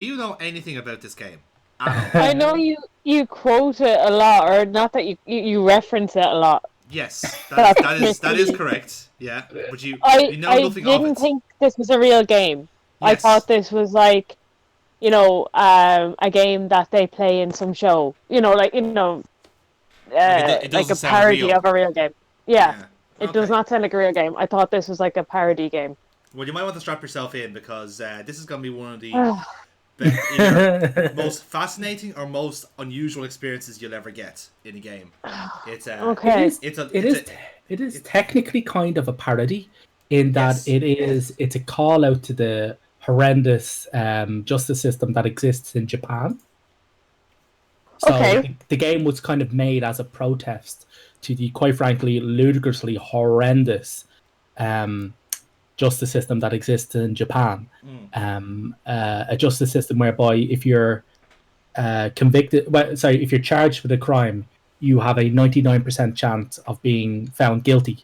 Do you know anything about this game at all? I know you quote it a lot, or not that you reference it a lot. Yes, that is Definitely. correct. Yeah, but you I know I nothing of didn't it. think this was a real game. I Yes, thought this was like, a game that they play in some show. like it Like doesn't a sound parody real. of a real game. Yeah, Yeah. it does Okay. not sound like a real game. I thought this was like a parody game. Well, you might want to strap yourself in because this is going to be one of the either most fascinating or most unusual experiences you'll ever get in a game. It's a, It Okay. is it's a, it it's is a, it is it, technically kind of a parody in that yes, it's a call out to the horrendous justice system that exists in Japan. So Okay. the game was kind of made as a protest to the quite frankly ludicrously horrendous um, justice system that exists in Japan. A justice system whereby if you're if you're charged with a crime, you have a 99% chance of being found guilty.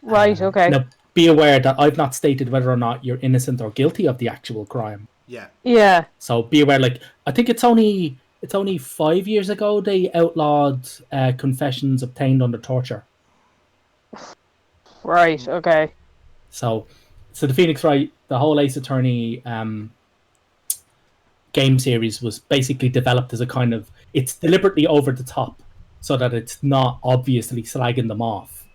Right. Okay. Now, be aware that I've not stated whether or not you're innocent or guilty of the actual crime. yeah. Yeah. So be aware. Like, I think it's only 5 years ago they outlawed confessions obtained under torture. Right. Okay. So, the Phoenix Wright, the whole Ace Attorney game series was basically developed as a kind of it's deliberately over the top so that it's not obviously slagging them off,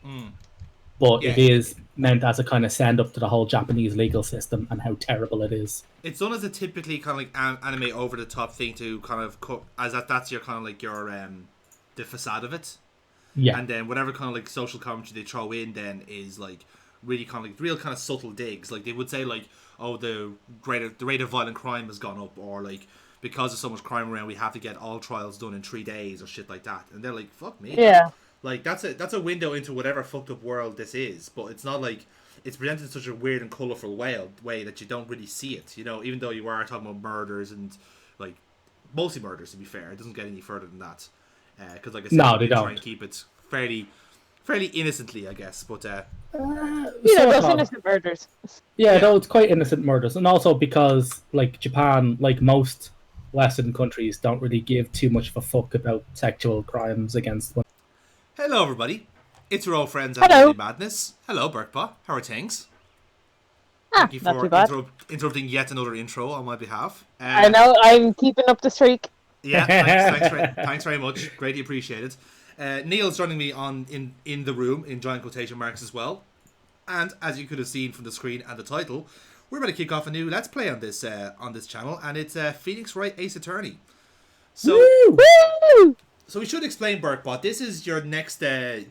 but Yeah, it is meant as a kind of send up to the whole Japanese legal system and how terrible it is. it's done as a typically kind of like anime over the top thing to kind of as that's your kind of like your the facade of it, Yeah. and then whatever kind of like social commentary they throw in then is like really kind of like real kind of subtle digs. Like they would say like, oh, the rate of violent crime has gone up, or like because there's so much crime around, we have to get all trials done in 3 days or shit like that. And they're like, fuck me. Yeah. Like that's a window into whatever fucked up world this is, but it's not like it's presented in such a weird and colorful way that you don't really see it. You know, even though you are talking about murders and like mostly murders, to be fair, it doesn't get any further than that. Because like I said, No, they they try and don't. keep it fairly innocently, I guess. But Sort Those of. innocent murders. Yeah, yeah, though it's quite innocent murders, and also because like Japan, like most Western countries, don't really give too much of a fuck about sexual crimes against women. hello everybody, it's your old friends at Bloody Hello. Madness. Hello, Burkebot. How are things? Ah, Thank you not too for bad. interrupting yet another intro on my behalf. I know I'm keeping up the streak. Yeah, thanks very much. Greatly appreciated. Neil's joining me in the room in giant quotation marks as well. And as you could have seen from the screen and the title, we're about to kick off a new Let's Play on this channel, and it's Phoenix Wright Ace Attorney. So, Woo! Woo! so we should explain, Burkebot. This is your next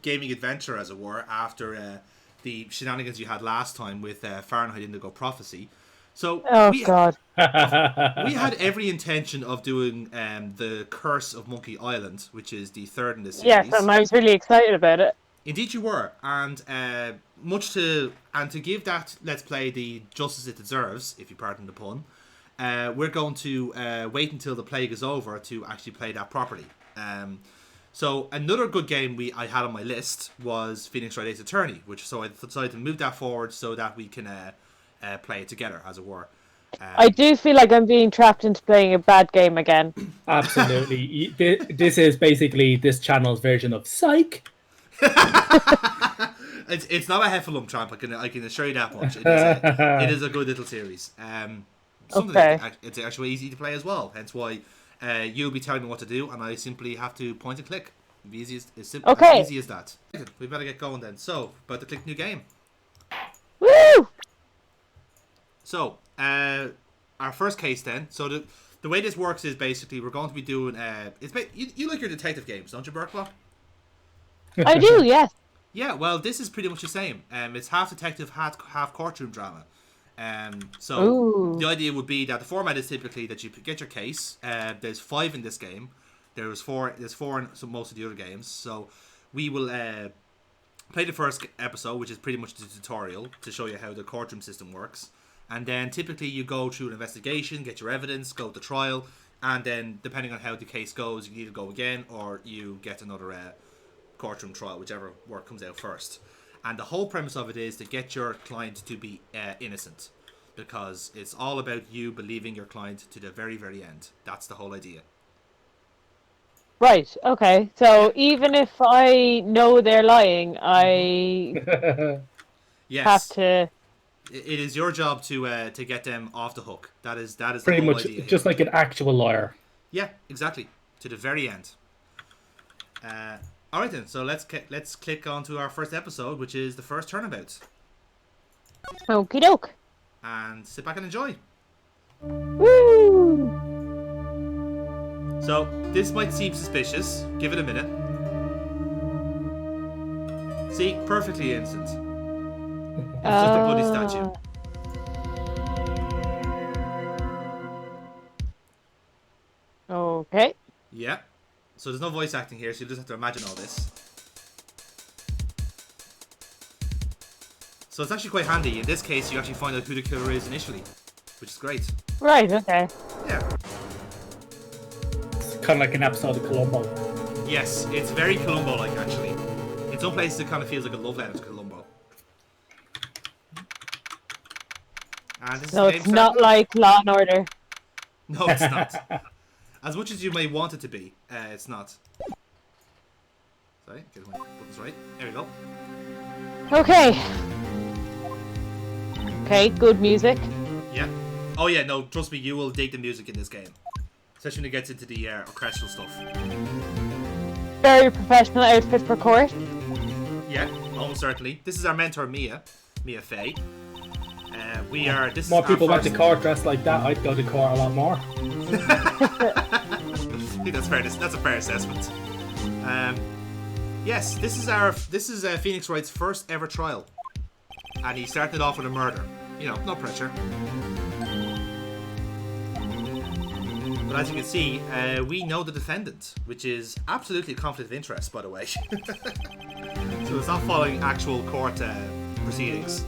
gaming adventure, as it were, after the shenanigans you had last time with Fahrenheit Indigo Prophecy. So Oh we God. we had every intention of doing the Curse of Monkey Island, which is the third in this Yes, series. and I was really excited about it. Indeed, you were, and to give that Let's Play the justice it deserves, if you pardon the pun, we're going to wait until the plague is over to actually play that properly. So another good game I had on my list was Phoenix Wright Ace Attorney, which so I decided to move that forward so that we can play it together, as it were. I do feel like I'm being trapped into playing a bad game again. Absolutely. This is basically this channel's version of Psych. It's not a heffalump tramp. I can assure you that much. It is a good little series. Something Okay. that it's actually easy to play as well. Hence why you'll be telling me what to do, and I simply have to point and click. Okay. As easy as that. We better get going then. So, about to click new game. Woo! So, our first case then. So the way this works is basically we're going to be doing. You like your detective games, don't you, Burkebot? I do, yes. Yeah, well, this is pretty much the same. It's half detective, half courtroom drama. So Ooh. the idea would be that the format is typically that you get your case. There's 5 in this game. There's four in most of the other games. So we will play the first episode, which is pretty much the tutorial to show you how the courtroom system works. And then typically you go through an investigation, get your evidence, go to trial, and then depending on how the case goes, you can either go again or you get another courtroom trial, whichever work comes out first. And the whole premise of it is to get your client to be innocent, because it's all about you believing your client to the very, very end. That's the whole idea. Right. Okay. So even if I know they're lying, I have Yes, to. it is your job to get them off the hook. That is the Pretty whole much idea here. just like an actual lawyer. Yeah, exactly. To the very end. All right then. So let's click on to our first episode, which is the first turnabout, Okie doke. and sit back and enjoy. Woo! So this might seem suspicious. Give it a minute. See, perfectly innocent. It's just a bloody statue. Okay. Yeah. So there's no voice acting here, so you just have to imagine all this. So it's actually quite handy. In this case, you actually find out who the killer is initially, which is great. Right. Okay. Yeah. It's kind of like an episode of Columbo. Yes, it's very Columbo-like, actually. In some places, it kind of feels like a love letter to Columbo. And this So is it's not like Law and Order. No, it's not. As much as you may want it to be, it's not. Sorry, get my buttons right. There we go. Okay. Okay. Good music. Yeah. Oh yeah, no, trust me, you will dig the music in this game. Especially when it gets into the orchestral stuff. Very professional outfit for court. Yeah, almost certainly. This is our mentor, Mia Fey. We are. This More is people our went to court dressed like that. I'd go to court a lot more. I think that's fair. That's a fair assessment. Yes, this is Phoenix Wright's first ever trial, and he started off with a murder. You know, no pressure. But as you can see, we know the defendant, which is absolutely a conflict of interest, by the way. So it's not following actual court proceedings.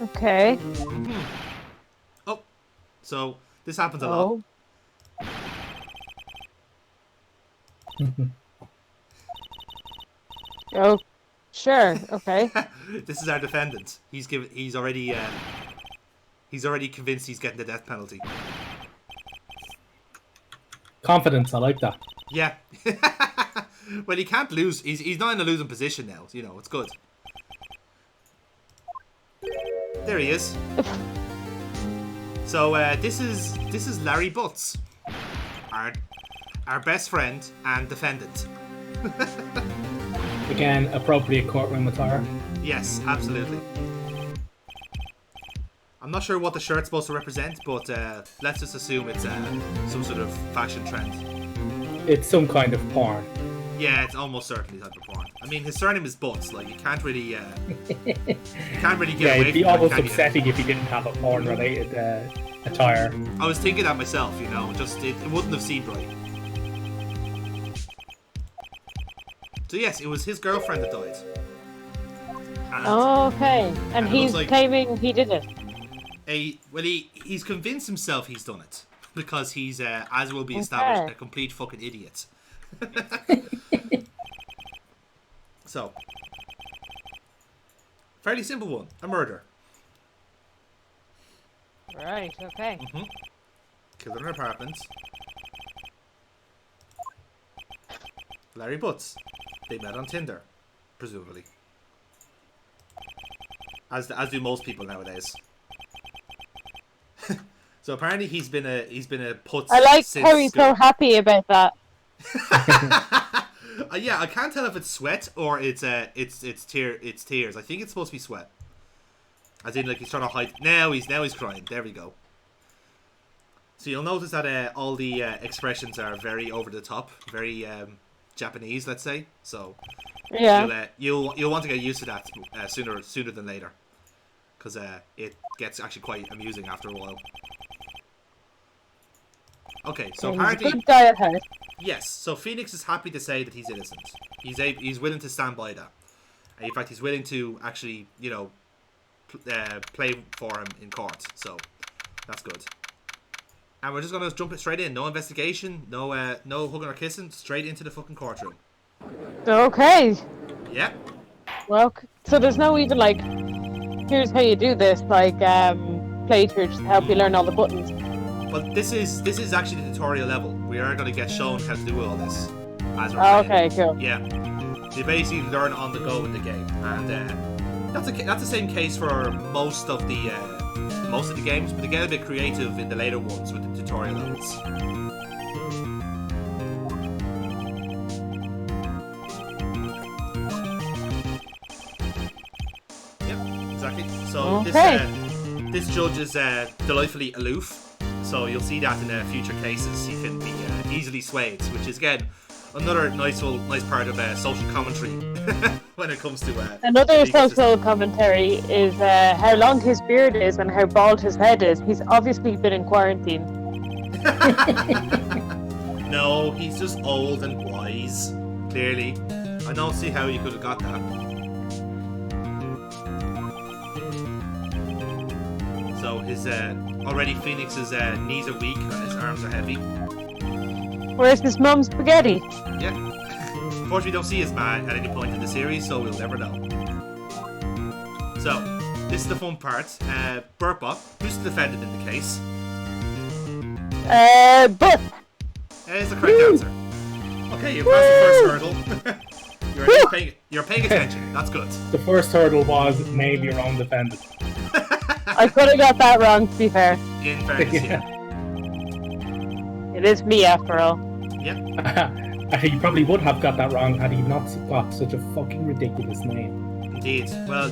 Okay. Oh, so this happens a lot. Oh, sure. Okay. This is our defendant. He's already convinced he's getting the death penalty. Confidence, I like that. Yeah. Well, he can't lose. He's not in a losing position now. You know, it's good. There he is. So this is Larry Butts, our best friend and defendant. Again, appropriate courtroom attire. Yes, absolutely. I'm not sure what the shirt's supposed to represent, but let's just assume it's some sort of fashion trend. It's some kind of porn. Yeah, it's almost certainly type of porn. I mean, his surname is Butts. Like, you can't really get away it'd be from almost it, can you? upsetting if he didn't have a porn-related attire. I was thinking that myself, you know, just it wouldn't have seemed right. So yes, it was his girlfriend that died. And Okay. And it he's looks like claiming he did it. he's convinced himself he's done it because he's, as will be established, Okay. a complete fucking idiot. So, fairly simple one, a murder. Right. Okay. Killed in an apartment. Larry Butts. They met on Tinder, presumably. As do most people nowadays. So apparently he's been a putz. I like since how he's school. so happy about that. Yeah, I can't tell if it's sweat or it's tears. I think it's supposed to be sweat. As in, like, he's trying to hide. Now he's crying. There we go. So you'll notice that all the expressions are very over the top, very Japanese, let's say. So Yeah. you'll want to get used to that sooner than later, because it gets actually quite amusing after a while. Okay, so He's a apparently, good guy at heart. yes. So Phoenix is happy to say that he's innocent. He's willing to stand by that. In fact, he's willing to actually, you know, play for him in court. So that's good. And we're just gonna jump it straight in. No investigation, no hugging or kissing, straight into the fucking courtroom. Okay. Yeah. Well, so there's no even like, here's how you do this, like playthrough just to help you learn all the buttons. But this is actually the tutorial level. We are gonna get shown how to do all this as we're playing. Okay, cool. Yeah. You basically learn on the go in the game, and that's the same case for most of the games, but they get a bit creative in the later ones with the tutorial levels. Yep, exactly. So this judge is delightfully aloof, so you'll see that in future cases. He can be easily swayed, which is again another nice part of social commentary when it comes to another social commentary is how long his beard is and how bald his head is. He's obviously been in quarantine. No, he's just old and wise. Clearly, I don't see how you could have got that. So his already Phoenix's knees are weak and his arms are heavy. Where's his mum's spaghetti? Yeah. Unfortunately, we don't see his ma at any point in the series, so we'll never know. So, this is the fun part. Burkebot, who's the defendant in the case? But. Is the correct answer. Okay, you passed the first hurdle. You're paying attention. That's good. The first hurdle was name your own defendant. I could have got that wrong, to be fair. In fairness, yeah. It is me, after all. Yeah. You probably would have got that wrong had he not got such a fucking ridiculous name. Indeed. Well,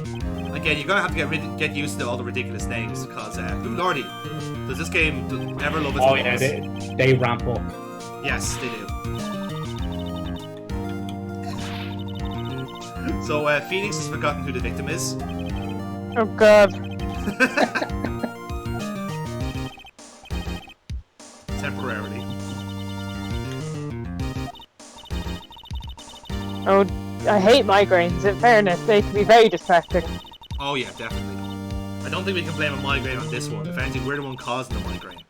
again, you're gonna have to get used to all the ridiculous names because, good lordy, does this game ever love its Oh names? yeah, they ramp up. Yes, they do. So, Phoenix has forgotten who the victim is. Oh god. Temporarily. Oh, I hate migraines. In fairness, they can be very distracting. Oh yeah, definitely. I don't think we can blame a migraine on this one. If anything, we're the one causing the migraine.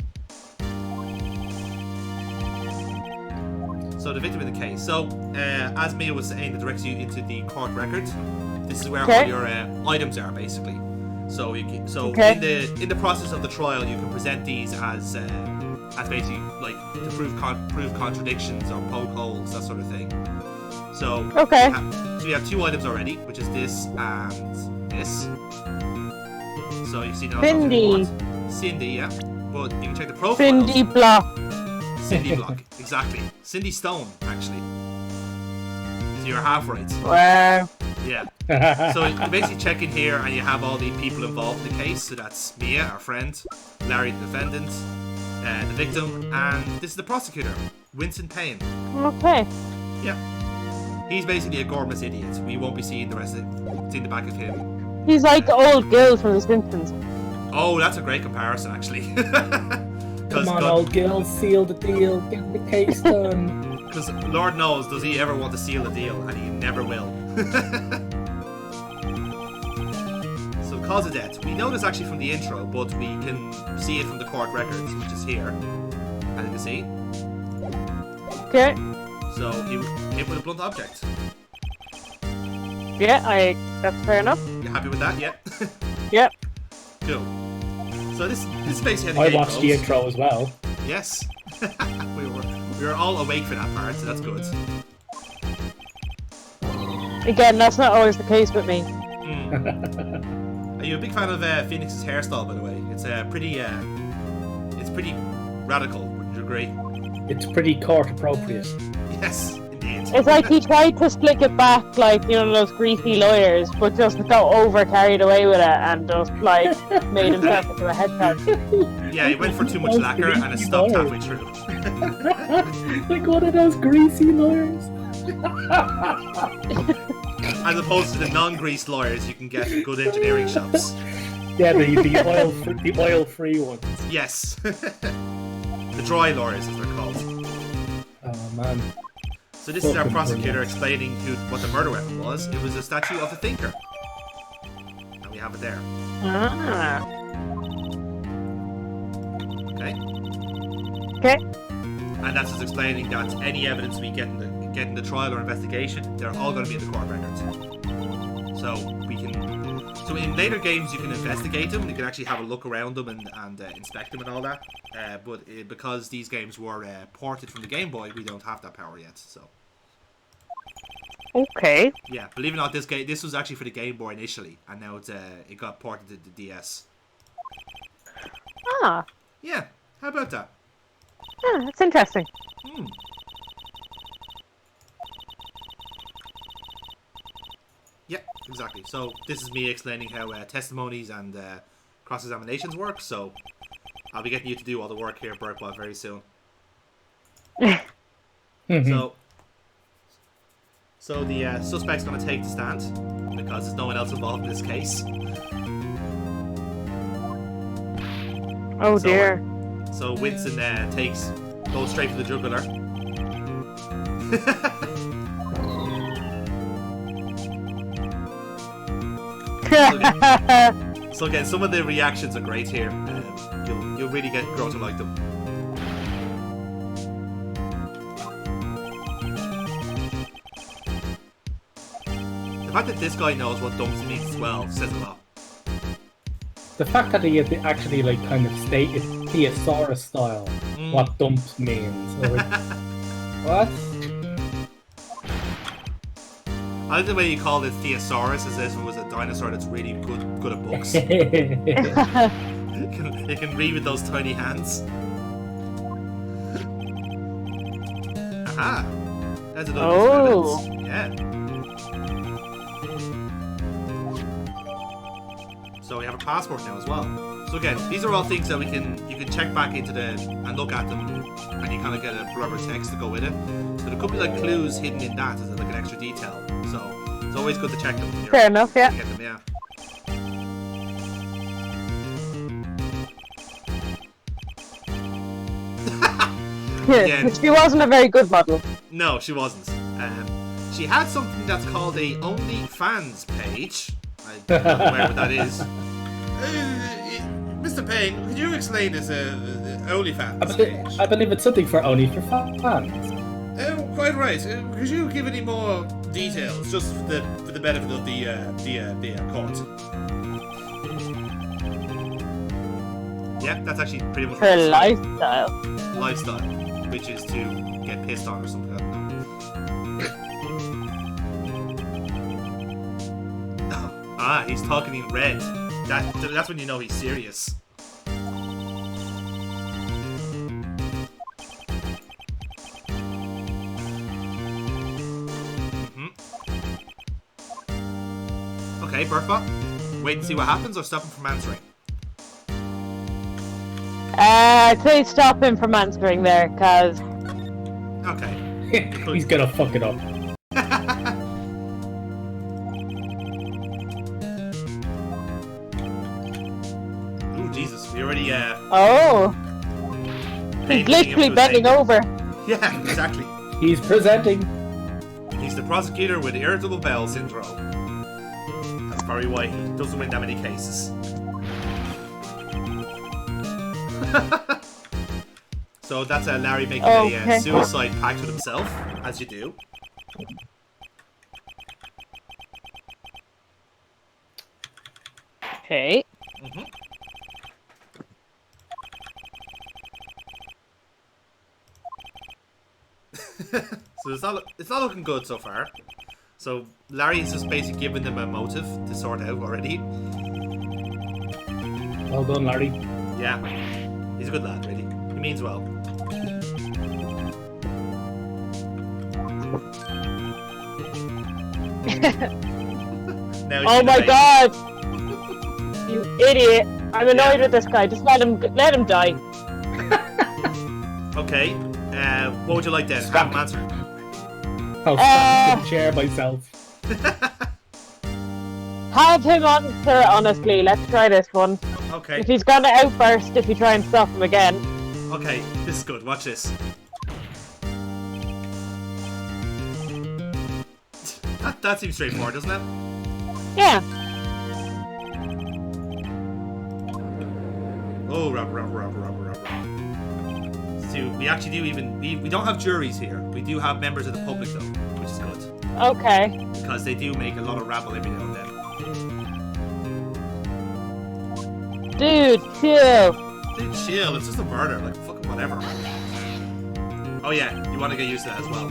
So the victim in the case. So, as Mia was saying, it directs you into the court record. This is where all your items are, basically. So in the process of the trial, you can present these as basically like to prove contradictions or poke holes, that sort of thing. So so you have two items already, which is this and this. So you see now Cindy, yeah. But you can check the profile. Cindy Block. Cindy Block, exactly. Cindy Stone, actually. So you're half right. Wow. Yeah. So you basically check in here and you have all the people involved in the case. So that's Mia, our friend, Larry, the defendant, the victim, and this is the prosecutor, Winston Payne. Okay. Yeah. He's basically a gormless idiot. We won't be seeing the back of him. He's like old Gil from The Simpsons. Oh, that's a great comparison, actually. Come on, old Gil, seal the deal, get the case done. Because Lord knows, does he ever want to seal the deal, and he never will. So, cause of death. We know this actually from the intro, but we can see it from the court records, which is here, as you can see. Okay. So, he was hit with a blunt object. Yeah, that's fair enough. You happy with that? Yeah. Yep. Cool. So this is basically how the game I watched the intro as well. Yes. we were all awake for that part, so that's good. Again, that's not always the case with me. Are you a big fan of Phoenix's hairstyle, by the way? It's pretty radical. Would you agree? It's pretty court appropriate. Yes, indeed. It's like he tried to slick it back like, you know, those greasy lawyers, but just got over carried away with it and just like made himself into a headshot. Yeah, he went for too much lacquer and it stopped halfway through. Like one of those greasy lawyers. As opposed to the non-greased lawyers you can get at good engineering shops. Yeah, the oil-free ones. Yes. The dry lawyers, as they're called. Oh man. So this is our prosecutor explaining what the murder weapon was. It was a statue of the Thinker. And we have it there. Ah. Okay. Okay. And that's just explaining that any evidence we get in the trial or investigation, they're all going to be in the court records. So in later games you can investigate them, you can actually have a look around them and inspect them and all that. But because these games were ported from the Game Boy, we don't have that power yet. So. Okay. Yeah, believe it or not, this was actually for the Game Boy initially, and now it got ported to the DS. Ah. Yeah, how about that? Yeah, that's interesting. Yeah, exactly. So this is me explaining how testimonies and cross-examinations work, so I'll be getting you to do all the work here, Burkebot, very soon. So the suspect's going to take the stand, because there's no one else involved in this case. Oh dear. So Winston goes straight to the jugular. So again, some of the reactions are great here. You'll really grow to like them. The fact that this guy knows what dumps means as well says a lot. The fact that he actually like kind of stated Thesaurus style what dumps means. Like, what? I like the way you called it Thesaurus as if it was a dinosaur that's really good at books. It can read with those tiny hands. Aha! That's another piece of evidence. Yeah. So we have a passport now as well. So again, these are all things that you can check back into and look at them, and you kind of get a rubber text to go with it. So there could be like clues hidden in that as like an extra detail. So it's always good to check them. Fair enough, yeah. Get them, yeah. Yeah, she wasn't a very good model. No, she wasn't. She had something that's called a OnlyFans page. I don't know what that is. Mr. Payne, could you explain this OnlyFans page? I believe it's something for fans. Quite right. Could you give any more details, just for the benefit of the court? Yeah, that's actually pretty much her lifestyle. Lifestyle, which is to get pissed on or something like that. He's talking in red. That's when you know he's serious. Okay, Burkebot. Wait and see what happens, or stop him from answering. Please stop him from answering there, cause. Okay. He's gonna fuck it up. Jesus, we already he's literally bending over. Yeah, exactly. He's presenting. He's the prosecutor with irritable bowel syndrome. That's probably why he doesn't win that many cases. So that's Larry making a suicide pact with himself, as you do. Okay. So it's not looking good so far. So Larry's just basically given them a motive to sort out already. Well done, Larry. Yeah, he's a good lad, really. He means well. Oh my god! You idiot! I'm annoyed with this guy. Just let him die. Okay. What would you like then? Have him answer. I'll stand in the chair myself. Have him answer honestly. Let's try this one. Okay. If he's gonna outburst if you try and stop him again. Okay, this is good. Watch this. That seems straightforward, doesn't it? Yeah. Oh, rub. We actually do even. We don't have juries here. We do have members of the public though, which is good. Okay. Because they do make a lot of rabble every now and then. Dude, chill. Dude, chill. It's just a murder. Like, fucking whatever. Oh yeah, you want to get used to that as well.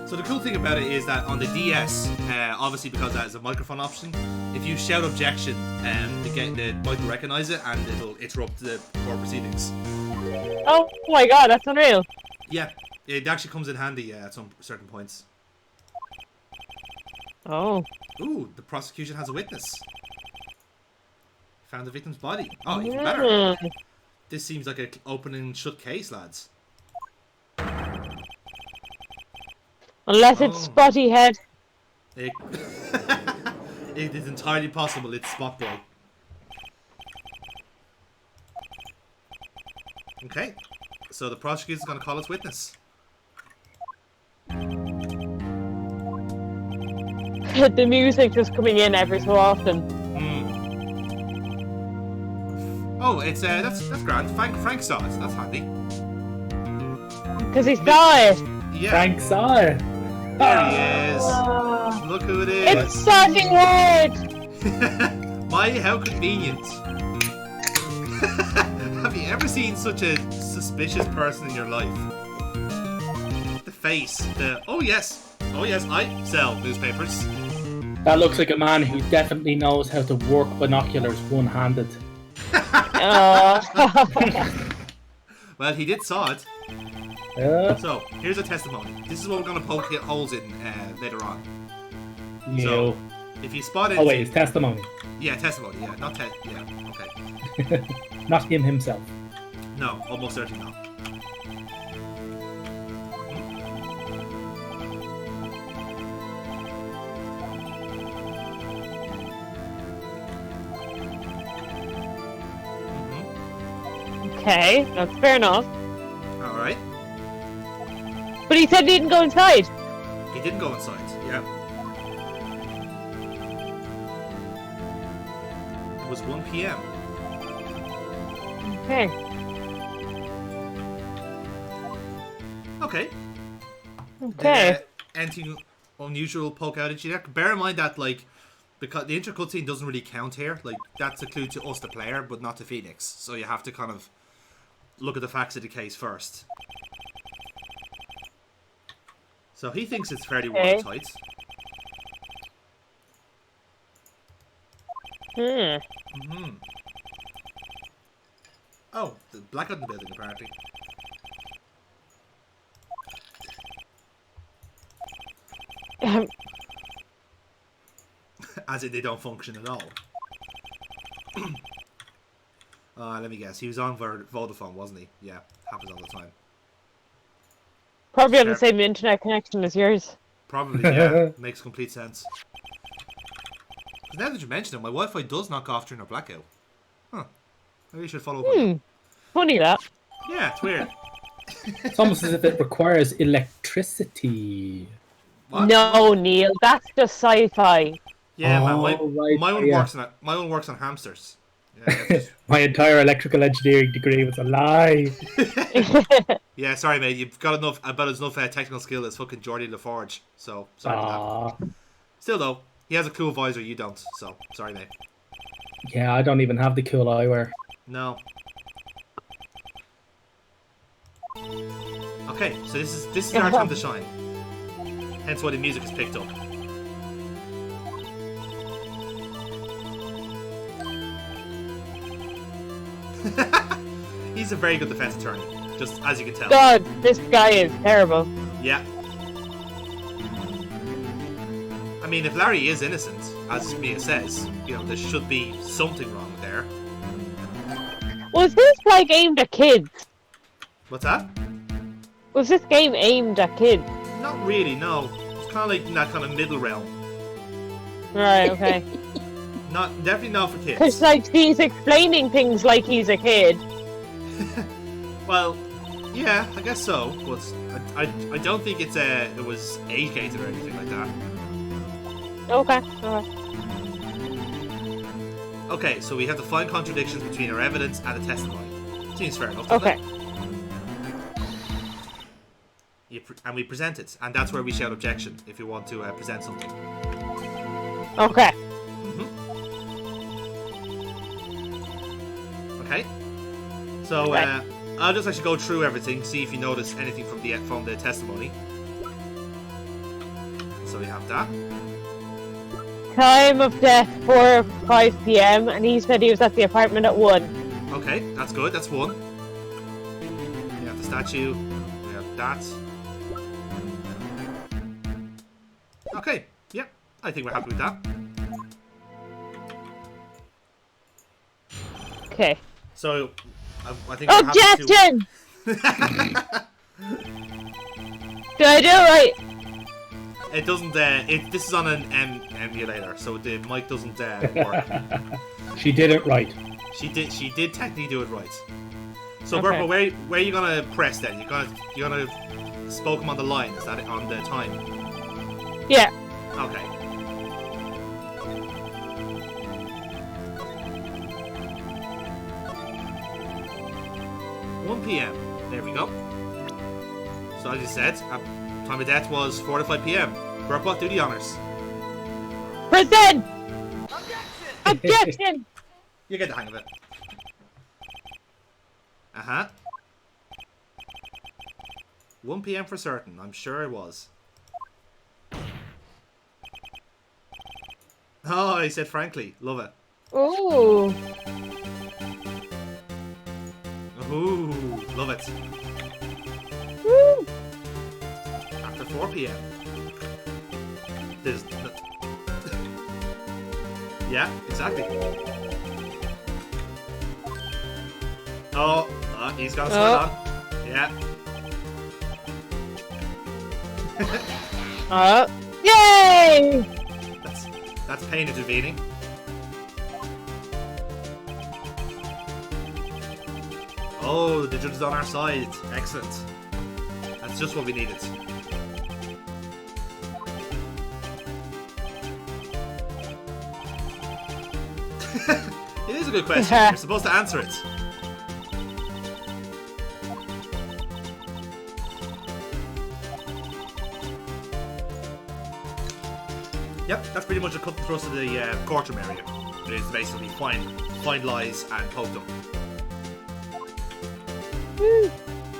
So the cool thing about it is that on the DS, obviously because that is a microphone option, if you shout objection, the mic will recognise it and it'll interrupt the court proceedings. Oh my god, that's unreal. Yeah, it actually comes in handy at some certain points. Oh. Ooh, the prosecution has a witness. Found the victim's body. Oh, even better. Mm. This seems like an open and shut case, lads. Unless it's Spotty Head. It, it is entirely possible it's Spot Boy. Okay, so the prosecutor's going to call its witness. The music just coming in every so often. Oh, it's that's grand. Frank saw it. That's handy. Because he saw it. Yeah. Frank saw it. There he is. Look who it is. It's Spotty Head. How convenient. Have you ever seen such a suspicious person in your life? The face. Oh yes, I sell newspapers. That looks like a man who definitely knows how to work binoculars one-handed. Well, he did saw it. So, here's a testimony. This is what we're going to poke holes in later on. So, if you spot it... Oh wait, it's testimony. Yeah, testimony, yeah. Not yeah, okay. Not him himself. No, almost certainly not. Okay, that's fair enough. Alright. But he said he didn't go inside. He didn't go inside, yeah. It was 1 p.m. Okay. Okay. Okay. Anything unusual poke out at you there? Bear in mind that, like, because the intro cutscene doesn't really count here. Like, that's a clue to us, the player, but not to Phoenix. So you have to kind of look at the facts of the case first. So he thinks it's fairly watertight. Oh, the blackout in the building, apparently. As if they don't function at all. Let me guess. He was on Vodafone, wasn't he? Yeah, happens all the time. Probably on the same internet connection as yours. Probably, yeah. Makes complete sense. Now that you mention it, my Wi-Fi does knock off during a blackout. Huh. Maybe you should follow up on that. Funny that. Yeah, it's weird. It's almost as if it requires electricity. What? No, Neil, that's just sci-fi. Yeah, man, right, my one works on my one works on hamsters. Yeah, My entire electrical engineering degree was a lie. yeah, sorry, mate. You've got about as enough technical skill as fucking Geordie LaForge. So sorry about that. Still though, he has a cool visor. You don't. So sorry, mate. Yeah, I don't even have the cool eyewear. No. Okay, so this is our time to shine. Hence why the music is picked up. He's a very good defense attorney, just as you can tell. God, this guy is terrible. Yeah. I mean, if Larry is innocent, as Mia says, you know, there should be something wrong there. Was this like aimed at kids? What's that? Was this game aimed at kids? Not really, no. It's kind of like in that kind of middle realm. Right, okay. Definitely not for kids. Because like he's explaining things like he's a kid. Well, yeah, I guess so. But I don't think it was age-gated or anything like that. Okay. Okay, so we have to find contradictions between our evidence and the testimony. Seems fair enough. doesn't Okay. it? And we present it, and that's where we shout objection if you want to present something. Okay. Okay. So Right. I'll just actually go through everything, see if you notice anything from the testimony. So we have that. Time of death 4:05 p.m. and he said he was at the apartment at 1. Okay, that's good. That's one. We have the statue. We have that. Okay. Yep. I think we're happy with that. Okay. So I think we're happy Objection! Did I do it right? It doesn't. This is on an emulator, so the mic doesn't work. She did it right. She did technically do it right. So, Okay. Burkebot, where are you gonna press then? You're gonna spoke him on the line. Is that it, on the time? Yeah. Okay. (1 p.m.) There we go. So as you said, time of death was 4 to 5 p.m. Burkebot, do the honors. Present! Objection! You get the hang of it. Uh-huh. 1 p.m. for certain. I'm sure it was. Oh, he said frankly. Love it. Ooh. Ooh, love it. Woo. After 4 p.m. There's no... Yeah, exactly. Oh, he's got a sweat on. Yeah. Yay! That's pain intervening. Oh, the judge is on our side. Excellent. That's just what we needed. It is a good question. You're supposed to answer it. Yep, that's pretty much a cut and thrust of the courtroom area. It is basically find lies and poke them.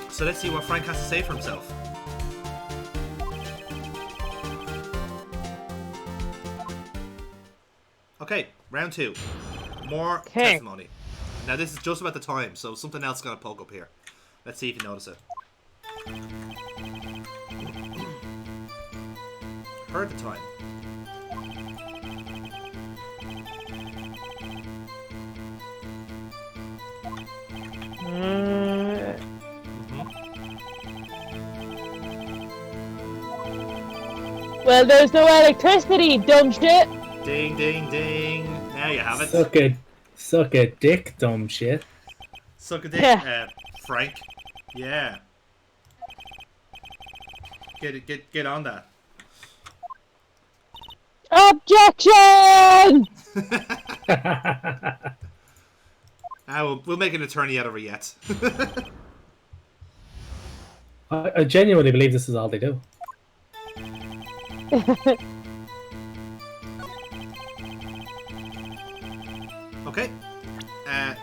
So let's see what Frank has to say for himself. Okay, round 2. More testimony. Now this is just about the time, so something else is going to poke up here. Let's see if you notice it. Heard the time. Well, there's no electricity, dumb shit. Ding, ding, ding. Now you have it. Suck a dick, dumb shit. Suck a dick, Yeah. Frank. Yeah. Get on that. Objection! We'll make an attorney out of her yet. I genuinely believe this is all they do. Okay. Are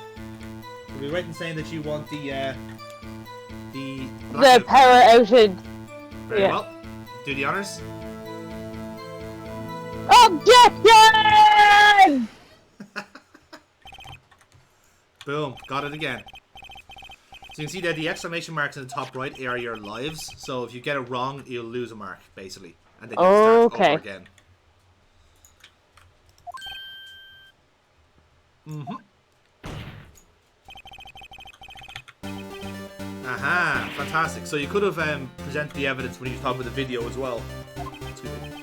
we right in saying that you want the power outage. Very Yeah. well. Do the honors. Objection! Boom. Got it again. So you can see that the exclamation marks in the top right are your lives. So if you get it wrong, you'll lose a mark, basically. And then you start over again. Aha, fantastic. So you could have presented the evidence when you were talking about the video as well. Excuse me.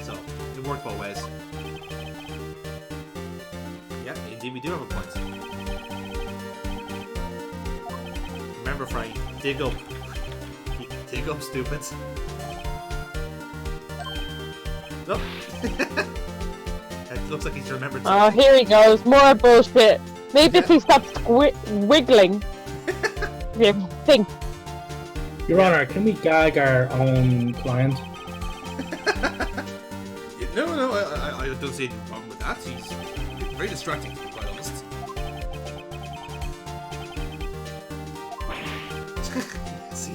So, it worked both ways. Yeah, indeed we do have a point. Remember, Frank, dig up. Dig up, stupids. Nope. It looks like he's remembered something. Oh, here he goes. More bullshit. Maybe if he stops wiggling. Yeah, think. Your Honor, can we gag our own client? No, I don't see any problem with that. He's very distracting, to be quite honest.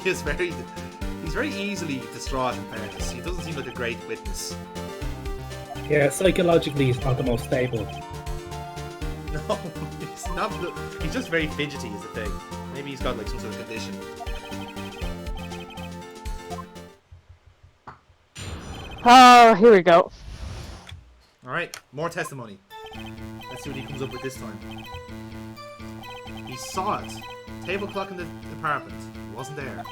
He's very easily distraught in fairness. He doesn't seem like a great witness. Yeah, psychologically he's not the most stable. No, he's not. He's just very fidgety is the thing. Maybe he's got like some sort of condition. Oh, here we go. Alright, more testimony. Let's see what he comes up with this time. He saw it. Table clock in the apartment. It wasn't there.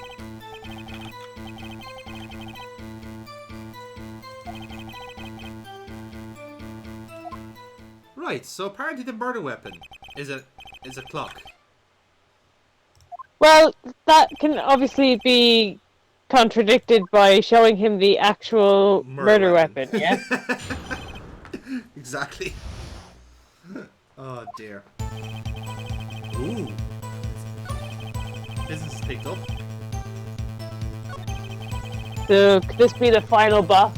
Right, so apparently the murder weapon is a clock. Well, that can obviously be contradicted by showing him the actual murder weapon. Yeah. Exactly. Oh dear. Ooh. Business is picked up. So could this be the final boss?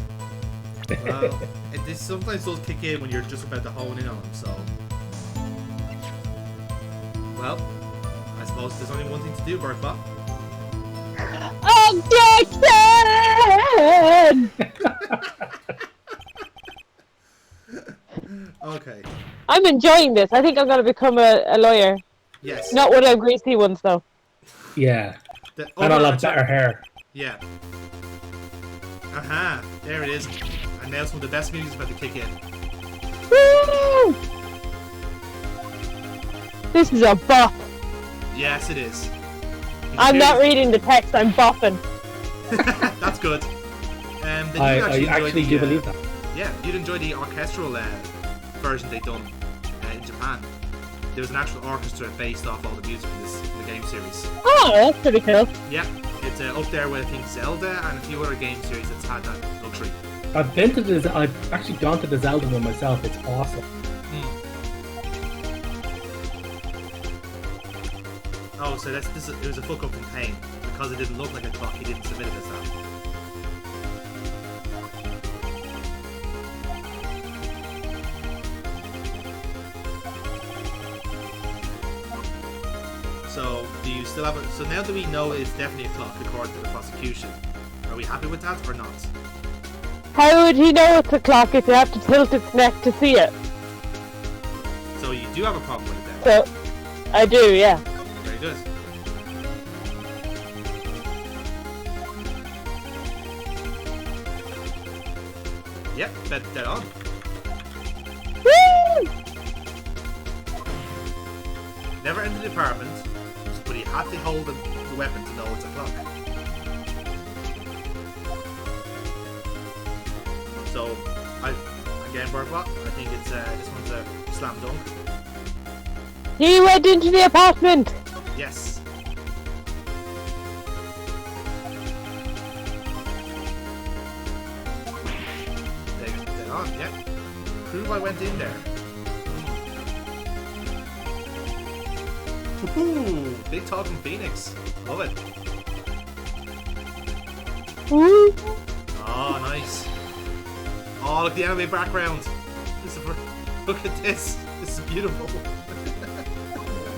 Well, this sometimes does kick in when you're just about to hone in on them, so... Well, I suppose there's only one thing to do, Burkebot. Objection! Okay. I'm enjoying this. I think I'm going to become a lawyer. Yes. Not one of the greasy ones, though. Yeah. And I'll have better hair. Yeah. Aha! There it is. And now some of the best music's about to kick in. Woo! This is a bop. Yes, it is. I'm not reading the text, I'm bopping. That's good. Then I actually do believe that. Yeah, you'd enjoy the orchestral version they done in Japan. There was an actual orchestra based off all the music in the game series. Oh, that's pretty cool. Yeah, it's up there with I think Zelda and a few other game series that's had that luxury. I've actually gone to the Zelda one myself. It's awesome. Oh, so it was a fuck up from Payne because it didn't look like a clock. He didn't submit it as that. So, do you still have it? So now that we know it's definitely a clock according to the prosecution, are we happy with that or not? How would he know it's a clock if you have to tilt its neck to see it? So you do have a problem with it then? So, I do, yeah. Very good. Yep, bet dead on. Woo! Never entered the apartment, but he had to hold the weapon to know it's a clock. So, again, Burkebot, I think it's this one's a slam dunk. He went into the apartment! Yes. Dead on, yep. Prove I went in there. Woohoo! Big talking Phoenix. Love it. Woo! Oh, nice. Oh, look at the anime background. Look at this. This is beautiful.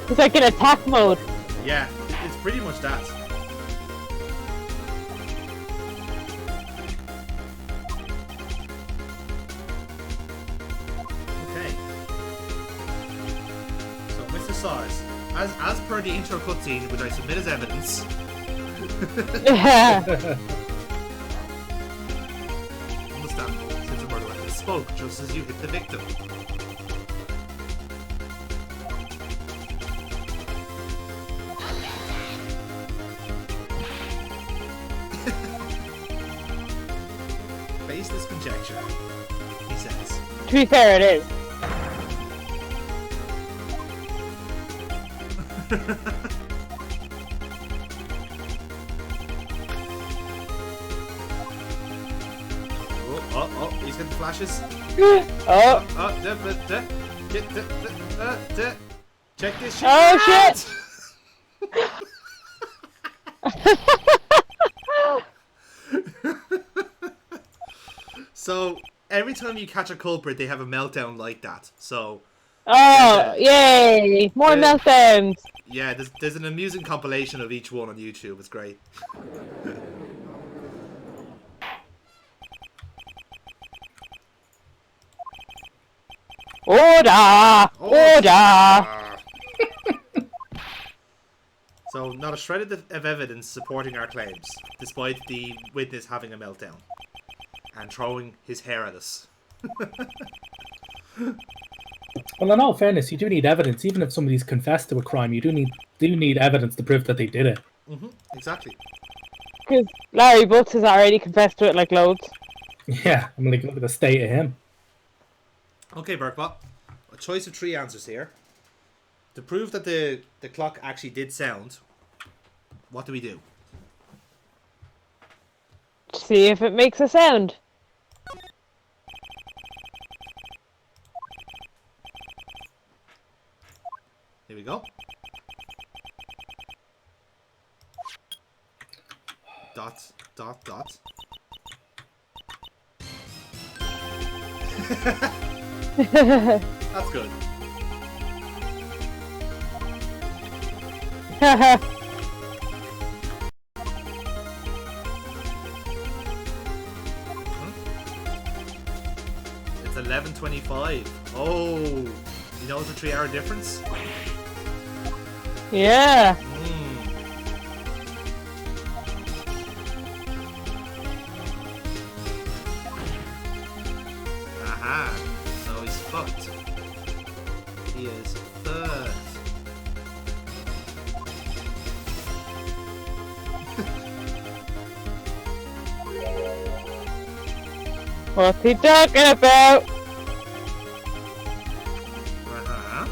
It's like in attack mode. Yeah, it's pretty much that. Okay. So, Mr. Saws, as per the intro cutscene, which I submit as evidence. Understandable, since the murder weapon spoke just as you hit the victim. Face this conjecture, he says. To be fair, it is. Oh, he's got the flashes. Oh. Check this shit. Oh, out! shit. So every time you catch a culprit, they have a meltdown like that. So Oh, yay! More meltdowns. yeah, there's an amusing compilation of each one on YouTube. It's great. Order! Order! So, not a shred of evidence supporting our claims, despite the witness having a meltdown and throwing his hair at us. Well, in all fairness, you do need evidence. Even if somebody's confessed to a crime, you do need evidence to prove that they did it. Exactly. Because Larry Butts has already confessed to it like loads. Yeah, I'm like, look at the state of him. Okay, Burkebot. A choice of 3 answers here. To prove that the clock actually did sound, what do we do? See if it makes a sound. Here we go. Dot, dot, dot. That's good. It's 11:25. Oh, you know it's a 3-hour difference? Yeah. Aha. So he's fucked. He is fucked. What's he talking about? Uh-huh.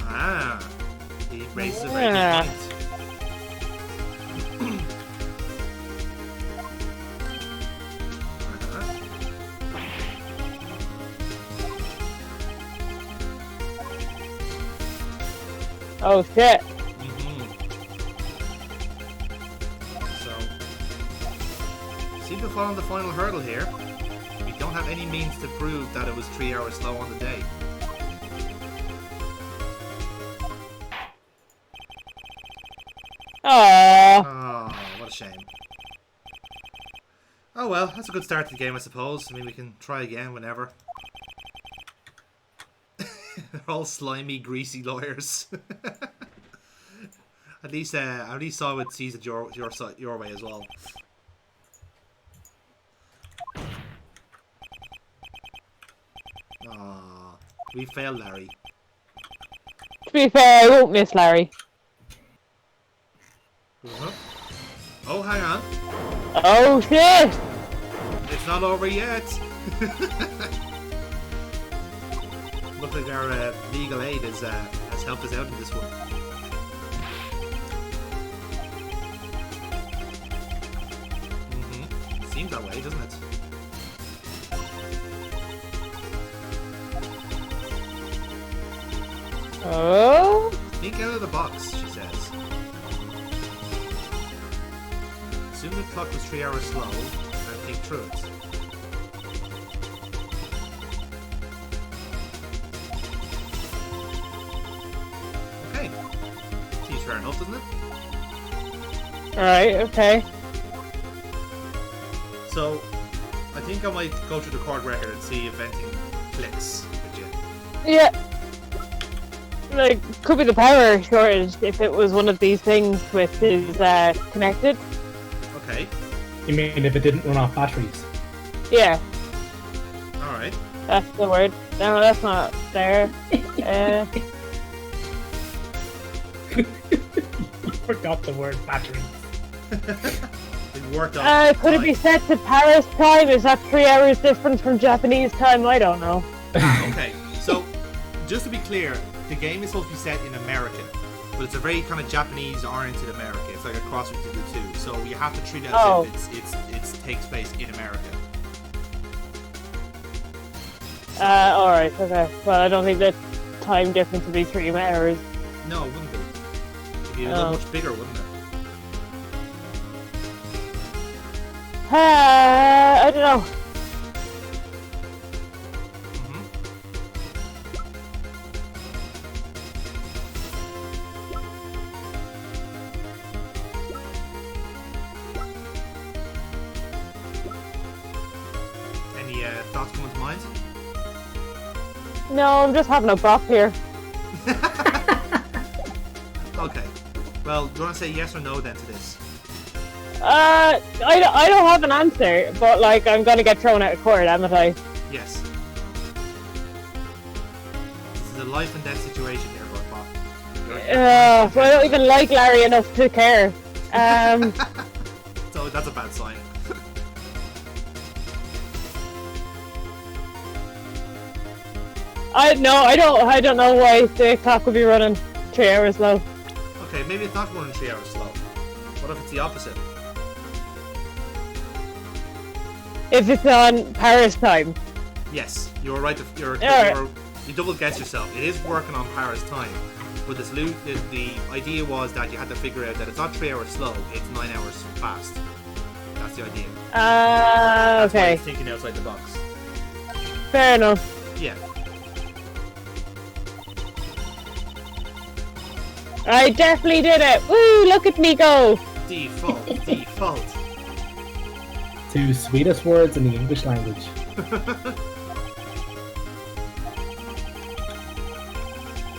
Ah. He raises a very good point. Oh shit. So, seem to fall on the final hurdle here. We don't have any means to prove that it was 3 hours slow on the day. Aww. Oh, what a shame. Oh well, that's a good start to the game, I suppose. I mean, we can try again whenever. They're all slimy, greasy lawyers. At least Solid sees it your way as well. Aww, we failed, Larry. To be fair, I won't miss Larry. Oh, hang on. Oh shit! It's not over yet. Looks like our legal aid has helped us out in this one. Seems that way, doesn't it? Oh? Think out of the box, she says. Assume the clock was 3 hours slow, and think through it. Okay. Seems fair enough, doesn't it? Alright, okay. So, I think I might go through the court record and see if anything clicks with you. Yeah. Like, could be the power shortage if it was one of these things which is connected. Okay. You mean if it didn't run off batteries? Yeah, Alright. that's the word. No, that's not there. You forgot the word batteries. It worked out. Could it be set to Paris time? Is that 3 hours different from Japanese time? I don't know. Okay, so just to be clear, the game is supposed to be set in America, but it's a very kind of Japanese-oriented America. It's like a cross between the two, so you have to treat it as if it takes place in America. Alright, okay. Well, I don't think that time difference would be 3 hours. No, it wouldn't be. It'd be a lot much bigger, wouldn't it? I don't know. Any thoughts coming to mind? No, I'm just having a bop here. Okay. Well, do you want to say yes or no then to this? I don't have an answer, but like I'm gonna get thrown out of court, haven't I? Yes. This is a life and death situation here, Burkebot. Well, I don't even like Larry enough to care. So that's a bad sign. I don't know why the clock would be running 3 hours slow. Okay, maybe it's not running 3 hours slow. What if it's the opposite? If it's on Paris time. Yes, you were right. You double guessed yourself. It is working on Paris time, but the idea was that you had to figure out that it's not 3 hours slow; it's 9 hours fast. That's the idea. Okay. Why it's thinking outside the box. Fair enough. Yeah. I definitely did it. Woo! Look at me go. Default. Default. 2 sweetest words in the English language. To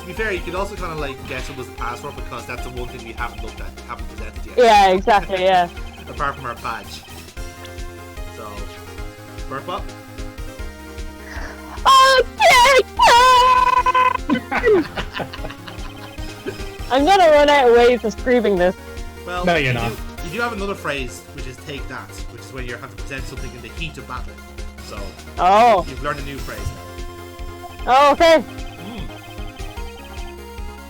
be fair, you could also kind of like guess it was the password because that's the one thing we haven't looked at, haven't presented yet. Yeah, exactly. Yeah. Apart from our badge. So, Burkebot? Objection! I'm gonna run out of ways of screaming this. Well, no, you're not. You do have another phrase, which is take that, which is when you have to present something in the heat of battle. So, you've learned a new phrase now. Oh, okay.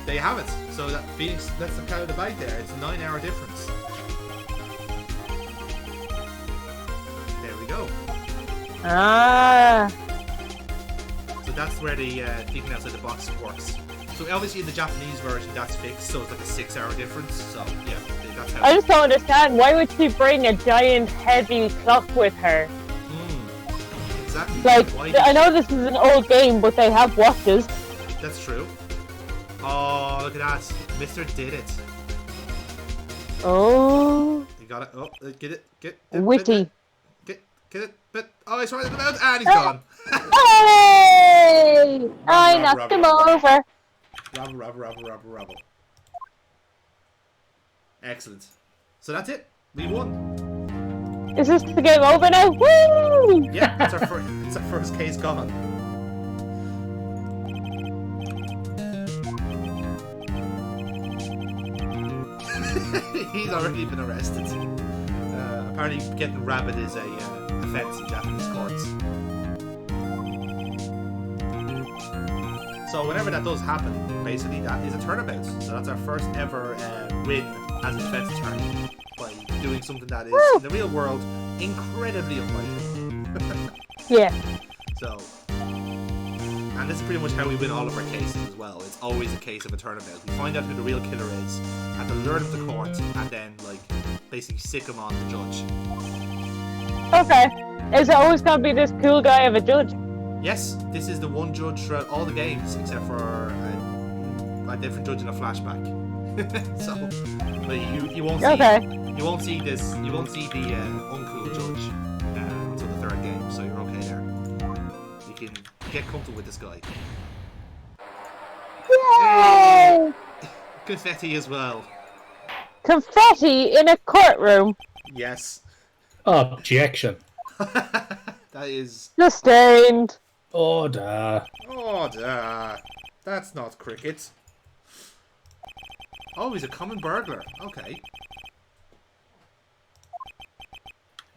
There you have it. So that Phoenix, that's the count of the bag there. It's a 9-hour difference. There we go. So that's where the thinking outside the box works. So obviously in the Japanese version that's fixed, so it's like a 6-hour difference. So yeah, that's how. I just don't understand. Why would she bring a giant heavy clock with her? Exactly. Like, I know this is an old game, but they have watches. That's true. Oh, look at that. Mr. Did it. Oh. You got it. Oh, get it. Get Witty. Get it. But oh, he's right in the mouth and he's gone. Hey! I knocked him over. Rubble. Excellent. So that's it. We won. Is this the game over now? Woo! Yeah, it's our first case gone. He's already been arrested. Apparently, getting rabid is a offence in Japanese courts. So whenever that does happen, basically that is a turnabout. So that's our first ever win as a defense attorney by doing something that is in the real world incredibly unlikely. Yeah. So, and this is pretty much how we win all of our cases as well. It's always a case of a turnabout. We find out who the real killer is, have to lure him to court, and then like basically sick him on the judge. Okay. Is it always gonna be this cool guy of a judge? Yes, this is the one judge throughout all the games, except for a different judge in a flashback. So, but you won't see. Okay. You won't see this. You won't see the uncool judge until the third game. So you're okay there. You can get comfortable with this guy. Yay! Confetti as well. Confetti in a courtroom. Yes. Objection. That is. Sustained. Order. Order. That's not cricket. Oh, he's a common burglar. Okay.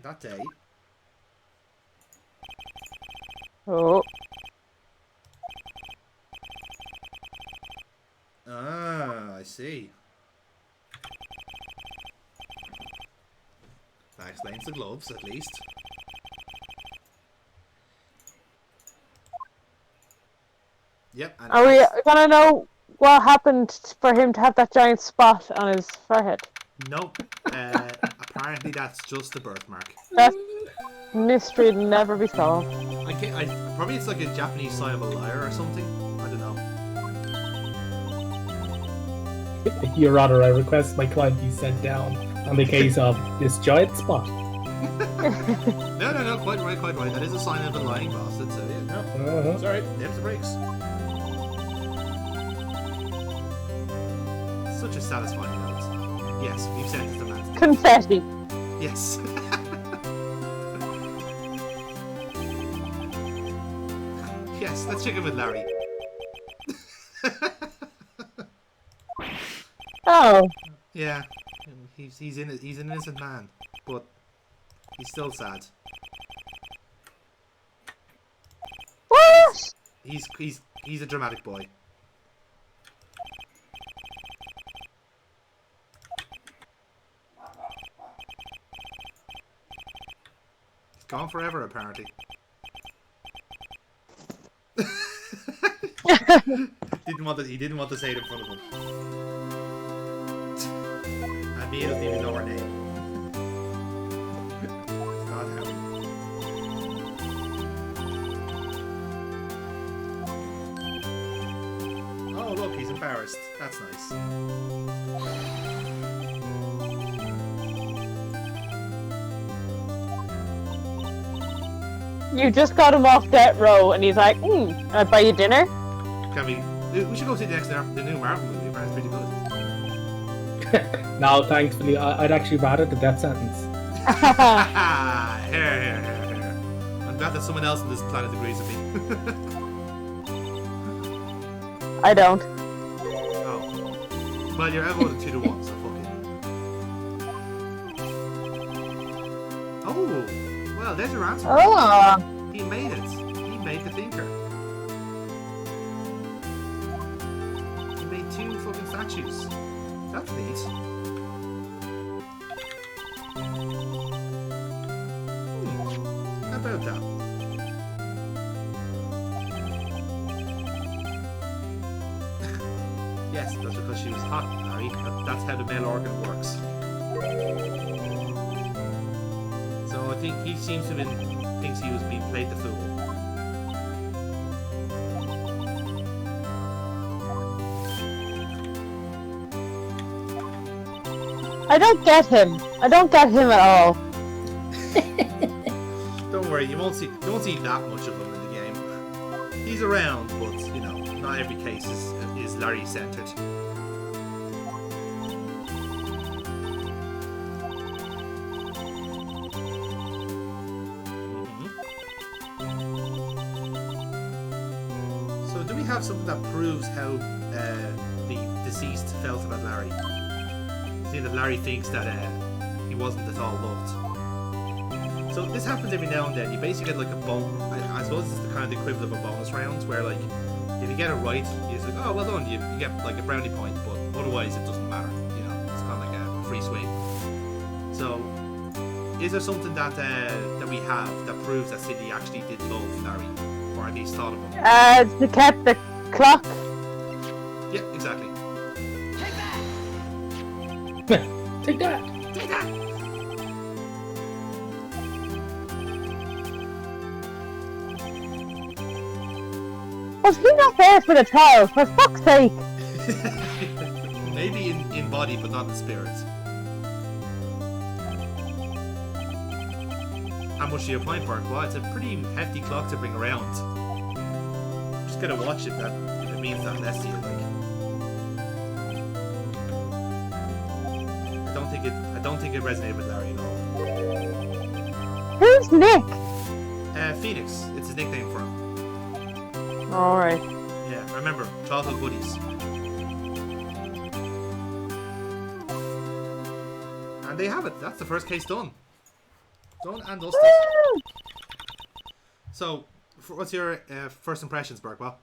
That day. Oh. Ah, I see. That explains the gloves, at least. Yep. And Are we gonna know what happened for him to have that giant spot on his forehead? Nope. Apparently that's just a birthmark. That mystery will never be solved. Probably it's like a Japanese sign of a liar or something. I don't know. Your Honor, I request my client be sent down on the case of this giant spot. No, quite right. That is a sign of a lying bastard, so yeah, no. Sorry, nips the brakes. Such a satisfying note. Yes, we've sentenced the man to death. Confetti. Yes. Yes, let's check in with Larry. Oh. Yeah, he's an innocent man, but he's still sad. What? He's a dramatic boy. He's gone forever, apparently. He didn't want to say it in front of him. And Mia doesn't even know her name. It's not how. Oh look, he's embarrassed. That's nice. You just got him off death row, and he's like, can I buy you dinner? We should go see the new Marvel movie. Apparently it's pretty good. No, thankfully, I'd actually rather the death sentence. Here. I'm glad that someone else on this planet agrees with me. I don't. Oh. Well, you're outvoted 2-1, so fuck it. Oh! Well, there's your answer. Oh. He made it. He made the thinker. He made 2 fucking statues. That's neat. How about that? Yes, that's because she was hot, Larry. That's how the male organ works. So I think he seems to thinks he was being played the fool. I don't get him. I don't get him at all. Don't worry, you won't see that much of him in the game. He's around, but you know, not every case is Larry centered. So do we have something that proves how the deceased felt about Larry? See that Larry thinks that he wasn't at all loved. So this happens every now and then. You basically get like a bonus. I suppose it's the kind of the equivalent of a bonus round, where like if you get it right, you're like, oh well done, you get like a brownie point, but otherwise it doesn't matter. You know, it's kind of like a free swing. So, is there something that we have that proves that Sydney actually did love Larry, or at least thought of him? To keep the clock. Yeah, exactly. Take that! Take that! Was he not there for the trial? For fuck's sake! Maybe in body, but not in spirit. How much do you point, Burke? Well, it's a pretty hefty clock to bring around. Just gotta watch it if it means that less to you, like. I don't think it resonated with Larry at all. Who's Nick? Phoenix. It's his nickname for him. Alright. Yeah, remember, childhood buddies. And they have it. That's the first case done. Done and dusted. So, what's your first impressions, Burkebot?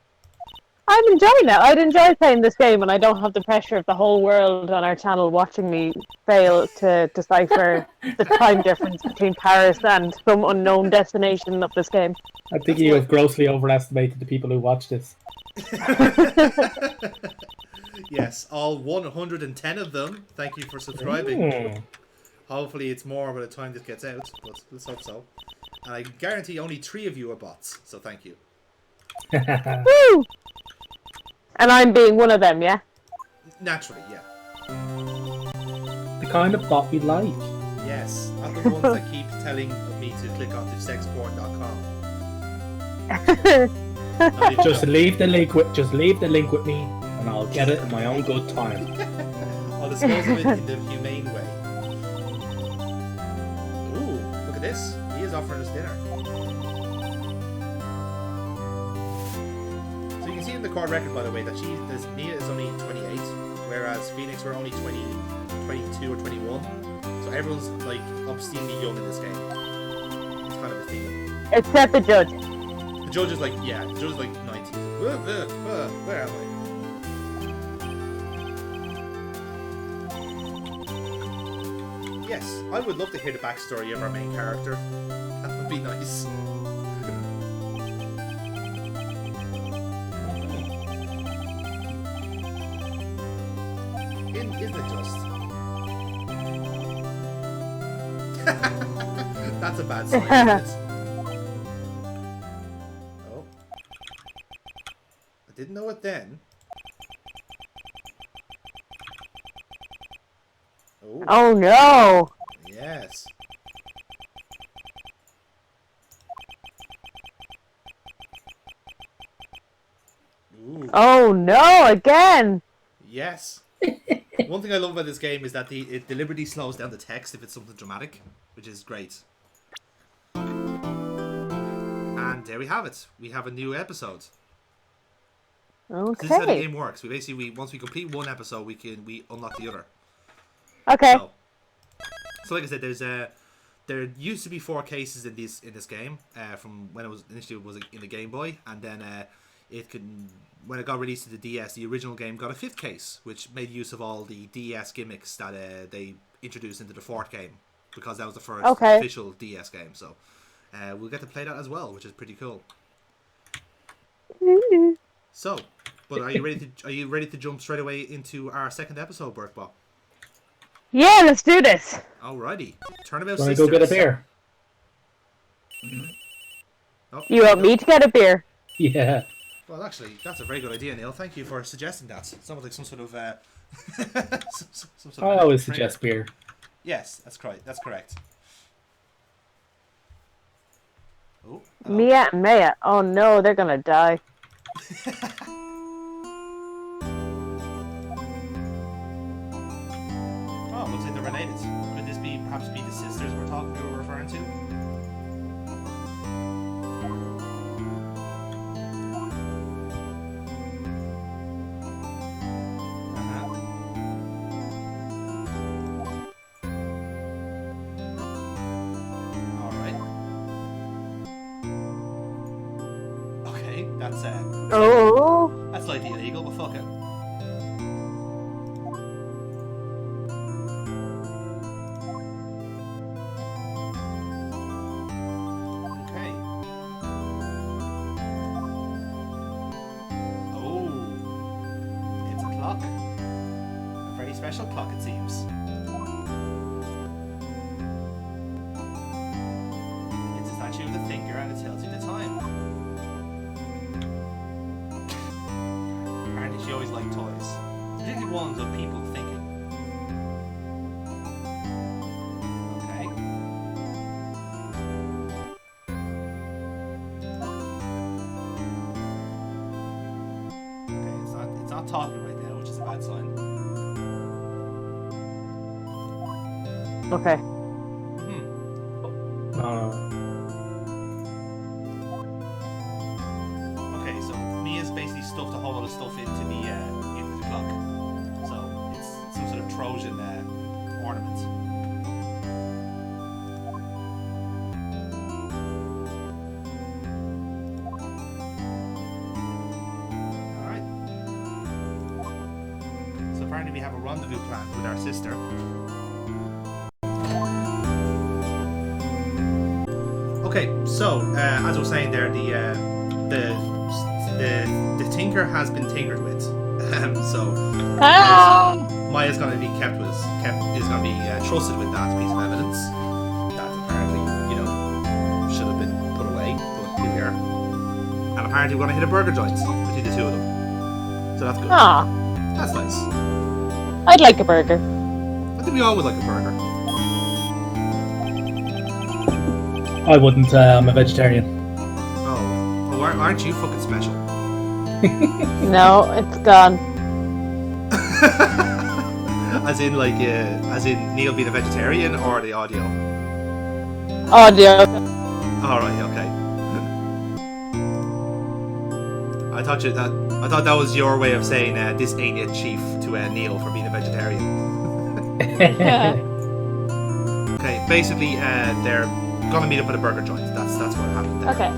I'm enjoying it. I'd enjoy playing this game, and I don't have the pressure of the whole world on our channel watching me fail to decipher the time difference between Paris and some unknown destination of this game. I think you have grossly overestimated the people who watch this. Yes, all 110 of them. Thank you for subscribing. Hopefully it's more by the time this gets out, but let's hope so. And I guarantee only 3 of you are bots, so thank you. Woo! And I'm being one of them, yeah? Naturally, yeah. The kind of bot we like. Yes, I'm the ones that keep telling me to click onto sexporn.com. Just leave the link with me, and I'll get it in my own good time. I'll dispose of it in the humane way. Ooh, look at this. He is offering us dinner. So you can see in the court record, by the way, that Mia is only 28, whereas Phoenix were only 22 or 21. So everyone's like obscenely young in this game. It's kind of a theme. Except the judge. The judge is like, yeah, the judge is like 90. Where am I? Yes, I would love to hear the backstory of our main character. That would be nice. Isn't it just? That's a bad sign, isn't it? Oh. I didn't know it then. Oh no! Yes. Ooh. Oh no! Again! Yes. One thing I love about this game is that it deliberately slows down the text if it's something dramatic, which is great. And there we have it. We have a new episode. Okay. So this is how the game works. Once we complete one episode, we unlock the other. Okay. So like I said, there used to be 4 cases in this game from when it was initially in the Game Boy, and then when it got released to the DS, the original game got a 5th case, which made use of all the DS gimmicks that they introduced into the 4th game, because that was the first official DS game. So we'll get to play that as well, which is pretty cool. So, but are you ready to jump straight away into our second episode, Burkebot? Yeah, let's do this. Alrighty. Turnabout Wanna Sisters. go get a beer? Oh, You want me to get a beer? Yeah. Well, actually, that's a very good idea, Neil. Thank you for suggesting that. It sounds like some sort of some sort I of always trainer. suggest beer. Yes, that's correct. That's correct. Oh, hello. Mia and Maya. Oh no, they're gonna die. Oh, looks like they're related. Could this perhaps be the sisters we were referring to? Alright. Okay, that's slightly illegal, but fuck it. Special clock, it seems. It's a statue of the thinker and it tells you the time. Apparently she always liked toys. Particularly ones of people thinking. Okay. Okay, it's not talking right now, which is a bad sign. Okay. Okay, so Mia's basically stuffed a whole lot of stuff into the clock. So it's some sort of Trojan ornament. Alright. have a rendezvous planned with our sister. Okay, so as I was saying there, the tinker has been tinkered with. So Maya's going to be kept with us. Is going to be trusted with that piece of evidence that apparently, should have been put away, but here we are. And apparently we're going to hit a burger joint between the two of them. So that's good. That's nice. I'd like a burger. I think we all would like a burger. I wouldn't. I'm a vegetarian. Oh, aren't you fucking special? No, it's gone. as in Neil being a vegetarian, or the audio? Audio. All right, okay. I thought that was your way of saying this ain't it, chief, to Neil for being a vegetarian. Okay, basically they're gonna meet up at a burger joint. That's what happened there. Okay.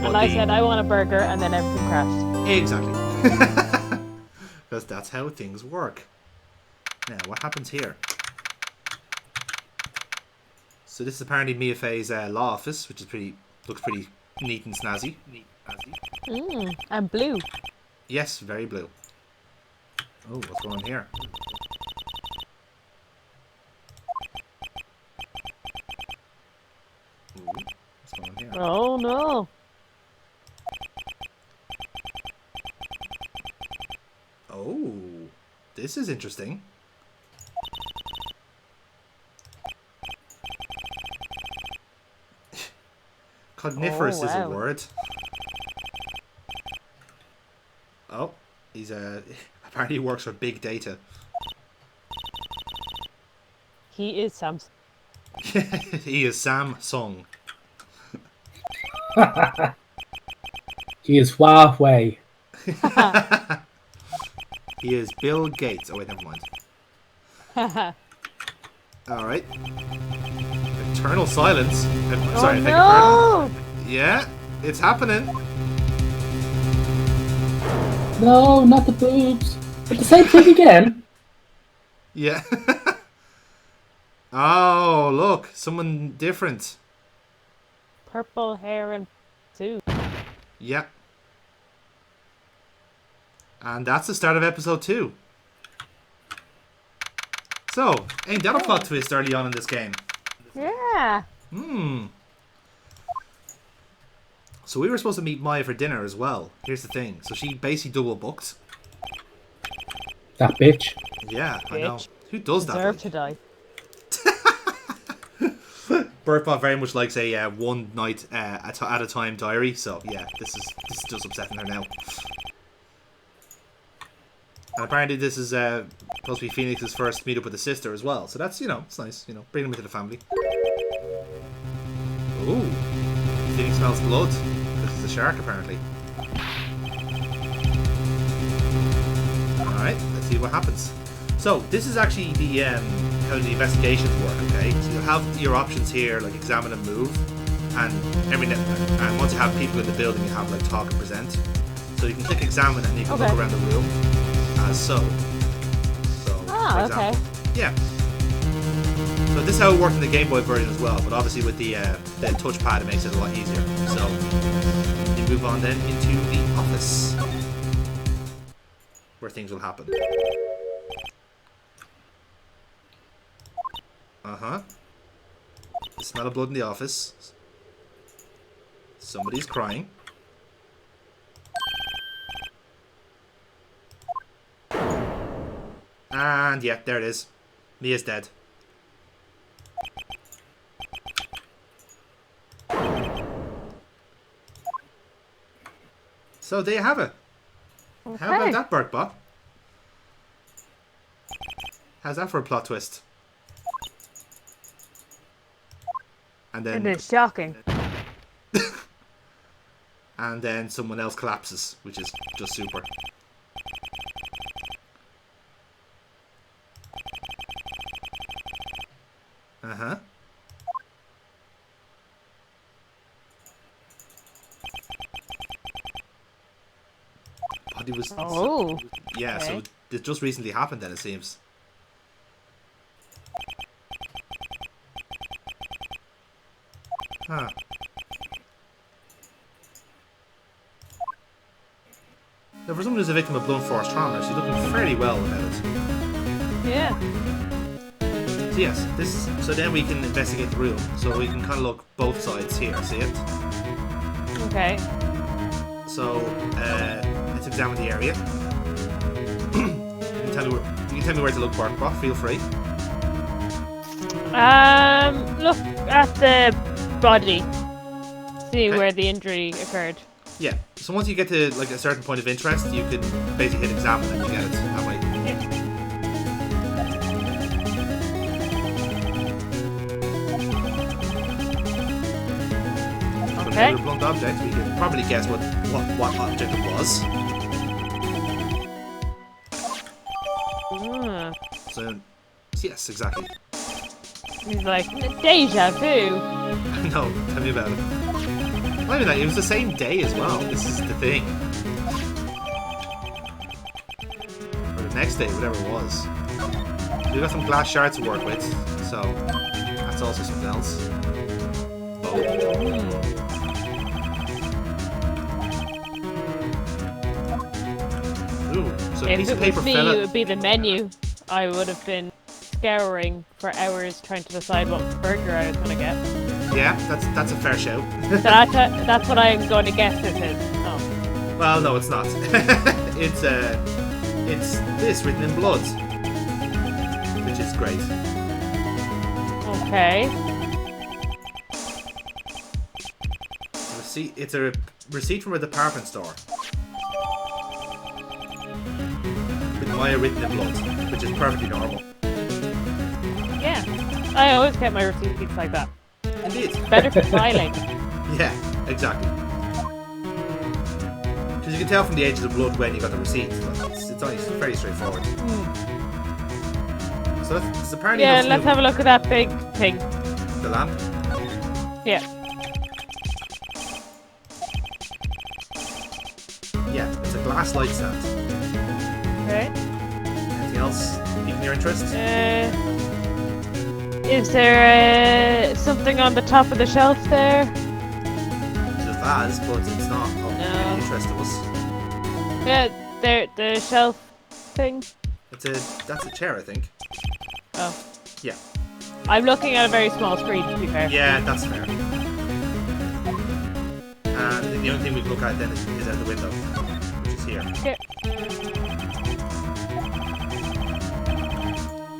And I said I want a burger, and then everything crashed. Exactly. Because that's how things work. Now, what happens here? So this is apparently Mia Fey's law office, which is looks pretty neat and snazzy. And blue. Yes, very blue. Oh, what's going on here? Ooh, what's going on here? Oh no. Oh, this is interesting. Cogniferous is a word. Oh, he's apparently he works for big data. He is Samsung. He is Samsung. He is Huawei. He is Bill Gates. Oh wait, never mind. All right. Eternal silence. Sorry, I beg your pardon. Yeah, it's happening. No, not the boobs. But the same thing again. Yeah. Oh, look, someone different. Purple hair and suit. Yeah. And that's the start of episode 2. So, ain't that a plot twist early on in this game? Yeah. So we were supposed to meet Maya for dinner as well. Here's the thing. So she basically double booked. That bitch. Yeah, I know. Who does that? Deserve to die. Burkebot very much likes a one night at a time diary. So yeah, this is just upsetting her now. And apparently this is supposed to be Phoenix's first meet up with the sister as well. So that's, it's nice, bring them into the family. Ooh, Phoenix smells blood. This is a shark apparently. Alright, let's see what happens. So this is actually the how the investigations work, okay? So you'll have your options here, like examine and move, and and once you have people in the building, you have like talk and present. So you can click examine and you can look around the room, as so. So, for example, yeah. So this is how it worked in the Game Boy version as well, but obviously with the touchpad, it makes it a lot easier. So you move on then into the office, where things will happen. The smell of blood in the office. Somebody's crying. And yeah, there it is. Mia's dead. So there you have it. Okay. How about that, Burkebot? How's that for a plot twist? And then it is shocking. And then someone else collapses, which is just super. Body was. Oh. Yeah, okay. So it just recently happened then, it seems. Huh. Now, for someone who's a victim of blunt force trauma, she's looking fairly well about it. Yeah. So yes, so then we can investigate the room. So we can kind of look both sides here. See it? Okay. So let's examine the area. you can tell me where to look, Burkebot. Feel free. Look at the body. See Okay. where the injury occurred. Yeah. So once you get to like a certain point of interest, you can basically hit examine and you get it that way. Okay. With a blunt object, we can probably guess what object it was. So yes, exactly. He's like, deja vu. No, tell me about it. Not even that, it was the same day as well. This is the thing. Or the next day, whatever it was. We got some glass shards to work with, so that's also something else. Oh. Ooh, so a If piece it of paper was me, fell it out. would be the menu. I would have been scouring for hours trying to decide what burger I was going to get. Yeah, that's a fair shout. So that's what I'm going to guess it is. Oh. Well, no, it's not. it's this written in blood, which is great. Okay. It's a receipt from a department store with Maya written in blood, which is perfectly normal. Yeah. I always get my receipts like that. Indeed. Better for filing. Yeah, exactly. Because you can tell from the edges of blood when you got the receipt. It's only very straightforward. So that's apparently. Yeah, let's have a look at that big thing. The lamp. Yeah. Yeah, it's a glass light stand. Okay. Anything else piquing your interest? Is there something on the top of the shelf there? It's a vase, but it's not of any interest to us. Yeah, the shelf thing. That's a chair, I think. Oh. Yeah. I'm looking at a very small screen, to be fair. Yeah, that's fair. And the only thing we can look at then is out the window, which is here. Okay.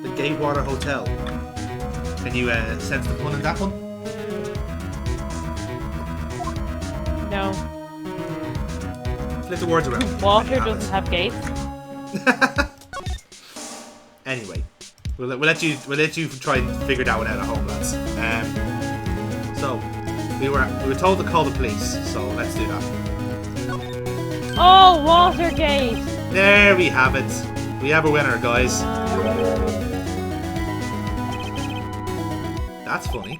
The Gatwater Hotel. Can you sense the pun in that one? No. Flip the words around. Water doesn't have gates. Anyway, we'll let you try and figure that one out at home, lads. So we were told to call the police, so let's do that. Oh, Watergate! There we have it. We have a winner, guys. That's funny.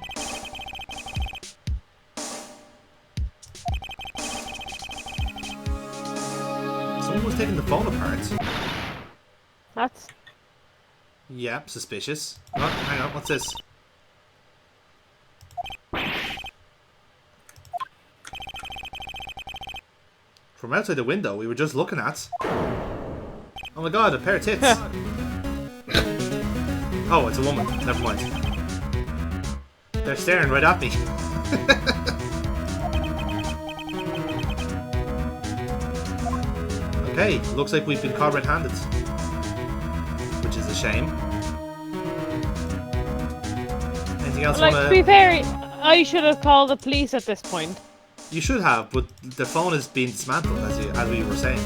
Someone was taking the phone apart. That's... Yep, suspicious. Oh, hang on, what's this? From outside the window we were just looking at. Oh my god, a pair of tits. Oh, it's a woman. Never mind. They're staring right at me. Okay, looks like we've been caught red-handed. Which is a shame. Anything else? Like, to be fair, I should have called the police at this point. You should have, but the phone is being dismantled, as we were saying.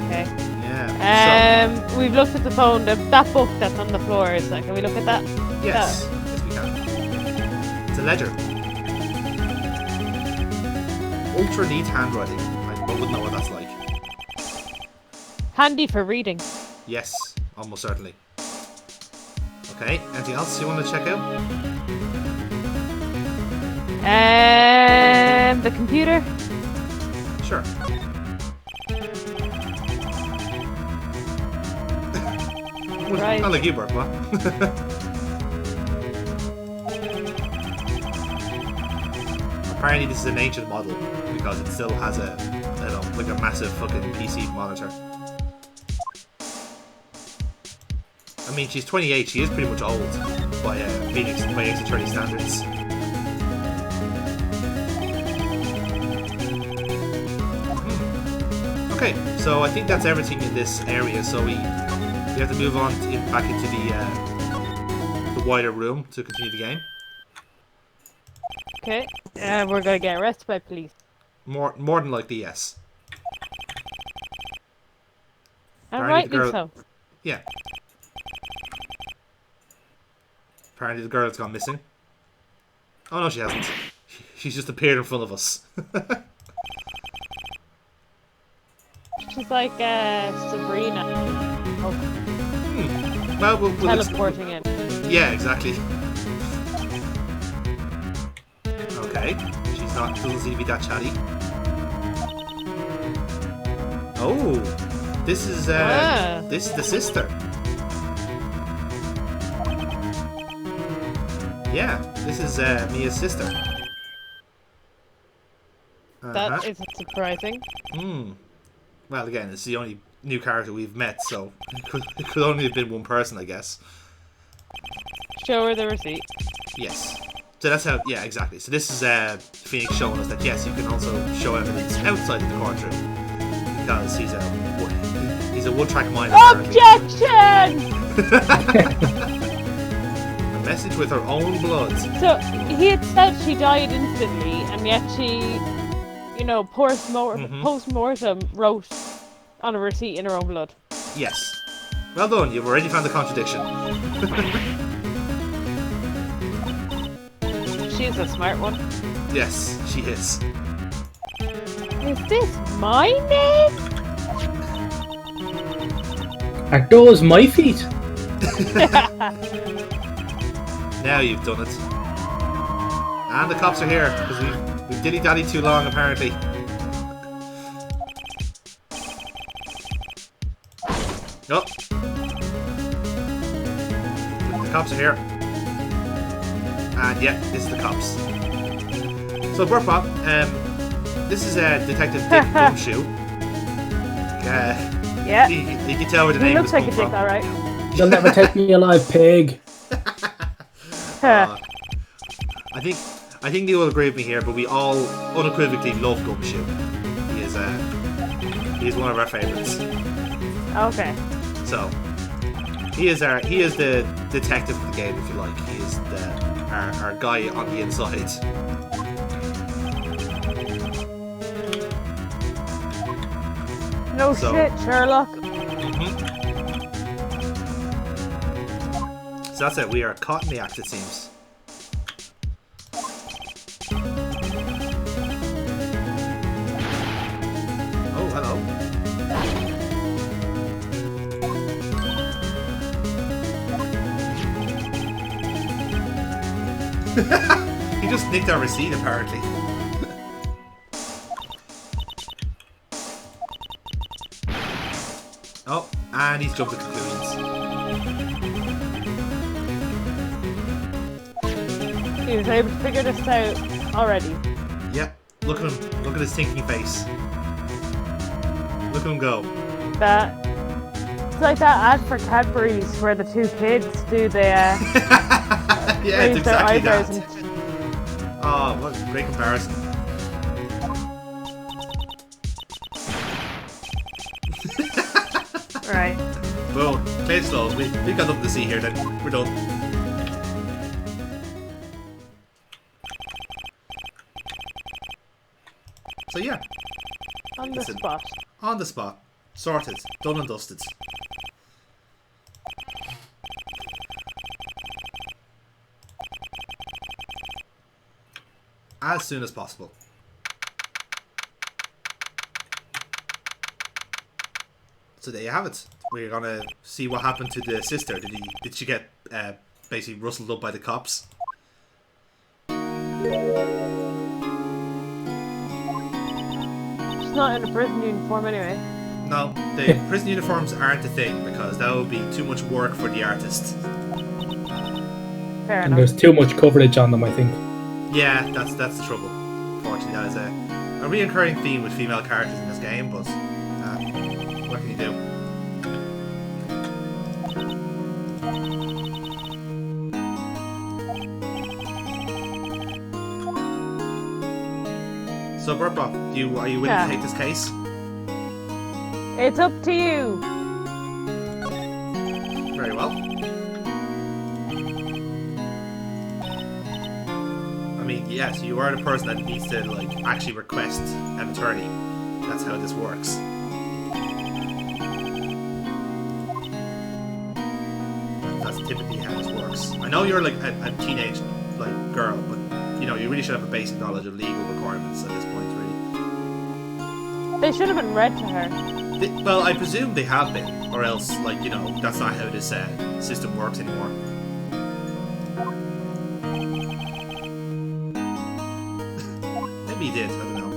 Okay. Yeah. We've looked at the phone. That book that's on the floor is like. Can we look at that? Yes. Yes, we can. It's a ledger. Ultra neat handwriting. I wouldn't know what that's like. Handy for reading. Yes, almost certainly. Okay, anything else you want to check out? The computer. Sure. Right. Not like you, Burkebot. apparently this is an ancient model because it still has a, I don't know, like a massive fucking PC monitor. I mean, she's 28. She is pretty much old by Phoenix attorney standards. Okay, so I think that's everything in this area. So we have to move on back into the wider room to continue the game. Okay, we're gonna get arrested by police. More than likely, yes. And Apparently rightly so. Yeah. Apparently the girl's gone missing. Oh no, she hasn't. She's just appeared in front of us. She's like Sabrina. Oh, Well, we'll teleporting in. Yeah, exactly. Okay, she's not. Doesn't seem to be that chatty. Oh, this is this is the sister. Yeah, this is Mia's sister. That isn't surprising. Well, again, it's the only new character we've met, so it could only have been one person, I guess. Show her the receipt. Yes. So that's how, yeah, exactly. So this is Phoenix showing us that, yes, you can also show evidence outside of the courtroom. Because he's a one-track mind. Objection! A message with her own blood. So, he had said she died instantly, and yet she, you know, post-mortem wrote on a receipt in her own blood. Yes. Well done, you've already found the contradiction. She's a smart one. Yes, she is. Is this my name? Are those my feet? Now you've done it. And the cops are here, because we've dilly-dally too long, apparently. Oh. The cops are here. And yeah, this is the cops. So, Burkebot, this is Detective Dick Gumshoe. Yeah. You can tell where the He name looks is like a come dick, from. alright. You'll never take me alive, pig. I think they will agree with me here, but we all unequivocally love Gumshoe. He is one of our favourites. Okay. So he is the detective of the game, if you like. He is our guy on the inside. No shit, Sherlock. So that's it. We are caught in the act, it seems. Oh, hello. He just nicked our receipt, apparently. Oh, and he's jumped to conclusions. He was able to figure this out already. Yep. Look at him. Look at his thinking face. Look at him go. It's like that ad for Cadbury's where the two kids do the Yeah, raise it's their exactly eyebrows that. and Oh, what a great comparison. right. Well, play it slow. We got nothing to see here then. We're done. So yeah. On the Listen. spot. On the spot. Sorted. Done and dusted. As soon as possible. So there you have it. We're gonna see what happened to the sister. Did she get basically rustled up by the cops? She's not in a prison uniform anyway. No, the prison uniforms aren't a thing because that would be too much work for the artist. Fair And enough. there's too much coverage on them, I think. Yeah, that's the trouble. Unfortunately, that is a reoccurring theme with female characters in this game, but what can you do? So, Burkebot, are you willing to take this case? It's up to you. Very well. I mean, yes, you are the person that needs to actually request an attorney. That's how this works. That's typically how this works. I know you're like a teenage girl, but you really should have a basic knowledge of legal requirements at this point, really. They should have been read to her. Well, I presume they have been, or else that's not how this system works anymore. Maybe he did, I don't know.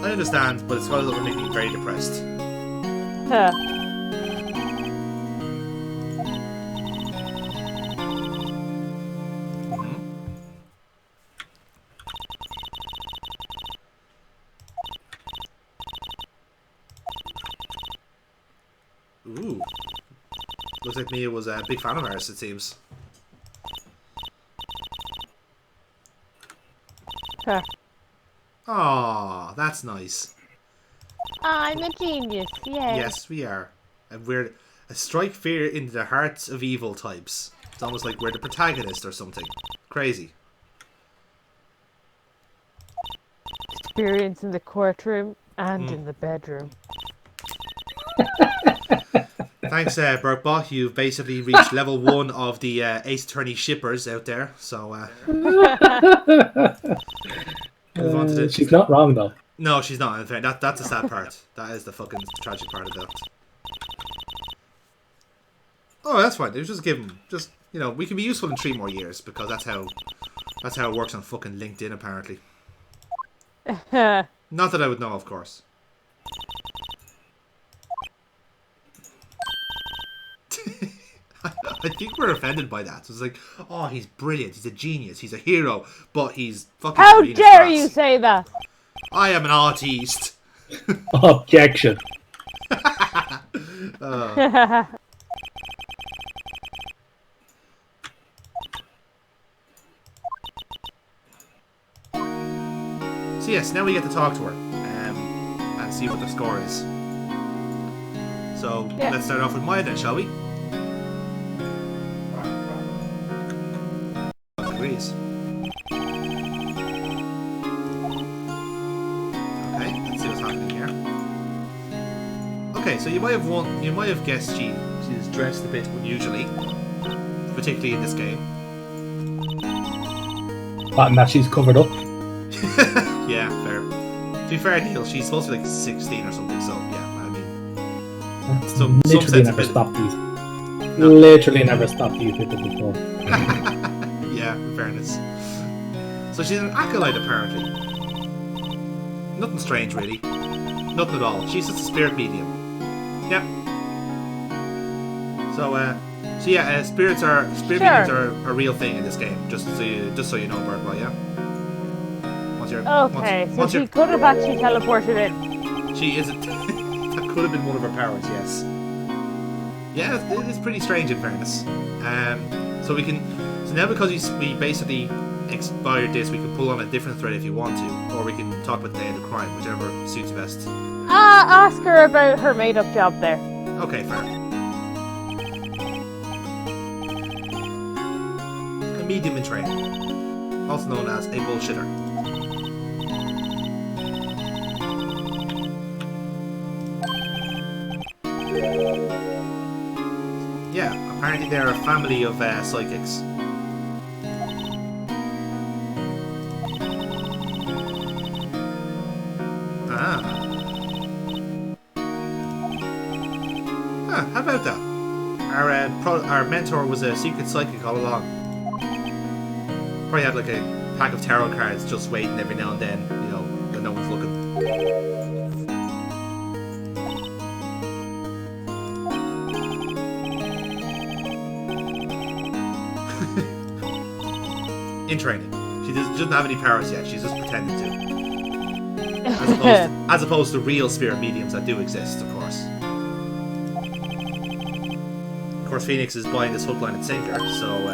I understand, but it's going to make me very depressed. Huh. Ooh. Looks like Mia was a big fan of ours, it seems. Huh. Aww, that's nice. I'm a genius, yeah. Yes, we are. And we're a strike fear into the hearts of evil types. It's almost like we're the protagonist or something. Crazy. Experience in the courtroom and in the bedroom. Thanks, Burkebot. You've basically reached level 1 of the Ace Attorney shippers out there. So, move on to the... She's not wrong, though. No, she's not. In fact, that's the sad part. That is the fucking tragic part of that. Oh, that's fine. It was just given. Just we can be useful in 3 more years because that's how it works on fucking LinkedIn apparently. Not that I would know, of course. I think we're offended by that. So it's like, oh, he's brilliant. He's a genius. He's a hero. But he's fucking. How dare you say that? I am an artiste. Objection. So yes, now we get to talk to her and see what the score is. So let's start off with Maya then, shall we? Agrees. Okay, let's see what's happening here. Okay, so you might have guessed she's dressed a bit unusually, particularly in this game. And that she's covered up. Yeah, fair. To be fair, Neil, she's supposed to be like 16 or something, so yeah, I mean... Literally never stopped these. No. Literally never stopped these people before. Yeah, in fairness. So she's an acolyte, apparently. Nothing strange, really. Nothing at all. She's just a spirit medium. Yep. So yeah, spirit mediums are a real thing in this game. Just so you know, Burkebot, yeah. So she could have actually teleported in. She isn't. That could have been one of her powers, yes. Yeah, it's pretty strange in fairness. So now because we basically expired this, we can pull on a different thread if you want to, or we can talk about the day of the crime, whichever suits best. Ask her about her made-up job there. Okay, fair. A medium in training, also known as a bullshitter. Yeah, apparently they're a family of psychics. How about that? Our mentor was a secret psychic all along. Probably had like a pack of tarot cards just waiting every now and then, when no one's looking. In training. She doesn't have any powers yet. She's just pretending to. As opposed to real spirit mediums that do exist, of course. Of course, Phoenix is buying this hook, line, and sinker, so...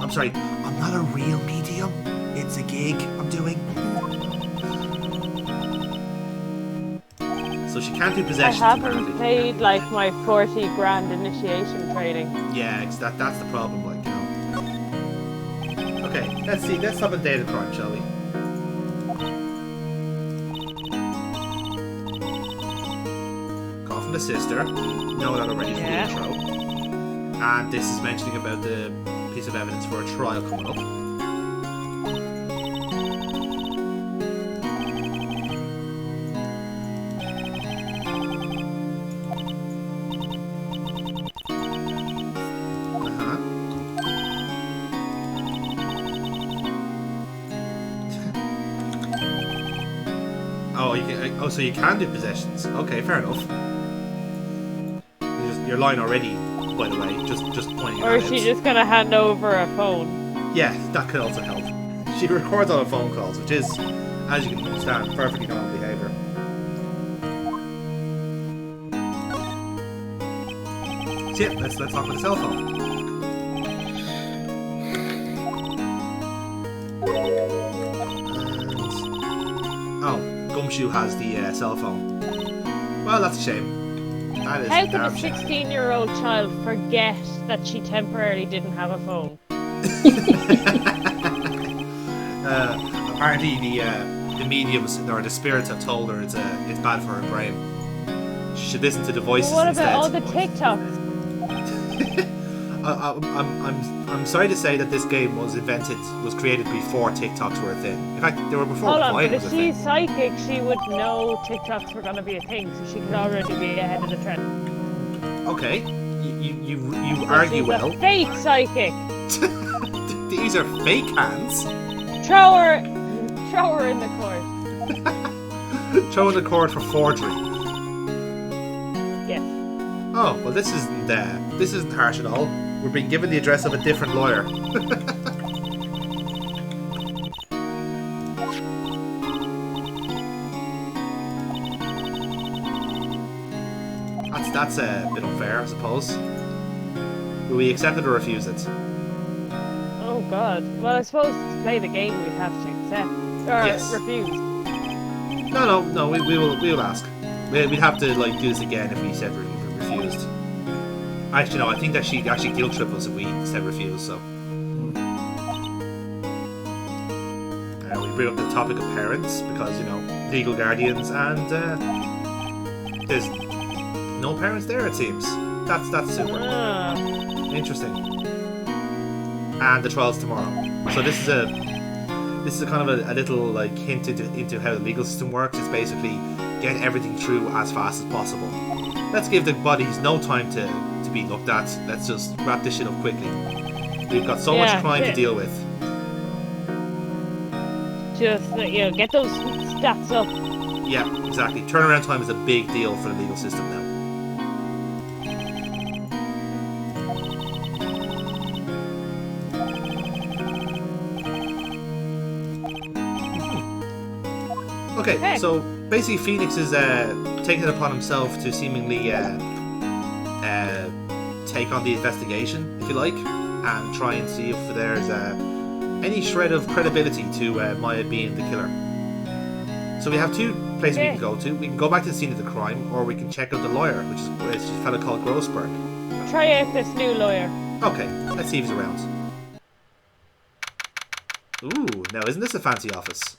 I'm sorry, I'm not a real medium. It's a gig I'm doing. So she can't do possessions. I haven't apparently. paid like my 40 grand initiation training. Yeah, that's the problem, like, you know. Okay, let's see. Let's have a data crime, shall we? Call from the sister. Know that already from the intro. And this is mentioning about the piece of evidence for a trial coming up. Oh, so you can do possessions. Okay, fair enough. You're lying already, by the way. Just pointing it out. Or is she just gonna hand over a phone? Yeah, that could also help. She records all her phone calls, which is, as you can understand, perfectly normal behaviour. So yeah, let's talk with the cell phone. And, oh. Gumshoe has the cell phone. Well, that's a shame. That is How can a 16-year-old child forget that she temporarily didn't have a phone? Apparently, the mediums or the spirits have told her it's bad for her brain. She should listen to the voices Well, what instead. about all the TikToks? I'm sorry to say that this game was created before TikToks were a thing. In fact, they were before Hold on, Vine but was if a thing. she's psychic, she would know TikToks were going to be a thing, so she could already be ahead of the trend. Okay, you So argue she's well. a fake psychic. These are fake hands. Throw her in the court. Throw in the court for forgery. Yes. Oh well, this isn't harsh at all. We're being given the address of a different lawyer. That's a bit unfair, I suppose. Will we accept it or refuse it? Oh god. Well, I suppose to play the game we'd have to accept or Yes. refuse. No. We will ask. We'd have to like do this again if we said refused. Actually, no. I think that she'd actually guilt trip us if we said refuse. So we bring up the topic of parents because legal guardians and there's no parents there. It seems that's super interesting. And the trial's tomorrow. So this is a kind of a little like hint into how the legal system works. It's basically get everything through as fast as possible. Let's give the bodies no time to be looked at. Let's just wrap this shit up quickly. We've got so much crime to deal with. Just get those stats up. Yeah, exactly. Turnaround time is a big deal for the legal system now. Okay, so basically Phoenix is taking it upon himself to seemingly take on the investigation, if you like, and try and see if there's any shred of credibility to Maya being the killer. So we have two places we can go to. We can go back to the scene of the crime, or we can check out the lawyer, which is a fellow called Grossberg. Try out this new lawyer. Okay, let's see if he's around. Ooh, now isn't this a fancy office?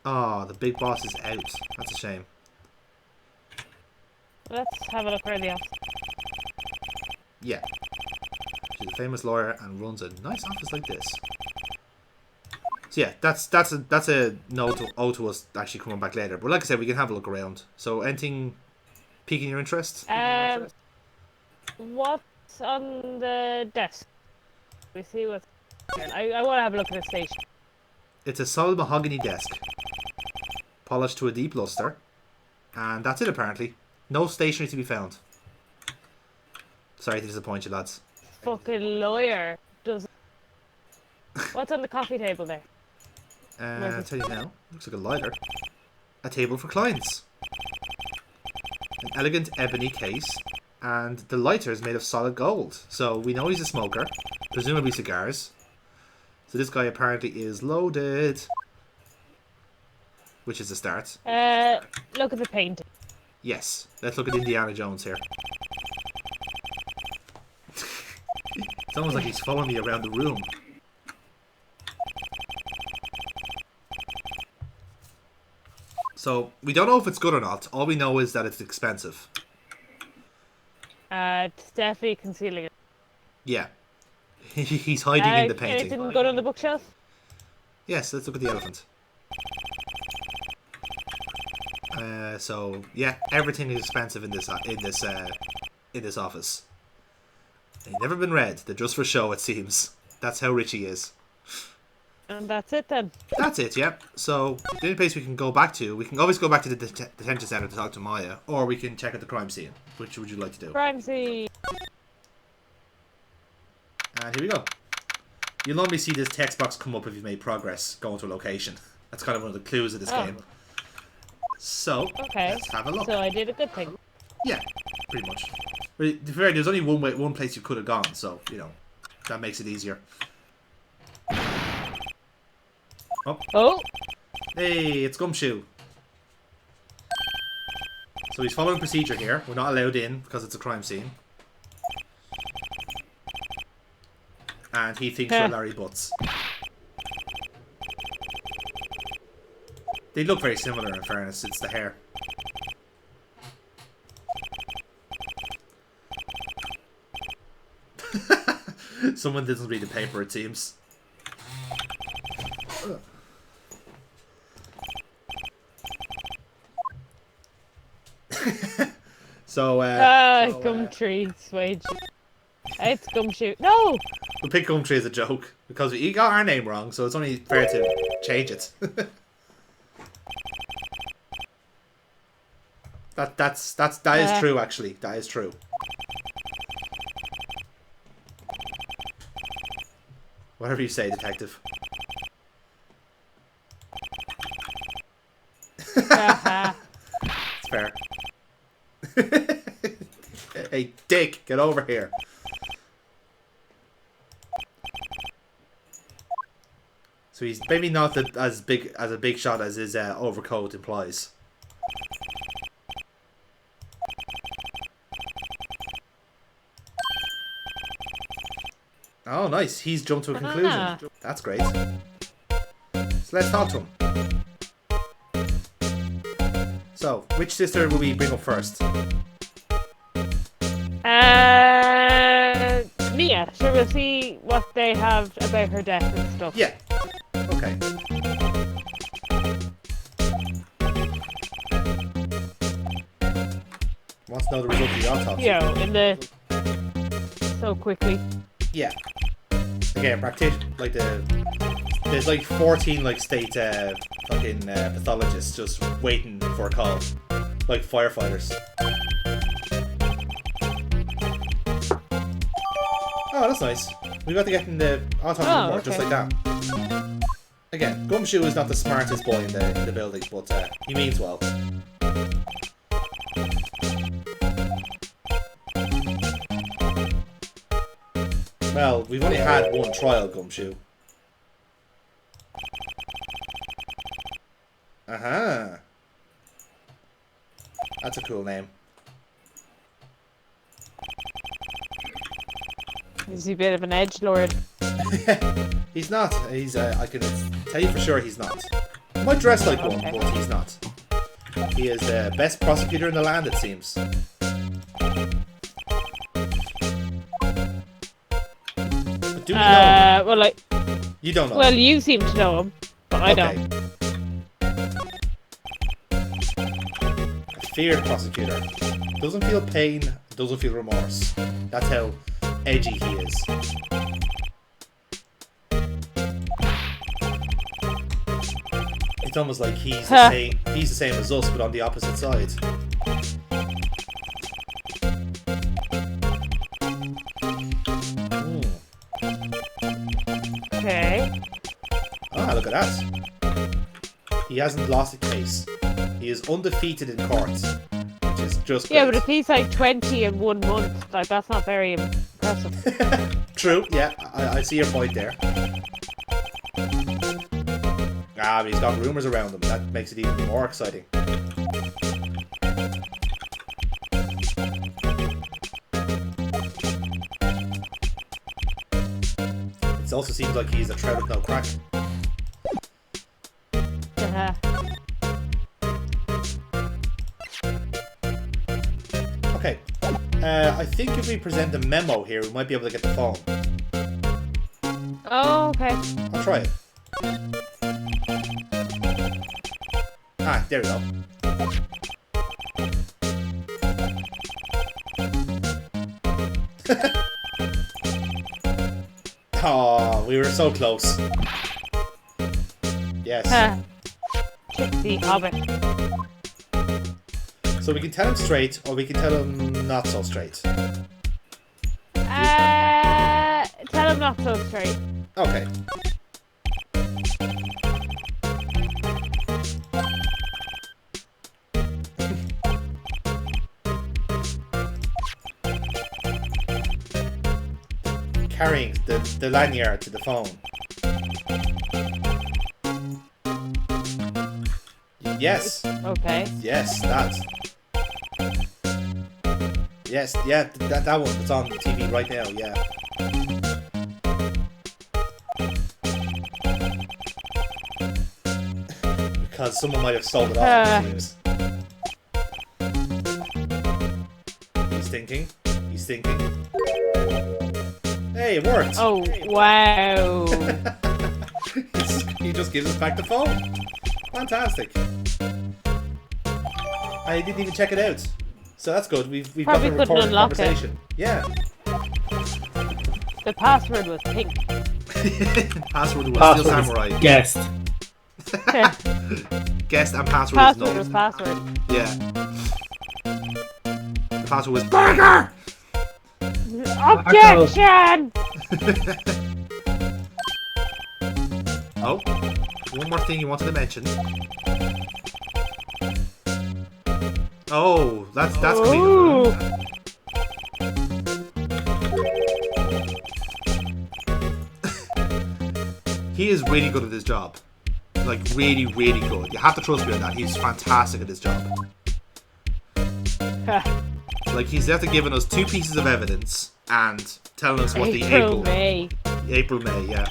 Oh, the big boss is out. That's a shame. Let's have a look around the office. Yeah. She's a famous lawyer and runs a nice office like this. So yeah, that's a no to owe to us actually coming back later. But like I said, we can have a look around. So anything piquing your interest? What's on the desk? We see what's. I want to have a look at the station. It's a solid mahogany desk, polished to a deep luster. And that's it, apparently. No stationery to be found. Sorry to disappoint you, lads. Fucking lawyer. What's on the coffee table there? I'll tell you now. Looks like a lighter. A table for clients. An elegant ebony case. And the lighter is made of solid gold. So we know he's a smoker. Presumably cigars. So this guy apparently is loaded. Which is a start. Look at the painting. Yes. Let's look at Indiana Jones here. It's almost like he's following me around the room. So, we don't know if it's good or not. All we know is that it's expensive. It's definitely concealing it. Yeah. He's hiding in the painting. Anything good on the bookshelf? Yes, let's look at the elephant. So, yeah, everything is expensive in this office. They've never been read. They're just for show, it seems. That's how rich he is. And that's it then. That's it, yep. So, the only place we can go back to, we can always go back to the detention center to talk to Maya, or we can check out the crime scene. Which would you like to do? Crime scene. And here we go. You'll normally see this text box come up if you've made progress going to a location. That's kind of one of the clues of this game. So, let's have a look. So I did a good thing. Yeah, pretty much. But to be fair, there's only one place you could have gone, so, you know, that makes it easier. Oh! Hey, it's Gumshoe. So he's following procedure here. We're not allowed in because it's a crime scene. And he thinks we're Larry Butts. They look very similar, in fairness. It's the hair. Someone didn't read the paper, it seems. So, Gumtree, Swage. It's Gumshoe. No! We pick Gumtree as a joke because we got our name wrong, so it's only fair to change it. that is true, actually. That is true. Whatever you say, detective. It's fair. Hey, Dick, get over here. So he's maybe not as big as a big shot as his overcoat implies. Oh, nice. He's jumped to a conclusion. That's great. So let's talk to him. So, which sister will we bring up first? Mia. Sure, we'll see what they have about her death and stuff. Yeah. Okay. Wants to know the result of the autopsy. Yeah, so quickly. Yeah. Again, like there's like 14 like state fucking pathologists just waiting for a call, like firefighters. Oh, that's nice. We got to get in the autopsy report just like that. Again, Gumshoe is not the smartest boy in the building, but he means well. Well, we've only had one trial, Gumshoe. Uh-huh. That's a cool name. Is he a bit of an edgelord? He's not. He's, I can tell you for sure he's not. He might dress like one, but he's not. He is the best prosecutor in the land, it seems. But do we know him? Well, like... You don't know Well, him. you seem to know him, but I don't. A feared prosecutor. Doesn't feel pain, doesn't feel remorse. That's how edgy he is. It's almost like he's the same as us, but on the opposite side. Okay. Ah, look at that. He hasn't lost a case. He is undefeated in court, which is just great. Yeah, but if he's like 20 in 1 month, like that's not very impressive. True, yeah, I see your point there. Ah, but he's got rumours around him. That makes it even more exciting. It also seems like he's a trout of no crack. Okay. I think if we present a memo here, we might be able to get the phone. Oh, okay. I'll try it. Ah, there we go. Oh, we were so close. Yes. The Hobbit. So we can tell him straight, or we can tell him not so straight. Tell him not so straight. Okay. Carrying the lanyard to the phone. Yes. Okay. Yes, that. Yes, yeah, that one that's on the TV right now, yeah. Because someone might have sold it off, it seems. He's thinking. He's thinking. Hey, it worked! Oh, wow. He just gives us back the phone. Fantastic. I didn't even check it out. So that's good. We've got Probably the couldn't recorded unlock conversation. Yeah. The password was pink. Password was still samurai. Guest. Guest and password Password was was null. password. Yeah. The password was burger! Objection! Oh. One more thing you wanted to mention. Oh, that's Ooh. clean. He is really good at his job. Like, really, really good. You have to trust me on that. He's fantastic at his job. Like, he's after giving us 2 pieces of evidence and telling us what the April May, yeah.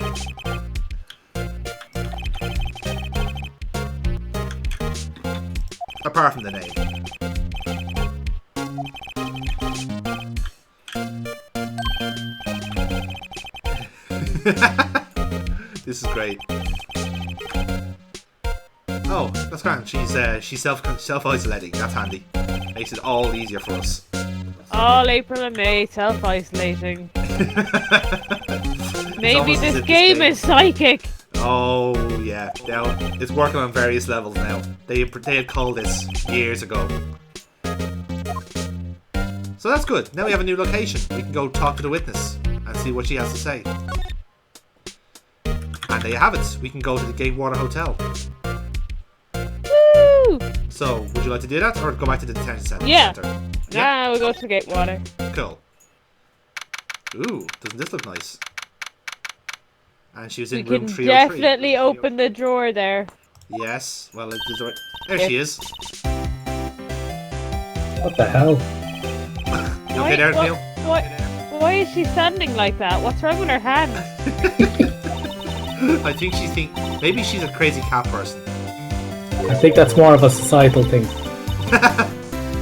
Apart from the name. This is great. Oh, that's grand. She's self-isolating. That's handy. Makes it all easier for us. all April and May, self-isolating. Maybe almost as this if game is psychic. Oh yeah, now it's working on various levels now. They had called this years ago. So that's good. Now we have a new location. We can go talk to the witness and see what she has to say. And there you have it. We can go to the Gatewater Hotel. Woo! So, would you like to do that, or go back to the detention center? Yeah. Nah, we'll go to Gatewater. Cool. Ooh, doesn't this look nice? And she was in We room can 303. definitely open the drawer there. Yes. Well, there she is. What the hell? You okay there, Neil? Why is she standing like that? What's wrong with her hand? I think maybe she's a crazy cat person. I think that's more of a societal thing.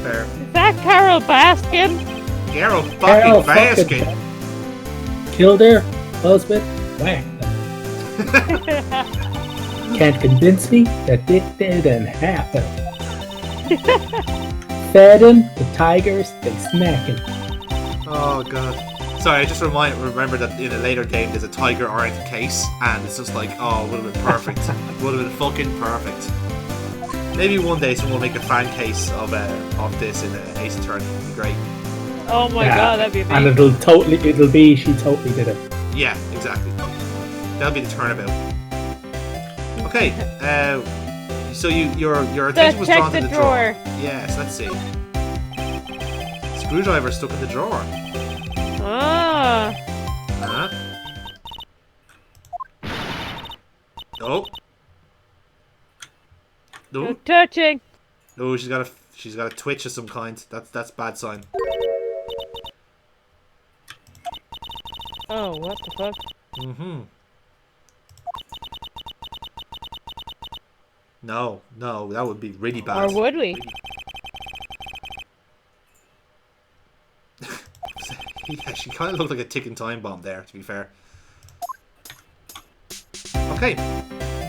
Fair. Is that Carol Baskin? Carol Carol fucking fucking Baskin. Killed her husband. Whack. Can't convince me that it didn't happen. Fed him, the tigers, they smacking. Oh god. Sorry, I just remember that in a later game there's a tiger-oriented case, and it's just like, oh, would have been perfect. Would have been fucking perfect. Maybe one day someone will make a fan case of this in Ace Attorney. It'd be great. Oh my god, that'd be amazing. And it'll be she totally did it. Yeah, exactly. That'll be the turnabout. Okay, so your attention was drawn to the drawer. Yes, let's see. Screwdriver stuck in the drawer. Ah. No. No. No touching. No, she's got a twitch of some kind. That's bad sign. Oh, what the fuck? Mm-hmm. No, that would be really bad. Or would we? Yeah, she kind of looked like a ticking time bomb there, to be fair. Okay,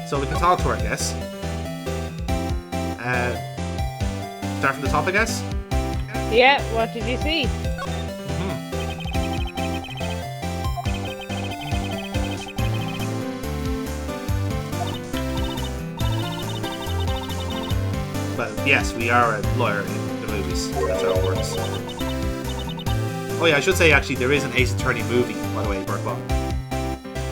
so we can talk to her, I guess. Start from the top, I guess? Yeah, what did you see? Well, yes, we are a lawyer in the movies. That's how it works. Oh yeah, I should say actually there is an Ace Attorney movie, by the way, Burkebot.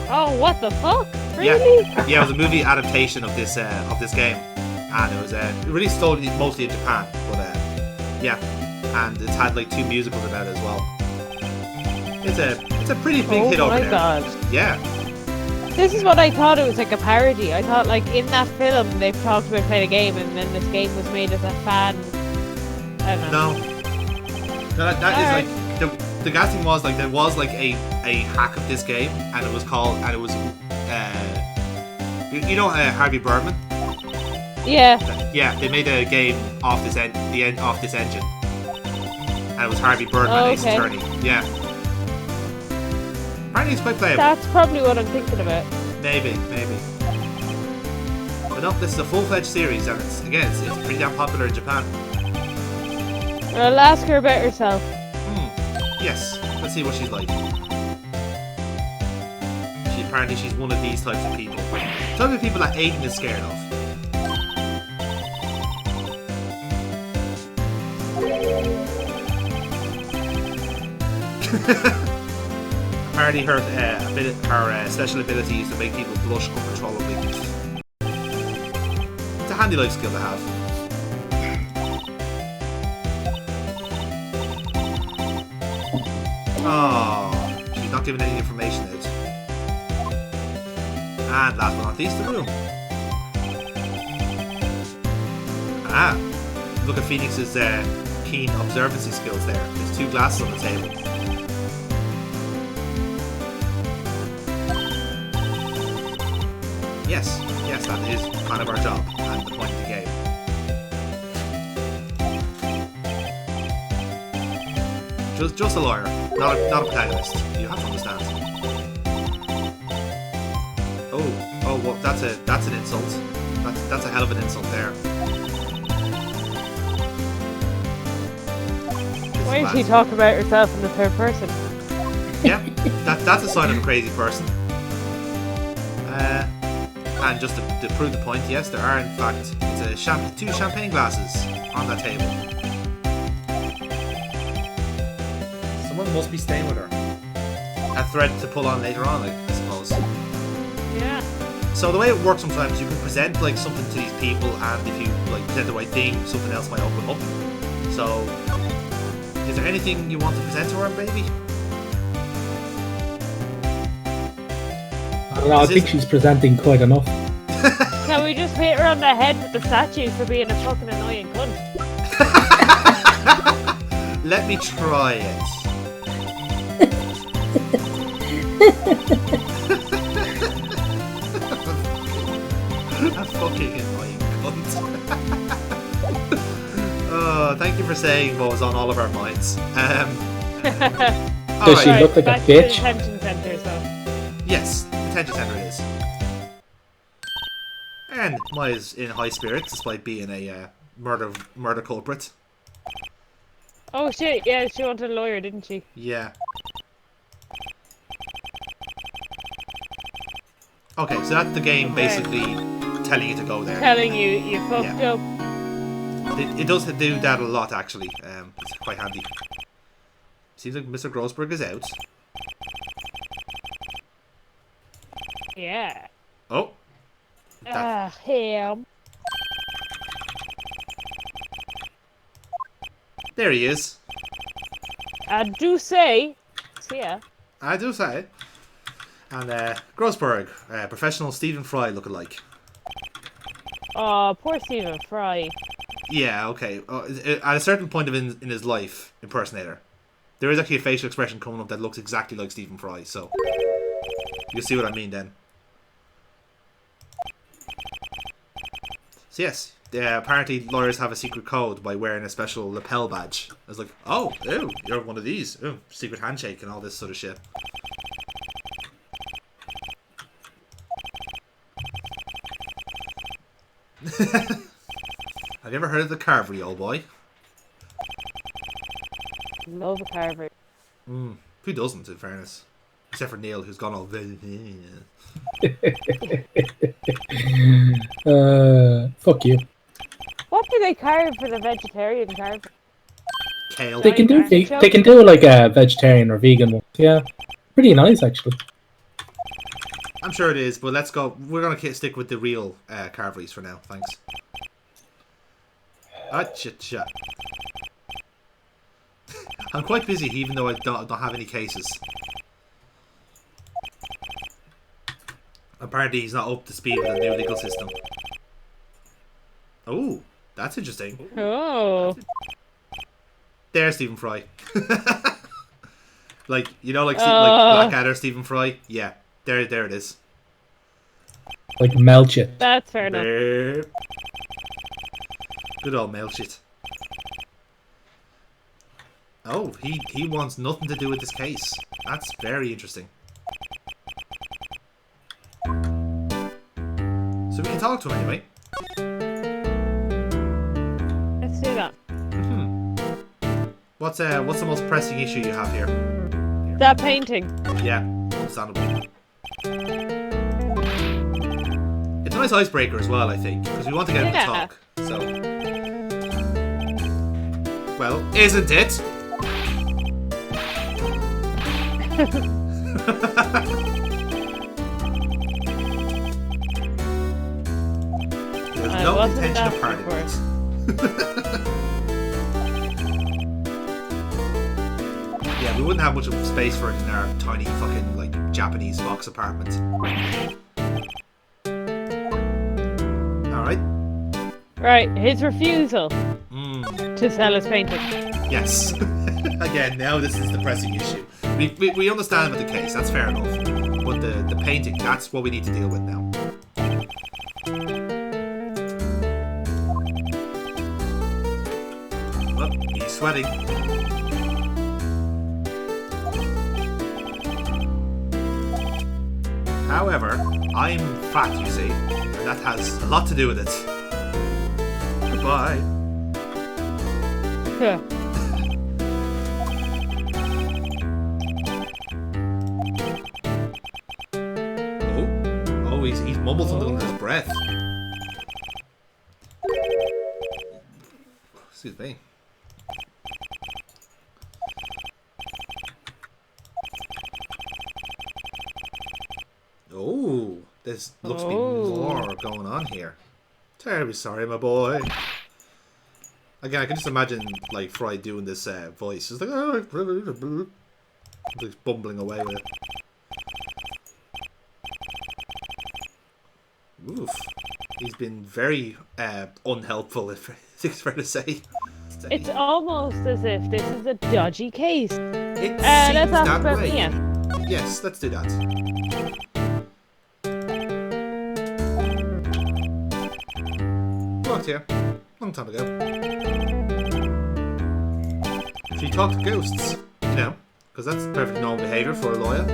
Oh, what the fuck? Really? Yeah, it was a movie adaptation of this game, and it was released mostly in Japan, but yeah, and it's had like 2 musicals about it as well. It's a pretty big hit over there. Oh my god. Yeah. This is what I thought. It was like a parody. I thought like in that film they've talked about playing a game, and then this game was made as a fan. I don't know. No, that is like the gas thing was like there was like a hack of this game, and it was you know Harvey Birdman. Yeah. Yeah, they made a game off this off this engine, and it was Harvey Birdman Ace Attorney. Yeah. Apparently it's quite playable. That's probably what I'm thinking about. Maybe. But no, this is a full-fledged series, and it's pretty damn popular in Japan. I'll ask her about herself. Yes, let's see what she's like. Apparently she's one of these types of people. Type of people that Aiden is scared of. Apparently her special ability is to make people blush uncontrollably. It's a handy life skill to have. Oh, she's not giving any information out. And last but not least, the room. Look at Phoenix's keen observancy skills there. There's 2 glasses on the table. Yes, that is kind of our job and the point of the game. Just a lawyer, not a protagonist. You have to understand. Oh, well, that's an insult. That's a hell of an insult there. Why did she talk about herself in the third person? Yeah, that's a sign of a crazy person. And just to prove the point, yes, there are in fact 2 champagne glasses on that table. Someone must be staying with her. A thread to pull on later on, I suppose. Yeah. So the way it works sometimes, you can present like something to these people, and if you like present the right thing, something else might open up. So, is there anything you want to present to her, baby? I don't know, I think she's presenting quite enough. Can we just hit her on the head with the statue for being a fucking annoying cunt? Let me try it. A fucking annoying cunt. Oh, thank you for saying what was on all of our minds. Does she look like a bitch? To the detention centre, so. Yes, detention centre it is. And Maya is in high spirits despite being a murder culprit. Oh shit! Yeah, she wanted a lawyer, didn't she? Yeah. Okay, so that's the game basically telling you to go there. Telling you fucked up. It does do that a lot, actually. It's quite handy. Seems like Mr. Grossberg is out. Yeah. Oh. Him. There he is. I do say. See ya. I do say. And Grossberg, professional Stephen Fry lookalike. Oh, poor Stephen Fry. Yeah, okay. At a certain point in his life, impersonator, there is actually a facial expression coming up that looks exactly like Stephen Fry, so you'll see what I mean then. So yes, apparently lawyers have a secret code by wearing a special lapel badge. I was like, oh, ew, you're one of these. Ooh, secret handshake and all this sort of shit. Have you ever heard of the Carvery, old boy? Love a carver. Who doesn't, in fairness? Except for Neil, who's gone all... Fuck you. What do they carve for the vegetarian carve? Kale. They can do like a vegetarian or vegan one. Yeah, pretty nice actually. I'm sure it is, but let's go. We're going to stick with the real Carveries for now, thanks. Cha. I'm quite busy, even though I don't have any cases. Apparently, he's not up to speed with the new legal system. Oh, that's interesting. Oh. There's Stephen Fry. Like, you know, like Blackadder, Stephen Fry? Yeah, there it is. Like Melchit. That's fair enough. Good old Melchit. Oh, he wants nothing to do with this case. That's very interesting. So we can talk to him anyway. Let's do that. What's the most pressing issue you have here? That painting. Yeah, understandable. It's a nice icebreaker as well, I think, because we want to get him to talk. So, well, isn't it? There's no intention of parting this. Yeah, we wouldn't have much of space for it in our tiny fucking like Japanese box apartment. Alright. Right, his refusal to sell his painting. Yes. Again, now this is the pressing issue. We understand with the case, that's fair enough. But the painting, that's what we need to deal with now. Oh, he's sweating. However, I'm fat, you see, and that has a lot to do with it. Goodbye. Yeah. Oh, he's mumbled something under his breath. Excuse me. Oh, this looks to be more going on here. Terribly sorry, my boy. Again, I can just imagine like Fry doing this voice. It's like, he's bumbling away with it. Oof. He's been very unhelpful, if it's fair to say. It's almost as if this is a dodgy case. It Let's seems ask that about way. Mia. Yes, let's do that. Worked here. Long time ago. She talked to ghosts, you know, because that's perfectly normal behaviour for a lawyer.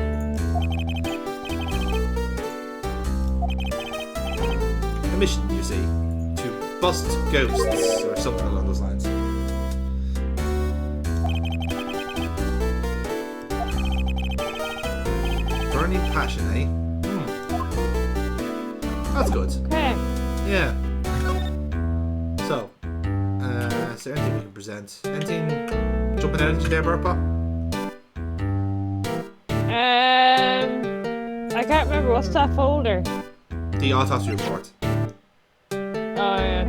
A mission, you see, to bust ghosts or something along those lines. Burning passion, eh? That's good. Okay. Yeah. So, is there anything we can present? Anything jumping out at you there, Burkebot? I can't remember. What's that folder? The autopsy report. Oh, yeah.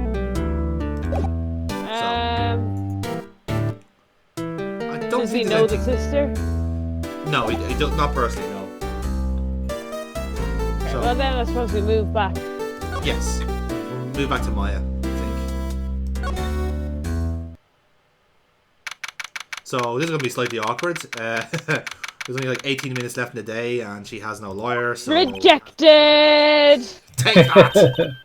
I don't Does he think know there's the anything... sister? No, he does not personally, no. So, Well, then I suppose we move back. yes. Move back to Maya, I think. So, this is going to be slightly awkward. There's only like 18 minutes left in the day, and she has no lawyer, so... Rejected! Take that!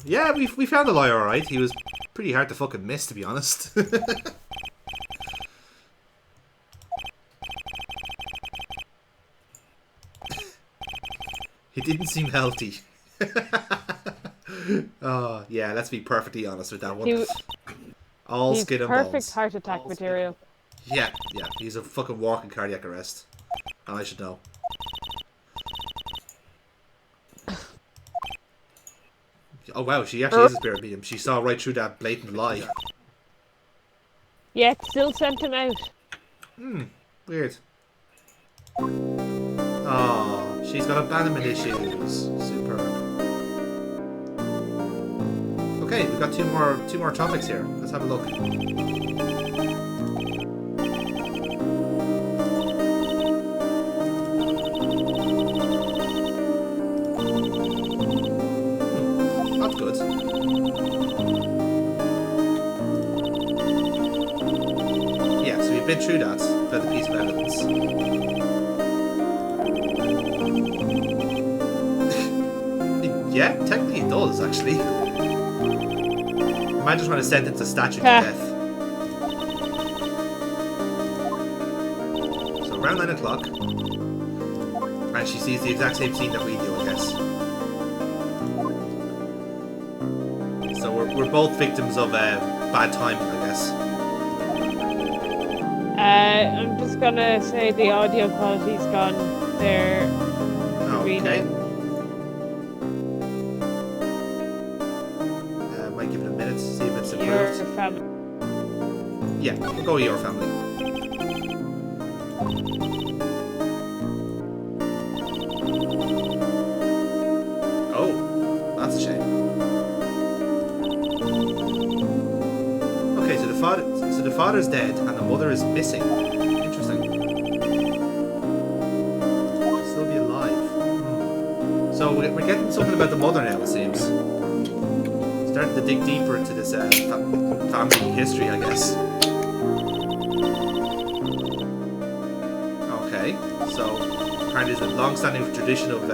Yeah, we found a lawyer, alright. He was pretty hard to fucking miss, to be honest. He didn't seem healthy. Oh, yeah, let's be perfectly honest with that one. All He's skin and bones. perfect heart attack material. Yeah, he's a fucking walking cardiac arrest. And I should know. Oh wow, she actually is a spirit medium. She saw right through that blatant lie. Yet still sent him out. Weird. Oh, she's got abandonment issues. Super. Okay, we've got two more topics here. Let's have a look. That's good. Yeah, so we've been through that. About the piece of evidence. Yeah, technically it does, actually. I might just want to sentence a statue to death. So around 9 o'clock, and she sees the exact same scene that we do, I guess. So we're both victims of bad timing, I guess. I'm just gonna say the audio quality's gone there. Okay. Might give it a minute to see if it's improved. Your family. Yeah, we'll go with your family. Oh, that's a shame. Okay, so the father's dead and the mother is missing. Interesting. She'll still be alive. So we're getting something about the mother now, it seems. Starting to dig deeper into this family history, I guess. Okay, so apparently there's a long-standing tradition of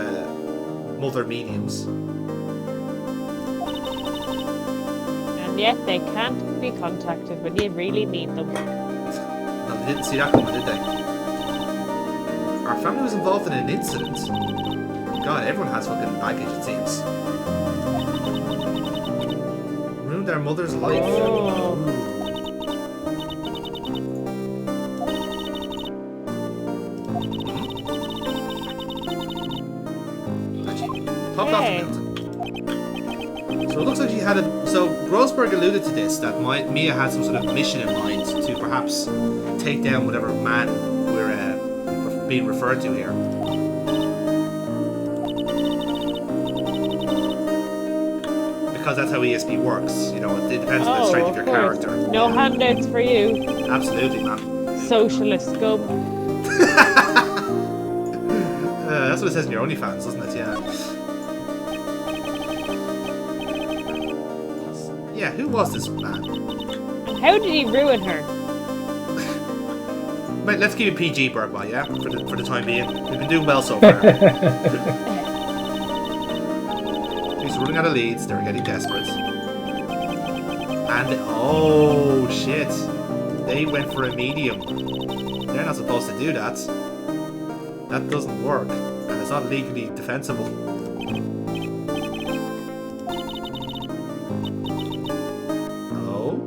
mother mediums. And yet they can't be contacted when you really need them. No, they didn't see that coming, did they? Our family was involved in an incident. God, everyone has fucking baggage, it seems. Ruined our mother's life. Oh. Actually, popped off the mountain. So it looks like she had a... So Grossberg alluded to this, that Mia had some sort of mission in mind to perhaps take down whatever man we're being referred to here. Because that's how ESP works, you know, it depends on the strength of your character. No handouts for you. Absolutely, man. Socialist scum. That's what it says in your OnlyFans, doesn't it? Yeah. Yeah, who was this man? How did he ruin her? Mate, let's keep it PG, Burkebot, yeah? For the time being. We've been doing well so far. He's running out of leads, they're getting desperate. And, oh shit. They went for a medium. They're not supposed to do that. That doesn't work. And it's not legally defensible. Oh?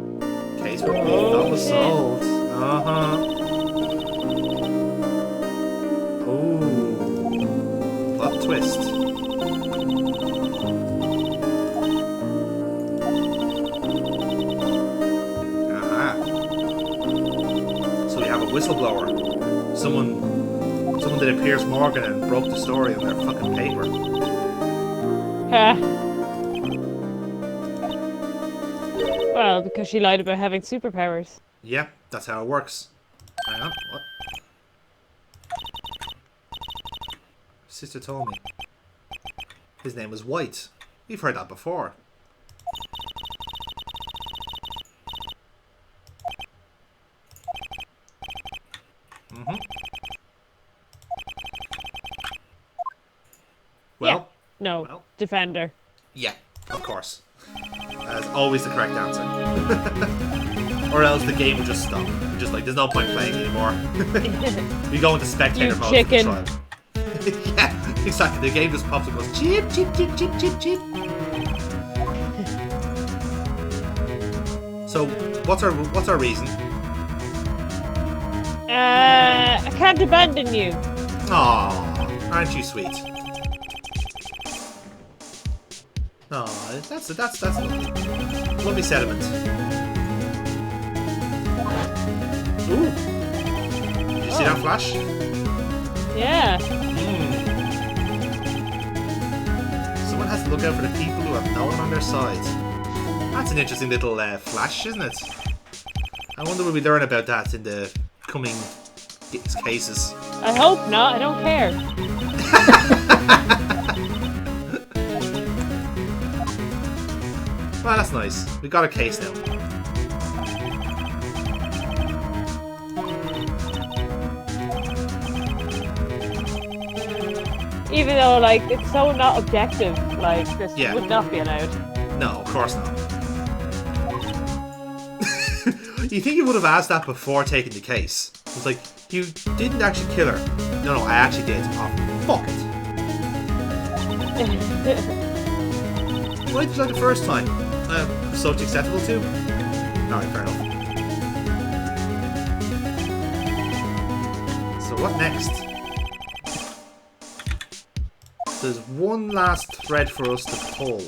Case what we thought was solved. Uh-huh. Oh. Aha. So we have a whistleblower. Someone did a Piers Morgan and broke the story on their fucking paper. Well, because she lied about having superpowers. Yeah, that's how it works. Hang on, what? Sister told me. His name was White. We've heard that before. Mm-hmm. Well, Yeah. No. well. Defender. Yeah, of course. That's always the correct answer. Or else the game would just stop. Just like, there's no point playing anymore. We go into spectator You mode chicken. for the trial. Yeah, exactly. The game just pops and goes chip, chip, chip, chip, chip, chip. So, what's our reason? I can't abandon you. Aww, aren't you sweet? Aw, that's lovely. Lovely sentiment. Ooh. Did you see that flash? Yeah. Someone has to look out for the people who have no one on their side. That's an interesting little flash, isn't it? I wonder will we learn about that in the coming cases. I hope not. I don't care. Well, that's nice. We got a case now. Even though, like, it's so not objective. Like, this Yeah. would not be allowed. No, of course not. You think you would have asked that before taking the case? It's like, you didn't actually kill her. No, I actually did. Oh, fuck it. Why did you like the first time? Such acceptable too? Alright, fair enough. So what next? There's one last thread for us to pull,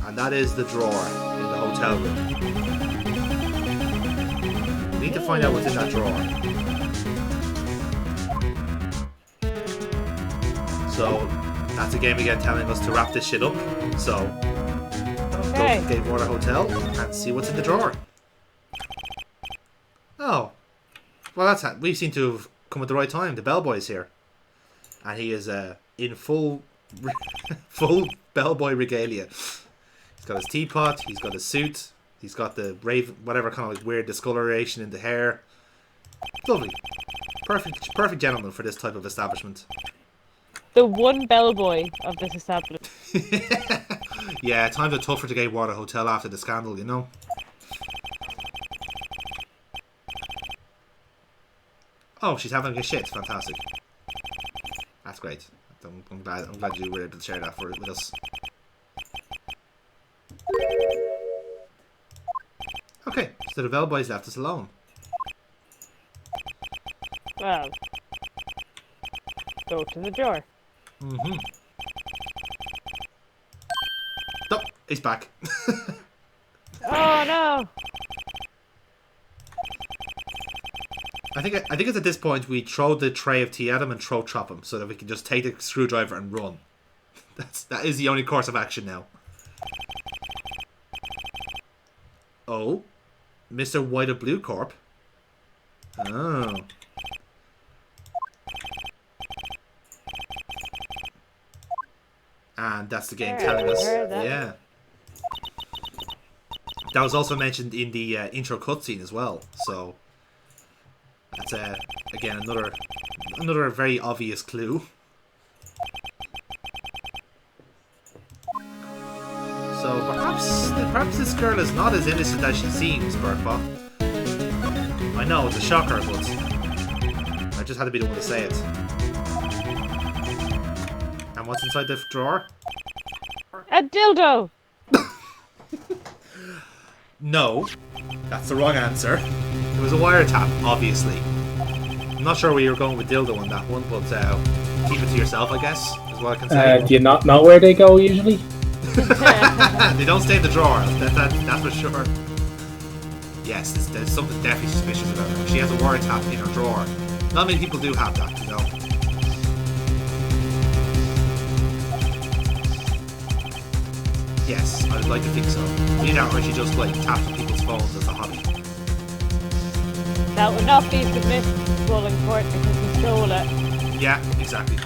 and that is the drawer in the hotel room. We need to find out what's in that drawer. So, that's again again telling us to wrap this shit up. So, Okay. go to Gatewater Hotel and see what's in the drawer. Oh. Well, we seem to have come at the right time. The bellboy's here. And he is in full bellboy regalia. He's got his teapot, he's got his suit, he's got the whatever kind of like weird discoloration in the hair. Lovely. Perfect gentleman for this type of establishment. The one bellboy of this establishment. Yeah, times are tougher to Gatewater Hotel after the scandal, you know. Oh, she's having a shit. Fantastic. That's great. I'm glad you were able to share that with us. Okay, so the bellboy's left us alone. Well, go to the door. Mm-hmm. Oh, he's back. Oh no! I think it's at this point we throw the tray of tea at him and throat chop him so that we can just take the screwdriver and run. That is the only course of action now. Oh, Mr. White of Blue Corp. Oh. And that's the game telling us. Yeah. That was also mentioned in the intro cutscene as well. So that's again another very obvious clue. So perhaps this girl is not as innocent as she seems, Burkebot. I know it's a shocker, but I just had to be the one to say it. And what's inside the drawer? A dildo! No, that's the wrong answer. It was a wiretap, obviously. I'm not sure where you were going with dildo on that one, but keep it to yourself, I guess. is what I can say. Do you not know where they go usually? They don't stay in the drawer, that's for sure. Yes, there's something definitely suspicious about her. She has a wiretap in her drawer. Not many people do have that, you know. Yes, I would like to think so. You know, or she just like taps people's phones as a hobby. That would not be submissible in court because he stole it. Yeah, exactly.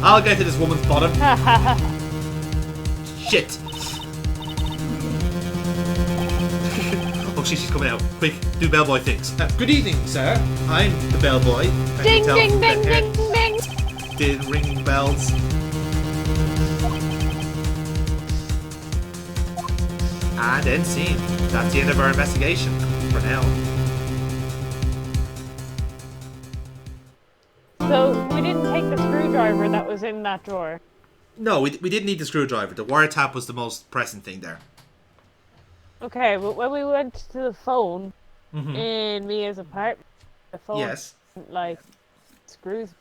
I'll get to this woman's bottom. Shit. Oh shit, she's coming out. Quick, do bellboy things. Good evening, sir. I'm the bellboy. Ding, ding, ding, ding, ding. Did ringing bells. And end scene. That's the end of our investigation for now. So we didn't take the screwdriver that was in that drawer. No, we didn't need the screwdriver. The wiretap was the most pressing thing there. Okay, but when we went to the phone in Mia's apartment, the phone Yes. like screws.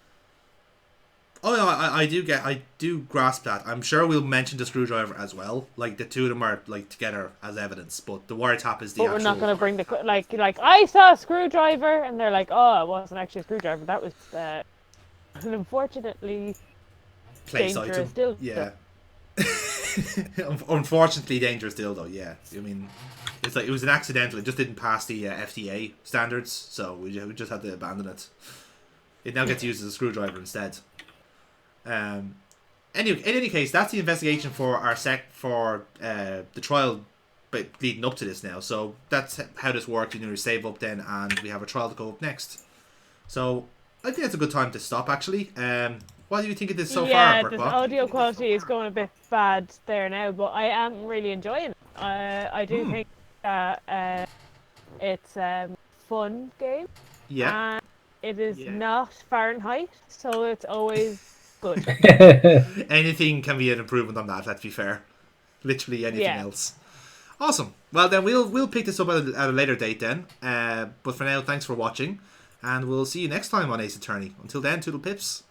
Oh no, I do grasp that. I'm sure we'll mention the screwdriver as well. Like the two of them are like together as evidence, but the wiretap is the But actual. we're not going to bring the like I saw a screwdriver, and they're like, oh, it wasn't actually a screwdriver. That was an unfortunately place dangerous item. dildo. Yeah. Unfortunately, dangerous dildo. Yeah, I mean, it's like it was an accidental. It just didn't pass the FDA standards, so we just had to abandon it. It now gets used as a screwdriver instead. Anyway, in any case, that's the investigation for our the trial, but leading up to this now. So that's how this works. You know, we save up then, and we have a trial to go up next. So I think that's a good time to stop. Actually, what do you think of this so far, Yeah, the Burkebot? audio quality is going a bit bad there now, but I am really enjoying it. I do think that it's a fun game. Yeah. And it is not Fahrenheit, so it's always good. Anything can be an improvement on that. Let's be fair. Literally anything else. Awesome. Well, then we'll pick this up at a later date then. But for now, thanks for watching, and we'll see you next time on Ace Attorney. Until then, toodle pips.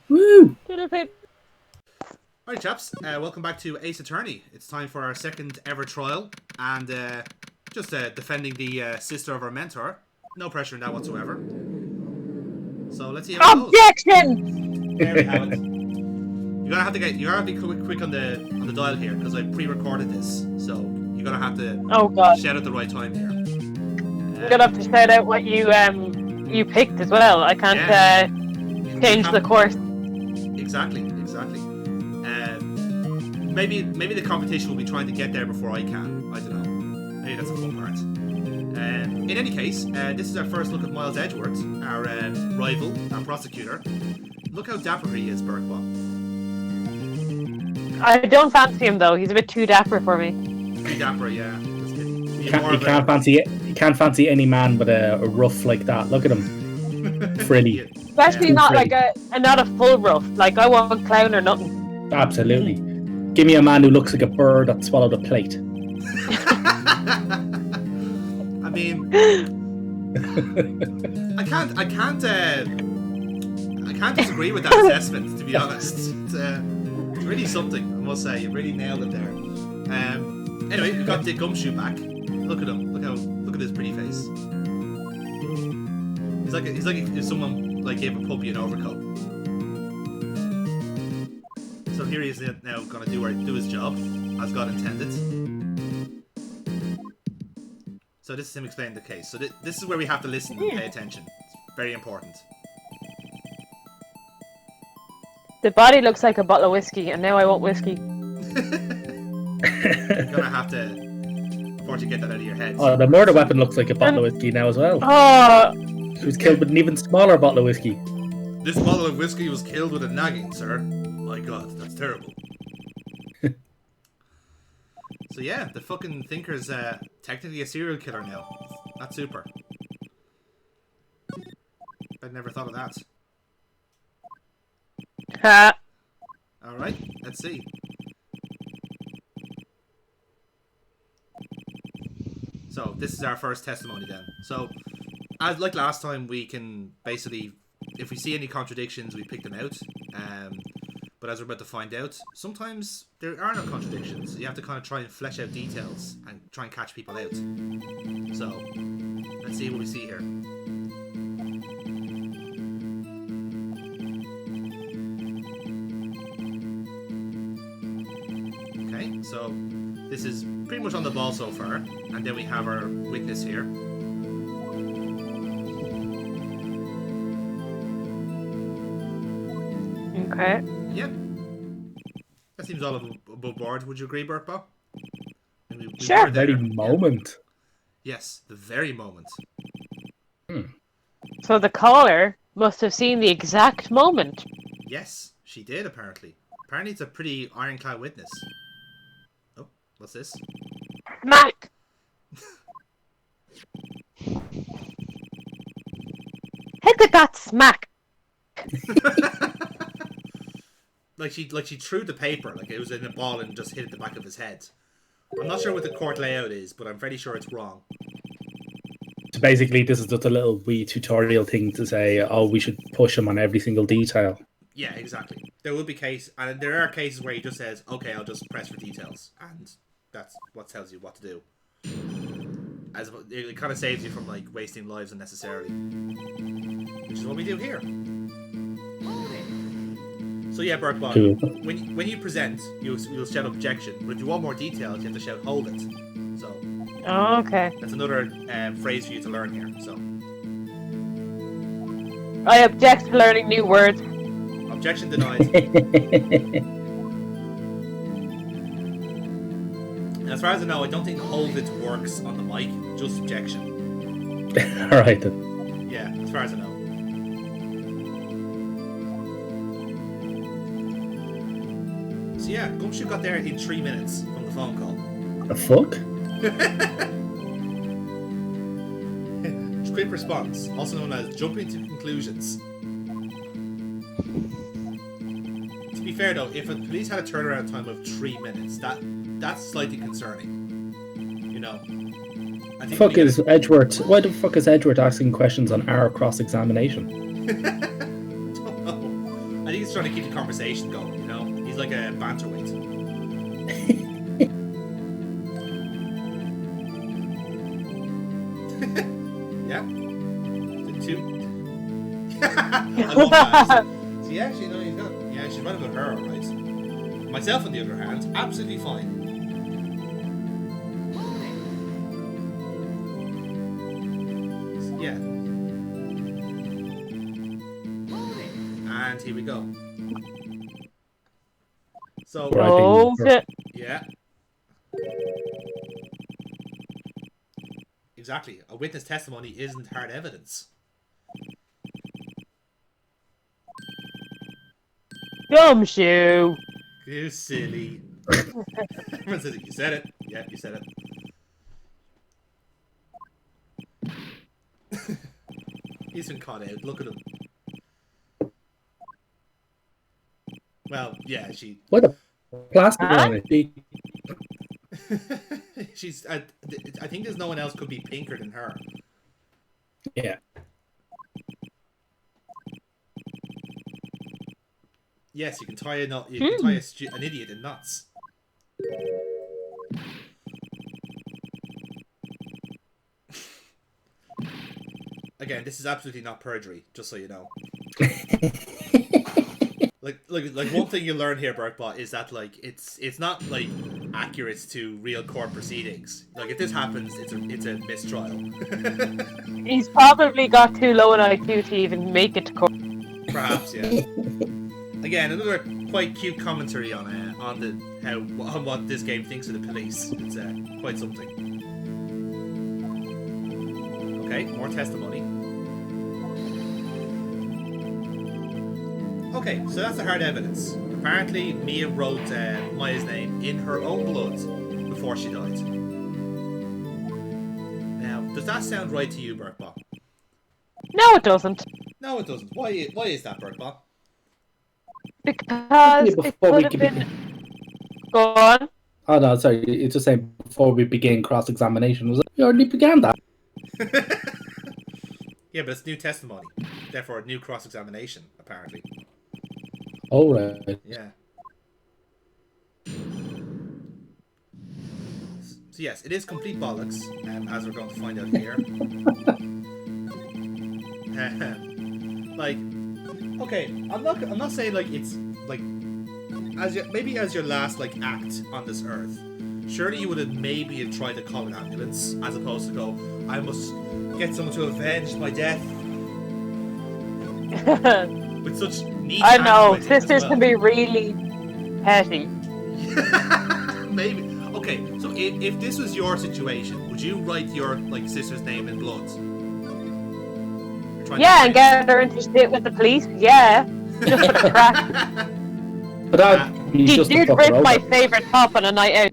Woo! Little pip. Alright chaps, welcome back to Ace Attorney. It's time for our second ever trial, and just defending the sister of our mentor. No pressure in that whatsoever. So let's see how it goes. Objection! There we have it. You're gonna have to be quick on the dial here, because I pre-recorded this, so you're gonna have to shout at the right time here. You're gonna have to shout out what you picked as well. I can't change the course. Exactly. Maybe the competition will be trying to get there before I can. I don't know. Maybe that's a fun part. In any case, this is our first look at Miles Edgeworth, our rival, our prosecutor. Look how dapper he is, Burkebot. I don't fancy him though. He's a bit too dapper for me. Too dapper, yeah. You can't fancy any man with a ruff like that. Look at him, frilly. Especially not like not a full ruff. Like I want clown or nothing. Absolutely. Give me a man who looks like a bird that swallowed a plate. I mean, I can't disagree with that assessment. To be honest, it's really something. I must say, you really nailed it there. Anyway, we've got Dick Gumshoe back. Look at him. Look at his pretty face. He's like if someone like gave a puppy an overcoat. So here he is now going to do his job as God intended. So this is him explaining the case. So this is where we have to listen and pay attention. It's very important. The body looks like a bottle of whiskey, and now I want whiskey. You're gonna have to, unfortunately, get that out of your head. Oh, the murder weapon looks like a bottle of whiskey now as well. Oh, She was killed with an even smaller bottle of whiskey. This bottle of whiskey was killed with a nagging, sir. My God, that's terrible. So yeah, the fucking thinker's technically a serial killer now. That's super. I'd never thought of that. Alright, let's see. So, this is our first testimony then. So, as like last time, we can basically, if we see any contradictions, we pick them out. But as we're about to find out, sometimes there are no contradictions. You have to kind of try and flesh out details and try and catch people out. So, let's see what we see here. Okay, so this is pretty much on the ball so far. And then we have our witness here. Okay. Yep. That seems all above board. Would you agree, Burkebot? Sure. Very moment. Yes, the very moment. So the caller must have seen the exact moment. Yes, she did, apparently. Apparently it's a pretty ironclad witness. Oh, what's this? Mac! Hit at that smack! Like she threw the paper, like it was in a ball and just hit the back of his head. I'm not sure what the court layout is, but I'm pretty sure it's wrong. So basically, this is just a little wee tutorial thing to say, oh, we should push him on every single detail. Yeah, exactly. There will be and there are cases where he just says, okay, I'll just press for details, and that's what tells you what to do. As it kind of saves you from like wasting lives unnecessarily, which is what we do here. So yeah, Burkebot, Cool. when you present, you'll shout objection, but if you want more details, you have to shout hold it. So Oh, okay. that's another phrase for you to learn here. So I object to learning new words. objection denied. And as far as I know, I don't think hold it works on the mic, just objection. Alright then. Yeah, as far as I know. So yeah, Gumshoe got there in 3 minutes from the phone call. The fuck? Quick response, also known as jumping to conclusions. To be fair though, if the police had a turnaround time of 3 minutes, that's slightly concerning. You know. I think Fuck is Edgeworth? Why the fuck is Edgeworth asking questions on our cross-examination? Don't know. I think he's trying to keep the conversation going, you know? He's like a banterweight. Yeah? Two. I love that. So yeah, she's running with her, alright. Myself, on the other hand, absolutely fine. Yeah. And here we go. So, Oh, shit. yeah. Exactly. A witness testimony isn't hard evidence. Gumshoe. You silly. Everyone says it. You said it. Yeah, you said it. He's been caught out. Look at him. Well, yeah, she. What the plastic Huh? on it? She's. I think there's no one else could be pinker than her. Yeah. Yes, you can tie a knot. You can tie an idiot in knots. Again, this is absolutely not perjury, just so you know. like one thing you learn here, Burkebot, is that like it's not like accurate to real court proceedings. Like if this happens, it's a mistrial. He's probably got too low an IQ to even make it to court. Perhaps, yeah. Again, another quite cute commentary on what this game thinks of the police. It's quite something. Okay, more testimony. Okay, so that's the hard evidence. Apparently, Mia wrote Maya's name in her own blood before she died. Now, does that sound right to you, Burkebot? No, it doesn't. No, it doesn't. Why is that, Burkebot? Because it Before we could have begin- been... Go on. Oh no, sorry. It's just saying before we begin cross-examination. Was it? We already began that. Yeah, but it's new testimony. Therefore, new cross-examination, apparently. Oh, right. Yeah. So yes, it is complete bollocks, as we're going to find out here. Like, okay, I'm not saying like it's like maybe as your last like act on this earth. Surely you would have maybe tried to call an ambulance as opposed to go, I must get someone to avenge my death. With such neat I know, handwriting as sisters well. can be really petty. Maybe. Okay, so if this was your situation, would you write your like sister's name in blood? Yeah, and get her into shit with the police. Yeah, just for the crack. But that he's She just a did fucking rip my robot. favourite top on a night out.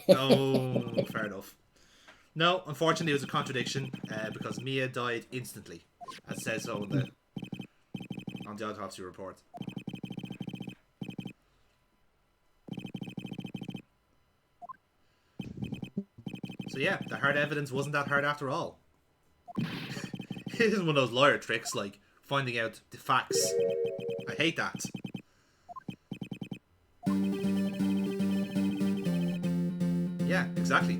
Oh, fair enough. No, unfortunately, it was a contradiction because Mia died instantly, as says so on the autopsy report. So yeah, the hard evidence wasn't that hard after all. It is one of those lawyer tricks, like finding out the facts. I hate that. Yeah, exactly.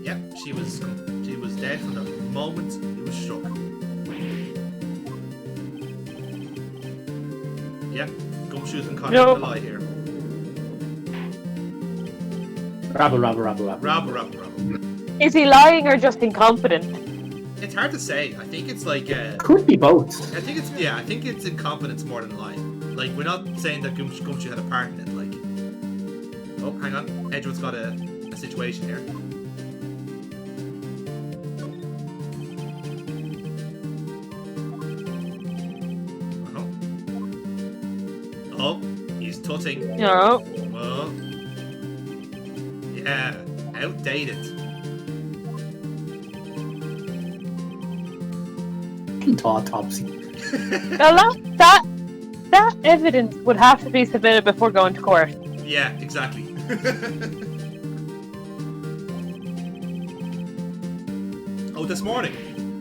Yep, she was dead from the moment it was struck. Yep, gumshoes and conning the lie here. Rabble. Is he lying or just incompetent? It's hard to say. I think it's like Could be both. I think it's incompetence more than lying. Like, we're not saying that Gumshoe had a part in it. Like, oh, hang on, Edward's got a situation here. Oh, he's tutting. No. Oh, yeah, outdated. Autopsy. Well, that evidence would have to be submitted before going to court. Yeah, exactly. Oh, this morning?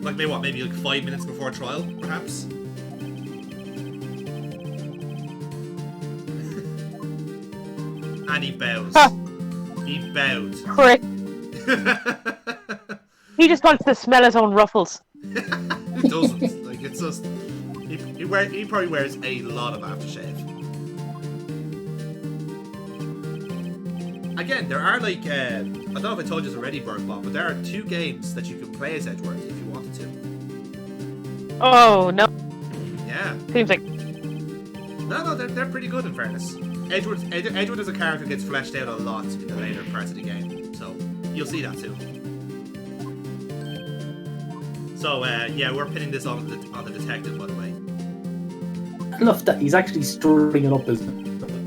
Like maybe like 5 minutes before trial, perhaps? And he bows. He bowed. Prick. He just wants to smell his own ruffles. Who doesn't? Like, it's just... He probably wears a lot of aftershave. Again, there are like... I don't know if I told you this already, Burkebot, but there are 2 games that you can play as Edward if you wanted to. Oh, no. Yeah. Seems like... No, they're pretty good in fairness. Edward as a character gets fleshed out a lot in the later parts of the game, so you'll see that too. So yeah, we're pinning this on the detective, by the way. I love that he's actually stringing up his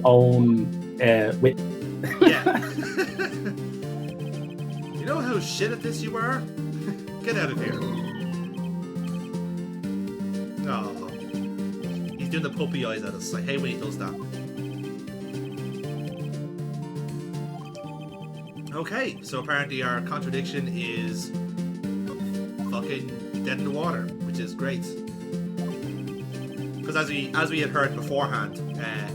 own wit. Yeah. You know how shit at this you are? Get out of here. Oh, he's doing the puppy eyes at us. I hate when he does that. Okay, so apparently our contradiction is fucking dead in the water, which is great. Because as we had heard beforehand,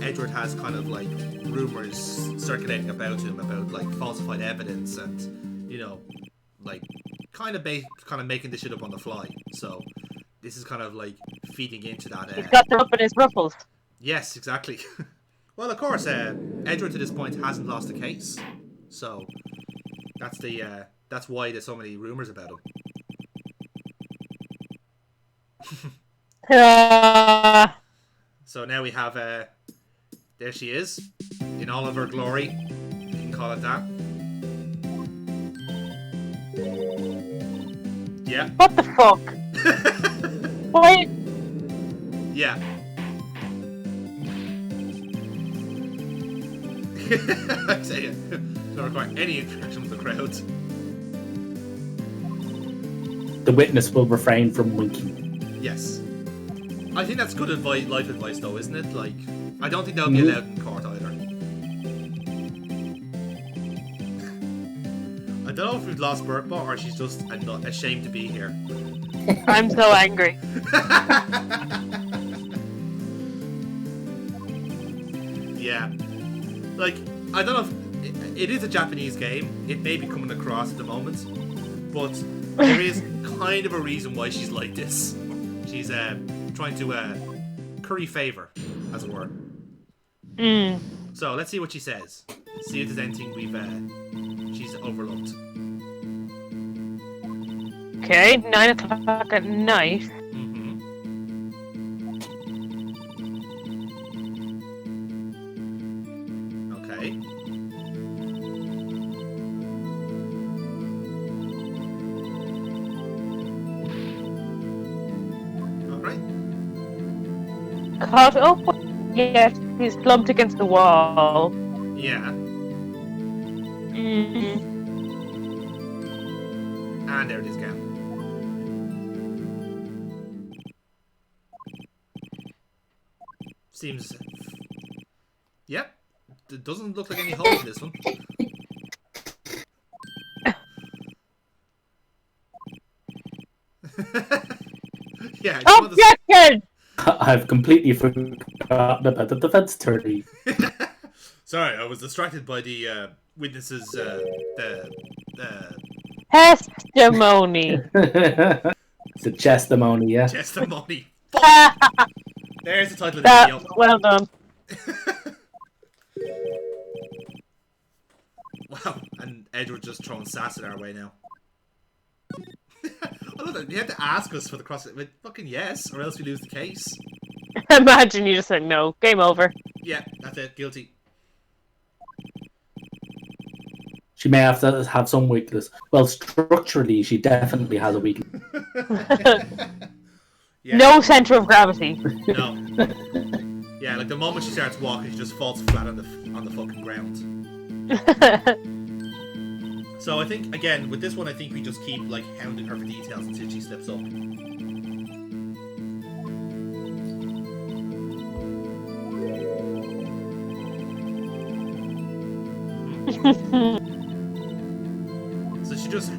Edward has kind of like rumors circulating about him about like falsified evidence and, you know, like kind of making this shit up on the fly. So this is kind of like feeding into that. He's got them up in his ruffles. Yes, exactly. Well, of course, Edward to this point hasn't lost a case, so that's why there's so many rumors about him. So now we have there she is in all of her glory. You can call it that. Yeah. What the fuck? Why? Yeah. I say it. Don't require any interaction with the crowd. The witness will refrain from winking. Yes. I think that's good life advice, though, isn't it? Like, I don't think that would be allowed in court either. I I don't know if we've lost Burkebot or she's just ashamed to be here. I'm so angry. Yeah. Like, I don't know if... It is a Japanese game. It may be coming across at the moment. But there is kind of a reason why she's like this. She's trying to curry favour, as it were. So, let's see what she says. See if there's anything she's overlooked. Okay, 9 o'clock at night. Okay. Alright. Caught up. Yes, he's slumped against the wall. Yeah. And there it is again. Seems... Yep. It doesn't look like any holes in this one. Yeah. Objection! I've completely forgotten about the defense attorney. Sorry, I was distracted by the witnesses. The Testimony. It's a testimony, yeah. testimony. Fuck. There's the title of the video. Well done. Wow, and Edward just throwing sass in our way now. I love that. You had to ask us for the cross. But fucking yes, or else we lose the case. Imagine you just said no. Game over. Yeah, that's it. Guilty. She may have to have some weakness. Well, structurally, she definitely has a weakness. Yeah. No center of gravity. No. Yeah, like the moment she starts walking, she just falls flat on the fucking ground. So I think, again, with this one, I think we just keep, like, hounding her for details until she slips up. So she just...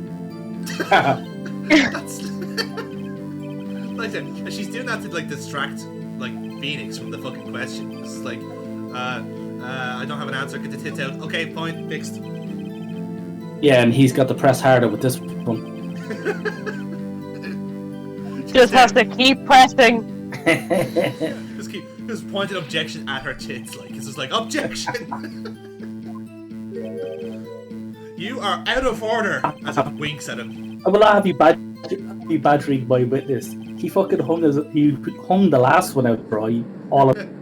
That's... like, and she's doing that to, like, distract, like, Phoenix from the fucking question. It's like, I don't have an answer, get the tits out. Okay, fine, fixed. Yeah, and he's got to press harder with this one. Just has to keep pressing. just pointing objection at her tits, like it's just like objection. You are out of order. As it winks at him. I will not have you badgering my witness. He fucking hung the last one out, bro. All of. And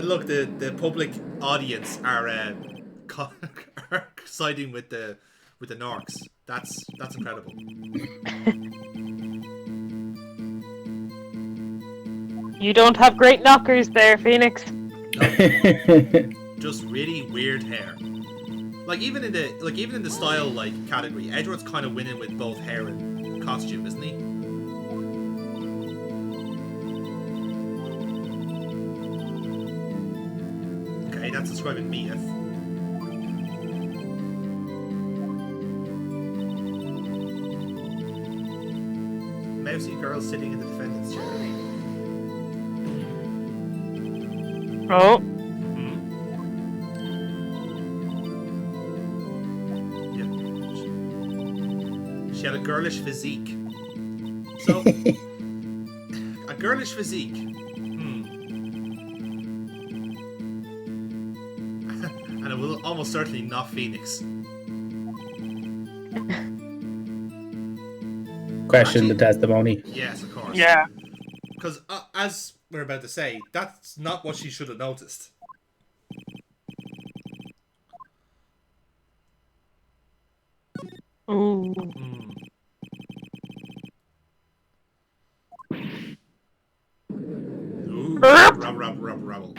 look, the public audience are siding with the Norks. That's incredible. You don't have great knockers there, Phoenix. No. Just really weird hair. Like even in the style like category, Edward's kind of winning with both hair and costume, isn't he? Okay, that's describing Mia. Mousy girl sitting in the defendant's chair. Oh. Yeah. She had a girlish physique. So, a girlish physique. And it will almost certainly not Phoenix. Question the testimony. Yes, of course. Yeah. Because, as we're about to say, that's not what she should have noticed. Ooh. Ooh, rubble.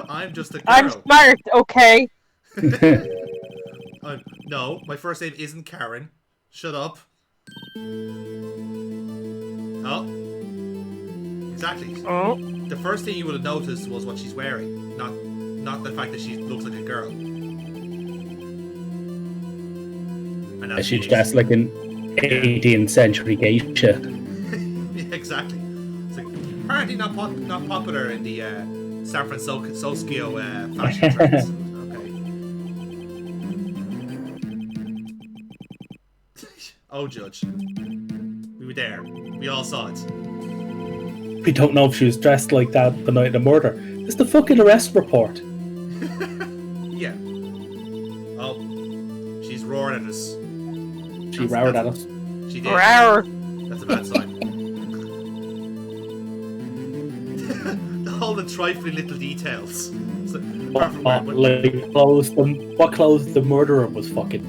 I'm just a girl. I'm smart, okay? No, my first name isn't Karen. Shut up. Oh. Exactly. Oh. The first thing you would have noticed was what she's wearing, not the fact that she looks like a girl. And that's She's dressed like an 18th century geisha. Yeah, exactly. It's like, apparently not popular in the San Francisco fashion trends. Okay. Oh, Judge. We were there. We all saw it. We don't know if she was dressed like that the night of the murder. It's the fucking arrest report. Yeah. Oh, she's roaring at us. She roared at us. She did. Rawr. That's a bad sign. All the trifling little details. So, apart from What clothes the murderer was fucking.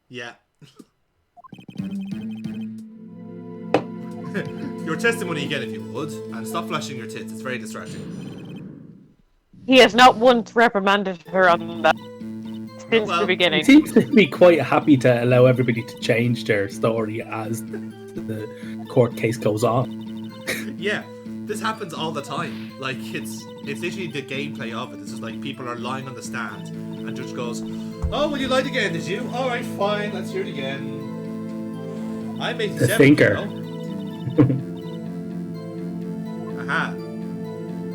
Yeah. Your testimony again, if you would, and stop flashing your tits. It's very distracting. He has not once reprimanded her on that since the beginning. He seems to be quite happy to allow everybody to change their story as the court case goes on. Yeah, this happens all the time. Like it's literally the gameplay of it. It's just like people are lying on the stand, and judge goes, "Oh, well, you lied again, did you? All right, fine. Let's hear it again." I made The thinker. Aha.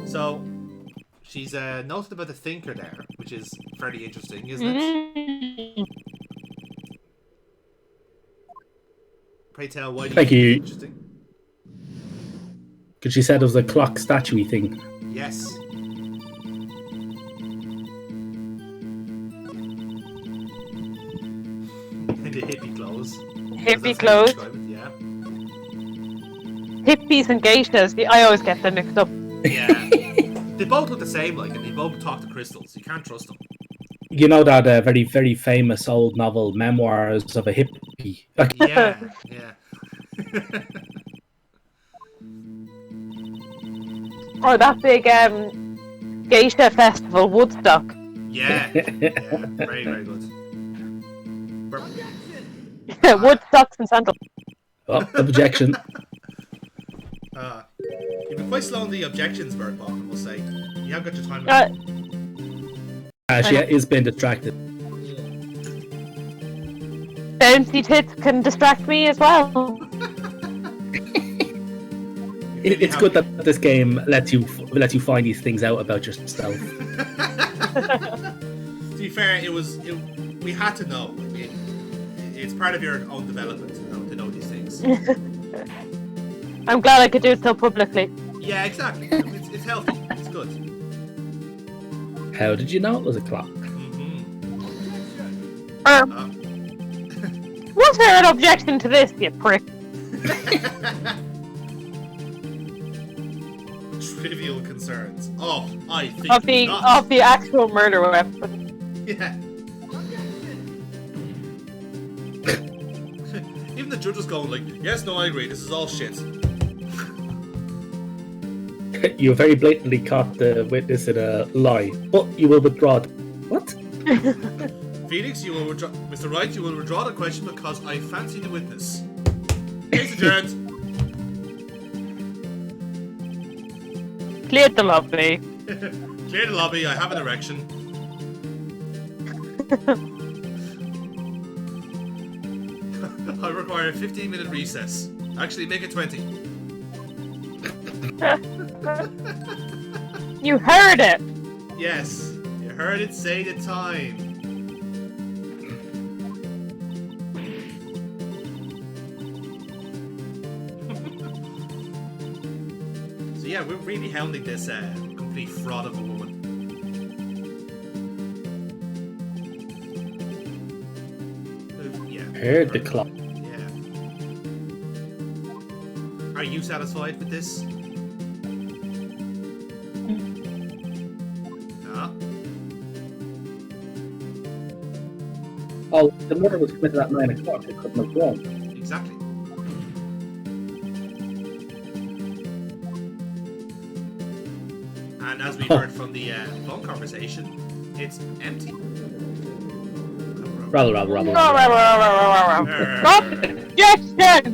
So she's noted about the thinker there, which is fairly interesting, isn't it? Pray tell, why do you think it's interesting? Because she said it was a clock statue thing. Yes. In the hippie clothes. Hippie clothes. Yeah. Hippies and geishas. I always get them mixed up. Yeah. They both look the same, like, and they both talk to crystals. You can't trust them. You know that very, very famous old novel, Memoirs of a Hippie? Yeah, yeah. Or that big geisha festival, Woodstock. Yeah. Yeah. Very, very good. Woodstocks and Central. Oh, objection. You've been quite slow on the objections, Burkebot, I must say. You have got your time. She is being distracted. Bouncy tits can distract me as well. It's good that this game lets you find these things out about yourself. To be fair, we had to know. It's part of your own development to know these things. I'm glad I could do it so publicly. Yeah, exactly. It's healthy. It's good. How did you know it was a clock? Was there an objection to this, you prick? Trivial concerns. Oh, I think of the actual murder weapon. Yeah. Even the judge was going like, yes, no, I agree. This is all shit. You very blatantly caught the witness in a lie, but you will withdraw. What? Phoenix, you will withdraw. Mr. Wright, you will withdraw the question because I fancy the witness. Case adjourned. Cleared the lobby. Clear the lobby. I have an erection. I require a 15-minute recess. Actually, make it 20. You heard it. Yes, you heard it say the time. So yeah, we're really hounding this complete fraud of a woman. Yeah. Heard the clock. Yeah. Are you satisfied with this? No. Oh, the murder was committed at 9 o'clock. It couldn't have gone. Exactly. And as we heard from the phone conversation, it's empty. Objection!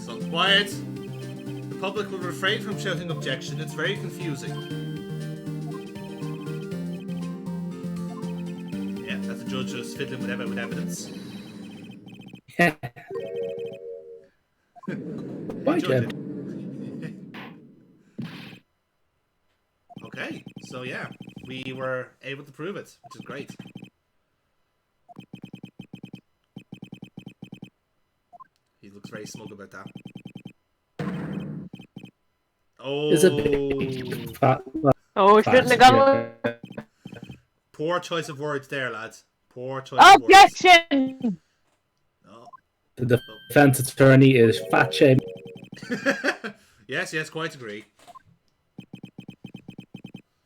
So quiet. The public will refrain from shouting objection. It's very confusing. Yeah, that's the judge who's fiddling with evidence. Why, Jed? Okay, so yeah, we were able to prove it, which is great. He looks very smug about that. Oh, Is a big fat. Oh, shouldn't have gone with Poor choice of words there, lads. Poor choice of words. objection! Oh. The defense attorney is fat shaming. Yes, quite agree.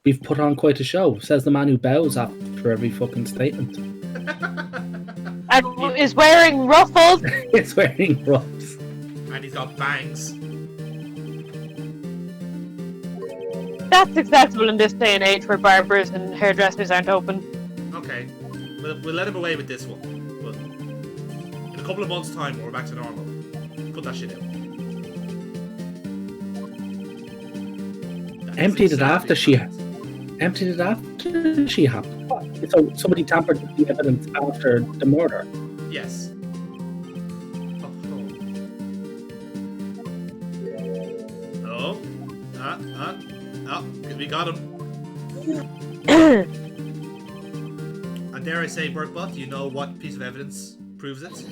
We've put on quite a show, says the man who bows after every fucking statement. And is wearing ruffles. It's wearing ruffs. And he's got bangs. That's acceptable in this day and age where barbers and hairdressers aren't open. Okay, we'll let him away with this one. But in a couple of months' time, when we're back to normal, cut that shit out. Emptied it after she happened. So somebody tampered with the evidence after the murder. Yes. Oh. We got him. And dare I say, Burkebot, do you know what piece of evidence proves it?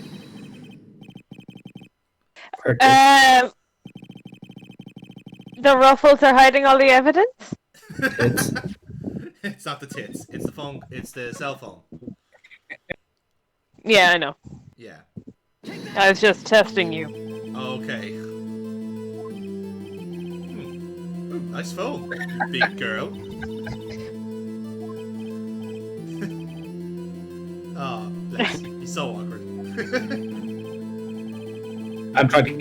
The ruffles are hiding all the evidence? It's not the tits. It's the phone. It's the cell phone. Yeah, I know. Yeah. I was just testing you. Okay. Ooh, nice phone, big girl. Oh, bless. He's so awkward. I'm trying to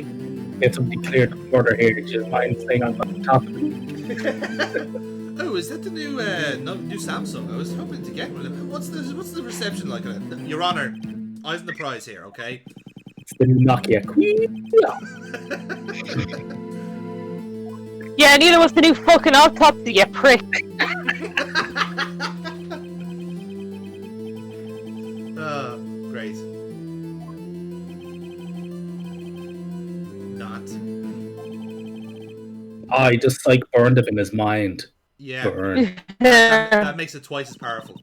get something clear to order here. Just mind staying on top of it. Oh, is that the new new Samsung? I was hoping to get one of them. What's the reception like on it? Your Honor, eyes on the prize here, okay? It's the new Nokia. Yeah, neither was the new fucking autopsy, you prick. Great. Not. Oh, he just like burned it in his mind. Yeah. Burn. That makes it twice as powerful.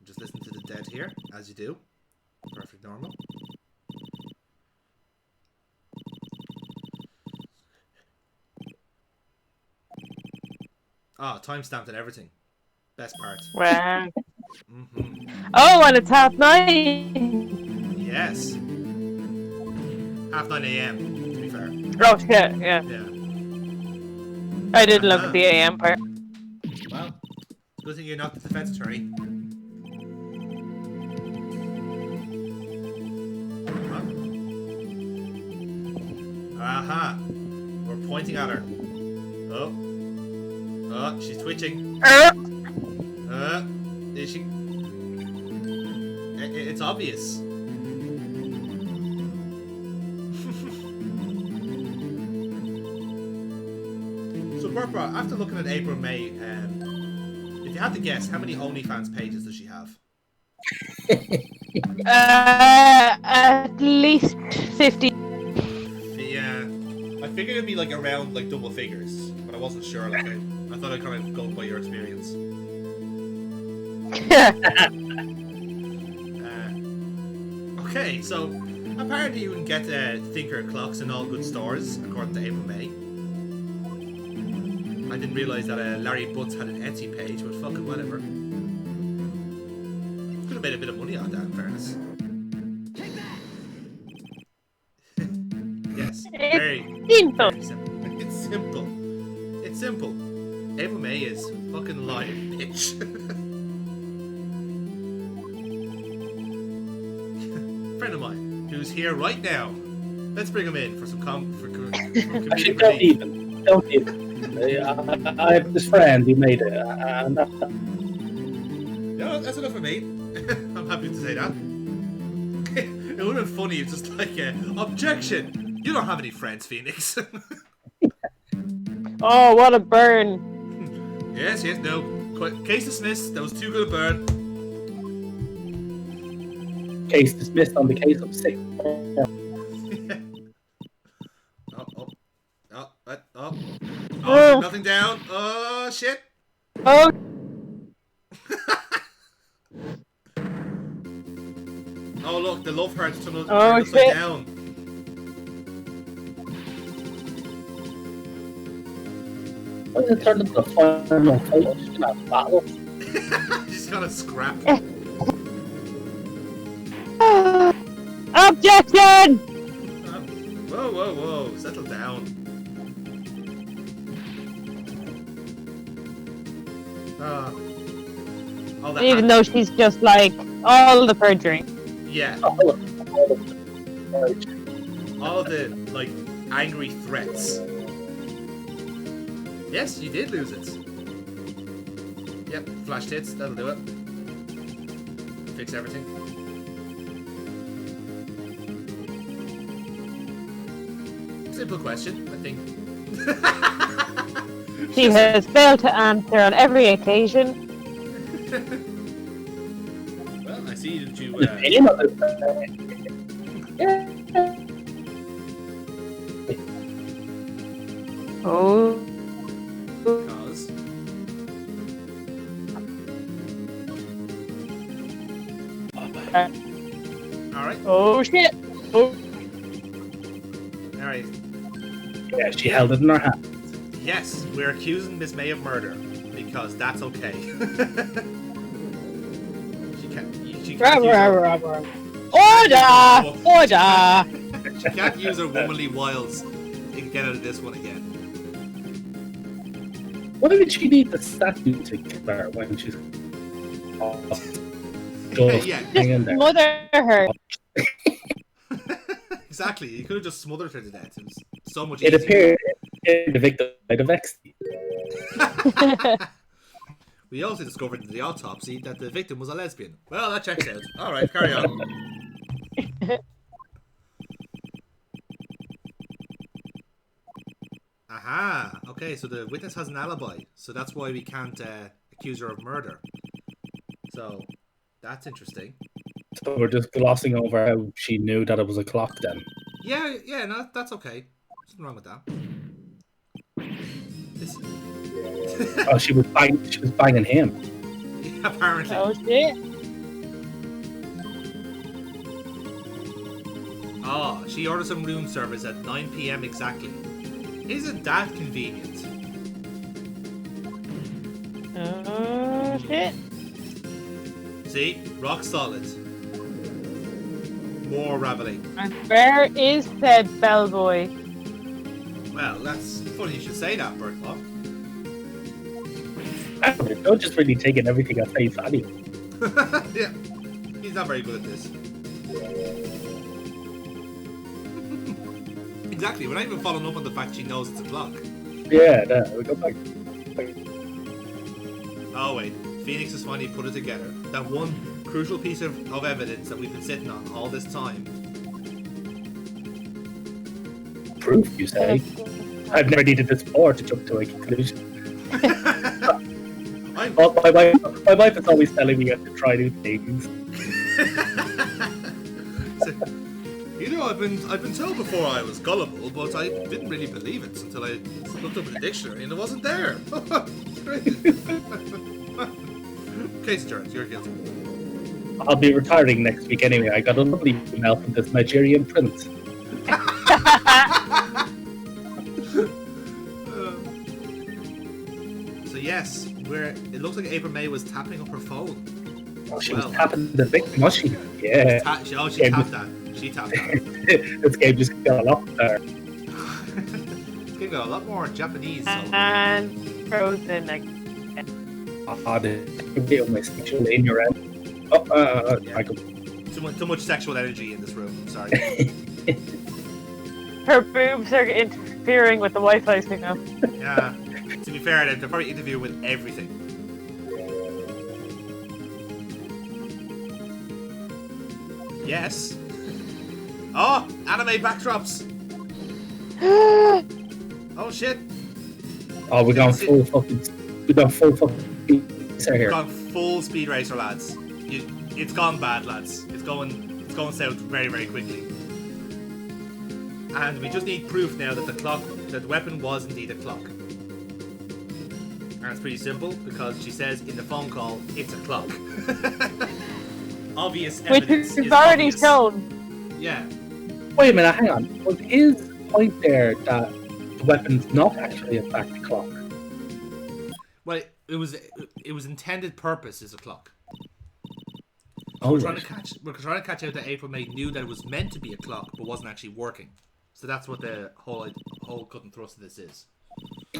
Just listen to the dead here, as you do. Perfect normal. Ah, timestamped and everything. Best part. Wow. Mm-hmm. Oh, and it's 9:30. Yes. 9:30 a.m. to be fair. Oh shit, yeah. Yeah. I didn't look at the AM part. Well, good thing you're not the defense attorney. Aha! We're pointing at her. Oh. Oh, she's twitching. Is she? It's obvious. So, Barbara, after looking at April May, if you had to guess, how many OnlyFans pages does she have? At least 50. Yeah, I figured it'd be like around like double figures, but I wasn't sure. Like, I thought I'd kind of go by your experience. Okay, so apparently you can get thinker clocks in all good stores, according to April May. I didn't realise that Larry Butts had an Etsy page, but fucking whatever. Could have made a bit of money on that, in fairness. Yes, very simple. It's simple. It's simple. April May is fucking live, bitch. Friend of mine who's here right now. Let's bring him in for some comedic Actually, don't even. I have this friend who made it, and that's Yeah, that's enough for me. I'm happy to say that. It would have been funny if just like, objection! You don't have any friends, Phoenix. Oh, what a burn! Yes, no. Case dismissed. That was too good a burn. case dismissed on the case of 6. Oh, nothing down. Oh, shit. Oh, Oh, look, the love heart's turned Oh, upside shit. down. Why did it turn into the final fight? Just gonna have battle. Just gonna scrap. objection! Whoa. Settle down. Oh, that Even though she's just like all the perjury. Yeah. All of All of the, like, angry threats. Yes, you did lose it. Yep, flash hits, that'll do it. Fix everything. Simple question, I think. She has failed to answer on every occasion. Well, I see that you, Oh. Cause. Alright, Oh shit! Oh. alright. Yeah, she held it in her hand. Yes, we're accusing Miss May of murder, because that's okay. She can't use her, Order! she can't use her womanly wiles to get out of this one again. Why would she need the statue to kill her when she's just Yeah. hanging there? Mother her. Exactly, you could have just smothered her to death. It was so much It easier. appeared in the victim might have exited. We also discovered in the autopsy that the victim was a lesbian. Well, that checks out. Alright, carry on. Aha! Okay, so the witness has an alibi, so that's why we can't accuse her of murder. So, that's interesting. So we're just glossing over how she knew that it was a clock then. Yeah, no, that's okay. Nothing wrong with that. This... Oh, she was banging him. Yeah, apparently. Oh shit! Oh, she ordered some room service at 9 PM exactly. Isn't that convenient? Oh shit! See? Rock solid. More raveling. And where is said bellboy? Well, that's funny you should say that, Burkebot. Don't just really taking everything at face value. Yeah. He's not very good at this. Exactly, we're not even following up on the fact she knows it's a clock. Yeah, no, we go back. Oh wait, Phoenix has finally put it together. That one crucial piece of evidence that we've been sitting on all this time. Proof, you say? I've never needed this before to jump to a conclusion. My wife is always telling me I have to try new things. So, you know, I've been told before I was gullible, but I didn't really believe it until I looked up in the dictionary and it wasn't there. Case adjourned, you're guilty. I'll be retiring next week anyway. I got a lovely email from this Nigerian prince. So yes, it looks like April May was tapping up her phone. Oh, she was tapping the victim, was she? Yeah. She tapped that. She tapped that. This game just got a lot better. This game got a lot more Japanese. So. And frozen again. Oh, the my sexual in your end. Oh, Yeah. Michael. Too much sexual energy in this room. I'm sorry. Her boobs are interfering with the Wi-Fi signal. Yeah. To be fair, they're probably interviewing with everything. Yes. Oh, anime backdrops. Oh shit. Oh, we're going full fucking racer here. We're going full speed racer, lads. It's gone bad, lads. It's going south very, very quickly. And we just need proof now that the weapon was indeed a clock. And it's pretty simple because she says in the phone call, it's a clock. Obvious evidence. Which we've already shown. Yeah. Wait a minute, hang on. Was his point there that the weapon's not actually in fact a clock? Well, it was intended purpose is a clock. Oh, we're trying to catch out that April May knew that it was meant to be a clock but wasn't actually working. So that's what the whole cut and thrust of this is.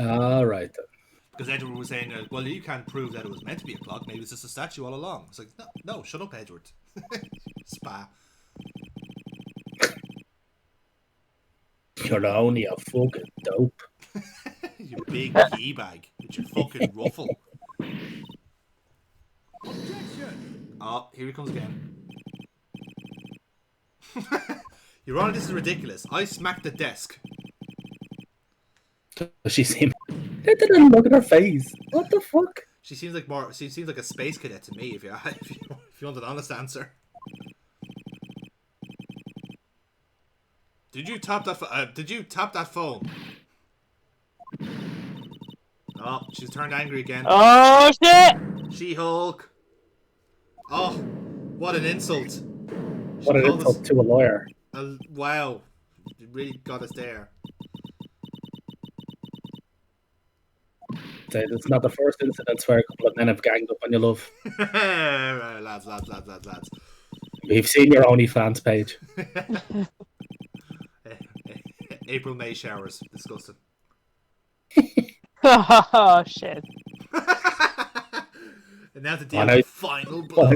All right then. Because Edward was saying, well, you can't prove that it was meant to be a clock. Maybe it's just a statue all along. It's like, no, shut up, Edward. Spa. You're only a fucking dope. You big key bag with your fucking ruffle. Objection! Oh, here he comes again. Your Honor, this is ridiculous. I smacked the desk. Does she seem... They didn't look at her face. What the fuck? She seems like a space cadet to me. If you want an honest answer. Did you tap that phone? Oh, she's turned angry again. Oh shit! She-Hulk. Oh, what an insult. What an insult to a lawyer. Wow, you really got us there. It's not the first incident where a couple of men have ganged up on your love. lads. We've seen your OnlyFans page. April May showers. Disgusting. Oh shit. And now to deal with the final blow.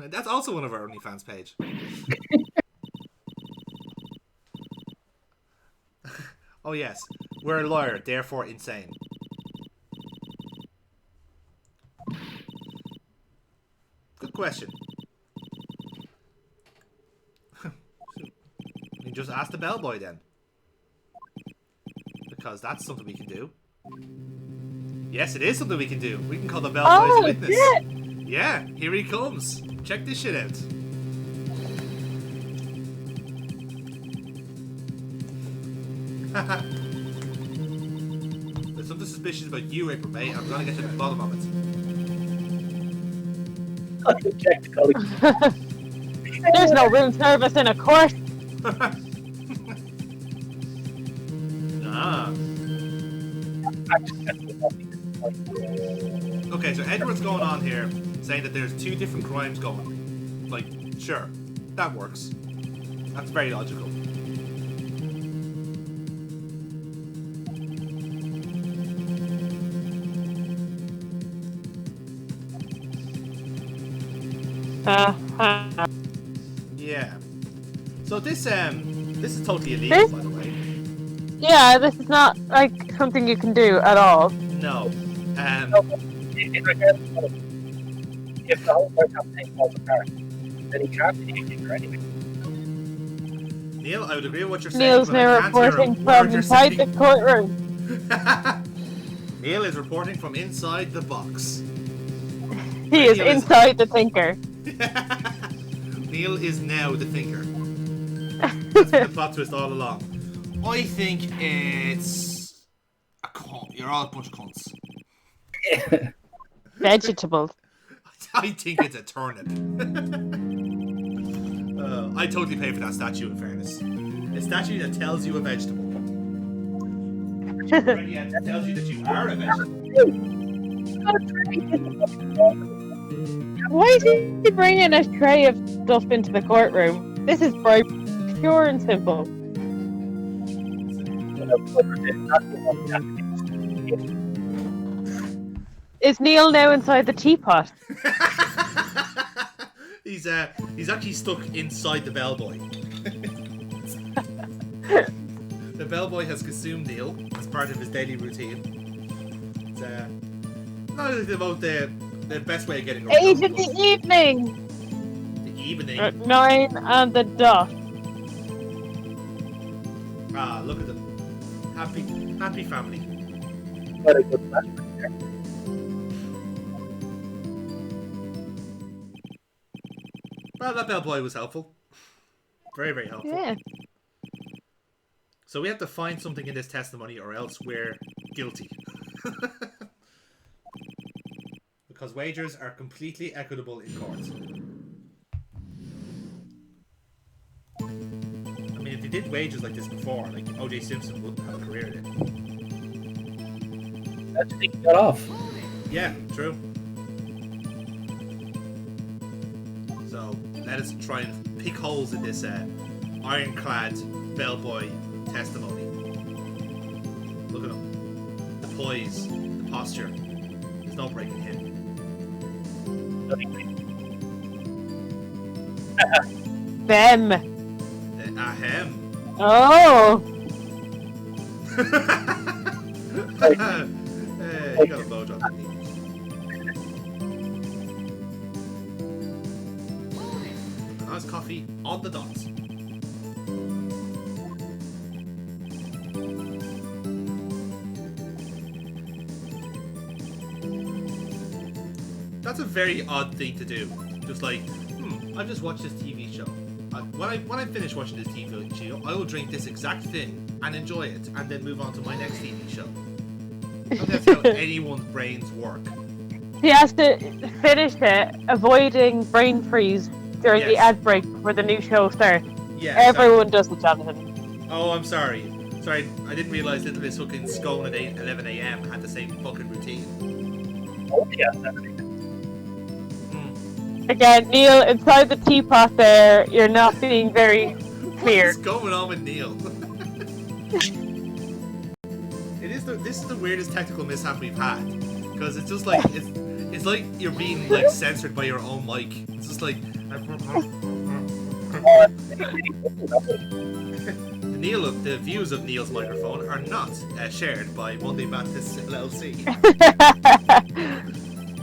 That's also one of our OnlyFans page. Oh yes, we're a lawyer, therefore insane. Good question. You can just ask the bellboy then. Because that's something we can do. Yes, it is something we can do. We can call the bellboy as a witness. Shit. Yeah, here he comes. Check this shit out. There's something suspicious about you, April May. I'm gonna get to the bottom of it. There's no room service in a court. Ah. Okay, so Edward's going on here saying that there's two different crimes going. Like, sure, that works. That's very logical. Yeah. So this is totally illegal, by the way. Yeah, this is not like something you can do at all. No. If the whole thing falls apart, then he can't be anything or anything. Neil, I would agree with what you're saying. Neil's now reporting from inside the courtroom. Neil is reporting from inside the box. He is inside the thinker. Neil is now the thinker. That's been the plot twist all along. I think it's a cunt. You're all a bunch of cunts. Vegetables. I think it's a turnip. I totally pay for that statue, in fairness. A statue that tells you a vegetable. That tells you that you are a vegetable. Why is he bringing a tray of stuff into the courtroom? This is bribe, pure and simple. Is Neil now inside the teapot? He's actually stuck inside the bellboy. The bellboy has consumed Neil, has part of his daily routine. It's not about the best way of getting around. 8 in the evening. The evening. At 9 on the dot. Ah, look at them. Happy family. What a good man. Well, that bellboy was helpful. Very, very helpful. Yeah. So we have to find something in this testimony or else we're guilty. Because wagers are completely equitable in court. I mean, if they did wagers like this before, like O.J. Simpson wouldn't have a career in it. Let's take that off. Yeah, true. So let us try and pick holes in this ironclad bellboy testimony. Look at him. The poise, the posture. There's no breaking him. Them. Ahem. Oh. Hey, you got a blowjob. Nice coffee on the dot. That's a very odd thing to do. Just like, I just watched this TV show. When I finish watching this TV show, I will drink this exact thing and enjoy it, and then move on to my next TV show. And that's how anyone's brains work. He has to finish it, avoiding brain freeze during the ad break before the new show starts. Yeah, everyone does it, Jonathan. Oh, I'm sorry. Sorry, I didn't realise Little Miss fucking Scone at 11 a.m. had the same fucking routine. Oh, yeah. Again, Neil, inside the teapot there, you're not being very clear. What's going on with Neil? This is the weirdest technical mishap we've had. Because it's just like, it's like you're being like censored by your own mic. It's just like... The views of Neil's microphone are not shared by Monday Baptist LLC.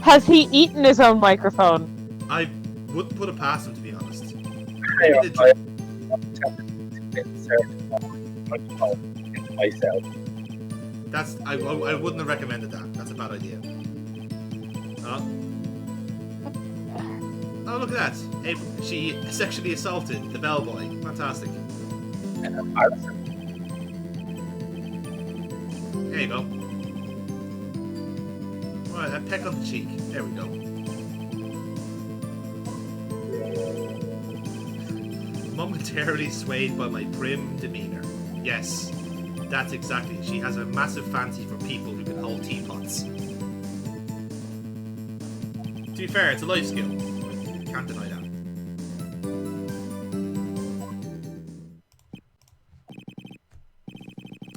Has he eaten his own microphone? I wouldn't put it past him, to be honest. Myself. I wouldn't have recommended that. That's a bad idea. Oh, look at that. She sexually assaulted the bellboy. Fantastic. There you go. Right, a peck on the cheek. There we go. Momentarily swayed by my prim demeanour. Yes, that's exactly. She has a massive fancy for people who can hold teapots. To be fair, it's a life skill. Can't deny that.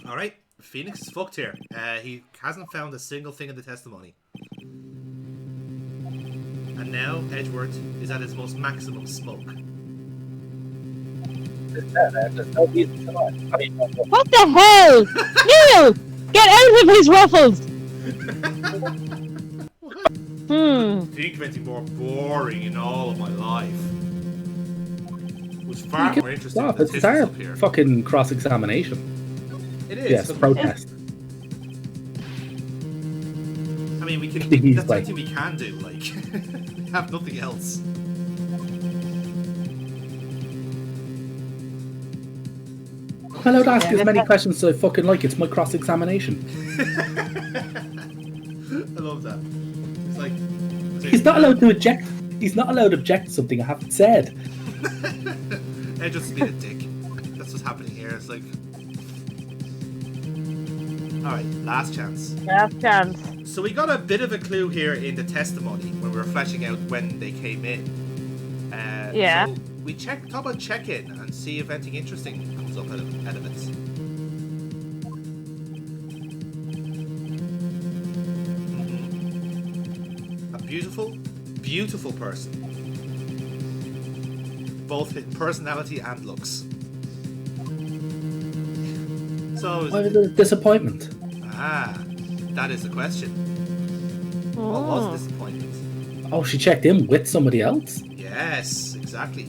Alright, Phoenix is fucked here. He hasn't found a single thing in the testimony. And now Edgeworth is at his most maximum smoke. What the hell? Neil! Get out of his ruffles! Think of anything more boring in all of my life. It was far more interesting than It's our up here. fucking cross-examination. It is. Yes, protest. I mean, we can. He's That's like- something we can do. Like, we have nothing else. I'm allowed to ask as many questions as I fucking like. It's my cross-examination. I love that. It's like He's not allowed to object. He's not allowed to object to something I haven't said. I just being a dick. That's what's happening here. It's like, all right, last chance. Last chance. So we got a bit of a clue here in the testimony when we were fleshing out when they came in. Yeah. So we talk about check-in and see if anything interesting comes up out of it. A beautiful, beautiful person. Both in personality and looks. So Why was it a disappointment? That is the question. What was disappointment? Oh, she checked in with somebody else? Yes, exactly.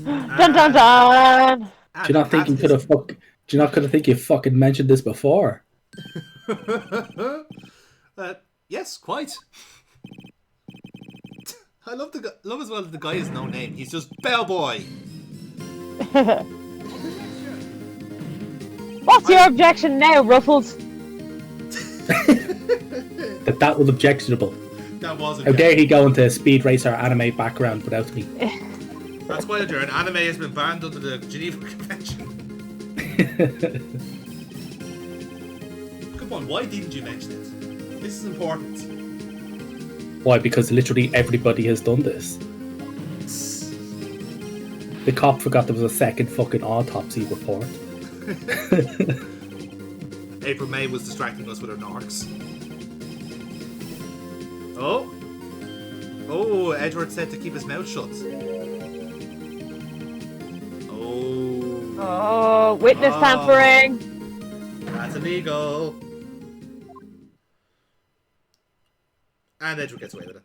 Dun dun dun! Do you not think you could have Do you not think you fucking mentioned this before? Yes, quite. I love love as well that the guy has no name. He's just Bellboy. What's your objection now, Ruffles? That was objectionable. That was. How dare he go into a speed racer anime background without me? That's why an anime has been banned under the Geneva Convention. Come on, why didn't you mention it? This is important. Why? Because literally everybody has done this. The cop forgot there was a second fucking autopsy report. April May was distracting us with her narcs. Oh, Edward said to keep his mouth shut. Oh, witness tampering. That's illegal. And Edward gets away with it.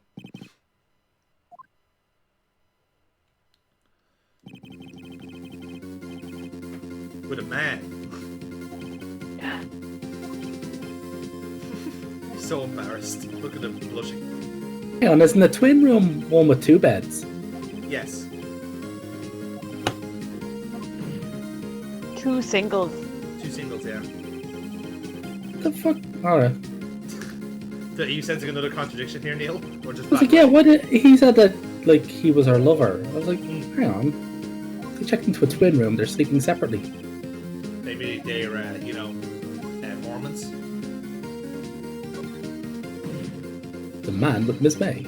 With a man. He's so embarrassed. Look at him blushing. Yeah, and isn't the twin room one with 2 beds? Yes. 2 singles. 2 singles, yeah. The fuck? Alright. Are you sensing another contradiction here, Neil? Or just I was like, yeah, why did he said that like he was her lover? I was like, hang on. They checked into a twin room, they're sleeping separately. Maybe they're, Mormons. The man with Miss May.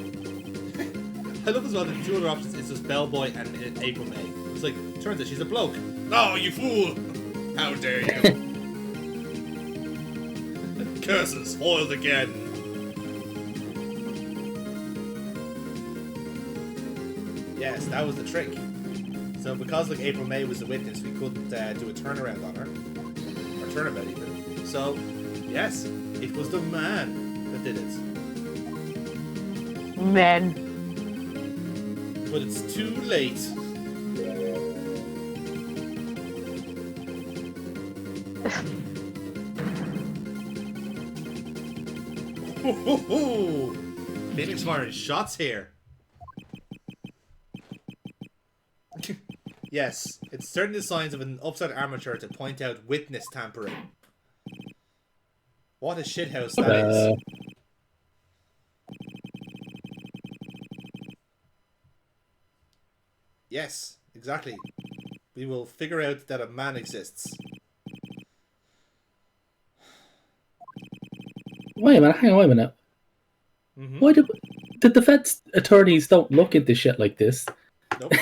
I love as well that the 2 other options is just Bellboy and April May. It's like, turns out she's a bloke. No, you fool! How dare you! Curses, foiled again! Yes, that was the trick. So because like April May was a witness, we couldn't do a turnaround on her. Or turnabout even. So, yes, it was the man that did it. Men. But it's too late. Phoenix firing shots here. Yes, it's certainly the signs of an upset amateur to point out witness tampering. What a shithouse that is. Yes, exactly. We will figure out that a man exists. Wait a minute, hang on, wait a minute. Mm-hmm. Why did the defense attorneys don't look into shit like this? Nope.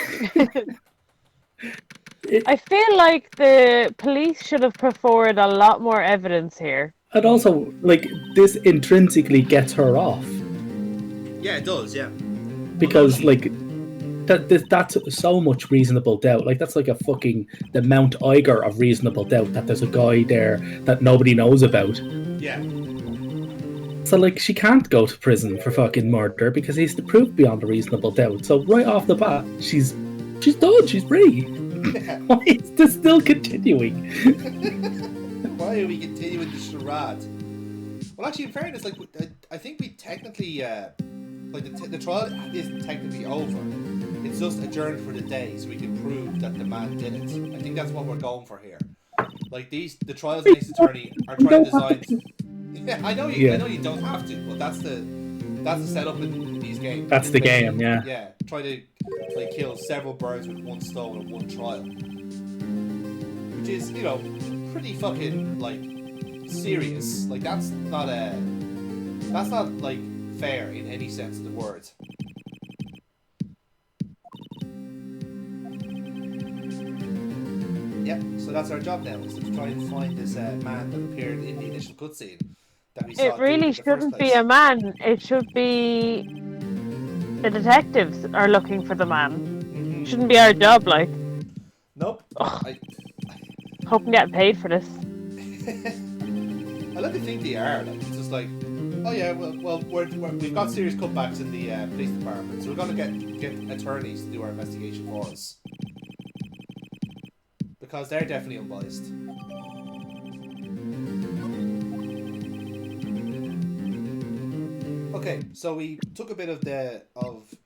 I feel like the police should have put forward a lot more evidence here. And also, like, this intrinsically gets her off. Yeah, it does, yeah. Because, like, that's so much reasonable doubt. Like, that's like a fucking the Mount Eiger of reasonable doubt that there's a guy there that nobody knows about. Yeah. So, like, she can't go to prison for fucking murder because he's the proof beyond a reasonable doubt. So, right off the bat, she's done. She's free. Yeah. Why is this still continuing? Why are we continuing the charade? Well, actually, in fairness, like, I think we technically, the trial isn't technically over. It's just adjourned for the day, so we can prove that the man did it. I think that's what we're going for here. Like the trials against attorney are trying to design. Yeah, I know you don't have to, but that's the setup in these games. That's the game, yeah. Yeah, try to like kill several birds with one stone in one trial, which is pretty fucking like serious. Like that's not like fair in any sense of the word. Yep. So that's our job now, is to try and find this man that appeared in the initial cutscene. It really shouldn't be a man. It should be the detectives are looking for the man. Mm-hmm. Shouldn't be our job, like. Nope. Hope I'm getting paid for this. I like to think they are. Like, it's just like, oh yeah, well, we've got serious cutbacks in the police department, so we're gonna get attorneys to do our investigation for us because they're definitely unbiased. Okay, so we took a bit of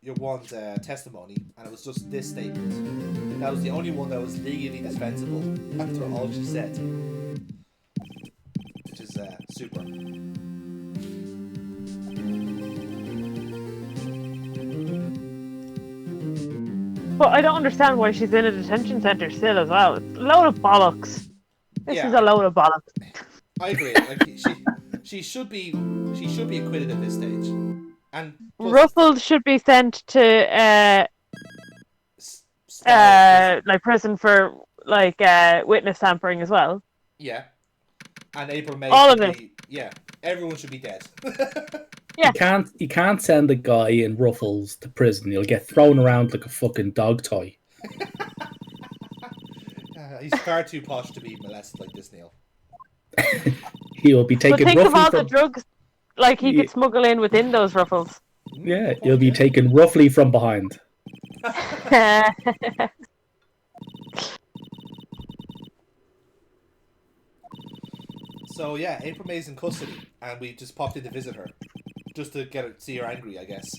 your one's testimony, and it was just this statement. That was the only one that was legally defensible after all she said, which is super. But I don't understand why she's in a detention centre still as well. It's a load of bollocks. This is a load of bollocks. I agree. Like she should be acquitted at this stage. And Ruffles should be sent to like prison for like witness tampering as well. Yeah. And April May. All of it. Yeah. Everyone should be dead. Yeah. You can't send a guy in Ruffles to prison. You'll get thrown around like a fucking dog toy. He's far too posh to be molested like this, Neil. He will be taken. But think roughly of all from... the drugs like he could smuggle in within those Ruffles. Yeah, you'll be taken roughly from behind. So yeah, April May's in custody, and we just popped in to visit her, just to see her angry, I guess.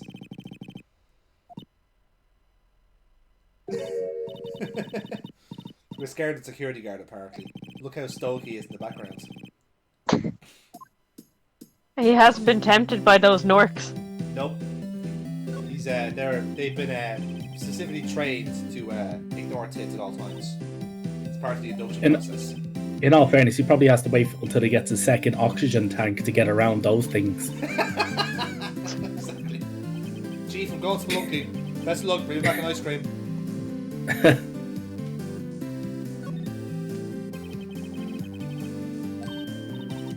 We're scared of the security guard, apparently. Look how stoked he is in the background. He hasn't been tempted by those Norks. Nope. He's they've been specifically trained to ignore tits at all times. It's part of the induction process. In all fairness, he probably has to wait until he gets a second oxygen tank to get around those things. Exactly. Chief, I'm going spelunking. Best of luck, bring me back an ice cream.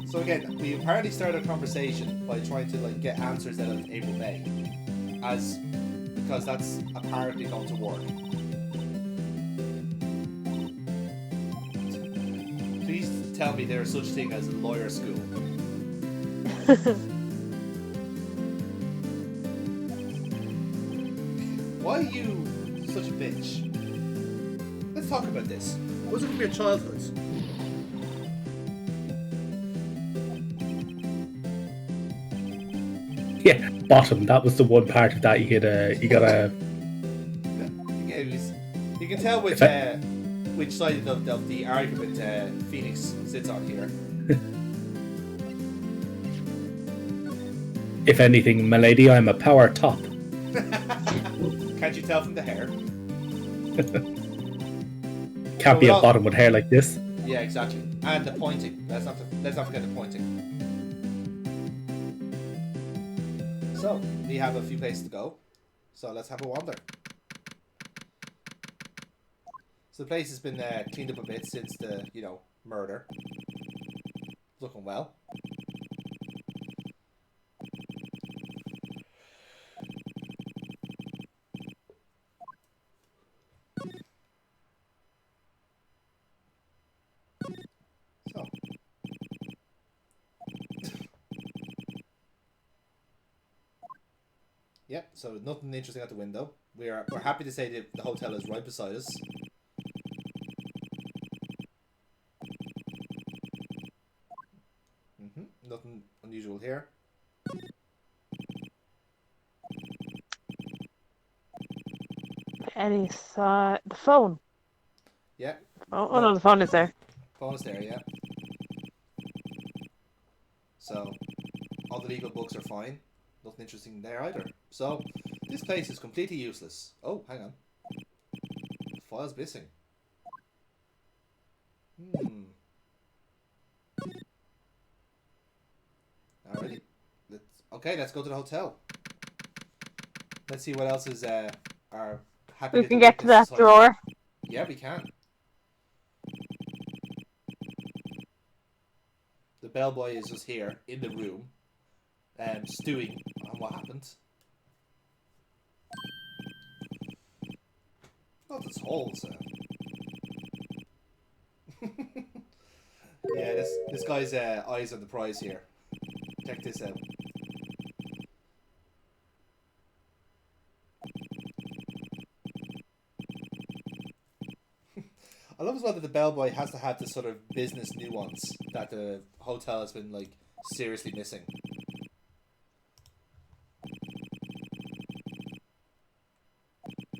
So again, we apparently started a conversation by trying to get answers out of April May, because that's apparently going to work. Please tell me there is such thing as a lawyer school. Why are you such a bitch? Let's talk about this. What was it from your childhood? Yeah, bottom. That was the one part of that you gotta. Yeah, you can tell which side of the argument Phoenix sits on here. If anything, milady, I'm a power top. Can't you tell from the hair? Can't be a bottom with hair like this. Yeah, exactly. And the pointing. Let's not forget the pointing. So, we have a few places to go. So let's have a wander. So the place has been cleaned up a bit since the, murder. Looking well. So. Yep, so nothing interesting at the window. We're happy to say that the hotel is right beside us. Nothing unusual here. Eddie saw the phone. Yeah. Oh no, the phone is there. Phone is there, yeah. So, all the legal books are fine. Nothing interesting there either. So, this place is completely useless. Oh, hang on. The file's missing. Alrighty. Let's go to the hotel. Let's see what else is our happy. We can get to that drawer. Yeah, we can. The bellboy is just here in the room, stewing on what happened. Oh, there's holes. Yeah, this guy's eyes on the prize here. Check this out. I love as well that the bellboy has to have this sort of business nuance that the hotel has been like seriously missing.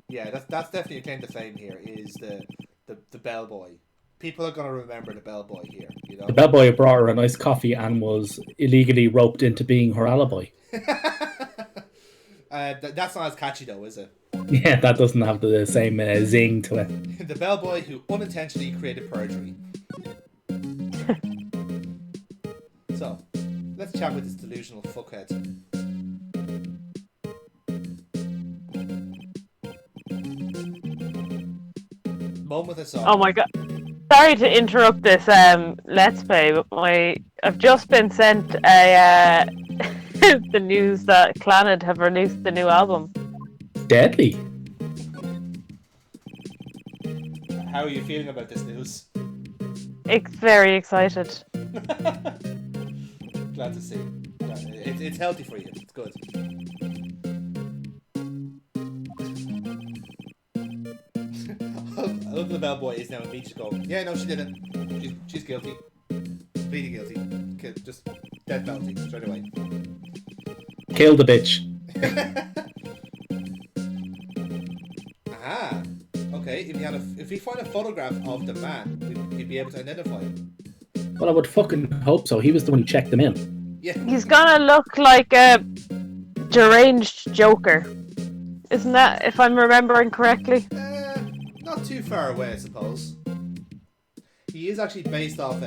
Yeah, that's definitely a claim to fame here. Is the bellboy. People are gonna remember the bellboy here. You know, The bellboy brought her a nice coffee and was illegally roped into being her alibi. That's not as catchy though, is it? Yeah, that doesn't have the same zing to it. The bellboy who unintentionally created perjury. So, let's chat with this delusional fuckhead. Moment with a song. Oh my god. Sorry to interrupt this let's play, but I've just been sent a the news that Clannad have released the new album. Deadly. How are you feeling about this news? Very excited. Glad to see. It's healthy for you. It's good. I love the bellboy is now immediately going, yeah, no, she didn't. She's guilty. Pleading guilty. Just death penalty straight away. Kill the bitch. Aha. Okay, if we find a photograph of the man, we'd be able to identify him. Well, I would fucking hope so. He was the one who checked them in. Yeah. He's gonna look like a deranged Joker. Isn't that, if I'm remembering correctly? Not too far away, I suppose. He is actually based off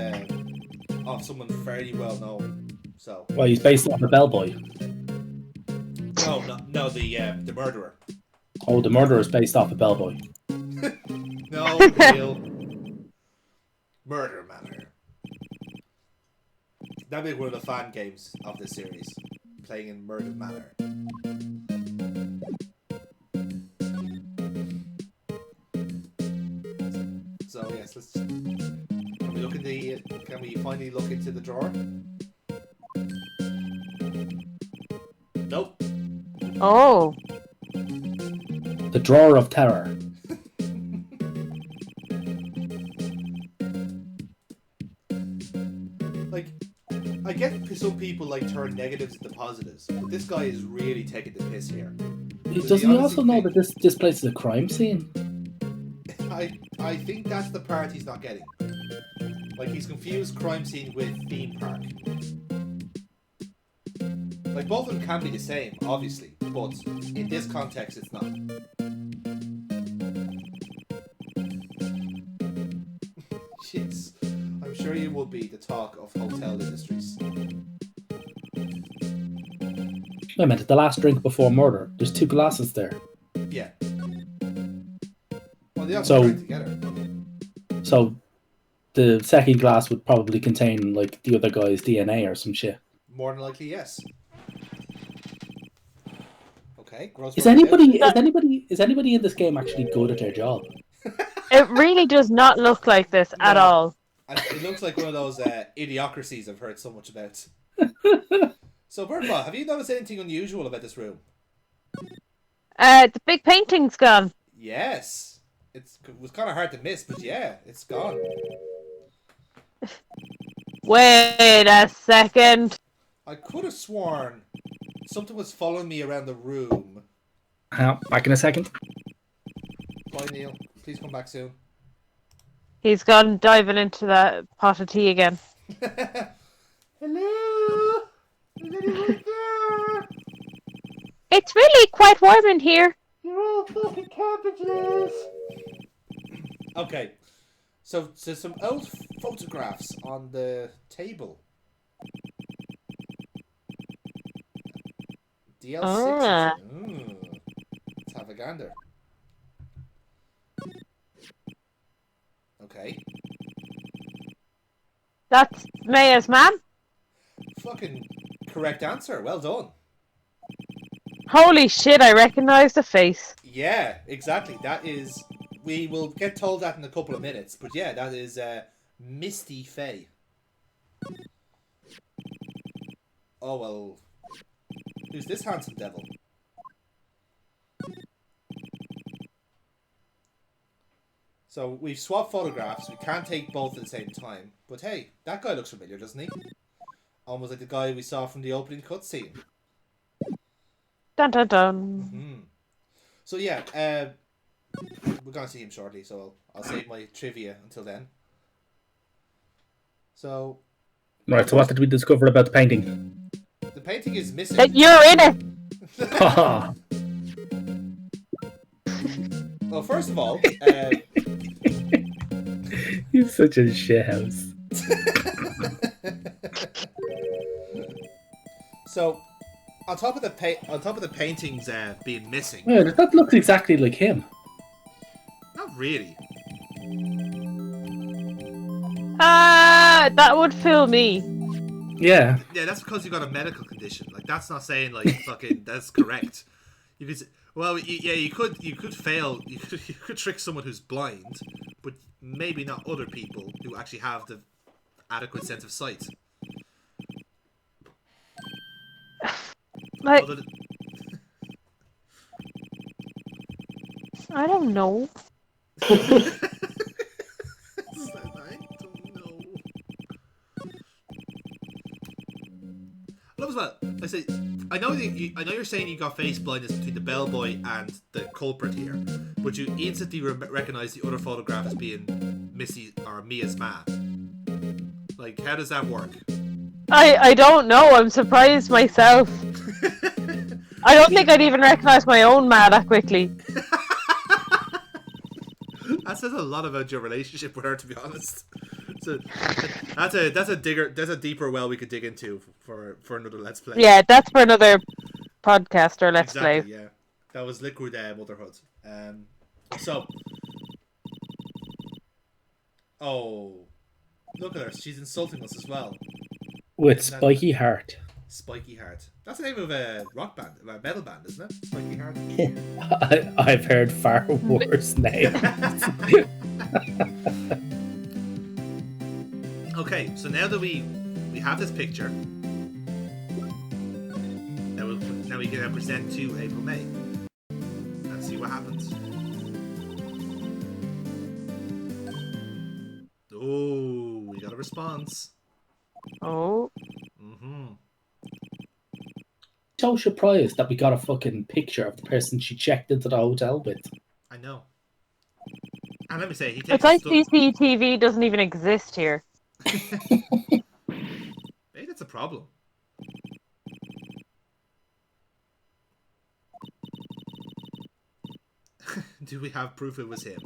someone fairly well known. So. Well, he's based on the bellboy. No, the murderer. Oh, the murderer is based off a bellboy. No, real murder manor. That'd be one of the fan games of this series, playing in Murder Manor. So yes, can we finally look into the drawer? Nope. Oh. The drawer of terror. Like, I get some people like turn negatives into positives, but this guy is really taking the piss here. Doesn't he also know that this place is a crime scene? I think that's the part he's not getting. Like, he's confused crime scene with theme park. Like, both of them can be the same, obviously, but in this context, it's not. Jeez. I'm sure you will be the talk of hotel industries. I meant the last drink before murder. There's 2 glasses there. Yeah. Well, they also drank together. So the second glass would probably contain like the other guy's DNA or some shit. More than likely, yes. Okay. Is anybody in this game actually good at their job? It really does not look like this at all. It looks like one of those idiocracies I've heard so much about. So, Burkebot, have you noticed anything unusual about this room? The big painting's gone. Yes. It was kind of hard to miss, but yeah, it's gone. Wait a second. I could have sworn something was following me around the room. Back in a second. Bye, Neil. Please come back soon. He's gone diving into that pot of tea again. Hello? Is anyone there? It's really quite warm in here. You're all fucking cabbages. Okay. So some old photographs on the table. DL6. Ah. Let's have a gander. Okay. That's Maya's ma'am. Fucking correct answer. Well done. Holy shit, I recognize the face. Yeah, exactly. That is... We will get told that in a couple of minutes. But yeah, that is Misty Faye. Oh well. Who's this handsome devil? So we've swapped photographs. We can't take both at the same time. But hey, that guy looks familiar, doesn't he? Almost like the guy we saw from the opening cutscene. Dun dun dun. Mm-hmm. So yeah, we're gonna see him shortly. So I'll save my trivia until then. So. Right, so what did we discover about the painting? The painting is missing. That you're in it. Well, first of all, You're such a shithouse. So, on top of the paintings being missing. Yeah, that looks exactly like him. Not really. That would fool me. Yeah. Yeah, that's because you got a medical condition. Like, that's not saying like fucking that's correct. You could, well, yeah, you could fail. You could trick someone who's blind, but maybe not other people who actually have the adequate sense of sight. Like, I don't know. I don't know. Love as well. I say, I know you're saying you got face blindness between the bellboy and the culprit here, but you instantly recognize the other photograph as being Missy or Mia's ma. Like, how does that work? I don't know. I'm surprised myself. I don't think I'd even recognize my own ma that quickly. That says a lot about your relationship with her, to be honest. So that's a deeper well we could dig into for another Let's Play. Yeah, that's for another podcast or Let's Play. Yeah, that was Liquid Motherhood. So, oh, look at her. She's insulting us as well. With Spiky Heart. Spiky Heart. That's the name of a rock band, a metal band, isn't it? Spiky Heart. I've heard far worse names. Okay, so now that we have this picture, now we can present to April May and see what happens. Oh, we got a response. Oh. Mm-hmm. So surprised that we got a fucking picture of the person she checked into the hotel with. I know. And let me say, he takes. It's like CCTV doesn't even exist here. Maybe that's a problem. Do we have proof it was him?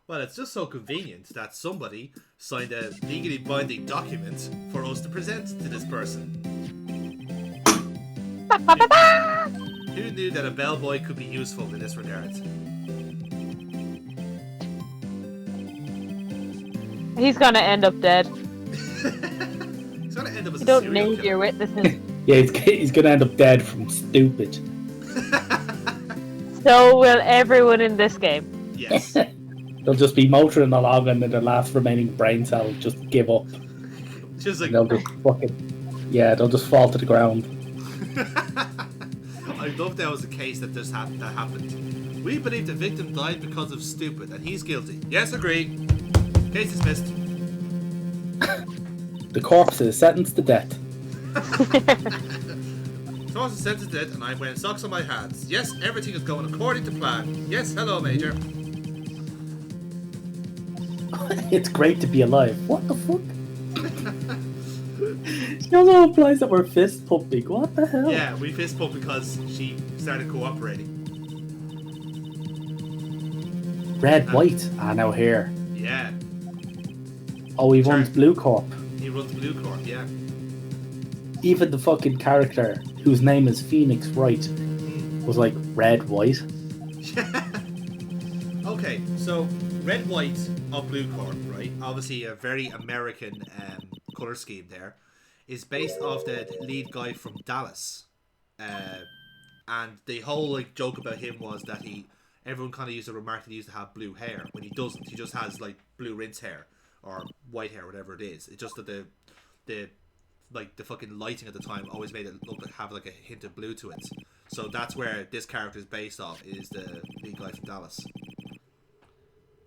Well, it's just so convenient that somebody signed a legally binding document for us to present to this person. Who knew that a bellboy could be useful in this regard? He's gonna end up dead. He's gonna end up as a Don't serial need killer. your witnesses. Yeah, he's gonna end up dead from stupid. So will everyone in this game. Yes. They'll just be motoring along and then their last remaining brain cell just give up. Just like, They'll just fucking... Yeah, they'll just fall to the ground. I love that was the case that that happened. We believe the victim died because of stupid and he's guilty. Yes, agree. Case dismissed. The corpse is sentenced to death. Thomas is sentenced to death and I'm wearing socks on my hands. Yes, everything is going according to plan. Yes, hello, Major. It's great to be alive. What the fuck? She also implies that we're fist pumping. What the hell? Yeah, we fist pumped because she started cooperating. Red, white. Now here. Yeah, Oh, he runs Blue Corp. he runs Blue Corp, yeah. Even the fucking character, whose name is Phoenix Wright, was like, red, white. Okay, so Red White of Blue Corp, right? Obviously a very American color scheme there. Is based off the lead guy from Dallas. And the whole like joke about him was that he everyone kind of used to remark that he used to have blue hair when he doesn't. He just has like blue rinse hair or white hair, whatever it is. It's just that the fucking lighting at the time always made it look like have like a hint of blue to it. So that's where this character is based off, is the lead guy from Dallas.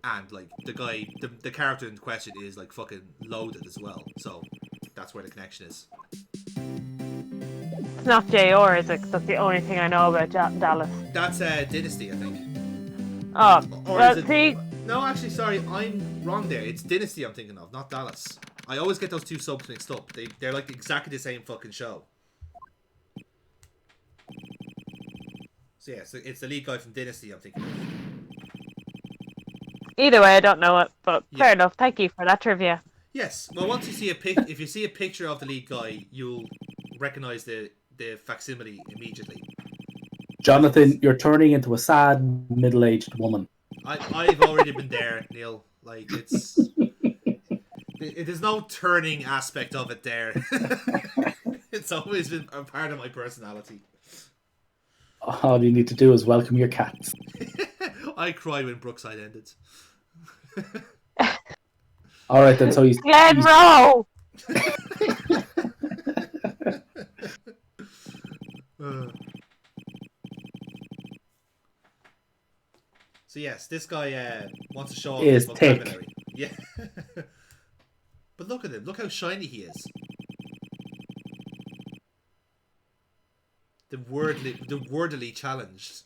And like the character in question is like fucking loaded as well. So that's where the connection is. It's not JR, is it? 'Cause that's the only thing I know about Dallas. That's Dynasty, I think. Oh, Or well, is it... see, No, actually, sorry, I'm wrong there. It's Dynasty I'm thinking of, not Dallas. I always get those two subs mixed up. They're like exactly the same fucking show. So yeah, so it's the lead guy from Dynasty I'm thinking of. either way, I don't know it, but Yeah. fair enough. Thank you for that trivia. Yes, well, once you see if you see a picture of the lead guy, you'll recognize the facsimile immediately. Jonathan, you're turning into a sad middle-aged woman. I've already been there, Neil. Like there's no turning aspect of it there. It's always been a part of my personality. All you need to do is welcome your cats. I cry when Brookside ended. All right, then. So he's Glen Rowe! So yes, this guy wants to show off Is his vocabulary. Yeah. But look at him. Look how shiny he is. The wordily challenged.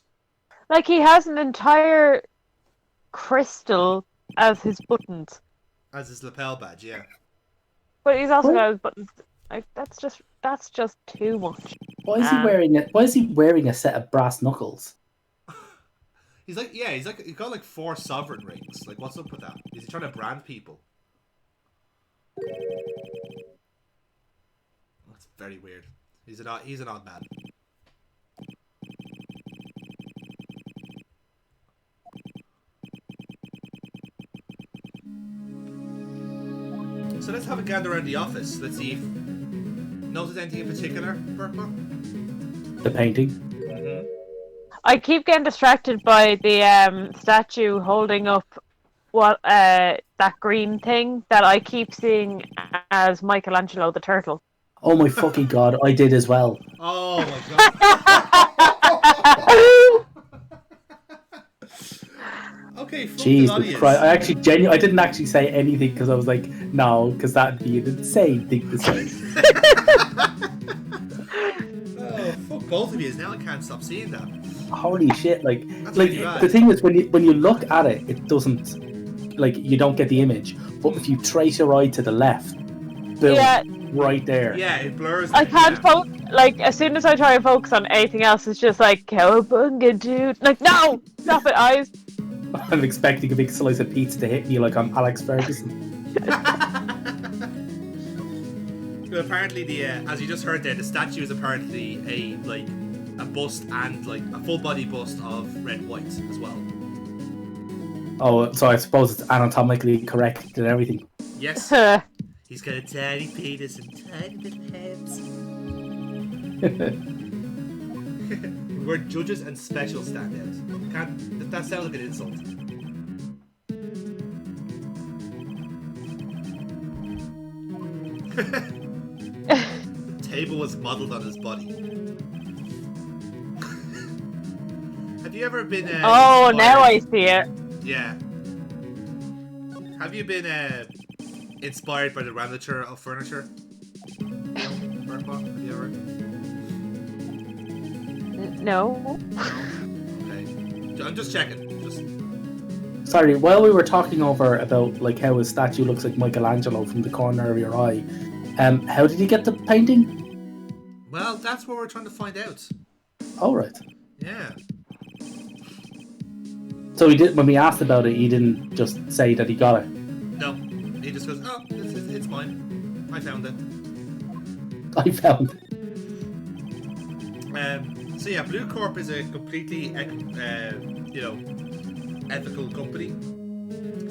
Like, he has an entire crystal as his buttons. As his lapel badge, yeah. But he's also got his buttons. Like, that's just too much. Why is he wearing it? Why is he wearing a set of brass knuckles? He's got like 4 sovereign rings. Like, what's up with that? Is he trying to brand people? That's very weird. He's an odd man. So let's have a gander around the office. Let's see if notice anything in particular, Burkebot? The painting. I keep getting distracted by the statue holding up that green thing that I keep seeing as Michelangelo the turtle. Oh my fucking god! I did as well. Oh my god. Okay, Jesus Christ! I actually I didn't actually say anything because I was like, no, because that'd be an insane thing to say. Oh, fuck both of you! Now I can't stop seeing that. Holy shit! Like really bad. the thing is, when you look at it, it doesn't, like, you don't get the image. But if you trace your eye to the left, boom, Yeah. right there. Yeah, it blurs. I can't focus. Like, as soon as I try and focus on anything else, it's just like, cowabunga, dude. Like, no! Stop it, eyes. I'm expecting a big slice of pizza to hit me like I'm Alex Ferguson. But apparently, as you just heard there, the statue is apparently a bust and like a full body bust of Red White as well. Oh, so I suppose it's anatomically correct and everything. Yes. He's got a tiny penis and tiny little heads. We're judges and special standouts. That sounds like an insult. The table was modelled on his body. Have you ever been? Oh, inspired? now I see it. Yeah. Have you been inspired by the ramature of furniture? Burkebot, have you ever? No. Okay. I'm just checking. Sorry, while we were talking over about like how his statue looks like Michelangelo from the corner of your eye, how did he get the painting? Well, that's what we're trying to find out. Oh, right. Yeah. So he did. When we asked about it, he didn't just say that he got it. No, he just goes, "Oh, it's mine. I found it." I found it. So yeah, Blue Corp is a completely, ethical company.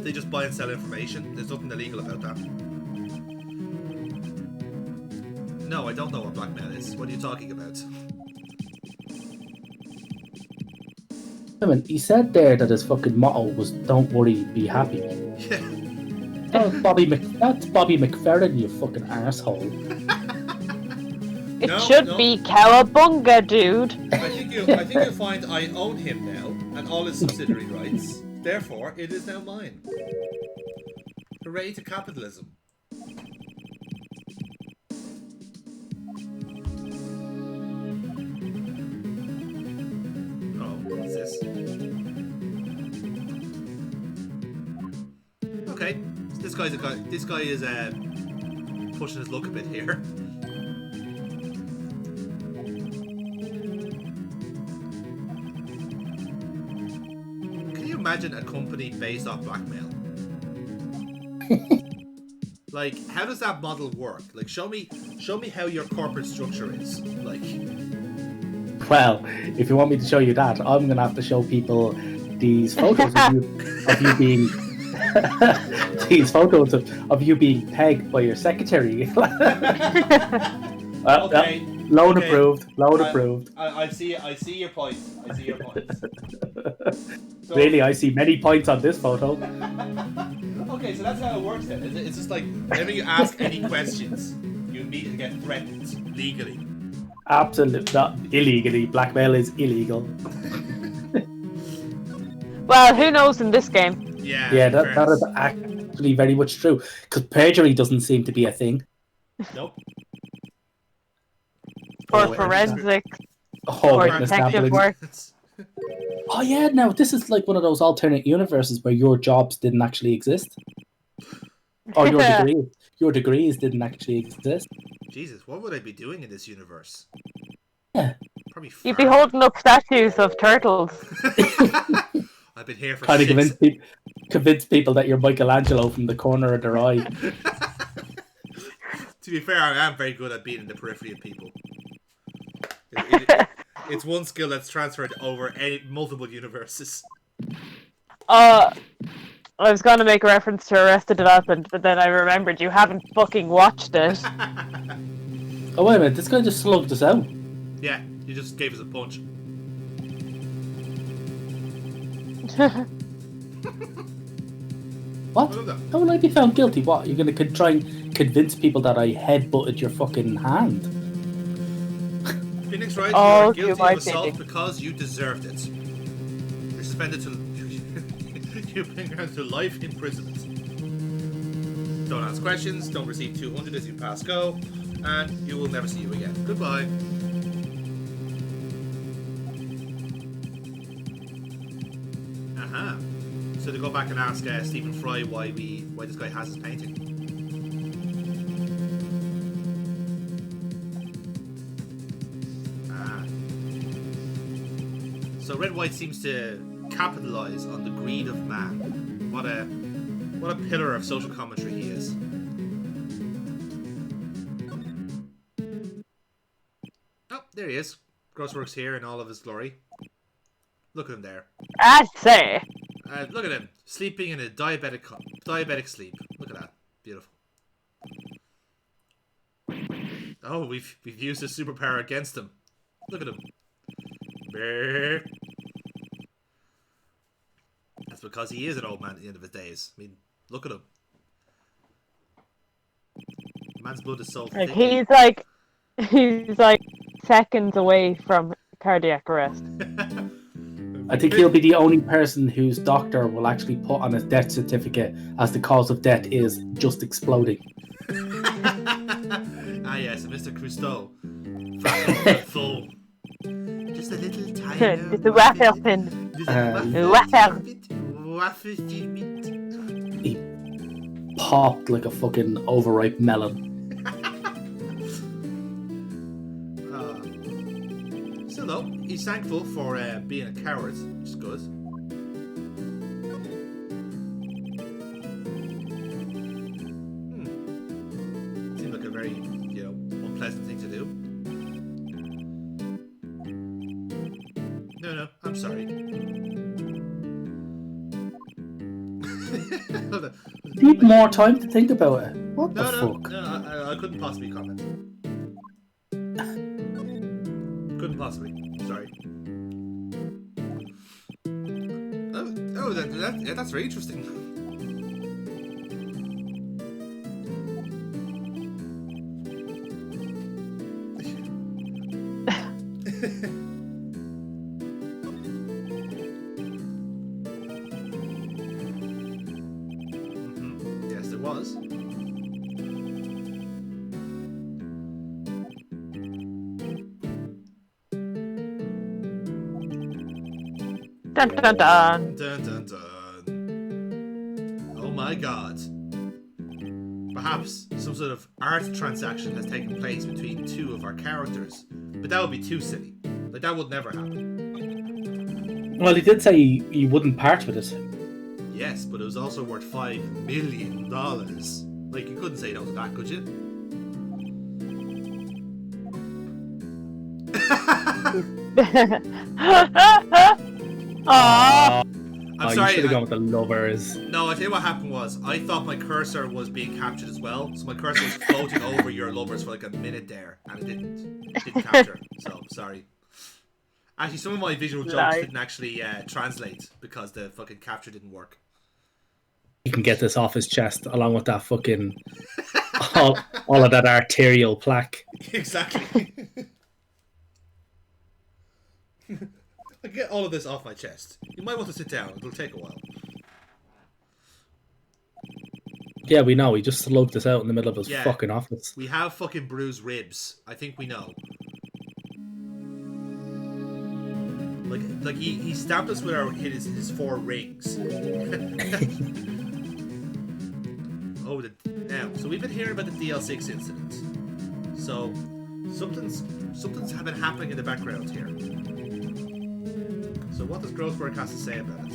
They just buy and sell information. There's nothing illegal about that. No, I don't know what blackmail is. What are you talking about? minute, he said there that his fucking motto was "Don't worry, be happy." Yeah. That's Bobby McFerrin, you fucking arsehole. It No, should no. be cowabunga, dude. I think you'll find I own him now and all his subsidiary rights. Therefore, it is now mine. Hooray to capitalism. Oh, what's this? Okay, so this guy is pushing his luck a bit here. Can you imagine a company based off blackmail? Like, how does that model work? Like, show me how your corporate structure is. Like, Well, if you want me to show you that, I'm gonna have to show people these photos of you being these photos of you being pegged by your secretary. okay, loan okay. approved. Loan approved. I see your point. I see your point. So, Really, I see many points on this photo. Okay, so that's how it works then. It's just like whenever you ask any questions, you immediately get threatened legally. Absolutely not illegally. Blackmail is illegal. Well, who knows in this game? Yeah, that is actually very much true. Because perjury doesn't seem to be a thing. Nope. Or forensic. Oh, Or witness detective tampering. work. Oh yeah, no, this is like one of those alternate universes where your jobs didn't actually exist. Or your degrees didn't actually exist. Jesus, what would I be doing in this universe? Yeah. Probably You'd be holding up statues of turtles. I've been here for Trying to 6 convince people that you're Michelangelo from the corner of their eye. To be fair, I am very good at being in the periphery of people. It's one skill that's transferred over multiple universes. I was going to make a reference to Arrested Development, but then I remembered you haven't fucking watched it. Oh wait a minute, this guy just slugged us out. Yeah, you just gave us a punch. What? I love that. How will I be found guilty? What? You're going to try and convince people that I headbutted your fucking hand? Phoenix Wright, Oh, you are guilty you of assault might be. because you deserved it. You're suspended to... You've been granted to life imprisonment. Don't ask questions, don't receive 200 as you pass go, and you will never see you again. Goodbye. Uh-huh. So to go back and ask Stephen Fry why this guy has his painting. So Red White seems to capitalize on the greed of man. What a pillar of social commentary he is. Oh, there he is. Grossworks here in all of his glory. Look at him there. I say. Look at him, sleeping in a diabetic sleep. Look at that, beautiful. Oh, we've used his superpower against him. Look at him. Brrr. That's because he is an old man at the end of his days. I mean, look at him. Man's blood is so thick. He's like seconds away from cardiac arrest. I think he'll be the only person whose doctor will actually put on his death certificate as the cause of death is just exploding. Ah yes, Mr. Cousteau. Full. Just a little tiny. It's a Waffelpin. He popped like a fucking overripe melon. So though, he's thankful for being a coward, which is good. Seems like a very, unpleasant thing to do. No, I'm sorry. Need more time to think about it. What the fuck? No, I couldn't possibly comment. Couldn't possibly. Sorry. that's very interesting. Yes, there was. Dun dun dun. Dun dun dun. Oh my god. Perhaps some sort of art transaction has taken place between two of our characters. But that would be too silly. Like, that would never happen. Well, he did say he wouldn't part with it. Yes, but it was also worth $5 million. Like, you couldn't say no to that, could you? Aww. I'm You sorry. should have gone with the lovers. No, I tell you what happened was, I thought my cursor was being captured as well, so my cursor was floating over your lovers for like a minute there, and it didn't capture. So sorry. Actually, some of my visual jokes didn't actually translate because the fucking capture didn't work. He can get this off his chest along with that fucking all of that arterial plaque. Exactly. I get all of this off my chest. You might want to sit down. It'll take a while. Yeah, we know. He just slugged this out in the middle of his fucking office. We have fucking bruised ribs. I think we know. Like he stabbed us with his 4 rings. So we've been hearing about the DL6 incident. So something's been happening in the background here. So what does Grossberg has to say about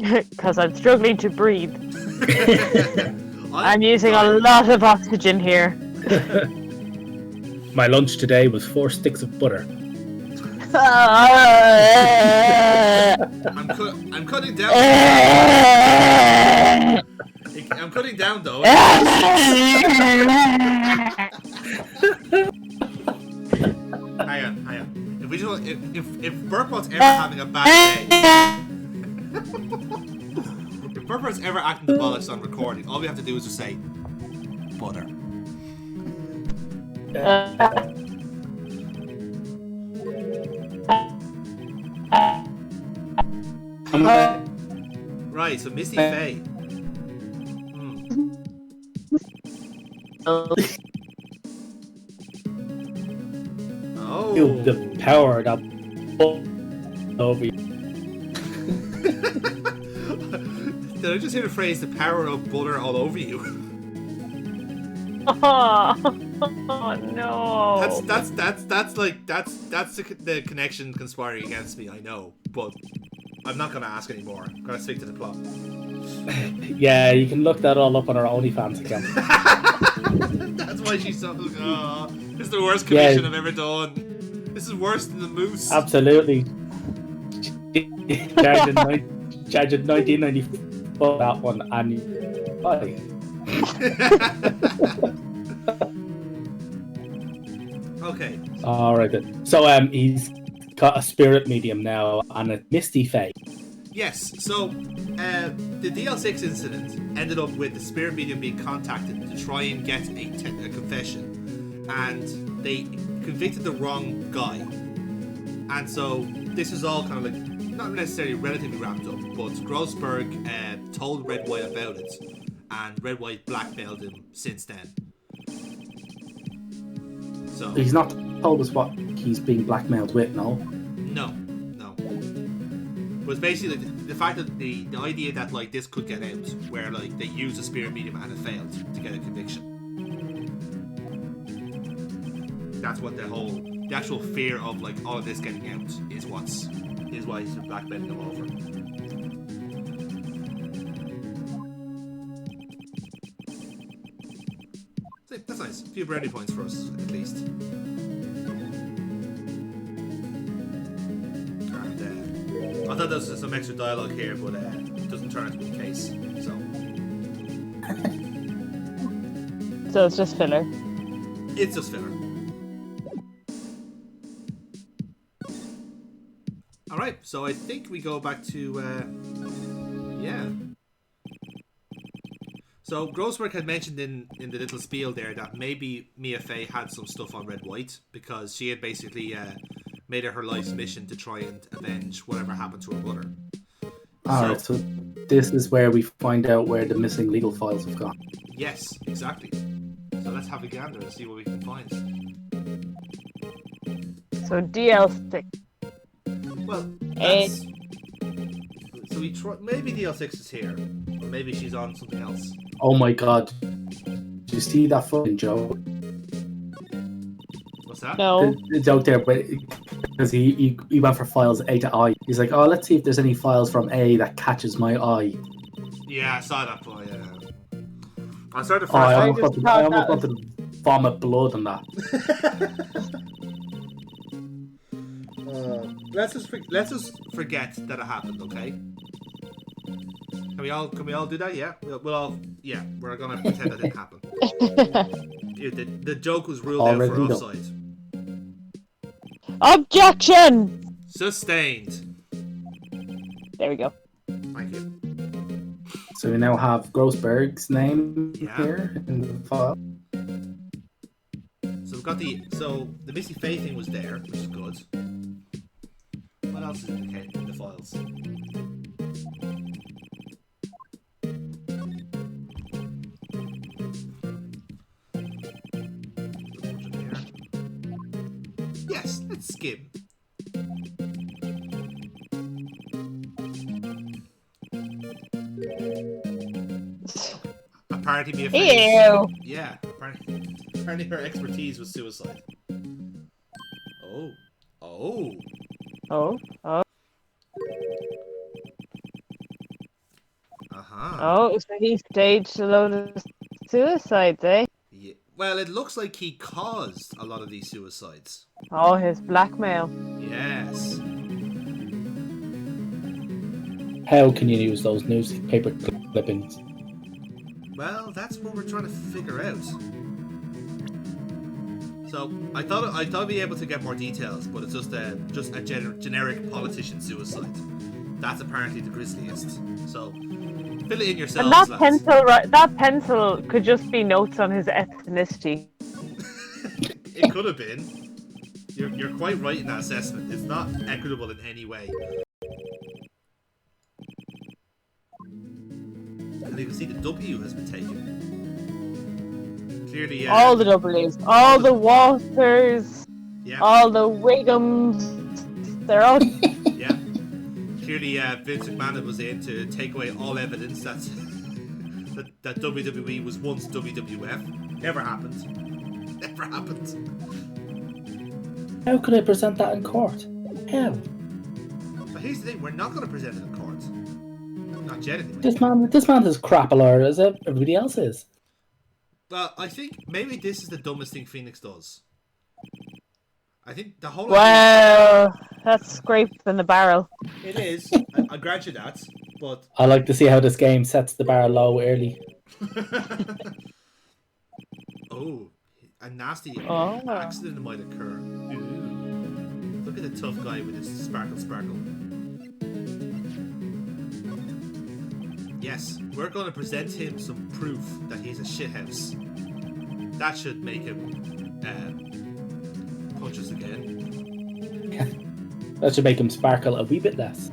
it? Because I'm struggling to breathe. I'm using dying. a lot of oxygen here. My lunch today was 4 sticks of butter. I'm cutting down. I'm cutting down though. Hang on. If Burkebot's ever having a bad day, if Burkebot's ever acting the bollocks on recording, all we have to do is just say butter. Right, so Misty Faye. Oh. Feel the power that over you. Did I just hear the phrase "the power of butter all over you"? Oh no! That's the connection conspiring against me. I know, but I'm not gonna ask anymore. I'm gonna stick to the plot. Yeah, you can look that all up on our OnlyFans account. That's why she's so. Oh, this is the worst commission I've ever done. This is worse than the moose. Absolutely. Charging $19.94 for that one, and Okay. All right then. So he's got a spirit medium now and a Misty Fae. Yes. So the DL6 incident ended up with the spirit medium being contacted to try and get a confession, and they convicted the wrong guy. And so this is all kind of like not necessarily relatively wrapped up, but Grossberg told Red White about it, and Red White blackmailed him since then. So He's not told us what he's being blackmailed with, no? No. But it's basically the fact that the idea that like this could get out, where like they used a spirit medium and it failed to get a conviction. That's what the actual fear of like all of this getting out is why he's blackmailing them over. So, that's nice. A few brownie points for us, at least. And I thought there was some extra dialogue here, but it doesn't turn out to be the case. So it's just filler. It's just filler. Alright, so I think we go back to, yeah. So Grossberg had mentioned in the little spiel there that maybe Mia Fey had some stuff on Red White because she had basically made it her life's mission to try and avenge whatever happened to her brother. Alright, so this is where we find out where the missing legal files have gone. Yes, exactly. So let's have a gander and see what we can find. So DL6. Well, that's... So we try... Maybe DL6 is here. Or maybe she's on something else. Oh my god. Did you see that fucking joke? What's that? No. The joke there, because he went for files A to I. He's like, oh, let's see if there's any files from A that catches my eye. Yeah, I saw that boy, yeah. I started first. I I almost just want to vomit blood on that. Let's just forget that it happened, okay? Can we all do that? Yeah, we'll all. Yeah, we're gonna pretend that didn't happen. The joke was ruled out for offside. Objection! Sustained. There we go. Thank you. So we now have Grossberg's name Yeah. here in the file. So we've got the Missy Faye thing was there, which is good. What else is in the files? Yes, let's skim. Apparently, be a Ew. Yeah, apparently her expertise was suicide. Oh. Oh. Uh-huh. Oh, so he staged a load of suicides, eh? Yeah. Well, it looks like he caused a lot of these suicides. Oh, his blackmail. Yes. How can you use those newspaper clippings? Well, that's what we're trying to figure out. So I thought I'd be able to get more details, but it's just a generic politician suicide. That's apparently the grisliest. So fill it in yourselves, And that lads. that pencil could just be notes on his ethnicity. It could have been. You're quite right in that assessment. It's not equitable in any way. And you can see the W has been taken. Clearly, All the W's, all the Walters, yeah, all the Wiggums. They're all. yeah. Clearly, Vince McMahon was in to take away all evidence that WWE was once WWF. Never happened. Never happened. How could I present that in court? How? But here's the thing: we're not going to present it in court. Not yet, anyway. This man is crappler as everybody else is. Well, I think maybe this is the dumbest thing Phoenix does. I think the whole Well, that's scraping the barrel. It is. I grant you that, but I like to see how this game sets the bar low early. oh, a nasty Oh. accident might occur. Ooh. Look at the tough guy with his sparkle. Yes, we're going to present him some proof that he's a shithouse. That should make him punch us again. That should make him sparkle a wee bit less.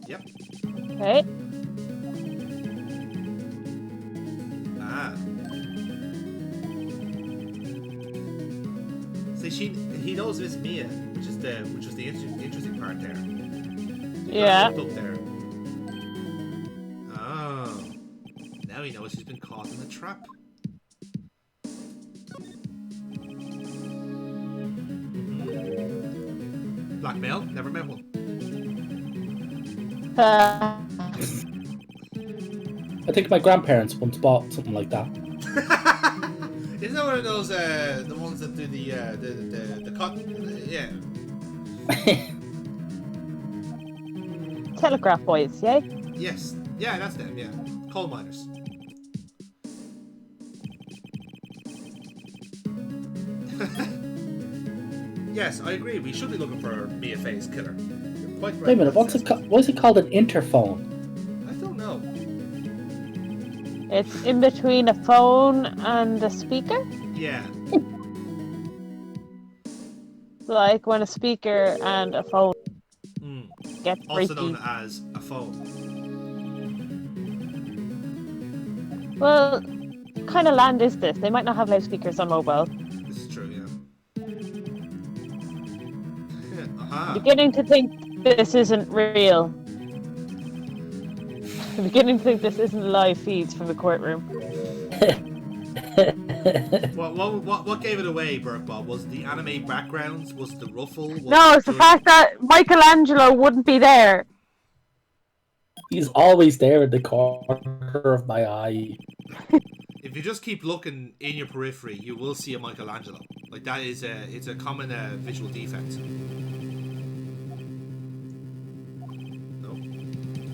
Yep. Hey. See, he knows Miss Mia, which was the interesting part there. Yeah. Up there. Oh, now he knows he's been caught in a trap. Blackmail, never met one. I think my grandparents once bought something like that. Isn't that one of those the ones that do the cotton? Yeah. Telegraph boys, yeah? Yes. Yeah, that's them, yeah. Coal miners. Yes, I agree. We should be looking for Mia Fey's killer. You're quite right. Wait a minute, why is it called an interphone? I don't know. It's in between a phone and a speaker. Yeah. Like when a speaker and a phone get Also freaky. known as a phone. Well, what kind of land is this? They might not have loudspeakers on mobile. This is true, yeah. Aha. I'm beginning to think this isn't real. I'm beginning to think this isn't live feeds from the courtroom. What gave it away, Burkebot? Was the anime backgrounds? Was the ruffle? No, it's the fact that Michelangelo wouldn't be there. He's always there in the corner of my eye. If you just keep looking in your periphery, you will see a Michelangelo. Like that is it's a common visual defect. No.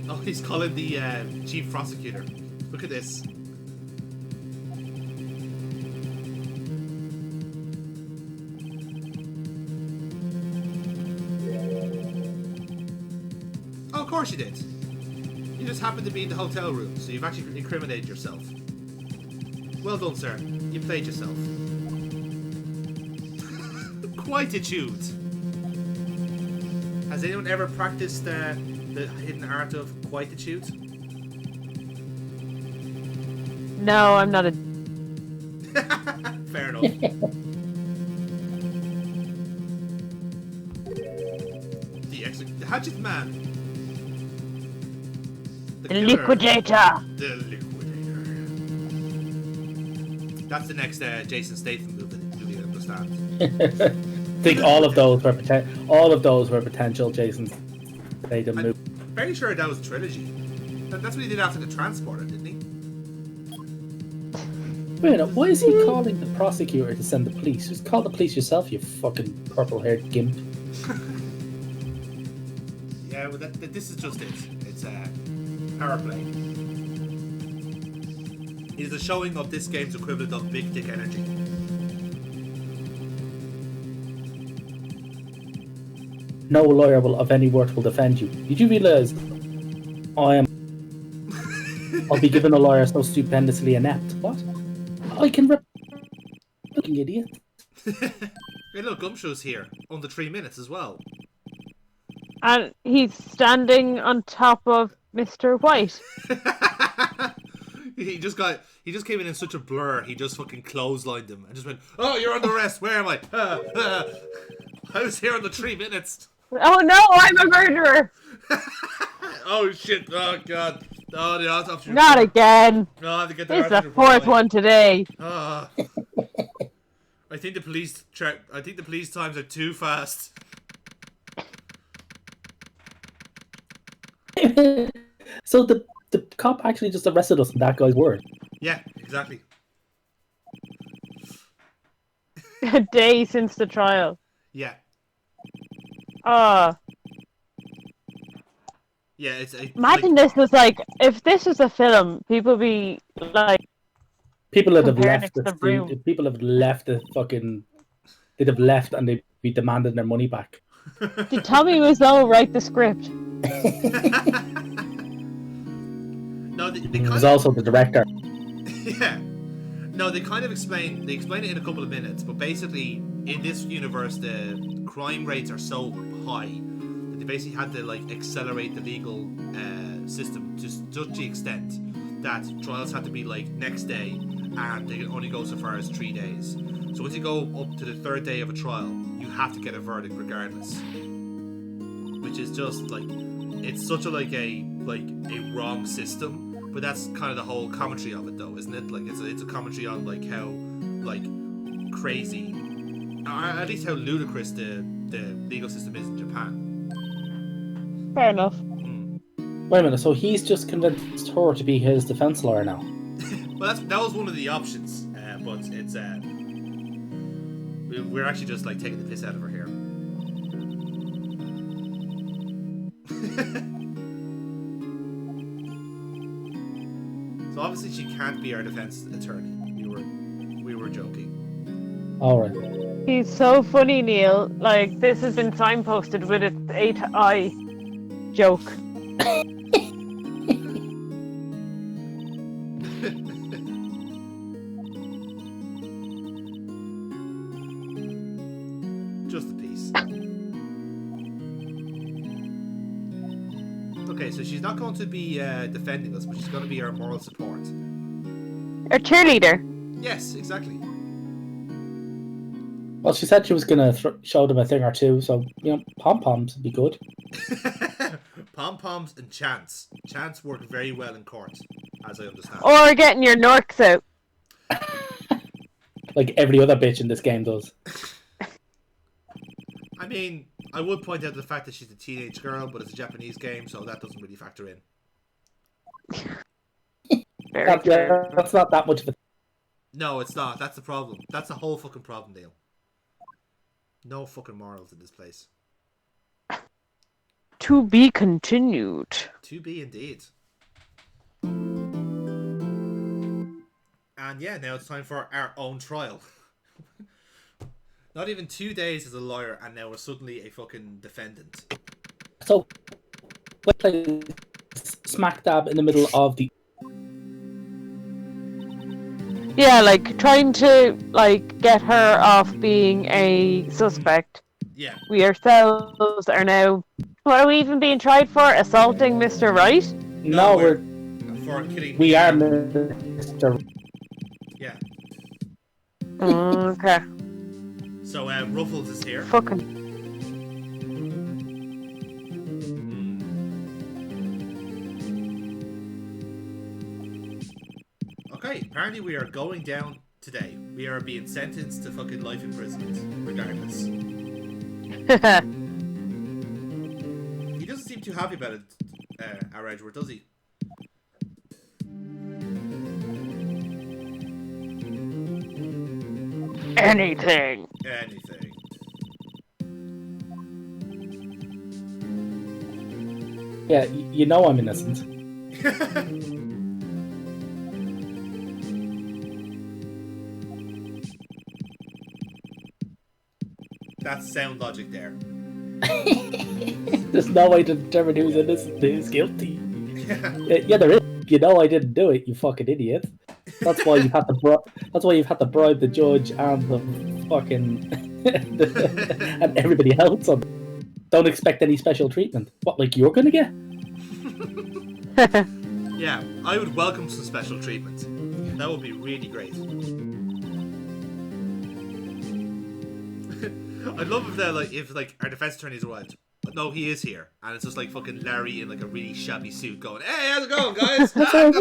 Oh, he's calling the chief prosecutor. Look at this. Oh, of course you did. You just happened to be in the hotel room, so you've actually incriminated yourself. Well done, sir. You played yourself. Quietude. Has anyone ever practiced the hidden art of quietude? No, I'm not a... Fair enough. The hatchet man. The killer. Liquidator! The liquidator. That's the next Jason Statham movie, I understand. I think all of those were potential Jason Statham movies. I'm very sure that was a trilogy. That's what he did after the transporter, didn't he? Wait a minute, why is he calling the prosecutor to send the police? Just call the police yourself, you fucking purple-haired gimp. Yeah, well, this is just it. It's power play. It is a showing of this game's equivalent of big dick energy. No lawyer of any worth will defend you. Did you realise I'll be given a lawyer so stupendously inept? What? I can fucking idiot. Hey, look, Gumshoe's here. Under 3 minutes as well. And he's standing on top of Mr. White. He just came in such a blur. He just fucking clotheslined him and just went, "Oh, you're under arrest. Where am I? I was here under 3 minutes." Oh no, I'm a murderer! Oh shit! Oh god! Oh, the autopsy. Not again. No, I have to get the This is the fourth one today. I think the police times are too fast. So the cop actually just arrested us on that guy's word. Yeah, exactly. A day since the trial. Yeah. Yeah, imagine this was like, if this was a film, people be like, people would have comparing left it to the room. people have left the fucking, they'd have left and they'd be demanding their money back. Did Tommy Wiseau write the script? No, they He was also the director. Yeah. No, they kind of explain it in a couple of minutes, but basically in this universe the crime rates are so high that they basically had to like accelerate the legal system to such the extent that trials had to be like next day and they can only go so far as 3 days. So once you go up to the third day of a trial, you have to get a verdict regardless. Which is just like, it's such a wrong system. But that's kind of the whole commentary of it, though, isn't it? Like, it's a commentary on like how like crazy, or at least how ludicrous the legal system is in Japan. Fair enough. Wait a minute, so he's just convinced her to be his defense lawyer now? Well, that was one of the options, but it's we're actually just like taking the piss out of her here. obviously she can't be our defense attorney. We were joking. Alright. He's so funny, Neil. Like, this has been signposted with its 8i joke. Just a piece. Okay, so she's not going to be defending us, but she's going to be our moral support. Our cheerleader. Yes, exactly. Well, she said she was going to show them a thing or two, so, pom-poms would be good. Pom-poms and chants. Chants work very well in court, as I understand. Or getting your norks out. Like every other bitch in this game does. I mean, I would point out the fact that she's a teenage girl, but it's a Japanese game, so that doesn't really factor in. That's not that much of a... No, it's not. That's the problem. That's the whole fucking problem, Neil. No fucking morals in this place. To be continued. To be indeed. And yeah, now it's time for our own trial. Not even 2 days as a lawyer, and now we're suddenly a fucking defendant. So, we play smack dab in the middle of the... Yeah, like, trying to, like, get her off being a suspect. Yeah. We ourselves are now... What are we even being tried for? Assaulting Mr. Wright? No, we're... For killing... We are Mr. Yeah. Okay. So, Ruffles is here. Fucking... Okay, apparently we are going down today. We are being sentenced to fucking life imprisonment, regardless. He doesn't seem too happy about it, our Edward, does he? Anything. Anything. Yeah, you know I'm innocent. That's sound logic there. There's no way to determine who's innocent and who's guilty. Yeah, there is. You know I didn't do it, you fucking idiot. That's why you've had to bribe the judge and the fucking and everybody else. Don't expect any special treatment. What, like you're gonna get? Yeah, I would welcome some special treatment. That would be really great. I'd love if our defense attorney's arrived. But no, he is here, and it's just like fucking Larry in like a really shabby suit, going, "Hey, how's it going, guys? Why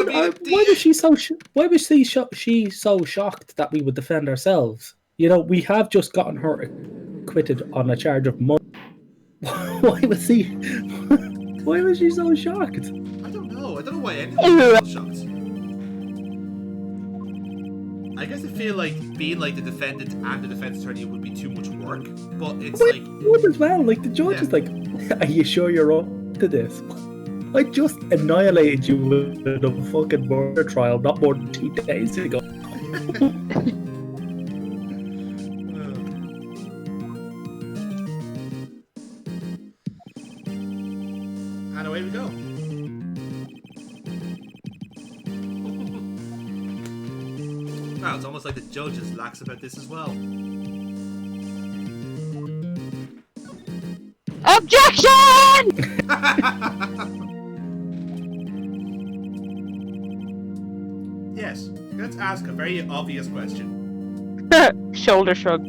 was she so? Why was she so shocked that we would defend ourselves? You know, we have just gotten her acquitted on a charge of murder. Why was she so shocked? I don't know. I don't know why anyone was so shocked. I guess I feel like being like the defendant and the defense attorney would be too much work, but it's like would as well. Like the judge is like, "Are you sure you're up to this? I just annihilated you in a fucking murder trial not more than 2 days ago." And away we go. Wow, it's almost like the judge is lax about this as well. Objection! Yes, let's ask a very obvious question. Shoulder shrug.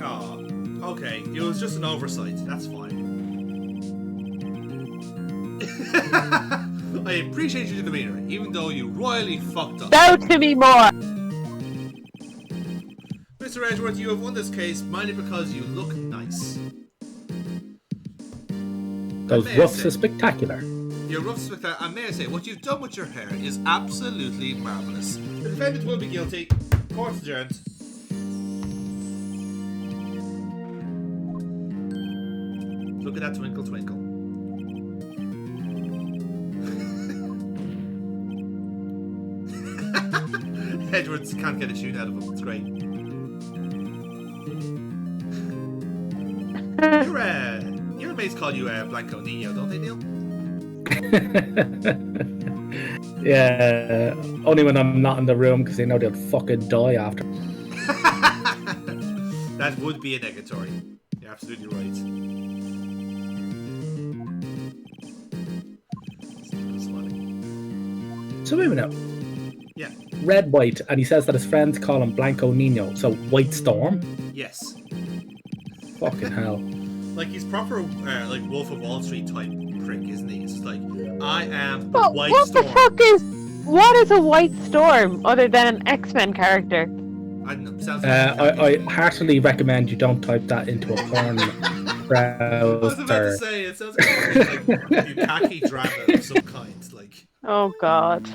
Oh, okay, it was just an oversight. That's fine. I appreciate your demeanor, even though you royally fucked up. Bow to me more! Mr. Edgeworth, you have won this case mainly because you look nice. Those ruffs are spectacular. Your ruffs are spectacular, and may I say, what you've done with your hair is absolutely marvellous. The defendant will be guilty. Court adjourned. Look at that twinkle, twinkle. Edwards can't get a tune out of him. It's great. Your mates call you Blanco Nino, don't they, Neil? Yeah, only when I'm not in the room because they know they'll fucking die after. That would be a negatory. You're absolutely right. So wait a minute. Yeah. Red, white, and he says that his friends call him Blanco Nino. So White Storm. Yes. Fucking hell. Like he's proper like Wolf of Wall Street type prick, isn't he? It's just like I am the But White what Storm. the fuck what is a White Storm other than an X-Men character? I don't know, sounds I heartily recommend you don't type that into a porn I was about to browser. say it sounds like Bukaki drama of some kind. Like Oh god.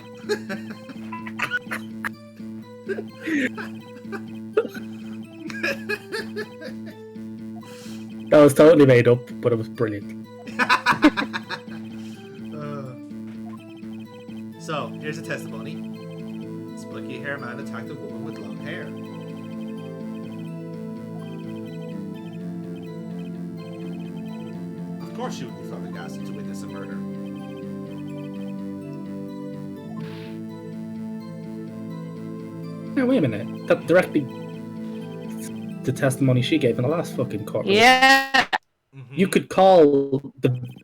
That was totally made up, but it was brilliant. So here's a testimony. Spiky hair man attacked a woman with long hair. Of course, she would be flabbergasted to witness a murder. Now wait a minute. That directly the testimony she gave in the last fucking court. Yeah. You could call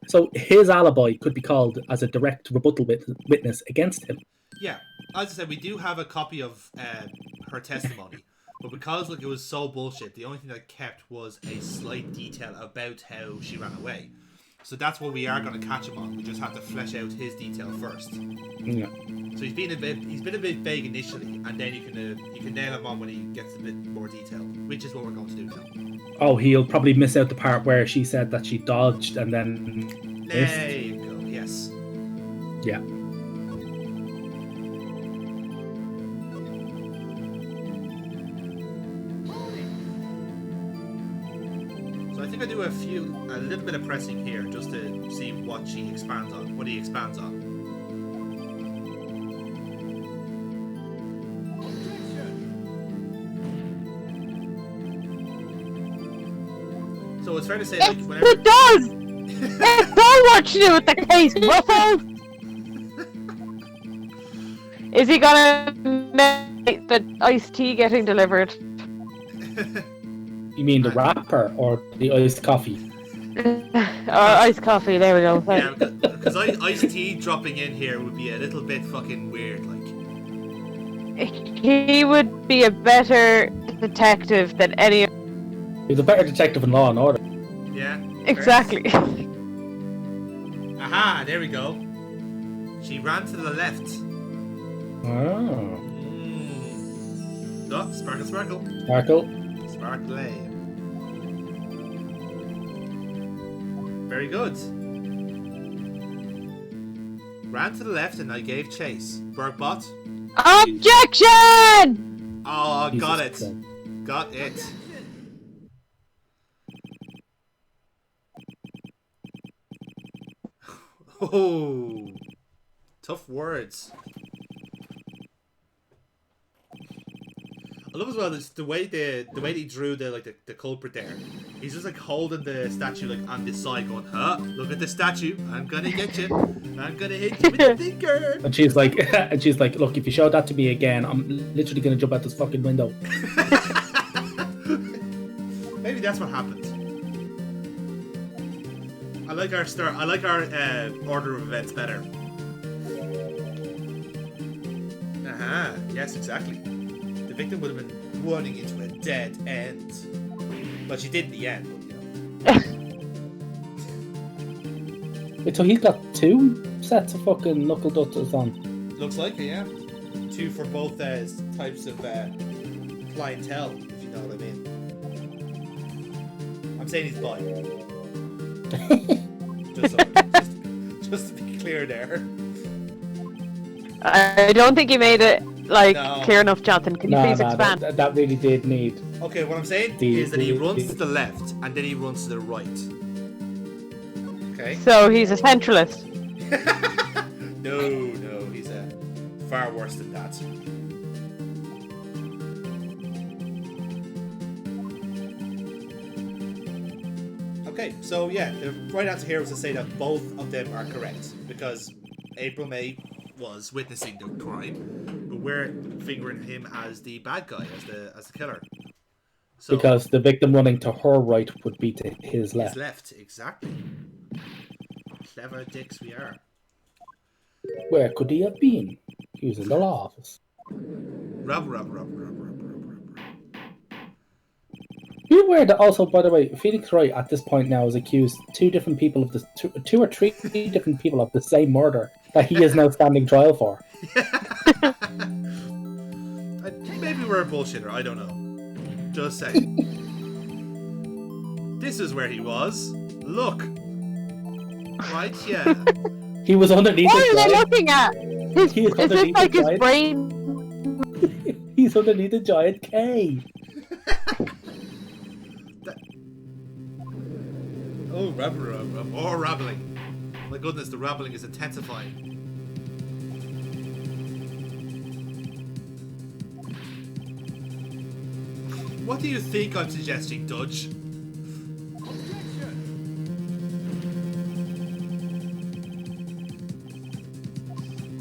so his alibi could be called as a direct rebuttal witness against him. Yeah, as I said, we do have a copy of her testimony, but because like it was so bullshit, the only thing that kept was a slight detail about how she ran away. So that's what we are going to catch him on. We just have to flesh out his detail first. Yeah. So he's been a bit vague initially, and then you can nail him on when he gets a bit more detail, which is what we're going to do now. Oh, he'll probably miss out the part where she said that she dodged and then missed. There you go. Yes. Yeah. So I think I do a little bit of pressing here just to see what he expands on. So it's fair to say, like, whenever It does! It's so much to do with the case, Russell! Is he gonna make the iced tea getting delivered? You mean the wrapper or the iced coffee? Or iced coffee, there we go. yeah, because iced tea dropping in here would be a little bit fucking weird, like. He would be a better detective than any. He's a better detective in Law and Order. Yeah. Exactly. Aha! There we go. She ran to the left. Oh. Oh, sparkle, sparkle. Sparkle. Sparkle. Very good. Ran to the left and I gave chase. Burkebot. Objection! Oh, got it. Jesus Got it. Oh, tough words. I love as well the way they drew the culprit there. He's just like holding the statue like on this side, going, "Huh? Look at the statue! I'm gonna get you! I'm gonna hit you with the finger!" And she's like, "Look, if you show that to me again, I'm literally gonna jump out this fucking window." Maybe that's what happened. I like our order of events better. Aha! Yes, exactly. The victim would have been running into a dead end. But she did in the end, but you know. Wait, so he's got 2 sets of fucking knuckle dutters on. Looks like it, yeah. 2 for both types of clientele, if you know what I mean. I'm saying he's bi. just to be clear there. I don't think you made it No. clear enough, Jonathan. Can you please expand? That really did need. Okay, what I'm saying is that he runs to the left and then he runs to the right. Okay. So he's a centralist. No, he's far worse than that. Okay, so yeah, the right answer here was to say that both of them are correct because April May was witnessing the crime, but we're figuring him as the bad guy, as the killer. So, Because the victim running to her right would be to his left. his left, exactly. Clever dicks we are. Where could he have been? He was in the law office. Rub. You aware that also, by the way, Phoenix Wright at this point now has accused two or three people of the same murder that he is now standing trial for. Maybe we're a bullshitter, I don't know. Just saying. This is where he was. Look. Right, yeah. He was underneath What a are they giant... looking at? Is this like his giant... brain? He's underneath a giant K. Oh, rub. More rabbling. My goodness, the rabbling is intensifying. What do you think I'm suggesting, Dudge?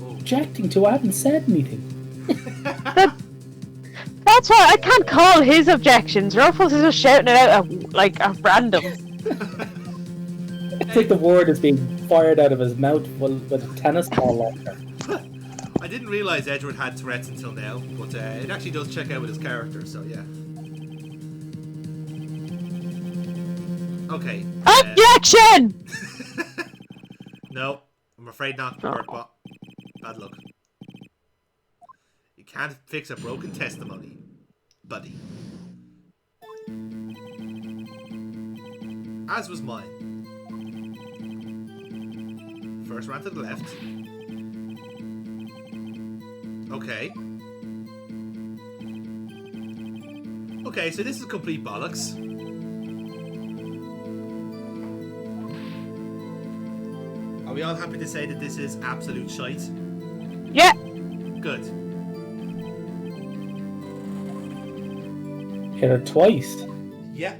Objecting to, I haven't said anything. That's why I can't call his objections. Ruffles is just shouting it out at random. It's like the word is being fired out of his mouth with a tennis ball launcher. I didn't realise Edward had Tourette's until now, but it actually does check out with his character, so yeah. Okay. Objection! No, I'm afraid not, Burkebot. Bad luck. You can't fix a broken testimony, buddy. As was mine. First round to the left. Okay. Okay, so this is complete bollocks. Are we all happy to say that this is absolute shite? Yeah. Good. Hit her twice. Yeah.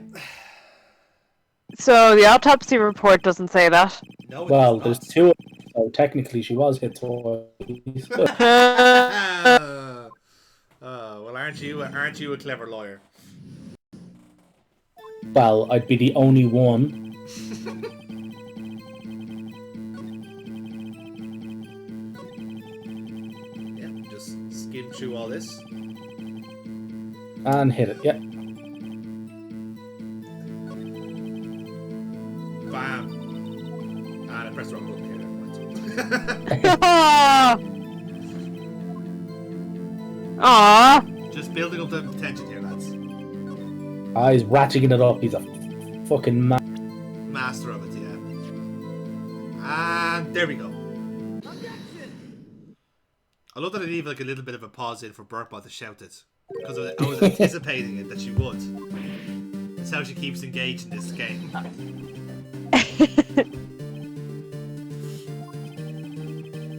So the autopsy report doesn't say that. No, Well, there's two of them, so technically she was hit twice. Well, aren't you a clever lawyer? Well, I'd be the only one. Yeah, just skim through all this. And hit it, yeah. Bam. And I pressed the wrong button here. Aww. Just building up the tension here, lads. Ah, he's ratcheting it up. He's a fucking Master of it, yeah. And there we go. I love that I leave like a little bit of a pause in for Burkebot to shout it. Because I was anticipating it that she would. That's how she keeps engaged in this game.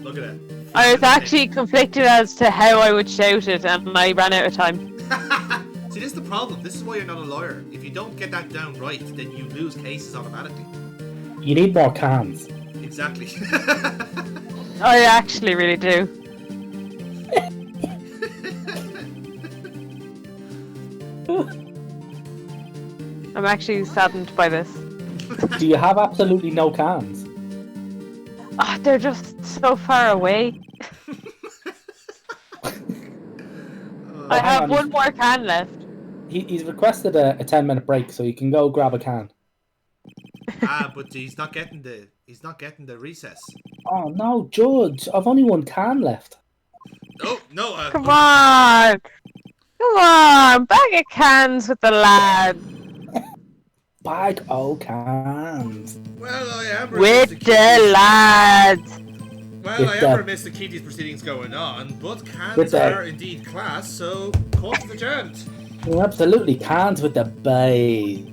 Look at it. I was actually conflicted as to how I would shout it, and I ran out of time. See, this is the problem. This is why you're not a lawyer. If you don't get that down right, then you lose cases automatically. You need more cans. Exactly. I actually really do. I'm actually saddened by this. Do you have absolutely no cans? Oh, they're just so far away. I have one more can left. He's requested a 10-minute break, so you can go grab a can. But he's not getting the recess. Oh no, Judge! I've only one can left. Oh no! Come on, bag of cans with the lad. Bag o' cans. Well, I am with the lads. Well, I am remiss to keep these proceedings going on, but cans are indeed class, so court is adjourned. Absolutely, cans with the babe.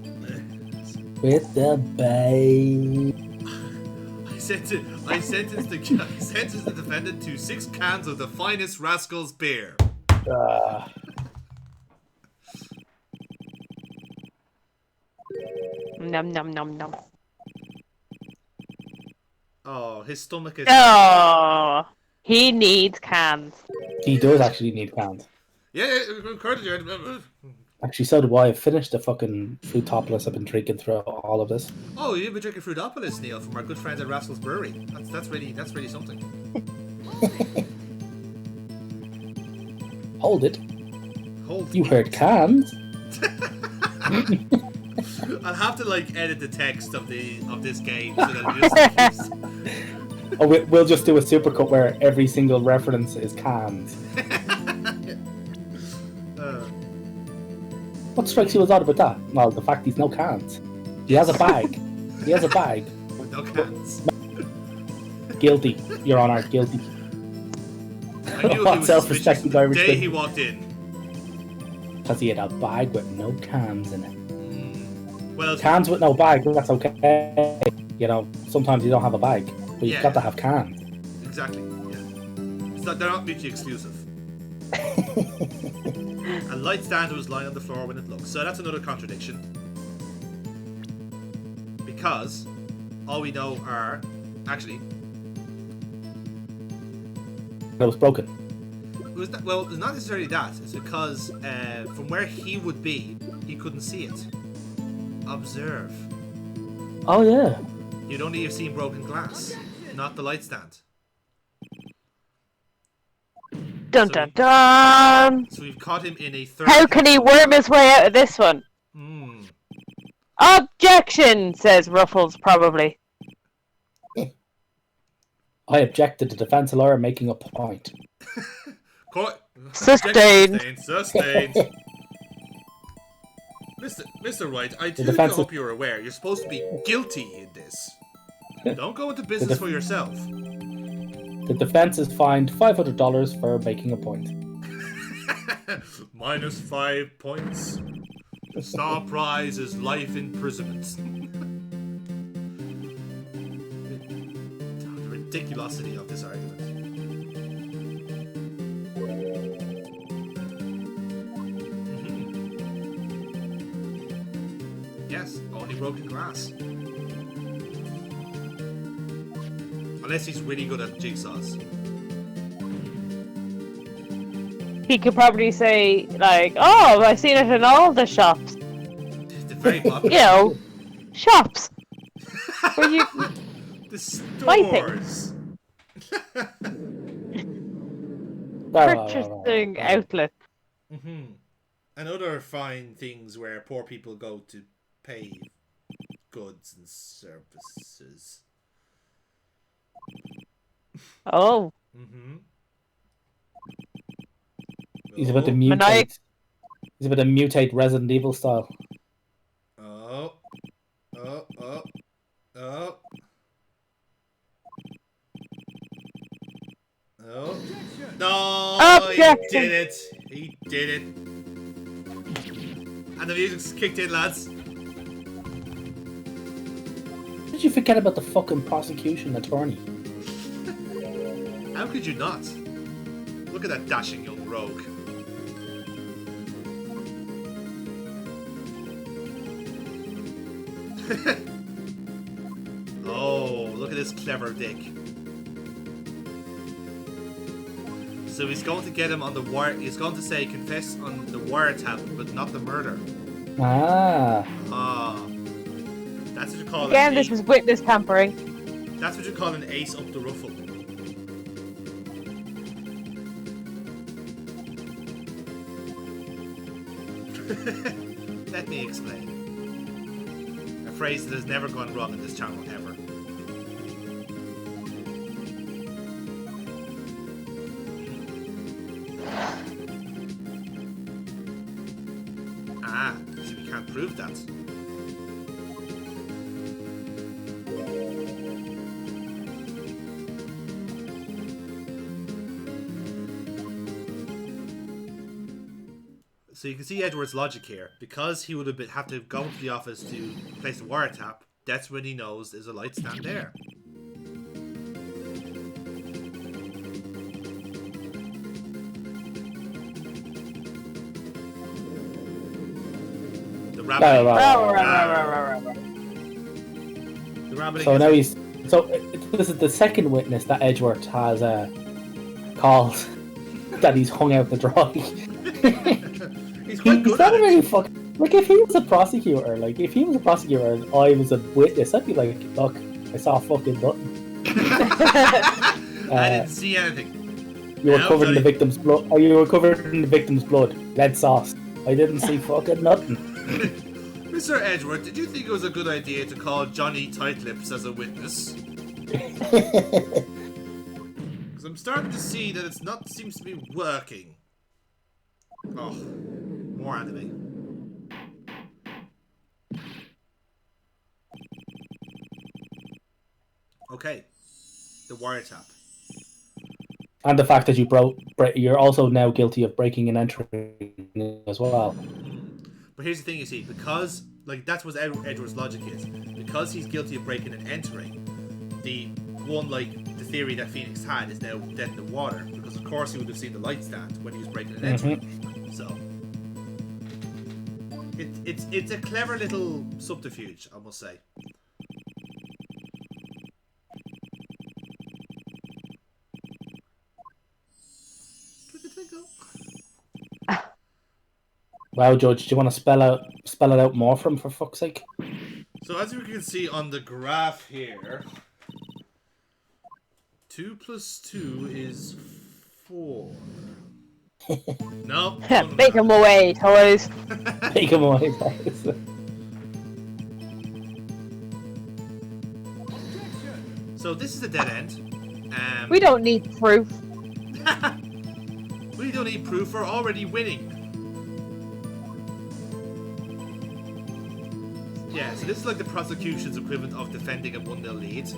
With the babe. sentence the defendant to 6 cans of the finest rascals beer. Num num num num. Oh, his stomach is. Oh, he needs cans. He does actually need cans. Yeah, encourage you. Actually, so do I. I've finished the fucking Fruitopolis. I've been drinking through all of this. Oh, you've been drinking Fruitopolis, Neil, from our good friends at Rascals Brewery. That's really something. Hold it. Hold. You heard cans. I'll have to edit the text of this game so that it just keeps... Oh, we'll just do a supercut where every single reference is cans. What strikes you as odd about that? Well, the fact he's no cans. He has a bag. He has a bag. With no cans. Guilty, Your Honour, guilty. I knew he What was self-respecting suspicious the Irish day thing? he walked in. Because he had a bag with no cans in it. Well, Cans with no bag, that's okay. You know, sometimes you don't have a bag, but you've Yeah. got to have cans. exactly. Yeah. They're not mutually exclusive. A light stand was lying on the floor when it looked. So that's another contradiction. Because all we know are actually It was broken. it was well, it's not necessarily that. It's because from where he would be, he couldn't see it. Observe. Oh, yeah. You'd only have seen broken glass, not the light stand. Dun dun dun. So we've caught him in a third. How can he worm his way out of this one? Objection, says Ruffles, probably. I object to the defence lawyer making a point. Sustained. Sustained. Mr. Wright, I do hope you're aware. You're supposed to be guilty in this. Don't go into business for yourself. The defence is fined $500 for making a point. -5 points. The star prize is life imprisonment. The ridiculosity of this argument. Yes, only broken glass. Unless he's really good at jigsaws. He could probably say, oh, I've seen it in all the shops. They're very popular. You know, shops. Where you... The stores. Purchasing outlet. And other fine things where poor people go to pay goods and services. Oh. He's about to mutate. He's about to mutate Resident Evil style. Oh. No! Objection. He did it! And the music's kicked in, lads. Did you forget about the fucking prosecution attorney? How could you not? Look at that dashing young rogue. Oh, look at this clever dick. So he's going to get him on the wire. He's going to say confess on the wiretap, but not the murder. Ah. That's what you call it. Again, this was witness tampering. That's what you call an ace up the ruffle. Let me explain. A phrase that has never gone wrong in this channel ever. So we can't prove that. So you can see Edward's logic here. Because he would have to go to the office to place a wiretap, that's when he knows there's a light stand there. rabbiting. The rabbiting So is- now this is the second witness that Edgeworth has called that he's hung out to dry. He's quite good not at it. really fucking like if he was a prosecutor, and I was a witness, I'd be like, look, I saw fucking nothing. I didn't see anything. You were covered in the victim's blood. Or you were covered in the victim's blood. Red sauce. I didn't see fucking nothing. Mr. Edgeworth, did you think it was a good idea to call Johnny Tightlips as a witness? Because I'm starting to see that it's not seems to be working. Oh, more anime. Okay, the wiretap. And the fact that you're also now guilty of breaking and entering as well. But here's the thing, you see, because that's what Edward's logic is. Because he's guilty of breaking and entering, the theory that Phoenix had is now dead in the water, because of course he would have seen the light stand when he was breaking and entering. So it's a clever little subterfuge, I must say. Wow, Judge, do you want to spell it out more for fuck's sake? So as you can see on the graph here, 2 plus 2 is 4. No. Make him away, toys. Take him away, guys. So this is a dead end. We don't need proof. We don't need proof. We're already winning. Yeah, so this is like the prosecution's equivalent of defending a 1-0 lead.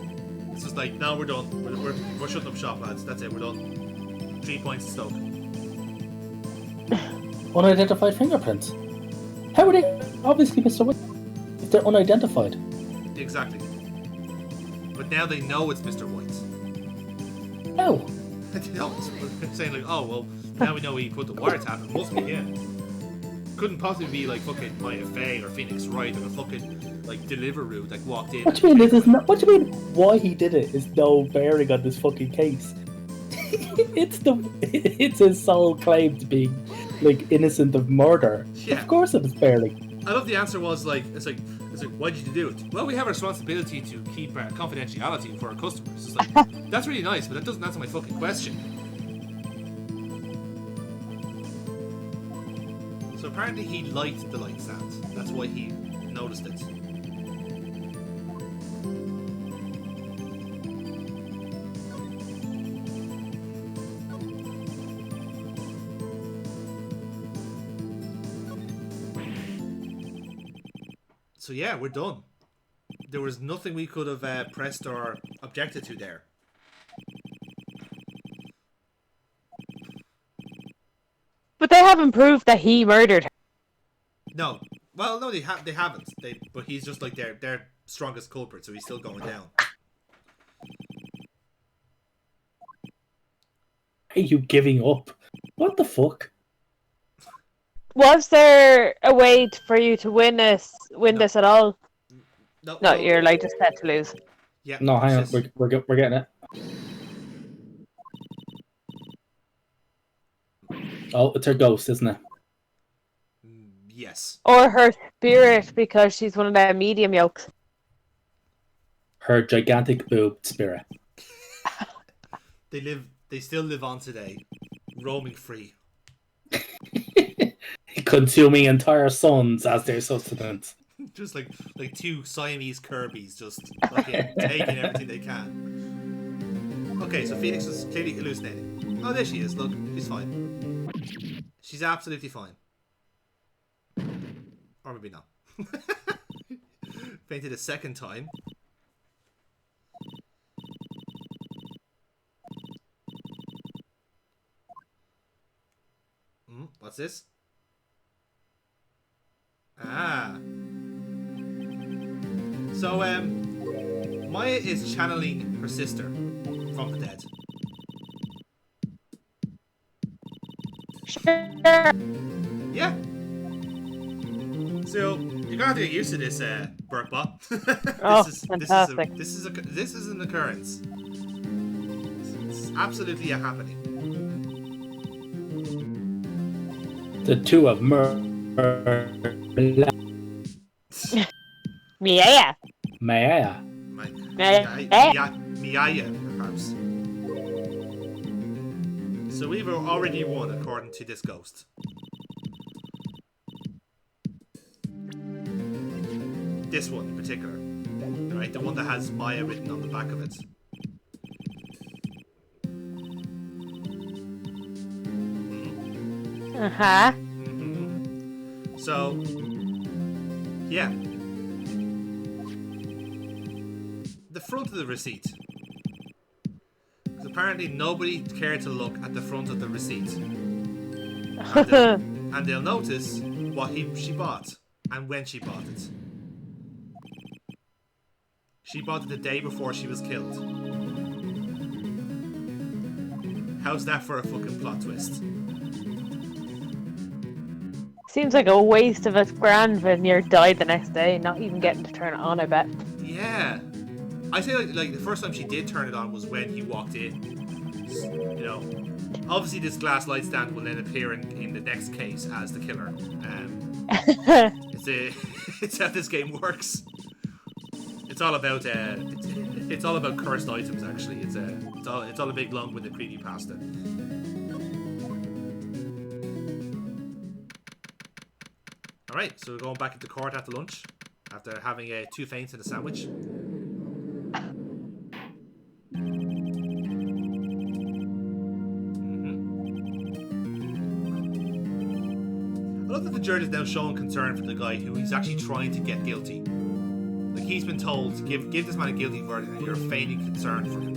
It's just like, no, we're done. We're shutting up shop, lads. That's it, we're done. 3 points to Stoke. Unidentified fingerprints. How are they? Obviously, Mr. White. If they're unidentified. Exactly. But now they know it's Mr. White. No. They know it's saying like, oh, well, now we know he put the wiretap. It must be him. Couldn't possibly be like fucking Maya Fey or Phoenix Wright or a fucking like Deliveroo that walked in. What do you mean? What do you mean? Why he did it is no bearing on this fucking case. It's his sole claim to being like innocent of murder. Yeah. Of course, it is bearing. I love the answer was like, it's like, why did you do it? Well, we have a responsibility to keep confidentiality for our customers. It's like, that's really nice, but that doesn't answer my fucking question. So apparently he liked the light stand. That's why he noticed it. So yeah, we're done. There was nothing we could have pressed or objected to there. But they haven't proved that he murdered her. No. Well, no, they haven't. But he's just like their strongest culprit, so he's still going down. Are you giving up? What the fuck? Was there a way for you to win this at all? No, you're like just set to lose. Yeah. No, hang on. Just... We're getting it. Oh, it's her ghost, isn't it? Yes. Or her spirit, because she's one of their medium yokes. Her gigantic boob spirit. They still live on today, roaming free. Consuming entire suns as their sustenance. Just like two Siamese Kirby's, just fucking taking everything they can. Okay, so Phoenix was clearly hallucinating. Oh, there she is. Look, she's fine. She's absolutely fine. Or maybe not. Fainted a second time. What's this? Ah. So, Maya is channeling her sister from the dead. Sure. Yeah. So you're gonna have to get used to this, Burkebot. Fantastic. This is an occurrence. It's absolutely a happening. The two of Yeah. Maya. Miaya, perhaps. So we've already won, according to this ghost. This one in particular. Right, the one that has Maya written on the back of it. Uh-huh. Mm-hmm. So, yeah. The front of the receipt. Because apparently nobody cared to look at the front of the receipt. And they'll notice what she bought and when she bought it. She bought it the day before she was killed. How's that for a fucking plot twist? Seems like a waste of $1,000 when you're died the next day, not even getting to turn it on, I bet. Yeah. I say like the first time she did turn it on was when he walked in. You know, obviously this glass light stand will then appear in the next case as the killer. It's how this game works. It's all about cursed items. Actually, it's all a big lump with a creepypasta. All right, so we're going back into court after lunch, after having 2 faints and a sandwich. I love that the judge is now showing concern for the guy who he's actually trying to get guilty. Like he's been told to give this man a guilty verdict, and you're feigning concern for him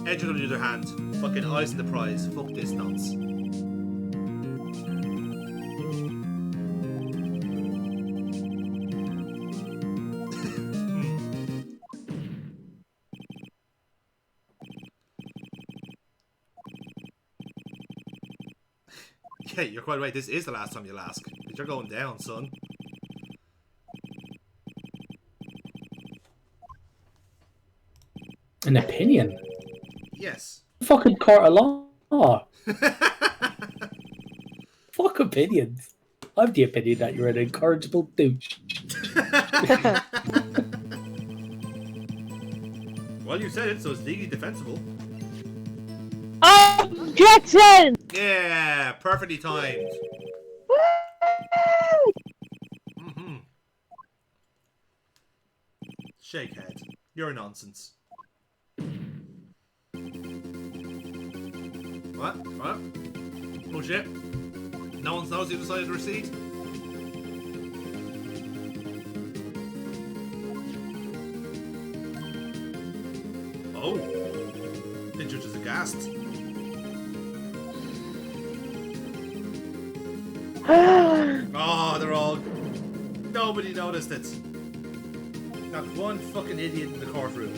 now. Edward, on the other hand, fucking eyes on the prize. Fuck this nonsense. Yeah, you're quite right. This is the last time you'll ask. But you're going down, son. An opinion? Yes. Fucking court of law. Fuck opinions. I have the opinion that you're an incorrigible douche. Well, you said it, so it's legally defensible. Objection! Yeah, perfectly timed. Mm-hmm. Shake head. You're nonsense. What? Oh shit. No one knows the other side of the receipt? Oh. The judge is aghast. Oh, they're all... Nobody noticed it. Not one fucking idiot in the courtroom.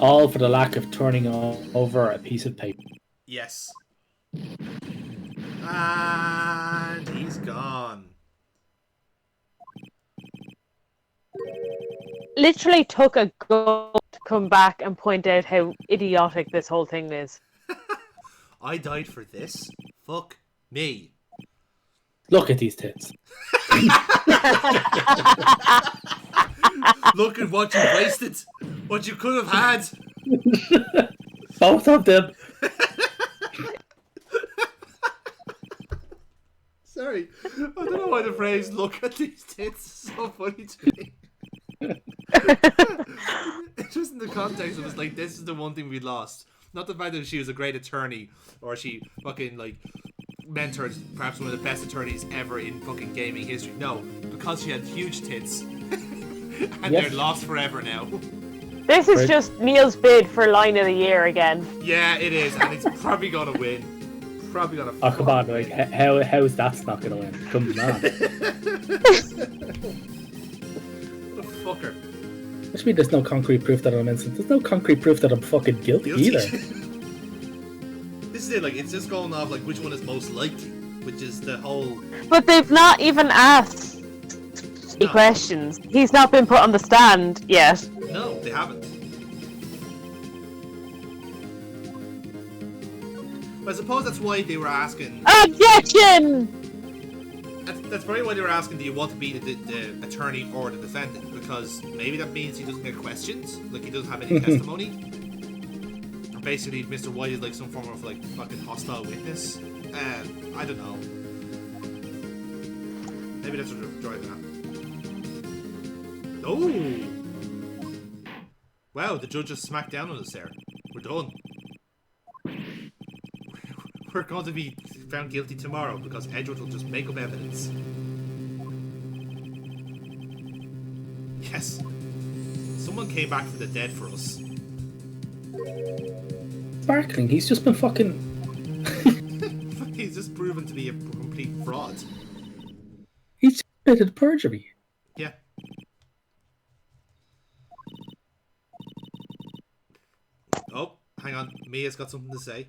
All for the lack of turning over a piece of paper. Yes. And he's gone. Literally took a goal to come back and point out how idiotic this whole thing is. I died for this? Fuck me. Look at these tits. Look at what you wasted. What you could have had. Both of them. Sorry. I don't know why the phrase "look at these tits" is so funny to me. Just in the context, it was like, this is the one thing we lost. Not the fact that she was a great attorney or she fucking like mentored perhaps one of the best attorneys ever in fucking gaming history. No, because she had huge tits. And they're lost forever now. This is just Neil's bid for line of the year again. Yeah, it is, and it's probably gonna win. Probably gonna. Oh come on! Like how is that not gonna win? Come on! What a fucker! Which means there's no concrete proof that I'm innocent. There's no concrete proof that I'm fucking guilty either. This is it. Like it's just going off like which one is most likely. which is the whole. But they've not even asked any questions. He's not been put on the stand yet. No, they haven't. But I suppose that's why they were asking. Objection! That's probably why they were asking, do you want to be the attorney or the defendant? Because maybe that means he doesn't get questions, like he doesn't have any testimony. Or basically, Mr. White is like some form of like fucking hostile witness. I don't know. Maybe that's what they're driving at. Oh! Wow, the judge just smacked down on us there. We're done. We're going to be found guilty tomorrow because Edward will just make up evidence. Yes. Someone came back from the dead for us. Sparkling, he's just been fucking... He's just proven to be a complete fraud. He's committed perjury. Yeah. Oh, hang on. Mia's got something to say.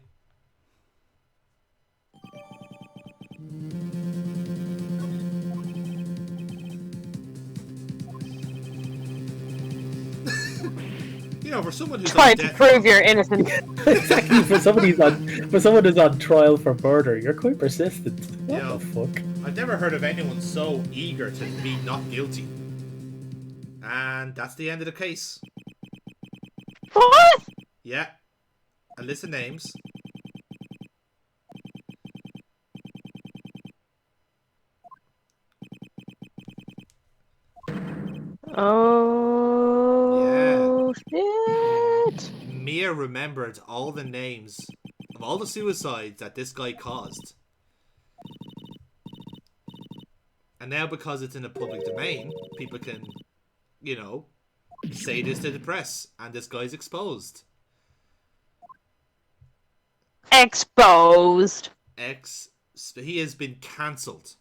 You know, for someone who's trying to prove you're innocent. Exactly, for someone who's on trial for murder, you're quite persistent. What the fuck? I've never heard of anyone so eager to be not guilty. And that's the end of the case. What? Yeah. A list of names. Oh, shit. Mia remembered all the names of all the suicides that this guy caused. And now because it's in a public domain, people can, you know, say this to the press, and this guy's exposed. Exposed. He has been cancelled.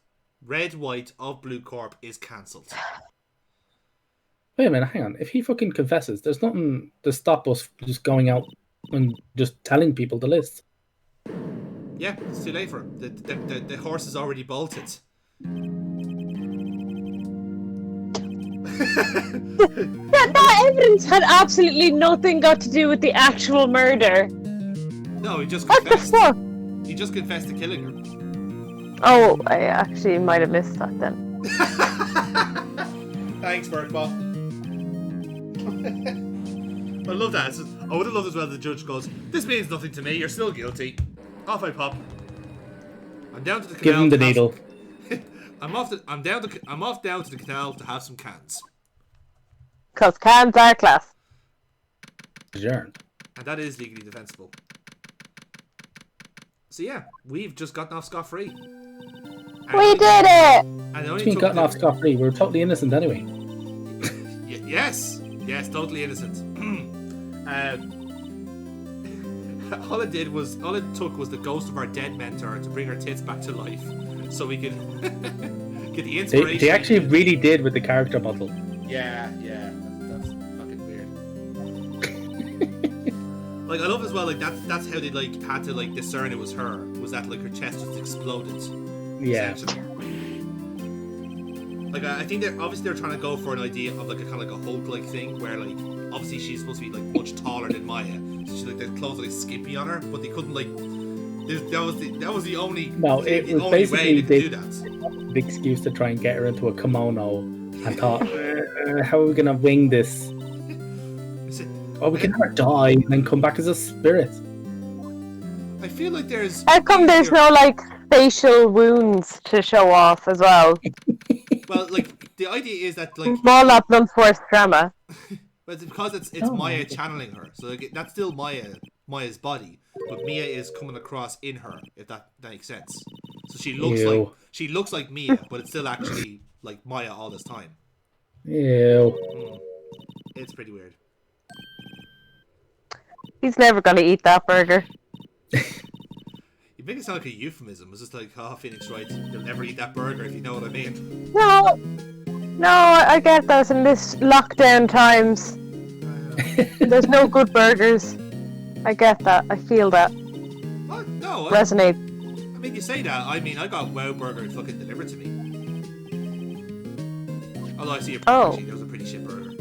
Red White of Blue Corp is cancelled. Wait a minute, hang on. If he fucking confesses, there's nothing to stop us from just going out and just telling people the list. Yeah, it's too late for him. The horse is already bolted. That evidence had absolutely nothing got to do with the actual murder. No, he just What confessed. the fuck? He just confessed to killing her. Oh, I actually might have missed that then. Thanks, Burkebot. I love that. I would have loved as well. The judge goes, "This means nothing to me. You're still guilty." Off I pop. I'm down to the canal. Give him the needle. I'm off down to the canal to have some cans. Because cans are class. Adjourned. And that is legally defensible. So yeah, we've just gotten off scot-free. We did it! And it only It's been took gotten off scot-free. We're totally innocent anyway. Yes, totally innocent. All it took was the ghost of our dead mentor to bring her tits back to life, so we could get the inspiration. They actually really did with the character model. Yeah, that's fucking weird. Like I love as well, like that's how they like had to like discern it was her. Was that like her chest just exploded? Yeah. Like I think they're trying to go for an idea of like a kind of like a Hulk like thing where like obviously she's supposed to be like much taller than Maya, so she's like the clothes are like skimpy on her, but they couldn't like. That was the only. No, it was only basically way they they could do that. big excuse to try and get her into a kimono, and thought, how are we gonna wing this? Oh, we can have her die and then come back as a spirit. I feel like there's. How come there's no like facial wounds to show off as well? Well, like the idea is that like. Small up blunt force trauma. But it's because it's Maya channeling her, so like, that's still Maya's body, but Mia is coming across in her, if that makes sense. So she looks like Mia, but it's still actually like Maya all this time. Ew. It's pretty weird. He's never gonna eat that burger. You make it sound like a euphemism. It's just like, oh, Phoenix Wright, you'll never eat that burger, if you know what I mean. No, I get that in this lockdown times. There's no good burgers. I get that. I feel that. What? No. Resonate. I mean, you say that. I mean, I got WoW Burger fucking delivered to me. Although I see a actually, there was a pretty shit burger.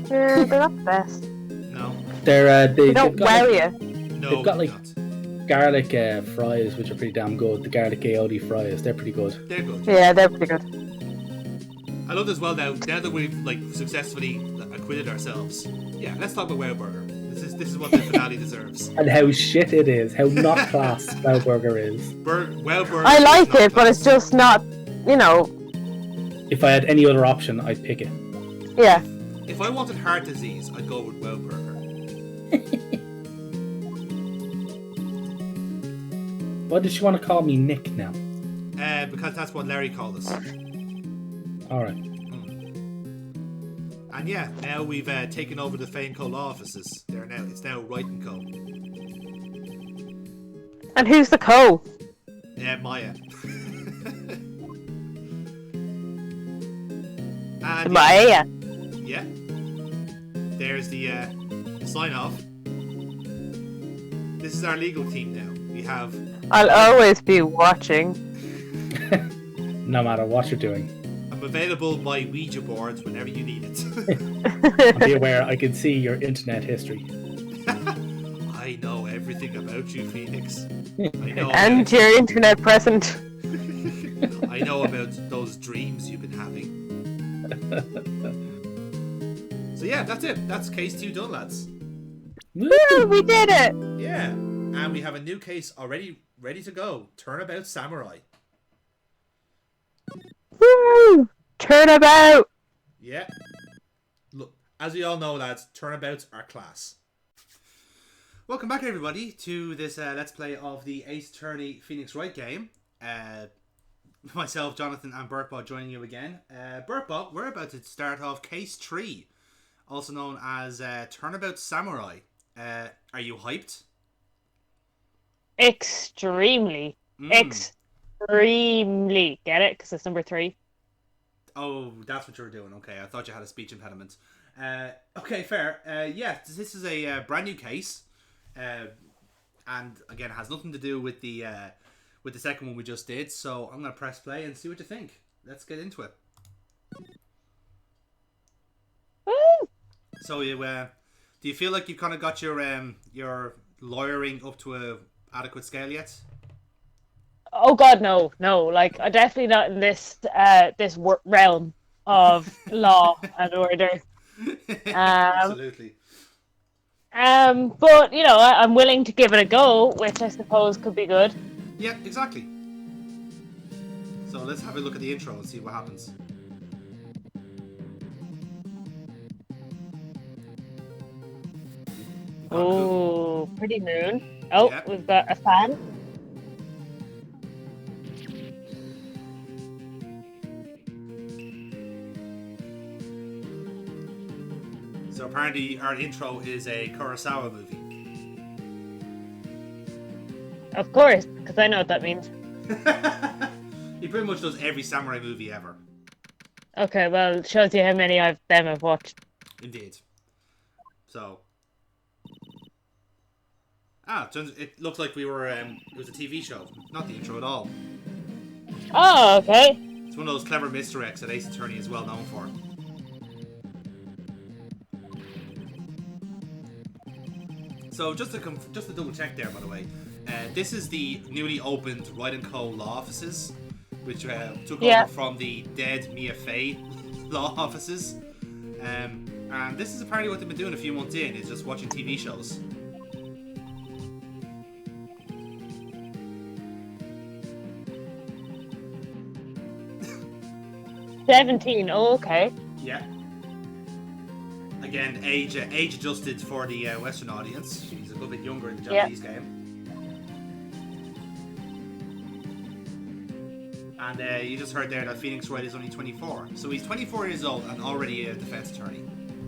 They're not the best. No. They don't wow you. No, they've got like not. garlic fries, which are pretty damn good. The garlic aioli fries, they're pretty good. They're good. Yeah, they're pretty good. I love as well now that we've like successfully acquitted ourselves. Yeah, let's talk about WoW Burger. This is what the finale deserves. And how shit it is, how not class WoW Burger is. WoW Burger. I like it, but it's just not, you know. If I had any other option, I'd pick it. Yeah. If I wanted heart disease, I'd go with WoW Burger. Why did you want to call me Nick now? Because that's what Larry called us. Alright. And yeah, now we've taken over the Fane Co. law offices. It's now Wright and Co. And who's the co? Maya. And Maya. yeah. There's the sign off. This is our legal team now. We have. I'll always be watching. No matter what you're doing. I'm available by Ouija boards whenever you need it. Be aware, I can see your internet history. I know everything about you, Phoenix. I know. And your internet present. I know about those dreams you've been having. So yeah, that's it. That's case 2 done, lads. Woo, we did it! Yeah, and we have a new case already ready to go. Turnabout Samurai. Woo! Turnabout! Yeah. Look, as we all know, lads, turnabouts are class. Welcome back, everybody, to this Let's Play of the Ace Attorney Phoenix Wright game. Myself, Jonathan, and Burkebot joining you again. Burkebot, we're about to start off Case 3, also known as Turnabout Samurai. Are you hyped? Extremely. Extremely. Get it? Because it's number 3. Oh, that's what you were doing. Okay, I thought you had a speech impediment. Okay, fair. Yeah, this is a brand new case. And again, it has nothing to do with the second one we just did. So I'm going to press play and see what you think. Let's get into it. Woo! So do you feel like you've kind of got your lawyering up to a adequate scale yet? Oh god, no. Like, I'm definitely not in this realm of law and order. Absolutely. But, you know, I'm willing to give it a go, which I suppose could be good. Yeah, exactly. So let's have a look at the intro and see what happens. Oh, pretty moon. Oh, yeah. We've got a fan. So apparently our intro is a Kurosawa movie. Of course, because I know what that means. He pretty much does every samurai movie ever. Okay, well, it shows you how many of them I've watched. Indeed. So... it looks like we were, it was a TV show, not the intro at all. Oh, okay. It's one of those clever misdirects that Ace Attorney is well known for. So just to double check there, by the way, this is the newly opened Wright & Co. law offices, which took over from the dead Mia Fey law offices. And this is apparently what they've been doing a few months in, is just watching TV shows. $17, oh, okay. Yeah. Again, age adjusted for the Western audience. She's a little bit younger in the Japanese game. And you just heard there that Phoenix Wright is only 24. So he's 24 years old and already a defense attorney.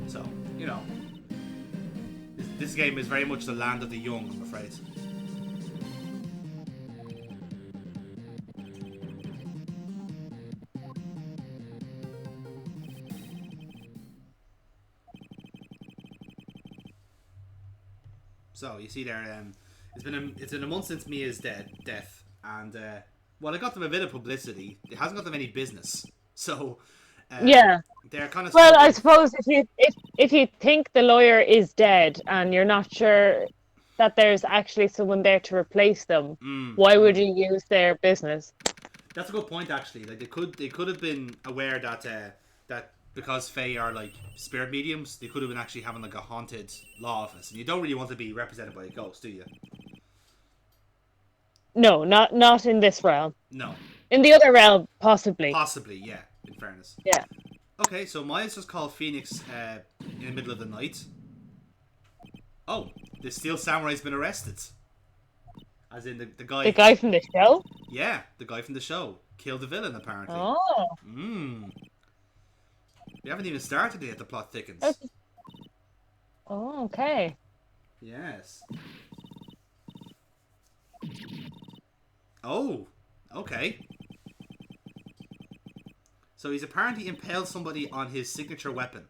So, you know, this game is very much the land of the young, I'm afraid. So you see there, it's been a month since Mia's death, and well, it got them a bit of publicity. It hasn't got them any business, so Yeah. they're kind of. Well, I suppose if you think the lawyer is dead and you're not sure that there's actually someone there to replace them, why would you use their business? That's a good point, actually. Like they could have been aware that that because Fae are like spirit mediums, they could have been actually having like a haunted law office, and you don't really want to be represented by a ghost, do you? No, not in this realm. No. In the other realm, possibly. Possibly, yeah. In fairness. Yeah. Okay, so Maya's just called Phoenix in the middle of the night. Oh, the Steel Samurai's been arrested. As in the guy. The guy from the show? Yeah, the guy from the show. Killed the villain, apparently. Oh. We haven't even started yet, the plot thickens. Oh, okay. Yes. Oh, okay. So he's apparently impaled somebody on his signature weapon.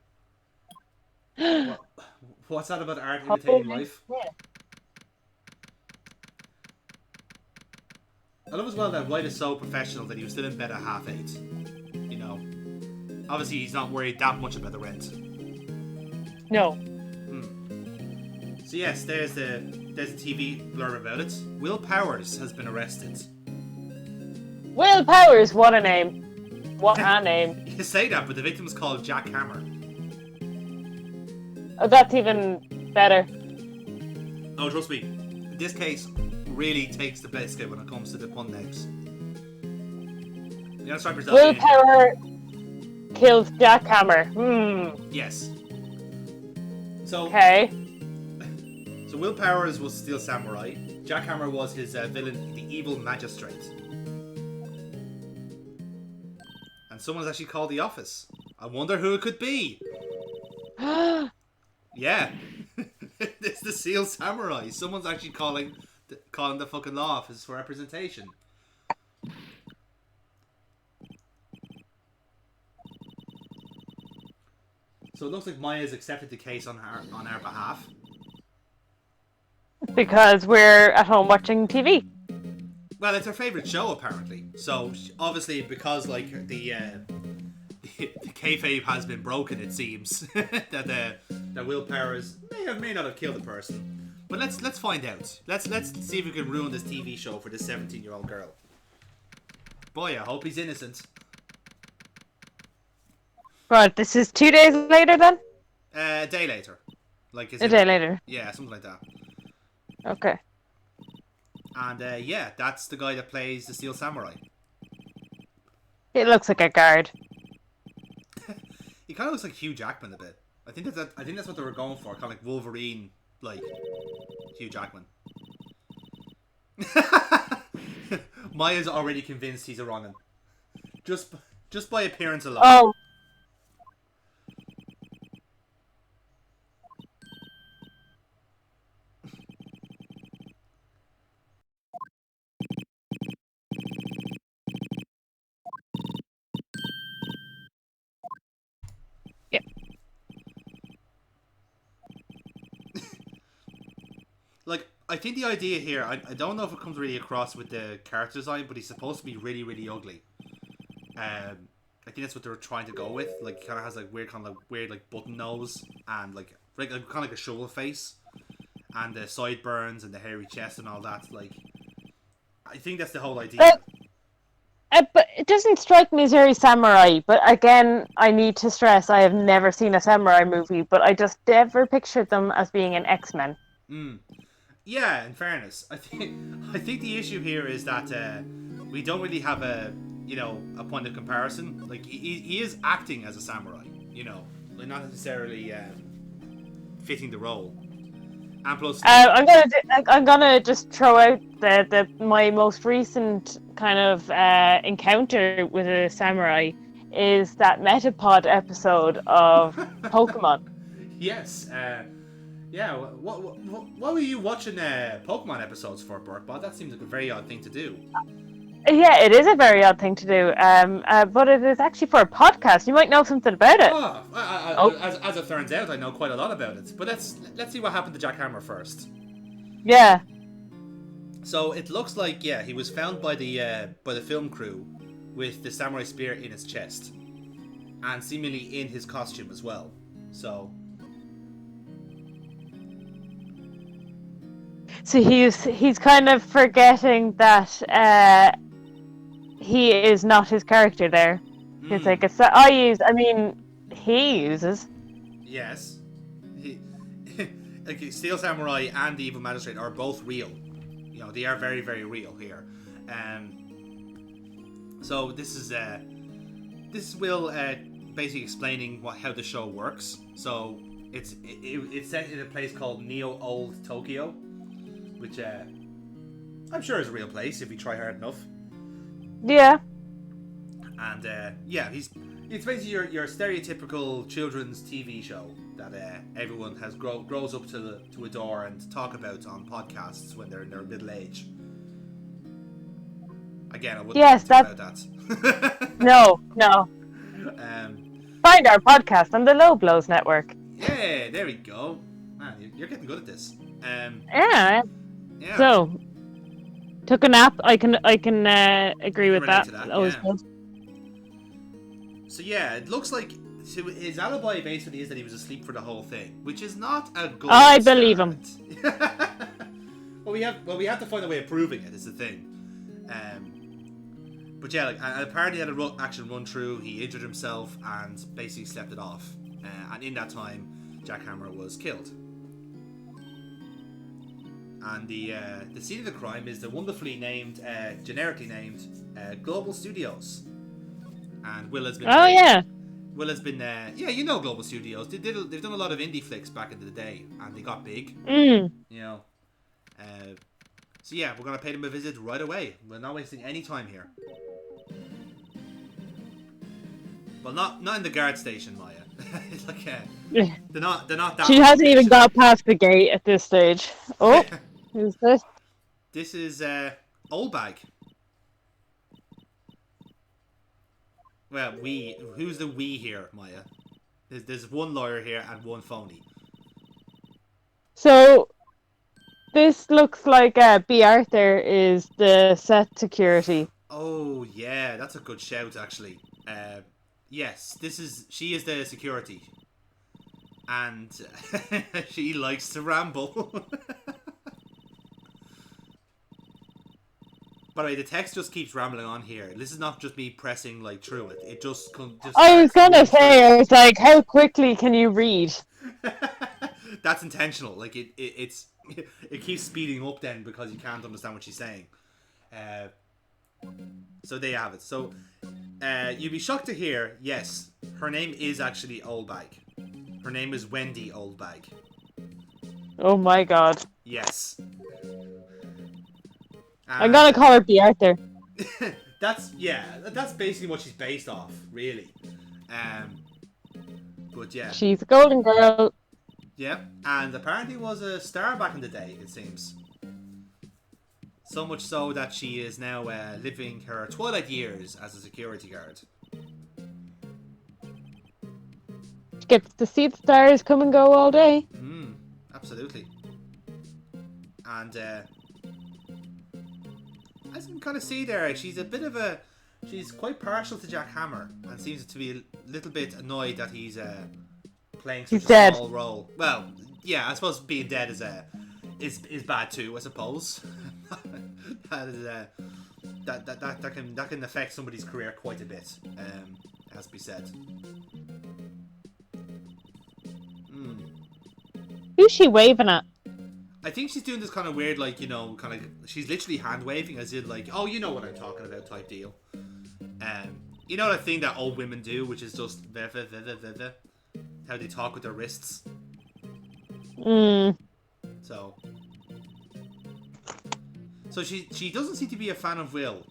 What's that about art imitating life? I love as well that White is so professional that he was still in bed at 8:30. You know, obviously he's not worried that much about the rent. No. So yes, there's the TV blurb about it. Will Powers has been arrested. Will Powers, what a name. What a name. You say that, but the victim is called Jack Hammer. Oh, that's even better. Oh, trust me, this case really takes the biscuit when it comes to the pun names. You gotta strike yourself. Will Power kills Jack Hammer. Yes. So. Okay. So Will Powers was Steel Samurai. Jack Hammer was his villain, the evil magistrate. And someone's actually called the office. I wonder who it could be. Yeah. It's the Steel Samurai. Someone's actually calling the fucking law office for representation. So it looks like Maya's accepted the case on our behalf. Because we're at home watching TV. Well, it's her favourite show, apparently. So, obviously, because, like, the kayfabe has been broken, it seems, that Will Powers may not have killed the person. But let's find out. Let's see if we can ruin this TV show for this 17-year-old girl. Boy, I hope he's innocent. Right, this is 2 days later, then? A day later. Like, A day later. Yeah, something like that. Okay. And, yeah, that's the guy that plays the Steel Samurai. It looks like a guard. He kind of looks like Hugh Jackman a bit. I think that's what they were going for, kind of like Wolverine, like Hugh Jackman. Maya's already convinced he's a Ronin, just by appearance alone. Oh. Like, I think the idea here, I don't know if it comes really across with the character design, but he's supposed to be really, really ugly. I think that's what they were trying to go with. Like, he kind of has like weird button nose and like kind of like a shovel face, and the sideburns and the hairy chest and all that. Like, I think that's the whole idea. But it doesn't strike me as very samurai. But again, I need to stress I have never seen a samurai movie, but I just never pictured them as being an X-Men. Yeah, in fairness, I think the issue here is that we don't really have a point of comparison. Like he is acting as a samurai, like not necessarily fitting the role. And plus, I'm gonna just throw out my most recent kind of encounter with a samurai is that Metapod episode of Pokemon. Yes. Yeah, what were you watching Pokemon episodes for, Burkebot? That seems like a very odd thing to do. Yeah, it is a very odd thing to do. But it is actually for a podcast. You might know something about it. As it turns out, I know quite a lot about it. But let's see what happened to Jack Hammer first. Yeah. So it looks like he was found by the film crew with the samurai spear in his chest, and seemingly in his costume as well. So he's kind of forgetting that he is not his character there. It's like he uses. yes, he, like Steel Samurai and the Evil Magistrate are both real. You know, they are very, very real here. So this is Will basically explaining how the show works. So it's set in a place called Neo Old Tokyo, which I'm sure is a real place if you try hard enough. Yeah. And it's basically your stereotypical children's TV show that everyone grows up to adore and talk about on podcasts when they're in their middle age. Again, I wouldn't talk about that. No. Find our podcast on the Low Blows Network. Yeah, there we go. Man, you're getting good at this. Yeah. So, took a nap. I can agree with that. Always good. So it looks like his alibi basically is that he was asleep for the whole thing, which is not a good. I believe him. Well, we have to find a way of proving it. Is the thing. But apparently he had a action run through. He injured himself and basically slept it off. And in that time, Jack Hammer was killed. And the scene of the crime is the wonderfully named, generically named, Global Studios. And Will has been. Will has been. You know Global Studios. They've done a lot of indie flicks back in the day, and they got big. You know. So we're gonna pay them a visit right away. We're not wasting any time here. Well, not in the guard station, Maya. It's like they're not that. She hasn't even got past the gate at this stage. Oh, who's this? This is Old Bag. Well, who's the we here, Maya? There's one lawyer here and one phony. So this looks like B. Arthur is the set security. Oh yeah, that's a good shout actually. Yes, she is the security, and she likes to ramble. By the way, the text just keeps rambling on here. This is not just me pressing through it. It just I was gonna say, I was like, how quickly can you read? That's intentional. It keeps speeding up then because you can't understand what she's saying. So there you have it. So you'd be shocked to hear, yes, her name is actually Oldbag. Her name is Wendy Oldbag. Oh my god. Yes. I'm gonna call her B. Arthur. That's basically what she's based off, really. But yeah. She's a golden girl. Yeah, and apparently was a star back in the day, it seems. So much so that she is now living her twilight years as a security guard. She gets to see the stars come and go all day. Absolutely. And as you can kind of see there, she's quite partial to Jack Hammer and seems to be a little bit annoyed that he's playing such a small role. Well, yeah, I suppose being dead is bad too, I suppose. that can affect somebody's career quite a bit, has to be said. Who's she waving at? I think she's doing this kind of weird, she's literally hand waving as in oh, you know what I'm talking about type deal. You know that thing that old women do, which is just how they talk with their wrists. So she doesn't seem to be a fan of Will,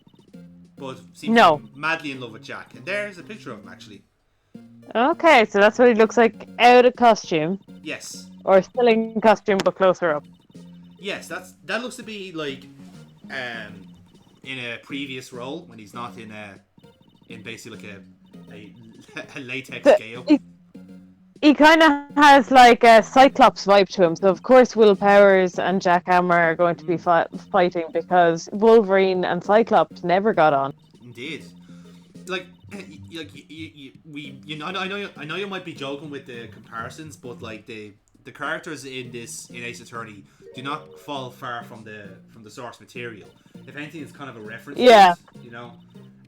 but seems to be madly in love with Jack. And there's a picture of him actually. Okay, so that's what he looks like out of costume. Yes. Or still in costume but closer up. Yes, that looks to be in a previous role when he's not in basically a latex scale. he kind of has like a Cyclops vibe to him. So of course, Will Powers and Jack Hammer are going to be fighting because Wolverine and Cyclops never got on. Indeed. Like, I know you might be joking with the comparisons, but like the characters in Ace Attorney do not fall far from the source material. If anything, it's kind of a reference. Yeah. To it,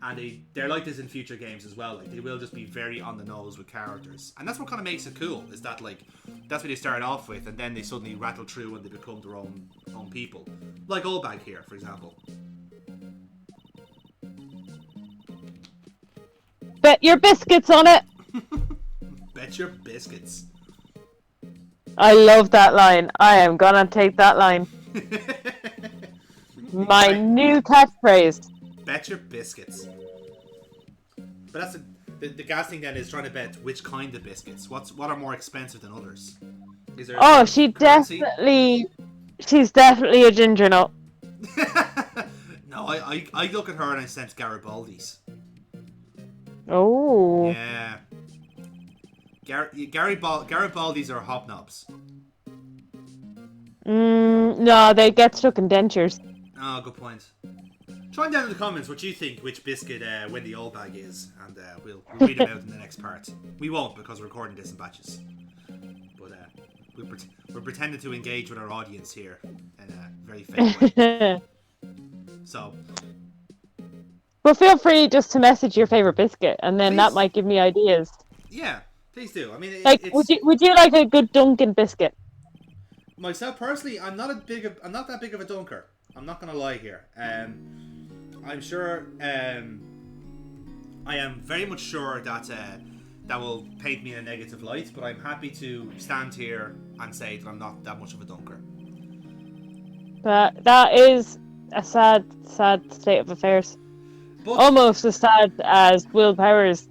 and they're like this in future games as well. Like they will just be very on the nose with characters, and that's what kind of makes it cool. Is that like that's what they start off with, and then they suddenly rattle through and they become their own people. Like Oldbag here, for example. Bet your biscuits on it. Bet your biscuits. I love that line. I am gonna take that line. My new catchphrase. Bet your biscuits. But that's the gas thing then is trying to bet which kind of biscuits. What are more expensive than others? Is there she's definitely a ginger nut. No, I look at her and I sense Garibaldi's. Oh. Yeah. Garibaldi's are hobnobs. No, they get stuck in dentures. Oh, good point. Try down in the comments what you think which biscuit Wendy Oldbag is, and we'll read them out in the next part. We won't because we're recording this in batches. But we're pretending to engage with our audience here in a very fake way. So. Well, feel free just to message your favorite biscuit, and then Please. That might give me ideas. Yeah, please do. I mean, would you like a good Dunkin' biscuit? Myself personally, I'm not that big of a dunker. I'm not gonna lie here. I'm sure. I am very much sure that that will paint me in a negative light, but I'm happy to stand here and say that I'm not that much of a dunker. But that is a sad state of affairs. But, almost as sad as Will Powers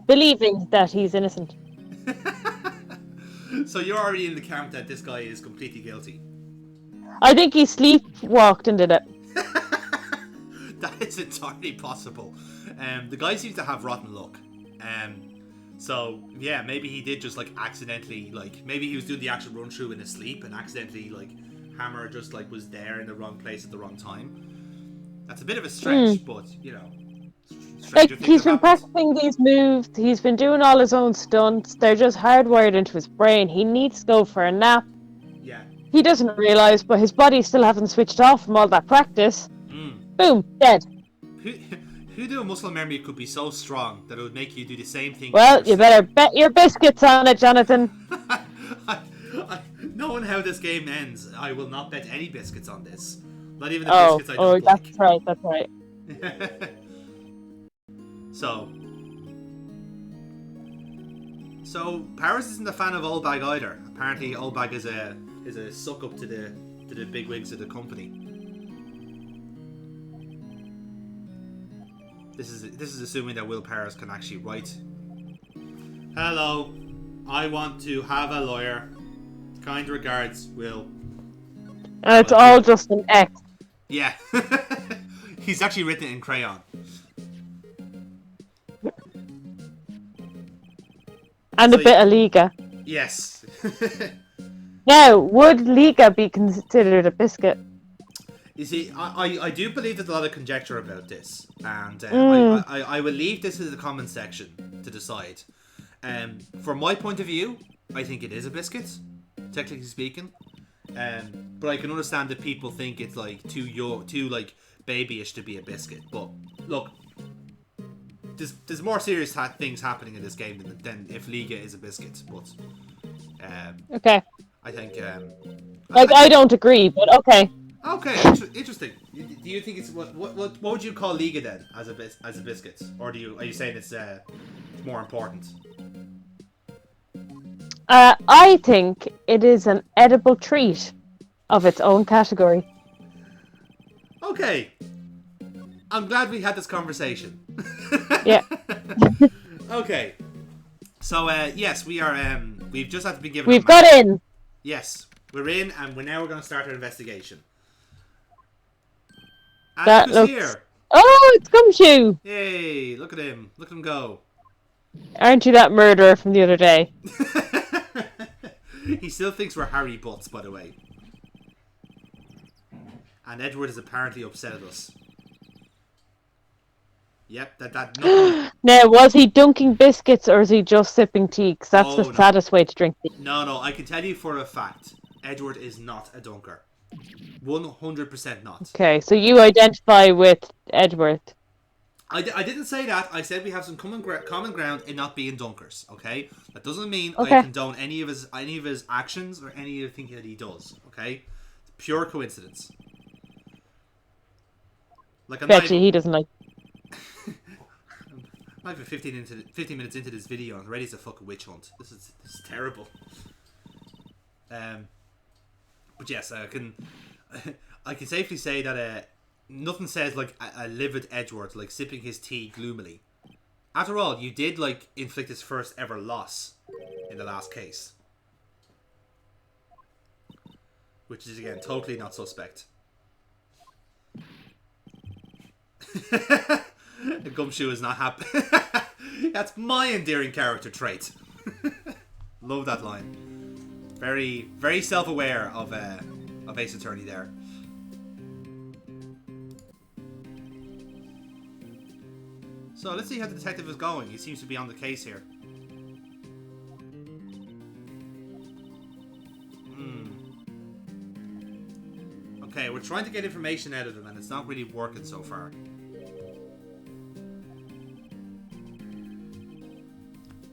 believing that he's innocent. So you're already in the camp that this guy is completely guilty. I think he sleepwalked and did it. That is entirely possible. The guy seems to have rotten luck. So yeah, maybe he did just like accidentally, like maybe he was doing the actual run through in his sleep and accidentally like Hammer just like was there in the wrong place at the wrong time. That's a bit of a stretch, but you know. Like he's been practicing these moves, he's been doing all his own stunts, they're just hardwired into his brain. He needs to go for a nap. Yeah. He doesn't realise, but his body still hasn't switched off from all that practice. Boom, dead. Who knew a muscle memory could be so strong that it would make you do the same thing? Well, you better bet your biscuits on it, Jonathan. Knowing how this game ends, I will not bet any biscuits on this. Not even the biscuits I don't like. Oh, that's right. So Powers isn't a fan of Oldbag either. Apparently, Oldbag is a suck up to the bigwigs of the company. This is assuming that Will Powers can actually write. Hello, I want to have a lawyer. Kind regards, Will. It's all just an X. Yeah. He's actually written it in crayon. And a bit of Liga. Yes. Now, would Liga be considered a biscuit? You see, I do believe there's a lot of conjecture about this, and I will leave this to the comment section to decide. From my point of view, I think it is a biscuit, technically speaking. But I can understand that people think it's like too like babyish to be a biscuit. But look, there's more serious things happening in this game than if Liga is a biscuit. But okay, I think I don't agree, but okay. Okay, interesting. Do you think it's what would you call Liga then as a biscuit, or are you saying it's more important? I think it is an edible treat of its own category. Okay, I'm glad we had this conversation. Yeah. Okay. So yes, we are. We've just had to be given. We've got in. Yes, we're in, and we're going to start our investigation. And that who's looks... here? Oh, it's Gumshoe! Yay! Look at him! Look at him go! Aren't you that murderer from the other day? He still thinks we're Harry Butts, by the way. And Edward is apparently upset at us. Yep, nothing. Now, was he dunking biscuits or is he just sipping tea? 'Cause that's the saddest way to drink tea. No, I can tell you for a fact, Edward is not a dunker. 100% not. Okay, so you identify with Edward. I didn't say that. I said we have some common ground in not being dunkers. Okay, that doesn't mean Okay. I condone any of his actions or anything that he does. Okay, it's pure coincidence. Like Bet you he doesn't like. I'm even 15 minutes into this video and already it's a fucking witch hunt. This is terrible. But yes, I can safely say that nothing says like a livid Edward like sipping his tea gloomily. After all, you did like inflict his first ever loss in the last case, which is again totally not suspect. The Gumshoe is not happy. That's my endearing character trait. Love that line. Very, very self-aware of Ace Attorney there. So let's see how the detective is going. He seems to be on the case here. Okay, we're trying to get information out of him and it's not really working so far.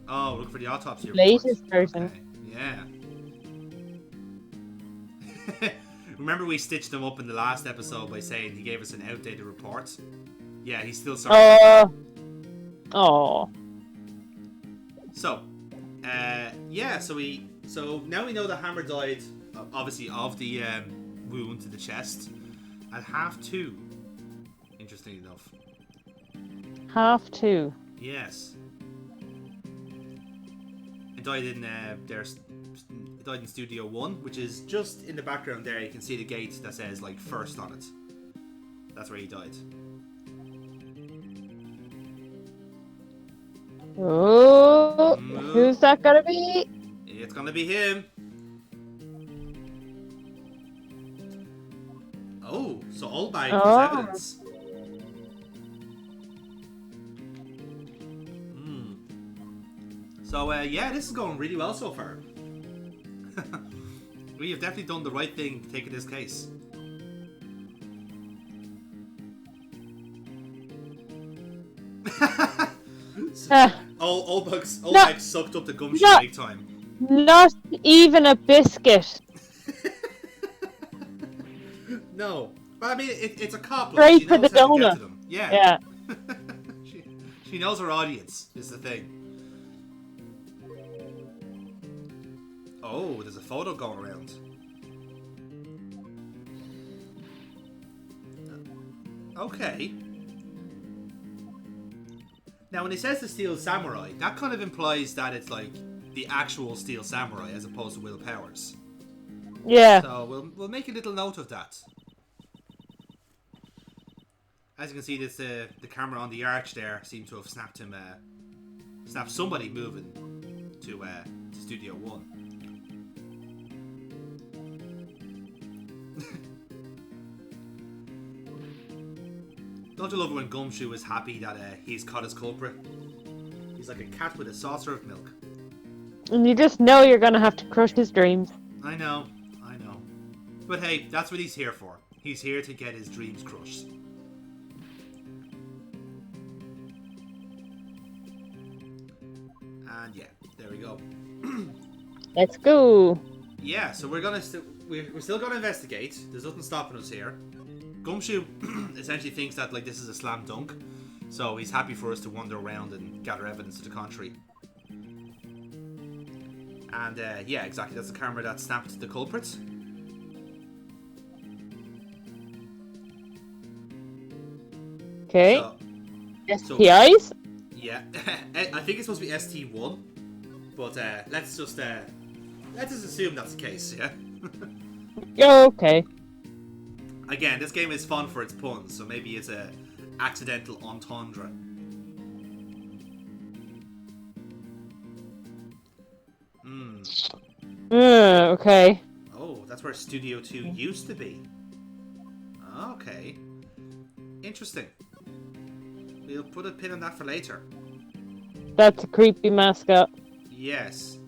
Oh, look for the autopsy report. Latest version. Okay. Yeah. Remember we stitched him up in the last episode by saying he gave us an outdated report? Yeah, he's still sorry. Oh. So, yeah, so now we know that Hammer died, obviously, of the wound to the chest at 2:30. Interesting enough. 2:30. Yes. It died in died in Studio 1, which is just in the background there. You can see the gate that says like first on it. That's where he died. Oh, who's that gonna be? It's gonna be him. Oh, so Oldbag was evidence. So yeah, this is going really well so far. We have definitely done the right thing taking this case. Oldbag sucked up the Gumshoe big time. Not even a biscuit. No, but I mean it's a cop. Straight for the donut. Yeah. She knows her audience is the thing. Oh, there's a photo going around. Okay. Now, when he says the Steel Samurai, that kind of implies that it's like the actual Steel Samurai as opposed to Will Powers. Yeah. So we'll make a little note of that. As you can see, this the camera on the arch there seems to have snapped somebody moving to Studio 1. Don't you love it when Gumshoe is happy that he's caught his culprit? He's like a cat with a saucer of milk. And you just know you're gonna have to crush his dreams. I know. But hey, that's what he's here for. He's here to get his dreams crushed. And yeah, there we go. Let's go. Yeah, so we're still gonna investigate. There's nothing stopping us here. Gumshoe essentially thinks that like this is a slam dunk, so he's happy for us to wander around and gather evidence to the contrary. And yeah, exactly. That's the camera that snapped the culprit. Okay. STIs? Yeah, I think it's supposed to be ST1, but let's just assume that's the case. Yeah. Okay. Again, this game is fun for its puns, so maybe it's a accidental entendre. Okay. Oh, that's where Studio 2 used to be. Okay. Interesting. We'll put a pin on that for later. That's a creepy mascot. Yes.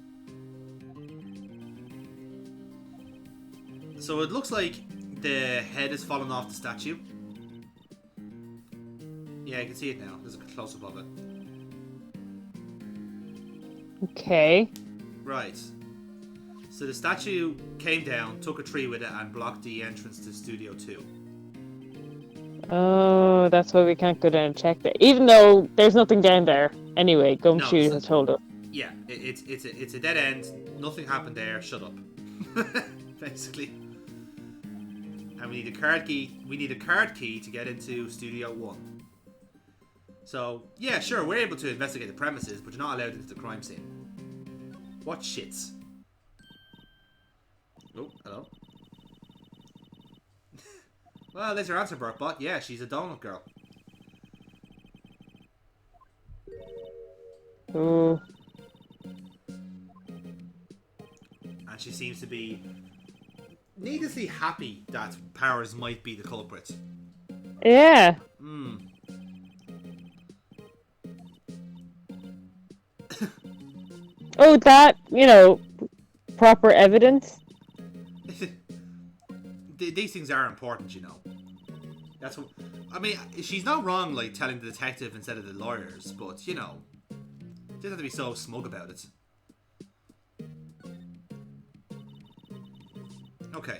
So it looks like the head is falling off the statue. Yeah, you can see it now. There's a close-up of it. Okay. Right. So the statue came down, took a tree with it, and blocked the entrance to Studio 2. Oh, that's why we can't go down and check that. Even though there's nothing down there. Anyway, Gumshoe has told us. Yeah, it's a dead end. Nothing happened there. Shut up. Basically. And we need a card key. We need a card key to get into Studio 1. So, yeah, sure, we're able to investigate the premises, but you're not allowed into the crime scene. What shits? Oh, hello. Well, there's your answer, Burkebot. Yeah, she's a donut girl. Ooh. And she seems to be needlessly happy that Powers might be the culprit. Yeah. Oh, that, proper evidence. These things are important, you know. That's what I mean. She's not wrong, like telling the detective instead of the lawyers, but you know, doesn't have to be so smug about it. Okay.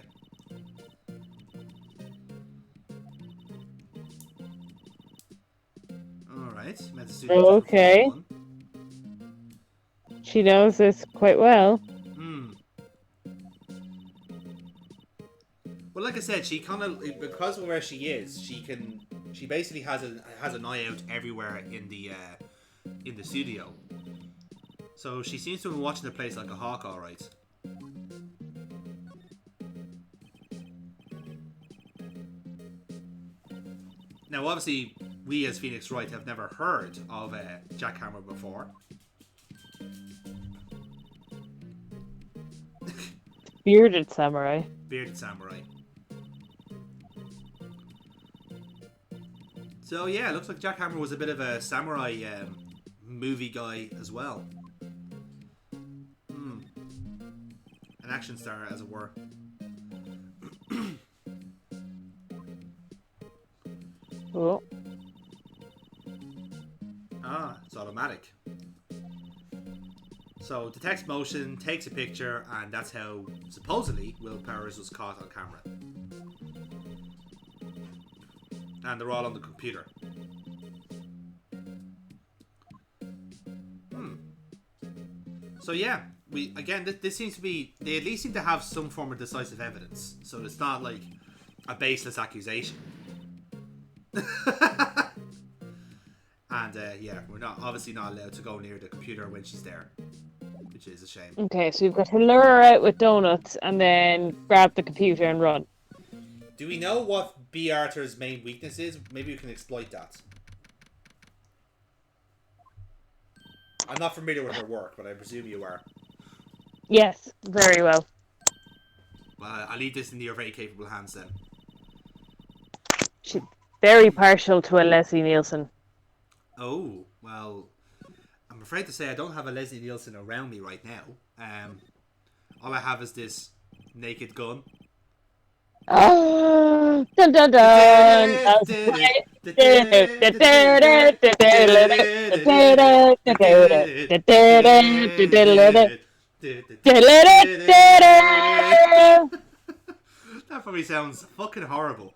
All right. Okay. She knows this quite well. Well, like I said, she kind of, because of where she is, she basically has an eye out everywhere in the studio. So she seems to have been watching the place like a hawk, all right. Now, obviously, we as Phoenix Wright have never heard of Jackhammer before. Bearded samurai. Bearded samurai. So yeah, it looks like Jackhammer was a bit of a samurai movie guy as well. An action star, as it were. Oh. Ah, it's automatic. So detects motion, takes a picture, and that's how supposedly Will Powers was caught on camera. And they're all on the computer. So yeah, this seems to be, they at least seem to have some form of decisive evidence. So it's not like a baseless accusation. And yeah, we're obviously not allowed to go near the computer when she's there, which is a shame. Okay, so we've got to lure her out with donuts and then grab the computer and run. Do we know what B. Arthur's main weakness is? Maybe we can exploit that. I'm not familiar with her work, but I presume you are. Yes, very well. Well, I'll leave this in your very capable hands then. She's very partial to a Leslie Nielsen. Oh, well, I'm afraid to say I don't have a Leslie Nielsen around me right now. All I have is this naked gun. Dun dun dun! That probably sounds fucking horrible.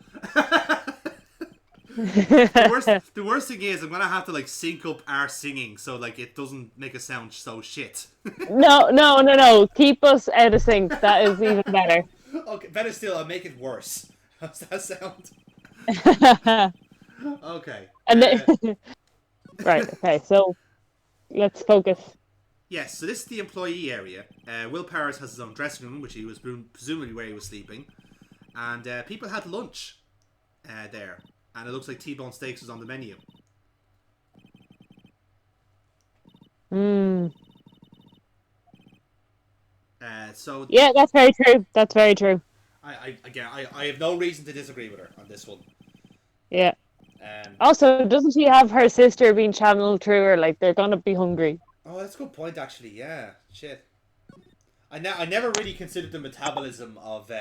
The worst thing is I'm gonna have to like sync up our singing so like it doesn't make us sound so shit. No. Keep us out of sync. That is even better. Okay, better still, I'll make it worse. How's that sound? Okay. And then, right, okay, so let's focus. Yes, so this is the employee area. Will Powers has his own dressing room, which he was presumably where he was sleeping. And people had lunch there. And it looks like T-bone steaks was on the menu. So Yeah, that's very true. That's very true. I have no reason to disagree with her on this one. Yeah. Um, Also, doesn't she have her sister being channeled through her? Like, they're gonna be hungry. oh, that's a good point, actually. Yeah, shit. I never really considered the metabolism of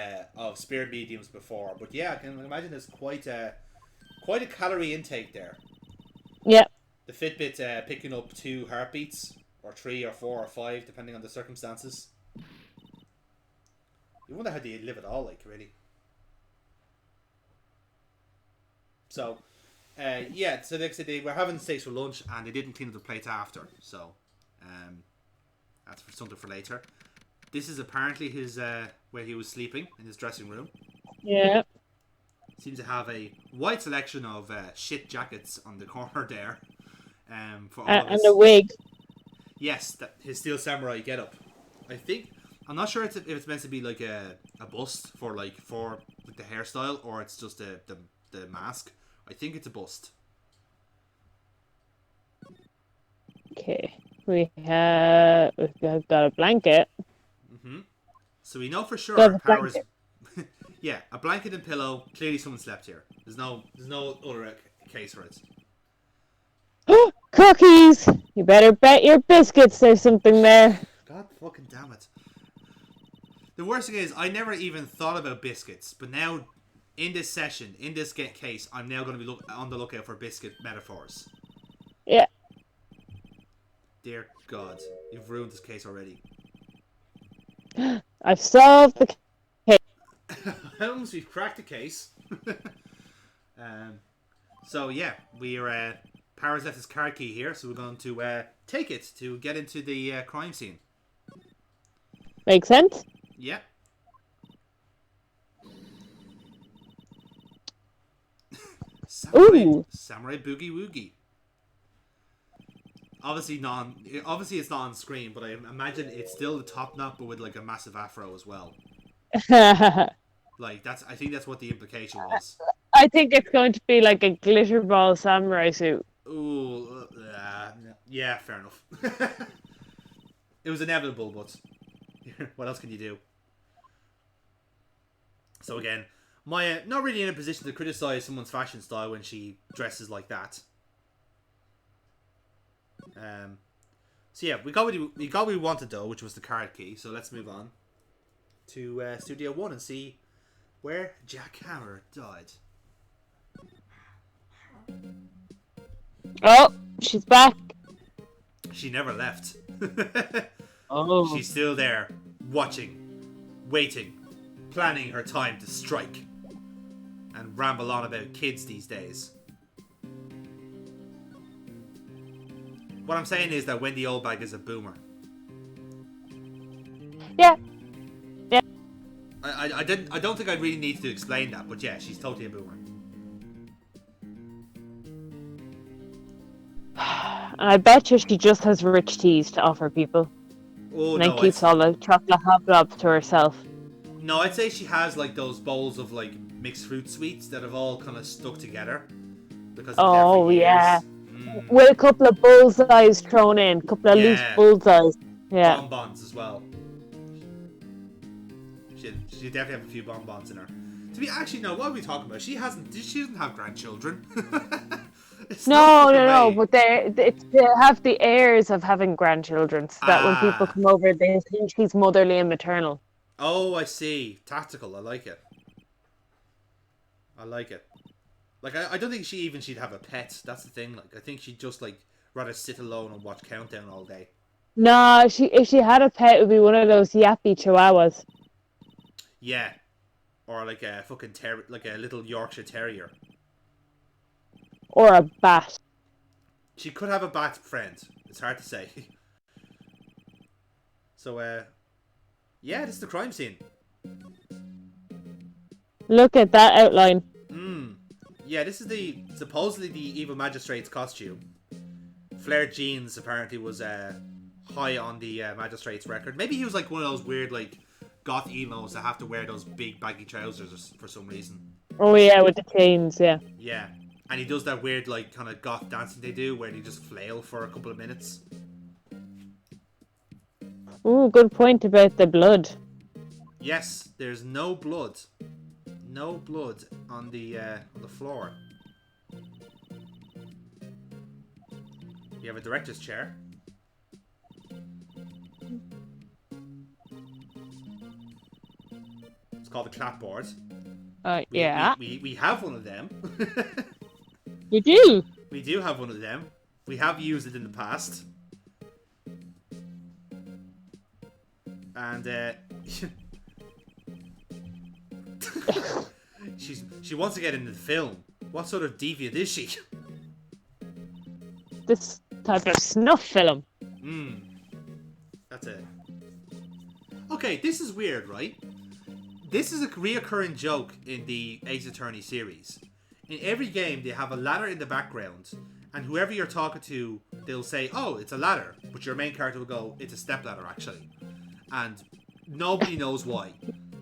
spirit mediums before, but yeah, I can imagine there's quite a calorie intake there. Yeah. The Fitbit picking up 2 heartbeats, or 3, or 4, or 5, depending on the circumstances. You wonder how they live it all, like, really. So, yeah, so they were having steaks for lunch, and they didn't clean up the plates after. So, that's for something for later. This is apparently his where he was sleeping in his dressing room. Yeah. Seems to have a wide selection of shit jackets on the corner there. For all of And a wig. Yes, his Steel Samurai getup. I'm not sure if it's meant to be like a bust for like the hairstyle, or it's just the mask. I think it's a bust. Okay. We've got a blanket. So we know for sure Got a Powers. blanket. Yeah, a blanket and pillow. Clearly, someone slept here. There's no other case for it. Cookies! You better bet your biscuits there's something there. God fucking damn it. The worst thing is, I never even thought about biscuits, but now, in this session, in this case, I'm now going to be on the lookout for biscuit metaphors. Yeah. Dear God, you've ruined this case already. I've solved the Holmes, we've cracked the case. So yeah, we're Powers left his card key here, so we're going to take it to get into the crime scene. Makes sense? Yeah. Samurai Boogie Woogie. Obviously it's not on screen, but I imagine it's still the top knot, but with like a massive afro as well. Like I think that's what the implication was. I think it's going to be like a glitter ball samurai suit. Ooh, yeah, fair enough. It was inevitable, but what else can you do? So again, Maya not really in a position to criticize someone's fashion style when she dresses like that. So yeah, we got what we wanted though, which was the card key. So let's move on to Studio 1 and see where Jack Hammer died. Oh, she's back. She never left. Oh. She's still there, watching, waiting, planning her time to strike, and ramble on about kids these days. What I'm saying is that Wendy Oldbag is a boomer. Yeah. Yeah. I don't think I really need to explain that, but yeah, she's totally a boomer. I bet you she just has rich teas to offer people. Oh, and then keeps all the chocolate hobnobs to herself. No, I'd say she has like those bowls of like mixed fruit sweets that have all kind of stuck together. Because yeah. With a couple of bullseyes thrown in. A couple of loose bullseyes. Yeah. Bonbons as well. She definitely have a few bonbons in her. To be actually, no, what are we talking about? She doesn't have grandchildren. No, but they have the airs of having grandchildren, so that when people come over, they think she's motherly and maternal. Oh, I see. Tactical. I like it. Like, I don't think she'd have a pet. That's the thing. Like, I think she'd just like rather sit alone and watch Countdown all day. No, if she had a pet, it would be one of those yappy chihuahuas. Yeah, or like a fucking like a little Yorkshire Terrier. Or a bat. She could have a bat friend. It's hard to say. So, yeah, this is the crime scene. Look at that outline. Yeah, this is supposedly the evil magistrate's costume. Flared jeans apparently was high on the magistrate's record. Maybe he was like one of those weird like goth emos that have to wear those big baggy trousers for some reason. Oh yeah, with the chains, yeah. Yeah. And he does that weird, like, kind of goth dancing they do, where they just flail for a couple of minutes. Ooh, good point about the blood. Yes, there's no blood. No blood on the floor. You have a director's chair. It's called a clapboard. Yeah. We have one of them. You do? We do have one of them. We have used it in the past. And she wants to get into the film. What sort of deviant is she? This type of snuff film. That's it. Okay, this is weird, right? This is a reoccurring joke in the Ace Attorney series. In every game, they have a ladder in the background, and whoever you're talking to, they'll say, "Oh, it's a ladder," but your main character will go, "It's a step ladder, actually," and nobody knows why.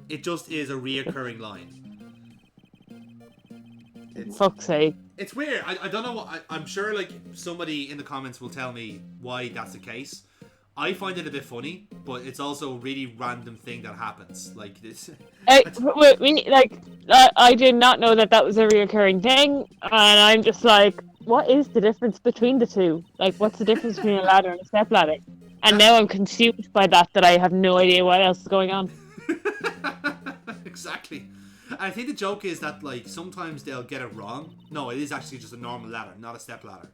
It just is a reoccurring line. Fuck's sake. It's weird. I don't know what... I'm sure like somebody in the comments will tell me why that's the case. I find it a bit funny, but it's also a really random thing that happens. Like this... I did not know that was a reoccurring thing, and I'm just like, what is the difference between the two? Like, what's the difference between a ladder and a step ladder? And now I'm consumed by that I have no idea what else is going on. Exactly. And I think the joke is that like sometimes they'll get it wrong. No, it is actually just a normal ladder, not a step ladder.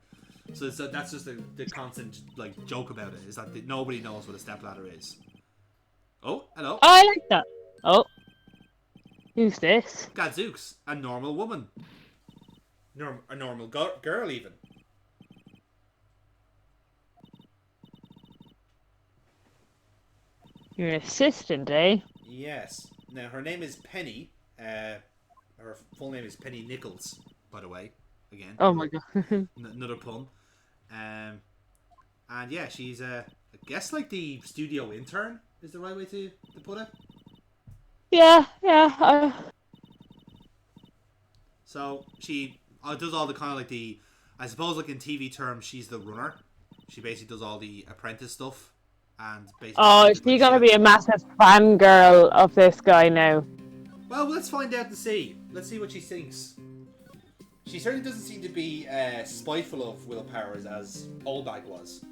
So that's just the constant like joke about it, is that nobody knows what a step ladder is. Oh, hello. Oh, I like that. Oh. Who's this? Gadzooks, a normal woman. A normal girl even. You're an assistant, eh? Yes. Now her name is Penny. Her full name is Penny Nichols, by the way. Again. Oh my god. Another pun. And yeah, she's I guess like the studio intern is the right way to put it. Yeah. So she does all the kind of like the, I suppose like in TV terms, she's the runner. She basically does all the apprentice stuff. And basically. Oh, is she gonna be a massive fangirl of this guy now? Well, let's find out and see. Let's see what she thinks. She certainly doesn't seem to be spiteful of Will Powers as Oldbag was.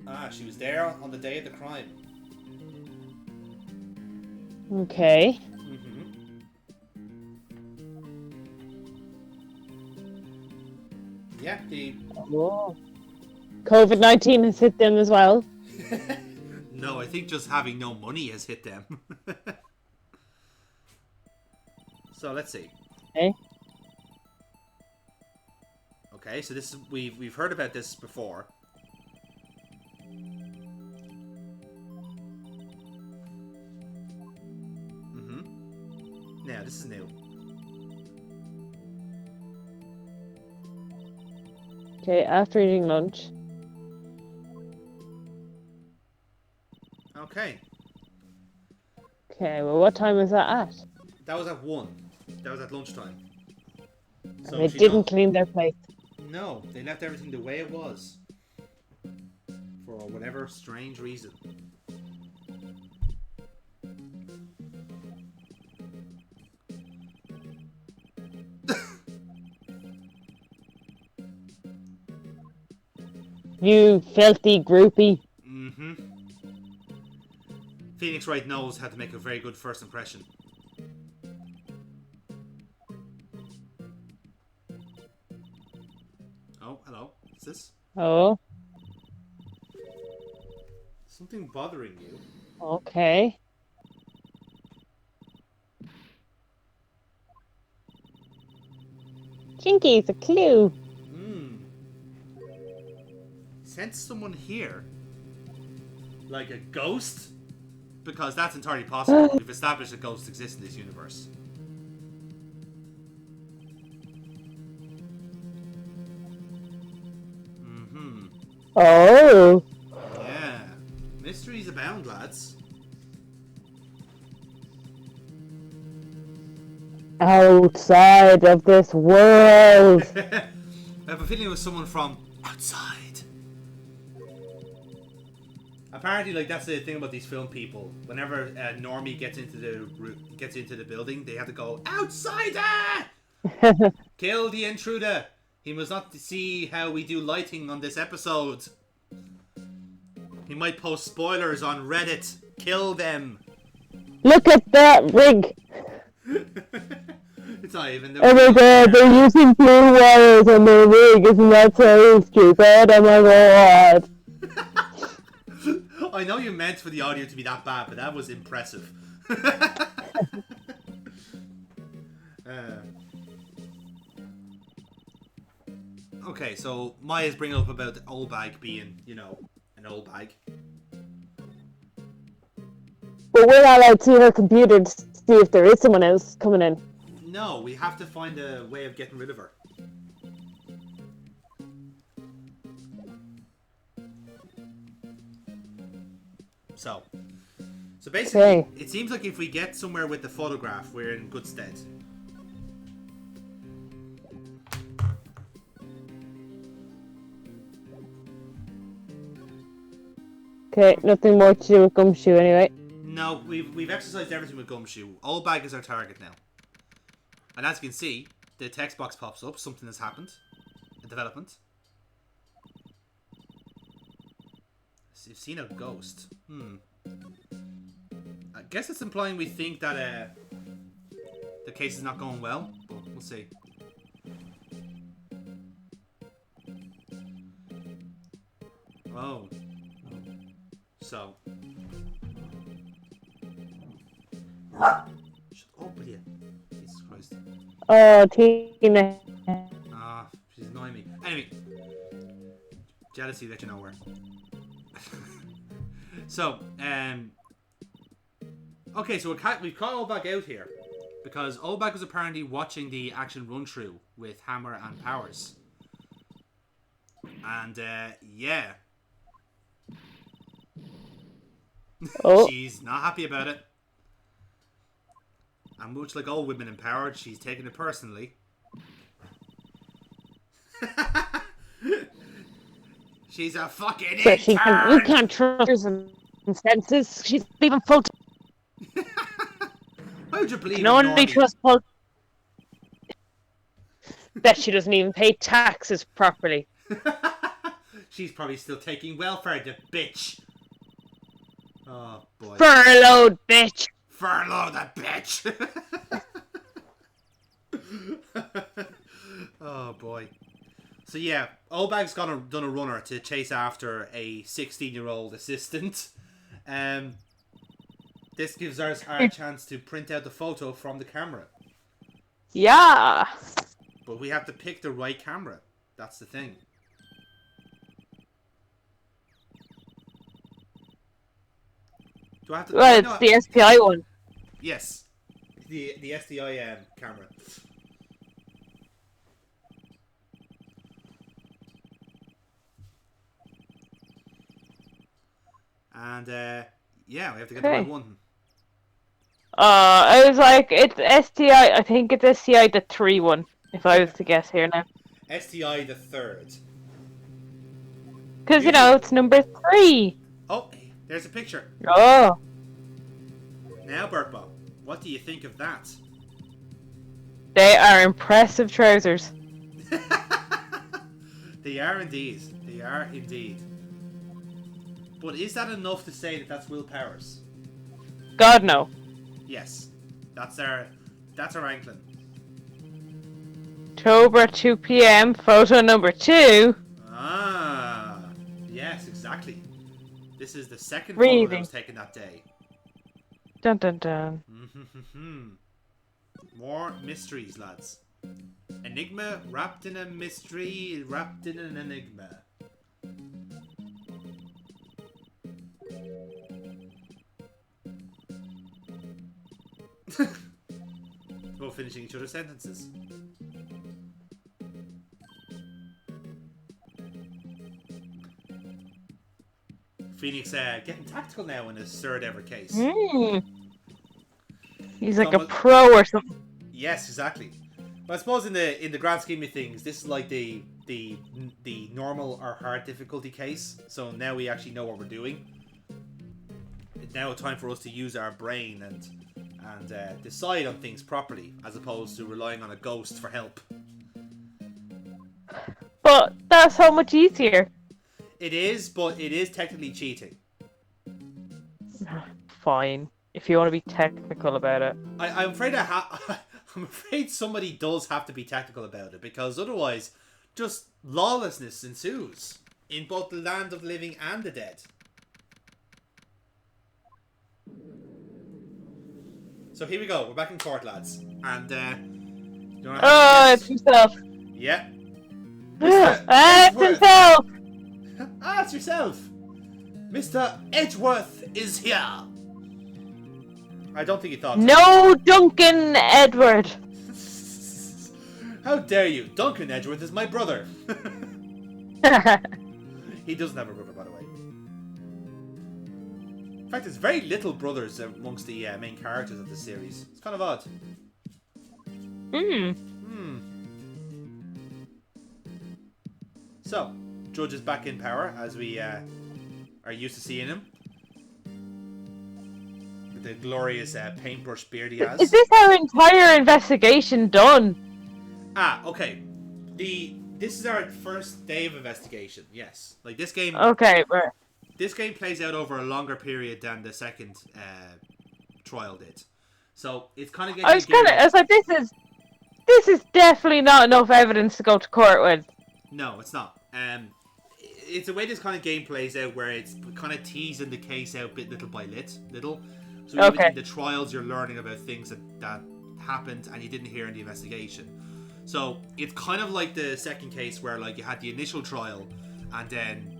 Ah, she was there on the day of the crime. Okay. Yeah, Oh. COVID-19 has hit them as well. No, I think just having no money has hit them. So let's see. Okay, so this is we've heard about this before. Now this is new. Okay, after eating lunch. Okay. Okay, well, what time was that at? That was at 1. That was at lunchtime. So they didn't clean their plate. No, they left everything the way it was. For whatever strange reason. You filthy groupie. Phoenix Wright knows how to make a very good first impression. Oh, hello. What's this? Oh. Something bothering you. Okay. Jinky's a clue. Sense someone here. Like a ghost? Because that's entirely possible. We've established that ghosts exist in this universe. Oh. Yeah. Mysteries abound, lads. Outside of this world. I have a feeling it was someone from outside. Apparently, like that's the thing about these film people. Whenever Normie gets into the building, they have to go outsider. Kill the intruder. He must not see how we do lighting on this episode. He might post spoilers on Reddit. Kill them. Look at that rig. It's not even. Oh my god, they're using blue wires on their rig. Isn't that so stupid? Oh my god. I know you meant for the audio to be that bad, but that was impressive. Okay, so Maya's bringing up about the old bag being, an old bag. But we're not allowed to see her computer to see if there is someone else coming in. No, we have to find a way of getting rid of her. So basically, Okay. It seems like if we get somewhere with the photograph, we're in good stead. Okay, nothing more to do with Gumshoe anyway. No, we've exercised everything with Gumshoe. Old bag is our target now. And as you can see, the text box pops up. Something has happened. A development. You've seen a ghost. I guess it's implying we think that the case is not going well, but we'll see. Oh. So. Shut up, will you? Jesus Christ. Oh, Tina. Ah, she's annoying me. Anyway. Jealousy let you know where. So, okay, so we've caught Olbag out here because Olbag was apparently watching the action run through with Hammer and Powers. And, yeah. Oh. She's not happy about it. And much like all women empowered, she's taking it personally. She's a fucking But you intern! can't trust her and senses. She's even full. Why would you believe No in one Normie? trust full. Bet she doesn't even pay taxes properly. She's probably still taking welfare, the bitch. Oh boy. Furloughed, bitch. Furlough that bitch. Oh boy. So yeah, Olbag's done a runner to chase after a 16-year-old assistant. This gives us our chance to print out the photo from the camera. Yeah. But we have to pick the right camera. That's the thing. Do I have to? Well, No, it's the SPI one. Yes. The SDI camera. And yeah, we have to get the right one. I was like, it's STI. I think it's STI the 3 one. If I was to guess here now. STI the 3rd. Because it's number 3. Oh, there's a picture. Oh. Now, Burkebot, what do you think of that? They are impressive trousers. They are indeed. They are indeed. But is that enough to say that that's Will Powers? God no. Yes. That's our Anklin. October at 2 p.m. Photo number 2. Ah. Yes, exactly. This is the second photo Breathing. that was taken that day. Dun dun dun. More mysteries, lads. Enigma wrapped in a mystery, wrapped in an enigma. Both finishing each other's sentences. Phoenix getting tactical now in his 3rd ever case. He's like a pro or something. Yes, exactly. But I suppose in the grand scheme of things, this is like the normal or hard difficulty case. So now we actually know what we're doing. now time for us to use our brain and decide on things properly, as opposed to relying on a ghost for help. But that's so much easier. It is, but it is technically cheating. Fine, if you want to be technical about it. I'm afraid I'm afraid somebody does have to be technical about it, because otherwise, just lawlessness ensues in both the land of the living and the dead. So here we go. We're back in court, lads, and you wanna have It's himself. yeah. It's himself. It's yourself. Mr. Edgeworth is here. I don't think he thought so. No, Duncan Edward. How dare you? Duncan Edgeworth is my brother. He doesn't have a brother, by the way. In fact, there's very little brothers amongst the main characters of the series. It's kind of odd. So, Judge is back in power, as we are used to seeing him. With the glorious paintbrush beard he has. Is this our entire investigation done? Okay. This is our first day of investigation. Yes, like this game. Okay, right. This game plays out over a longer period than the second trial did, so it's kind of. I was like, this is definitely not enough evidence to go to court with. No, it's not. It's the way this kind of game plays out, where it's kind of teasing the case out little by little. So even in the trials, you're learning about things that happened and you didn't hear in the investigation. So it's kind of like the second case, where like you had the initial trial, and then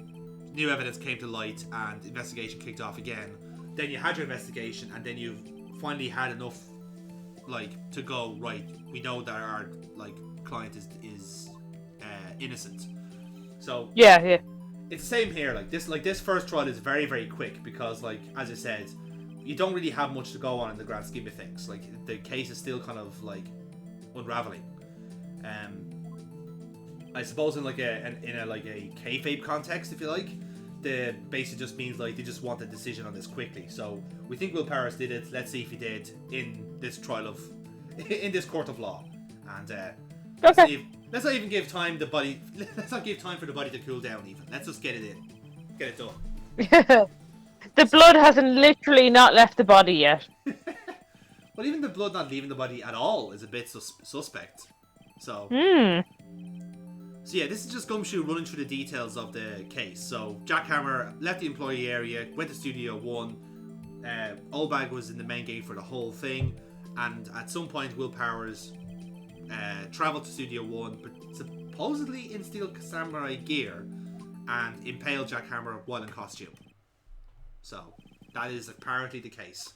new evidence came to light and investigation kicked off again. Then you had your investigation, and then you've finally had enough like to go, right, we know that our like client is innocent. So yeah, it's the same here. Like this first trial is very, very quick, because like, as I said, you don't really have much to go on in the grand scheme of things. Like the case is still kind of like unraveling. I suppose in like a kayfabe context, if you like, the basically just means like they just want a decision on this quickly. So we think Will Powers did it. Let's see if he did in this in this court of law. And let's not even give time the body. Let's not give time for the body to cool down. Even let's just get it done. The blood hasn't literally not left the body yet. Well, even the blood not leaving the body at all is a bit suspect. So. So yeah, this is just Gumshoe running through the details of the case. So Jackhammer left the employee area, went to Studio 1. Oldbag was in the main gate for the whole thing, and at some point Will Powers travelled to Studio 1, but supposedly in steel samurai gear, and impaled Jackhammer while in costume. So that is apparently the case.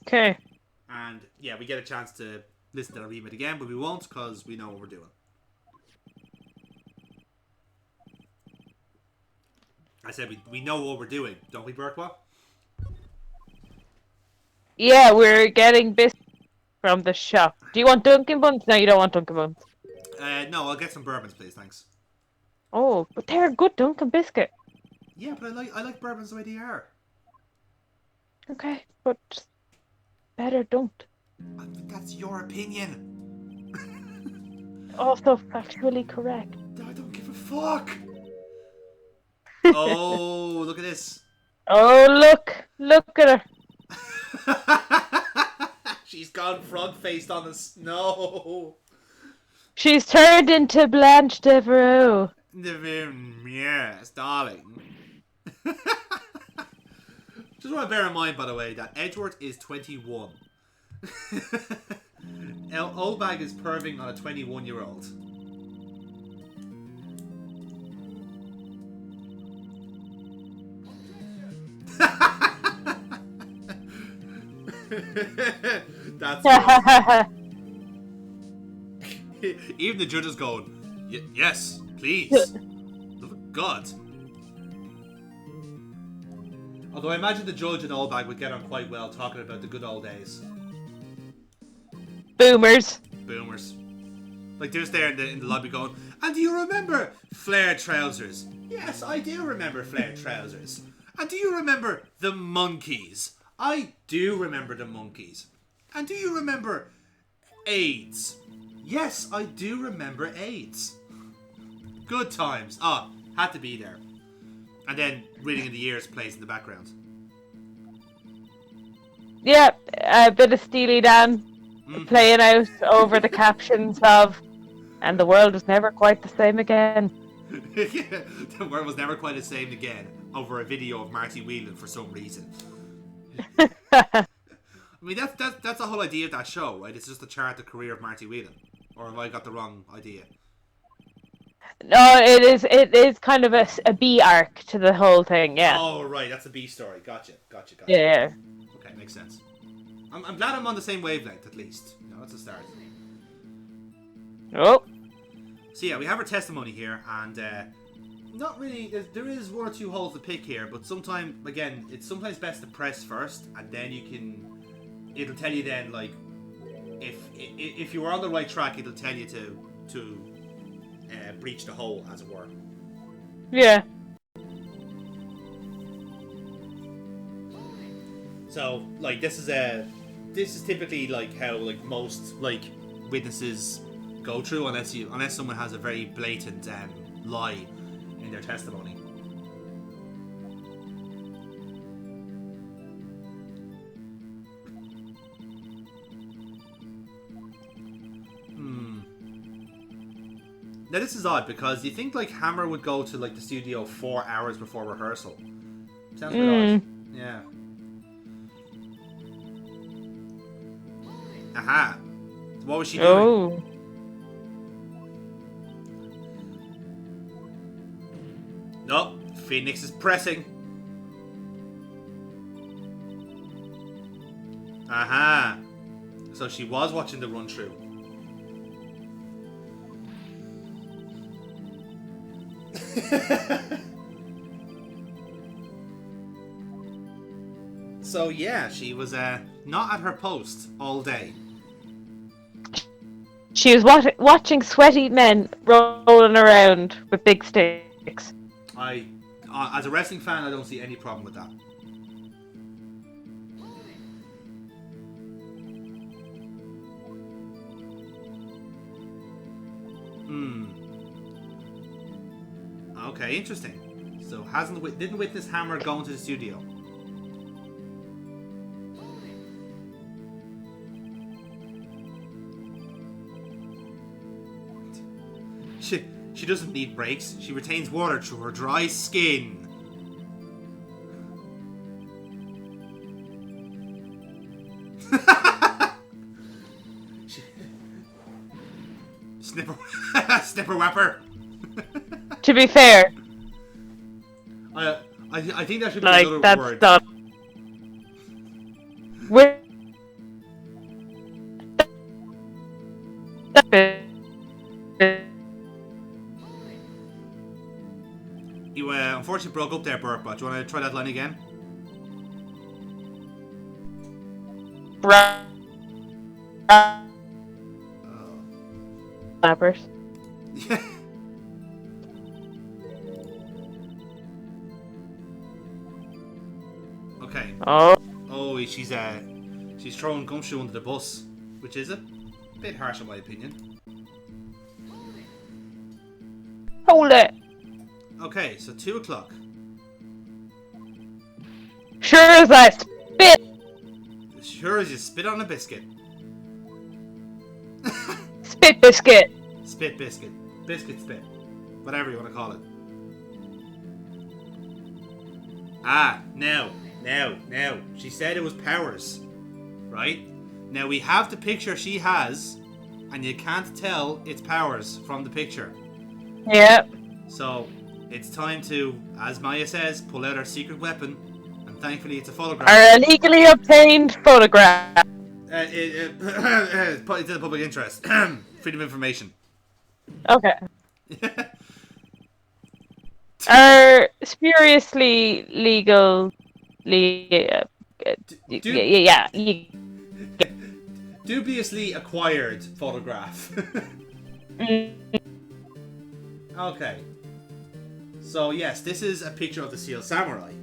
Okay. And yeah, we get a chance to listen to the remake again, but we won't, because we know what we're doing. I said we know what we're doing, don't we, Burkebot? Yeah, we're getting biscuits from the shop. Do you want Dunkin' Buns? No, you don't want Dunkin' Buns. No, I'll get some bourbons, please, thanks. Oh, but they're a good Dunkin' biscuit. Yeah, but I like bourbons the way they are. Okay, but better don't. That's your opinion. Also factually correct. I don't give a fuck. Oh, look at this. Oh, look at her. She's gone frog-faced on us. No. She's turned into Blanche Devereaux. Yes, darling. Just want to bear in mind, by the way, that Edgeworth is 21. Oldbag is perving on a 21-year-old. That's even the judge is going, yes, please. Oh, God. Although I imagine the judge and Oldbag would get on quite well talking about the good old days. Boomers. Like they're just there in the lobby going, and do you remember flared trousers? Yes, I do remember flared trousers. And do you remember the monkeys? I do remember the monkeys. And do you remember AIDS? Yes, I do remember AIDS. Good times. Ah, had to be there. And then Reading in the Years plays in the background. Yeah, a bit of Steely Dan playing out over the captions of, and the world was never quite the same again. The world was never quite the same again over a video of Marty Whelan for some reason. I mean, that's the whole idea of that show, right? It's just to chart the career of Marty Whelan. Or have I got the wrong idea? No, it is kind of a B arc to the whole thing, yeah. Oh, right, that's a B story. Gotcha. Yeah. Okay, makes sense. I'm glad I'm on the same wavelength, at least. You know, that's a start. Oh. So yeah, we have our testimony here, and not really. There is one or two holes to pick here, but sometimes, again, it's sometimes best to press first, and then you can. It'll tell you then, like, if you were on the right track, it'll tell you to breach the hole, as it were. Yeah. So, like, this is typically like how like most like witnesses go through, unless someone has a very blatant lie in their testimony. Now this is odd because you think like Hammer would go to like the studio 4 hours before rehearsal. Sounds a bit odd. Yeah. Aha. What was she doing? Oh. No, Phoenix is pressing. Aha. So she was watching the run through. So yeah, she was not at her post all day. She was watching sweaty men rolling around with big sticks. As a wrestling fan, I don't see any problem with that. Okay, interesting. So didn't witness Hammer going to the studio. She doesn't need breaks. She retains water through her dry skin. Snipper, snipper whapper. To be fair, I think that should be like another that's word. not. We're... You unfortunately broke up there, Burkebot. Do you want to try that line again? Snappers. Okay. Oh. Oh, she's throwing Gumshoe under the bus, which is a bit harsh in my opinion. Hold it. Okay, so 2 o'clock. Sure as I spit. Sure as you spit on a biscuit. Spit biscuit. Spit biscuit. Biscuit spit. Whatever you want to call it. Ah, now. She said it was powers. Right? Now we have the picture she has, and you can't tell it's powers from the picture. Yep. So, it's time to, as Maya says, pull out our secret weapon, and thankfully it's a photograph. Our illegally obtained photograph. It's in the public interest. Freedom of information. Okay. Our spuriously legal... yeah. Dubiously acquired photograph. Okay. So yes, this is a picture of the Seal Samurai.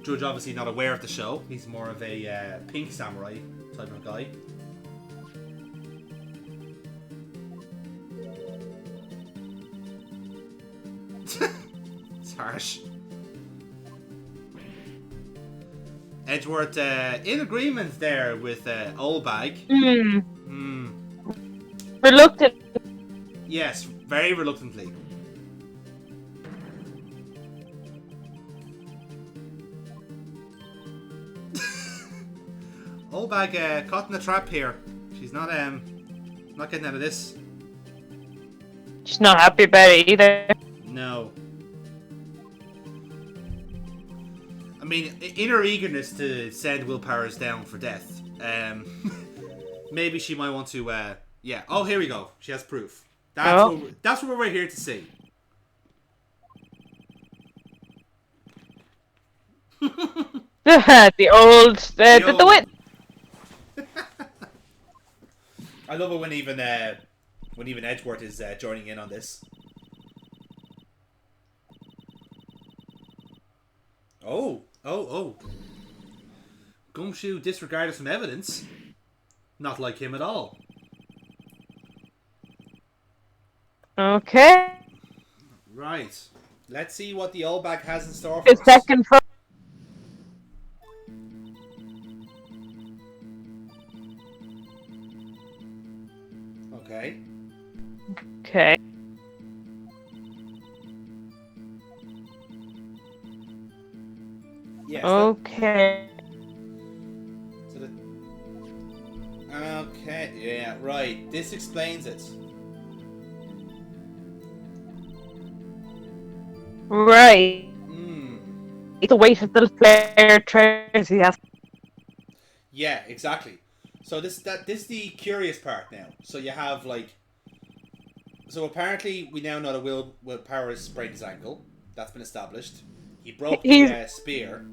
Judge obviously not aware of the show. He's more of a pink samurai type of guy. It's harsh. Edgeworth in agreement there with Olbag. Reluctant. Yes, very reluctantly. Olbag caught in a trap here. She's not getting out of this. She's not happy about it either. No. I mean, in her eagerness to send Will Powers down for death, maybe she might want to. Yeah. Oh, here we go. She has proof. That's what we're here to see. The old, the wit. I love it when even Edgeworth is joining in on this. Oh. Gumshoe disregarded some evidence. Not like him at all. Okay. Right. Let's see what the Olbag has in store for His us. second first. Okay. Okay. Yes. Okay. Okay. Yeah. Right. This explains it. Right. It's a weight of the player treasures he has. Yeah. Exactly. So this is the curious part now. So you have like. So apparently we now know that Will Powers sprained his ankle. That's been established. He broke the spear.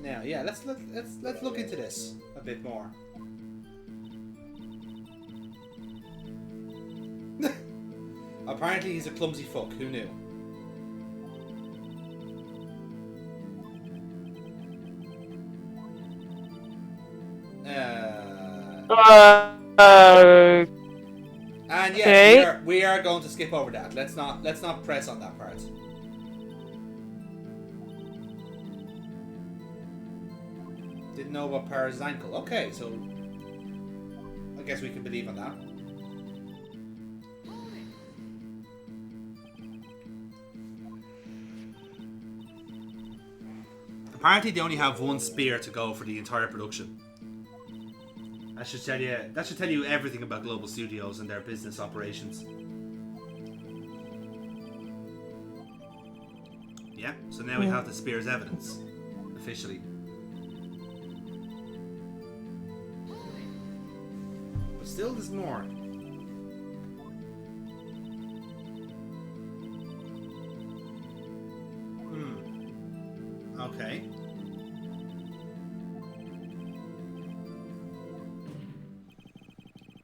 Now, yeah, let's look into this a bit more. Apparently, he's a clumsy fuck. Who knew? And yes, okay. we are going to skip over that. Let's not press on that part. Didn't know about Powers' ankle. Okay, so I guess we can believe on that. Apparently, they only have one spear to go for the entire production. That should tell you everything about Global Studios and their business operations. Yeah, so now we have the spear's evidence officially. But still, there's more. Okay.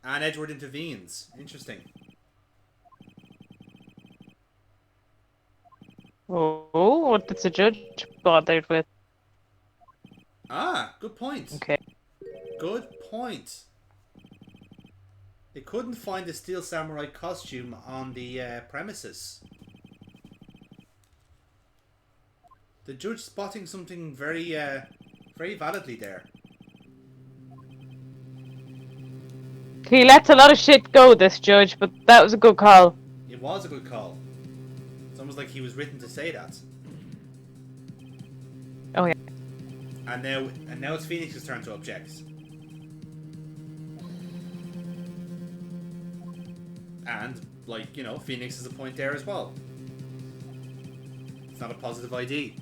And Edgeworth intervenes. Interesting. Oh, what did the judge bothered with? Ah, good point. Okay. Good point. They couldn't find the Steel Samurai costume on the premises. The judge spotting something very validly there. He lets a lot of shit go, this judge, but that was a good call. It was a good call. It's almost like he was written to say that. Oh yeah. And now it's Phoenix's turn to object. And, like, you know, Phoenix has a point there as well. It's not a positive ID.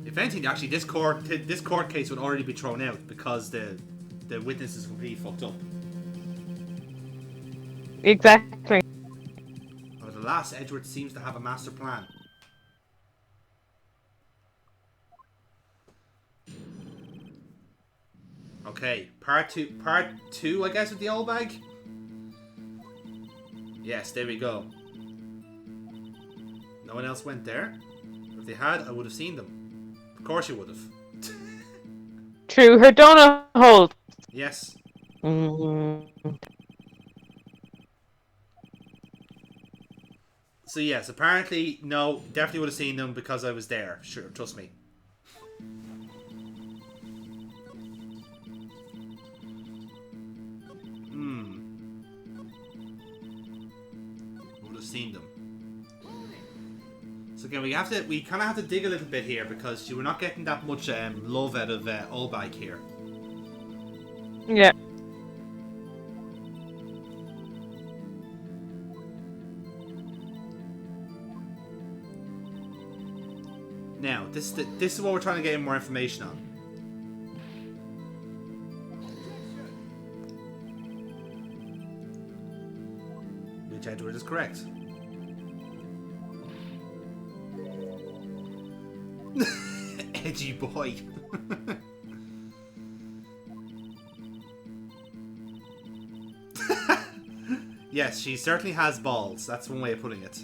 If anything, actually, this court case would already be thrown out because the witness is completely fucked up. Exactly. But alas, Edgeworth seems to have a master plan. Okay, part two, I guess, with the old bag. Yes, there we go. No one else went there. If they had, I would have seen them. Of course you would have. Through her donut hole. Yes. Mm. So yes, apparently, no, definitely would have seen them because I was there. Sure, trust me. Would have seen them. So again, we kind of have to dig a little bit here because you were not getting that much love out of Olbag here. Yeah. Now, this is what we're trying to get more information on. Which Edward is correct. Edgy boy. Yes, she certainly has balls. That's one way of putting it.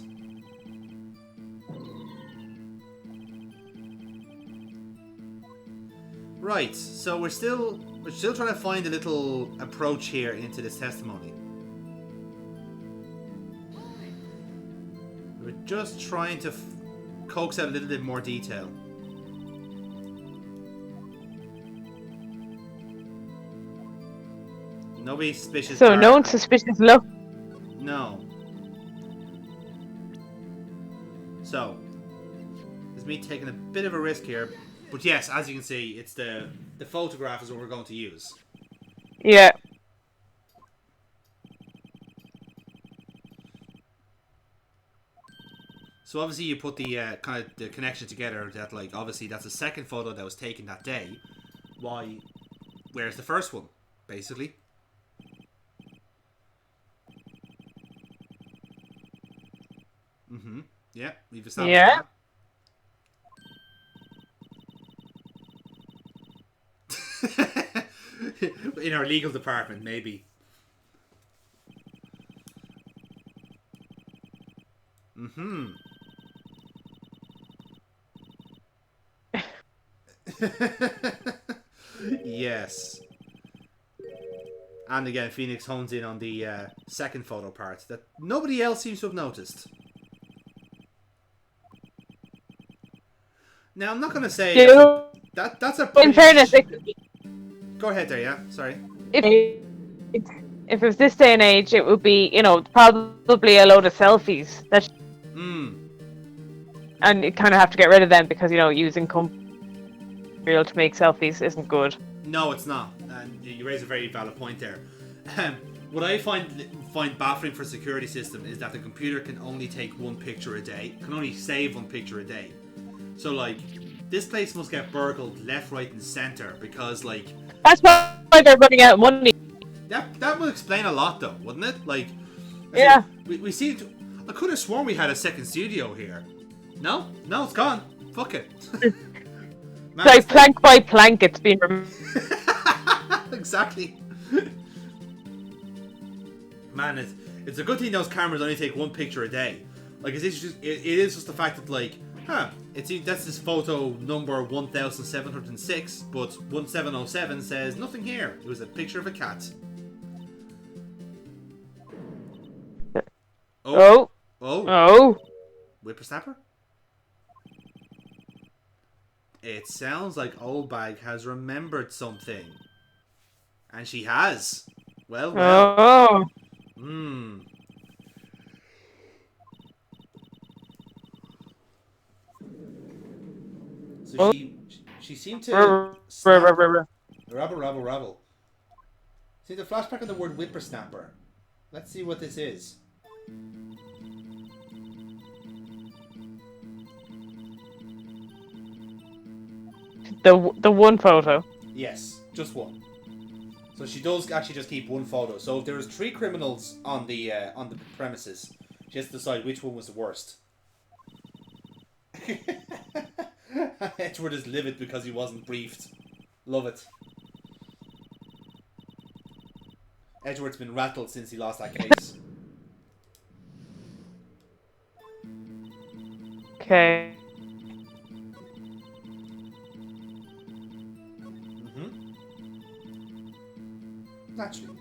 Right, so we're still trying to find a little approach here into this testimony. We're just trying to coax out a little bit more detail. Nobody suspicious. So no one's suspicious look. No. So, this is me taking a bit of a risk here. But yes, as you can see, it's the photograph is what we're going to use. Yeah. So obviously you put the kind of the connection together that like obviously that's the second photo that was taken that day. Why? Where's the first one? Basically. Mm-hmm. Yeah, we've established Yeah. that. In our legal department, maybe. Mm-hmm. Yes. And again, Phoenix hones in on the second photo part that nobody else seems to have noticed. Now, I'm not going to say that's a pretty... In fairness, Go ahead there, yeah? Sorry. if it was this day and age, it would be, you know, probably a load of selfies. And you kind of have to get rid of them because, you know, using material to make selfies isn't good. No, it's not. And you raise a very valid point there. What I find baffling for a security system is that the computer can only take one picture a day. Can only save one picture a day. So, like, this place must get burgled left, right, and center because, like... That's why they're running out of money. That would explain a lot, though, wouldn't it? Like... Yeah. We seem to... I could have sworn we had a second studio here. No? No, it's gone. Fuck it. Man, Like, plank by plank, it's been removed. Exactly. Man, it's a good thing those cameras only take one picture a day. Like, it is just the fact that, like, that's this photo number 1706, but 1707 says nothing here. It was a picture of a cat. Oh. Whippersnapper? It sounds like Oldbag has remembered something. And she has. Well. Oh. So she seemed to rabble. See the flashback on the word whippersnapper. Let's see what this is. The one photo. Yes, just one. So she does actually just keep one photo. So if there was 3 criminals on the premises, she has to decide which one was the worst. Edward is livid because he wasn't briefed. Love it. Edward's been rattled since he lost that case. Okay. Naturally.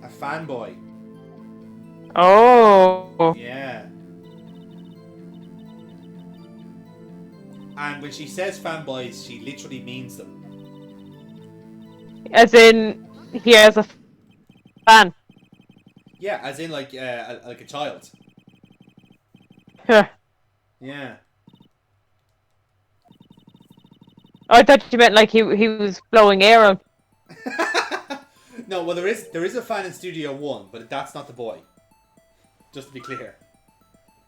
A fanboy. Oh. Yeah. And when she says fanboys, she literally means them. As in, he has a fan. Yeah, as in like a child. Huh. Yeah. Oh, I thought you meant like he was blowing air on. No, well there is a fan in Studio One, but that's not the boy. Just to be clear,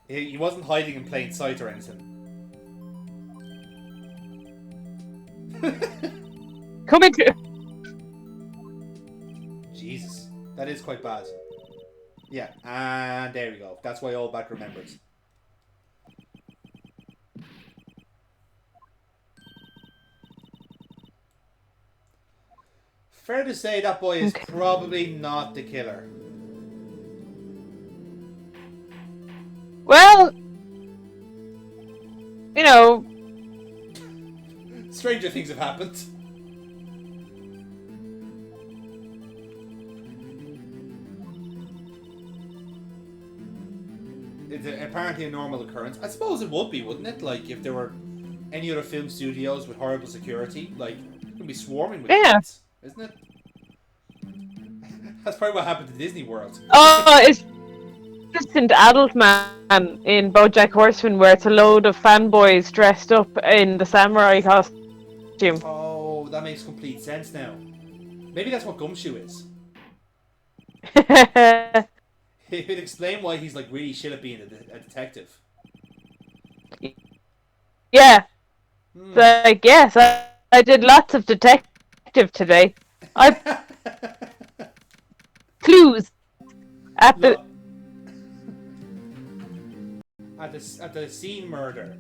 he wasn't hiding in plain sight or anything. Coming to. Jesus, that is quite bad. Yeah, and there we go. That's why Oldback remembers. Fair to say that boy is probably not the killer. Well, you know. Stranger things have happened. It's apparently a normal occurrence. I suppose it would be, wouldn't it? Like, if there were any other film studios with horrible security, like, it would be swarming with kids, isn't it? That's probably what happened to Disney World. Oh, it's Assistant Adult Man in BoJack Horseman, where it's a load of fanboys dressed up in the samurai costume. Oh, that makes complete sense now. Maybe that's what Gumshoe is. It would explain why he's like really shit at being a detective. Yeah. Like, yes, I did lots of detective today. I clues at the at the scene murder.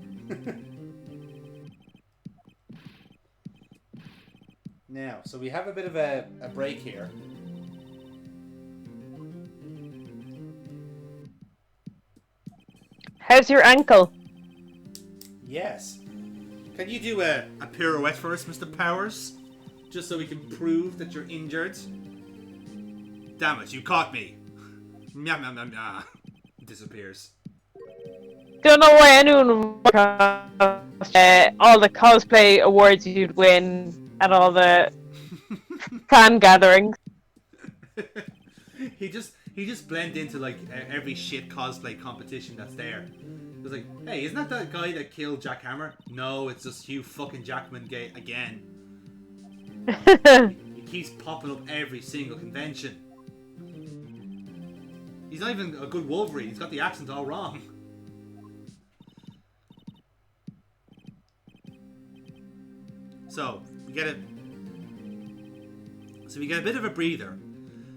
Now, so we have a bit of a break here. How's your ankle? Yes. Can you do a pirouette for us, Mr. Powers? Just so we can prove that you're injured. Damn it, you caught me. Meow, meow, meow, meow. Disappears. Don't know why anyone would all the cosplay awards you'd win at all the fan gatherings. He just blended into like every shit cosplay competition that's there. It was like, hey, isn't that the guy that killed Jack Hammer? No, it's just Hugh fucking Jackman again. He keeps popping up every single convention. He's not even a good Wolverine. He's got the accent all wrong. So we get a bit of a breather.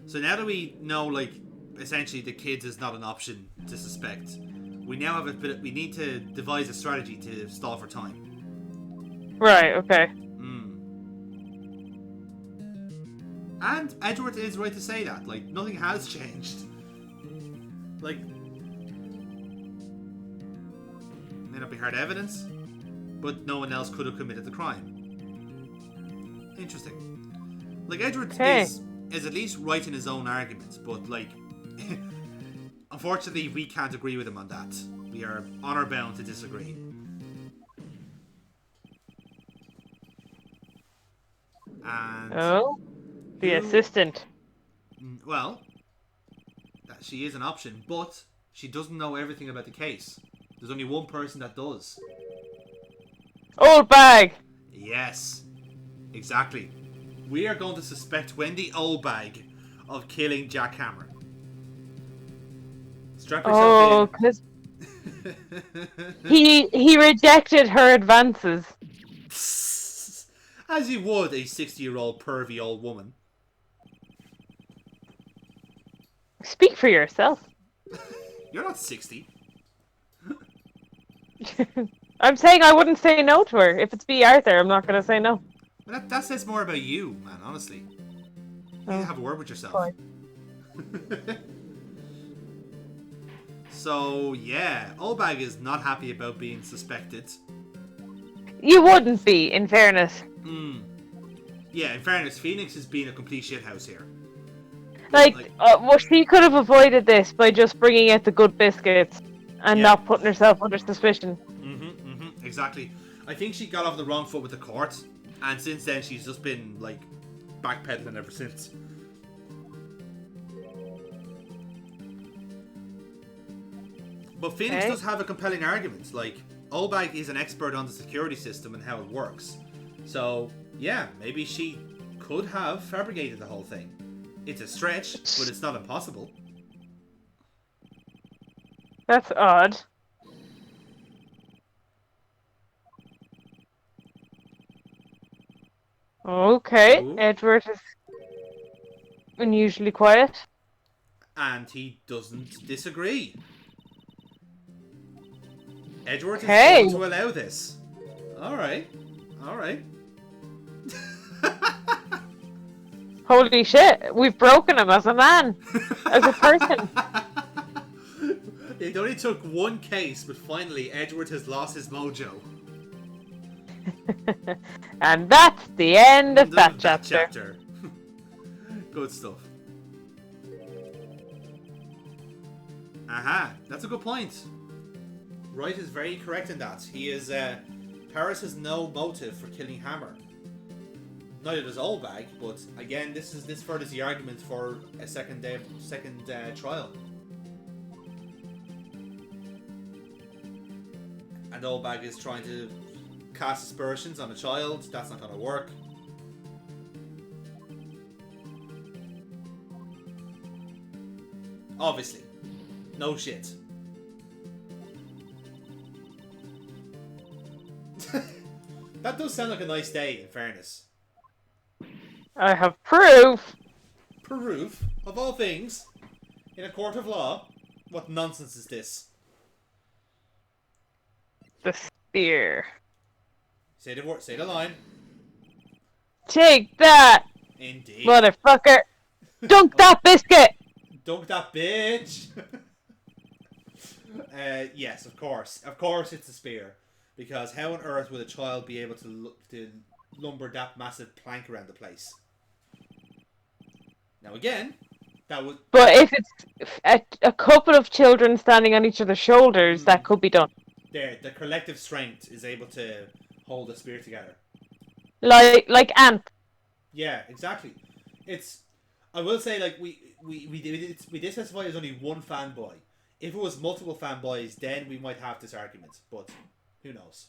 So now that we know, like, essentially the kids is not an option to suspect, we now have a bit. We need to devise a strategy to stall for time. Right. Okay. And Edward is right to say that. Like, nothing has changed. Like, may not be hard evidence, but no one else could have committed the crime. Interesting. Like, Edward is at least right in his own arguments, but, like, unfortunately, we can't agree with him on that. We are honor bound to disagree. And the assistant. Well, she is an option, but she doesn't know everything about the case. There's only one person that does. Old bag. Yes, exactly. We are going to suspect Wendy Oldbag of killing Jack Hammer. Strap yourself in. Because he rejected her advances. As he would a 60-year-old pervy old woman. Speak for yourself. You're not 60. I'm saying I wouldn't say no to her. If it's B. Arthur, I'm not going to say no. Well, that says more about you, man, honestly. You need to have a word with yourself. Fine. So, yeah, Obag is not happy about being suspected. You wouldn't be, in fairness. Yeah, in fairness, Phoenix is being a complete shithouse here. Well, she could have avoided this by just bringing out the good biscuits and not putting herself under suspicion. Exactly. I think she got off the wrong foot with the court, and since then she's just been, like, backpedaling ever since. But Phoenix does have a compelling argument. Like, Obag is an expert on the security system and how it works. So, yeah, maybe she could have fabricated the whole thing. It's a stretch, but it's not impossible. That's odd. Okay, Ooh. Edward is unusually quiet. And he doesn't disagree. Edward is Hey. going to allow this. Alright. Alright. Holy shit, we've broken him as a man, as a person. It only took one case, but finally Edward has lost his mojo. And that's the end of that chapter. Good stuff. Aha, that's a good point. Wright is very correct in that. He is, Paris has no motive for killing Hammer. Neither does Obag, but again, this furthers the argument for a second trial. And Obag is trying to cast aspersions on a child. That's not going to work. Obviously. No shit. That does sound like a nice day, in fairness. I have proof. Proof, of all things, in a court of law? What nonsense is this? The spear. Say the word, say the line. Take that, Indeed. motherfucker. Dunk that biscuit. Dunk that bitch! Yes, of course. Of course it's a spear. Because how on earth would a child be able to lumber that massive plank around the place? Now again, that would... But if it's a couple of children standing on each other's shoulders, that could be done. The collective strength is able to hold a spear together. Like ants. Yeah, exactly. It's... I will say, like, we did specify there's only one fanboy. If it was multiple fanboys, then we might have this argument. But who knows?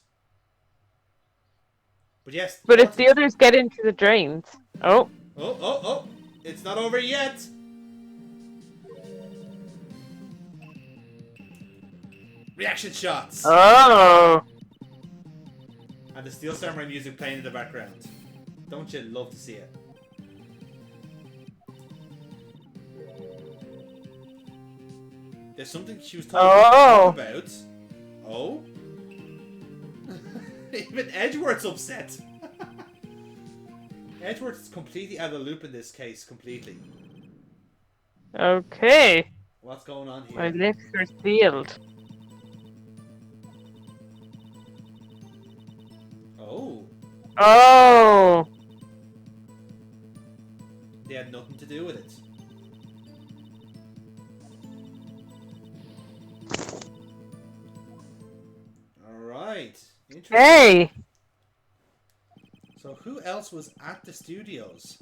But yes. But if the others get into the drains... Oh. Oh. It's not over yet. Reaction shots. Oh. And the Steel Samurai music playing in the background. Don't you love to see it? There's something she was talking about. Oh? Even Edward's upset. Edward's completely out of the loop in this case, completely. Okay. What's going on here? My lips are sealed. Oh. Oh. They had nothing to do with it. Alright. Interesting. Hey. So who else was at the studios?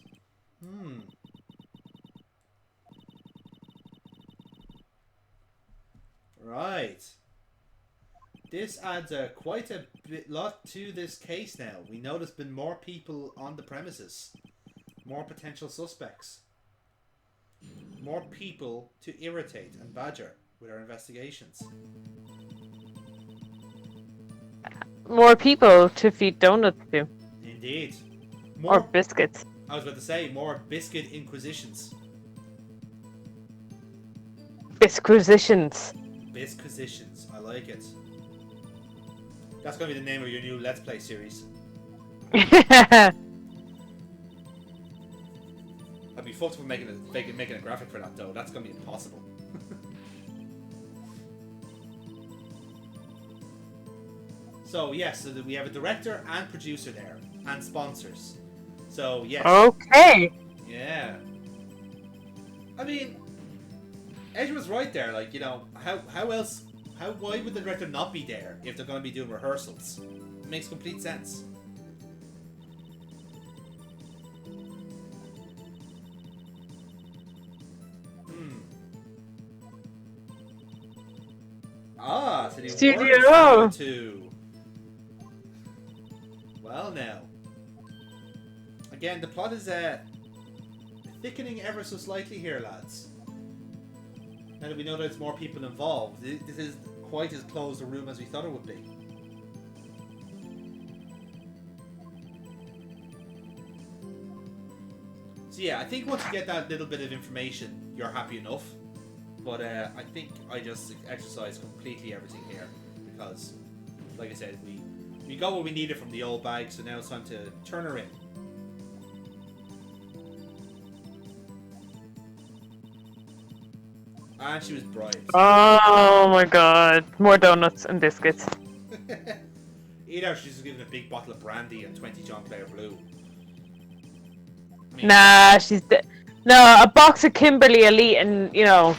Right. This adds quite a lot to this case now. We know there's been more people on the premises. More potential suspects. More people to irritate and badger with our investigations. More people to feed donuts to. Indeed. Or biscuits. I was about to say, more biscuit inquisitions. Bisquisitions. Bisquisitions. I like it. That's going to be the name of your new Let's Play series. I'd be fucked for making a graphic for that though. That's gonna be impossible. So yes, so we have a director and producer there, and sponsors. So yes. Okay. Yeah. I mean, Edge was right there. Like, you know, why would the director not be there if they're going to be doing rehearsals? It makes complete sense. Ah, so the Studio 2. Well, now. Again, the plot is thickening ever so slightly here, lads. Now that we know there's more people involved, this is quite as closed a room as we thought it would be. So yeah, I think once you get that little bit of information, you're happy enough. But I think I just exercised completely everything here because, like I said, we got what we needed from the old bag, so now it's time to turn her in. And she was bribed. Oh my god. More donuts and biscuits. Either she's just given a big bottle of brandy and 20 John Player Blue. I mean, Nah, no, a box of Kimberly Elite and, you know,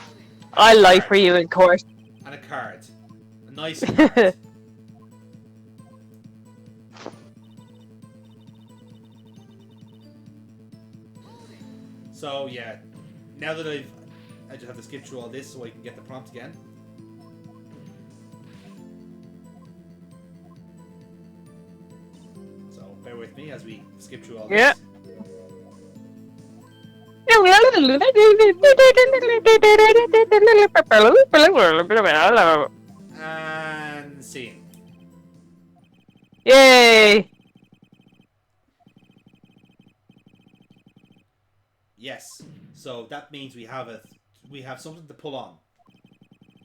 I'll lie for you in court. and a card. A nice card. So yeah, now that I just have to skip through all this so I can get the prompt again. So bear with me as we skip through all this. Yeah. And scene. Yay! Yes. So that means we have something to pull on.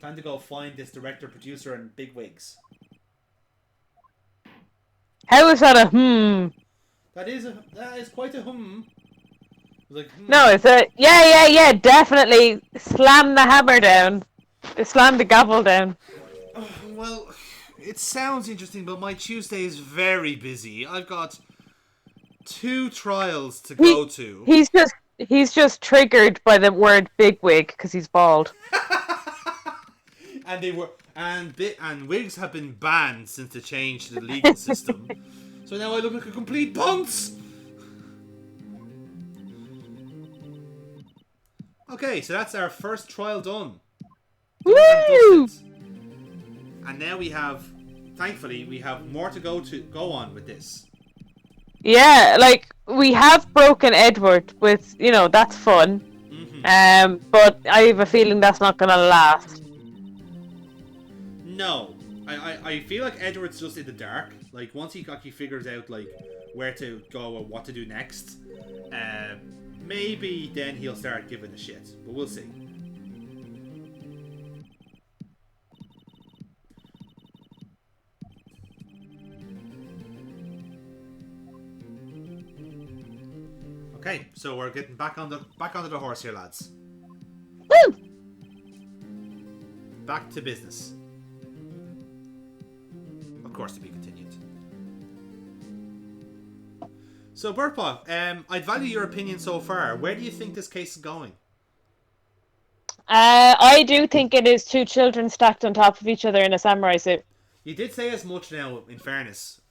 Time to go find this director, producer, and bigwigs. How is that a That is quite a Like, No, it's a yeah, definitely slam the hammer down. Slam the gavel down. Well, it sounds interesting, but my Tuesday is very busy. I've got 2 trials to go to. He's just triggered by the word bigwig because he's bald. and wigs have been banned since the change to the legal system. So now I look like a complete dunce. Okay, so that's our first trial done. Woo! And now thankfully, we have more to go on with this. Yeah, like we have broken Edward with, you know, that's fun. Mm-hmm. But I have a feeling that's not gonna last. No, I feel like Edward's just in the dark. Like once he figures out like where to go or what to do next, maybe then he'll start giving a shit. But we'll see. Okay, so we're getting back onto the horse here, lads. Woo! Back to business. Of course, to be continued. So, Burkebot, I'd value your opinion so far. Where do you think this case is going? I do think it is 2 children stacked on top of each other in a samurai suit. You did say as much now, in fairness.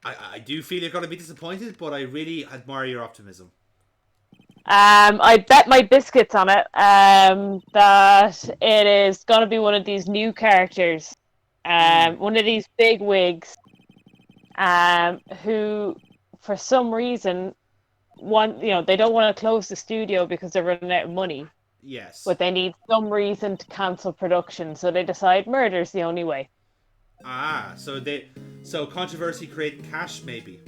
I do feel you're going to be disappointed, but I really admire your optimism. I bet my biscuits on it that it is going to be one of these new characters, one of these big wigs, who, for some reason, they don't want to close the studio because they're running out of money. Yes. But they need some reason to cancel production, so they decide murder's the only way. Ah, so controversy created cash, maybe.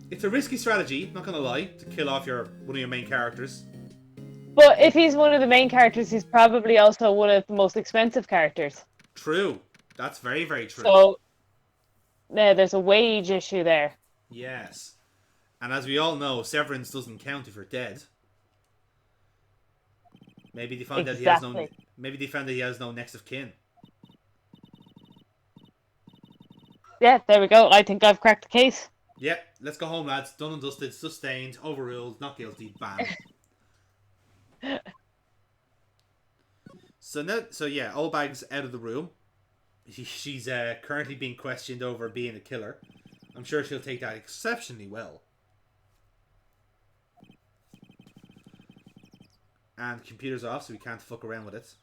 It's a risky strategy, not gonna lie, to kill off one of your main characters. But if he's one of the main characters, he's probably also one of the most expensive characters. True. That's very, very true. So, there's a wage issue there. Yes. And as we all know, severance doesn't count if you're dead. Maybe they found Exactly. Maybe they found that he has no next of kin. Yeah, there we go. I think I've cracked the case. Yeah, let's go home, lads. Done and dusted, sustained, overruled, not guilty. Bam. So yeah, Oldbag's out of the room. She's currently being questioned over being a killer. I'm sure she'll take that exceptionally well. And computer's off, so we can't fuck around with it.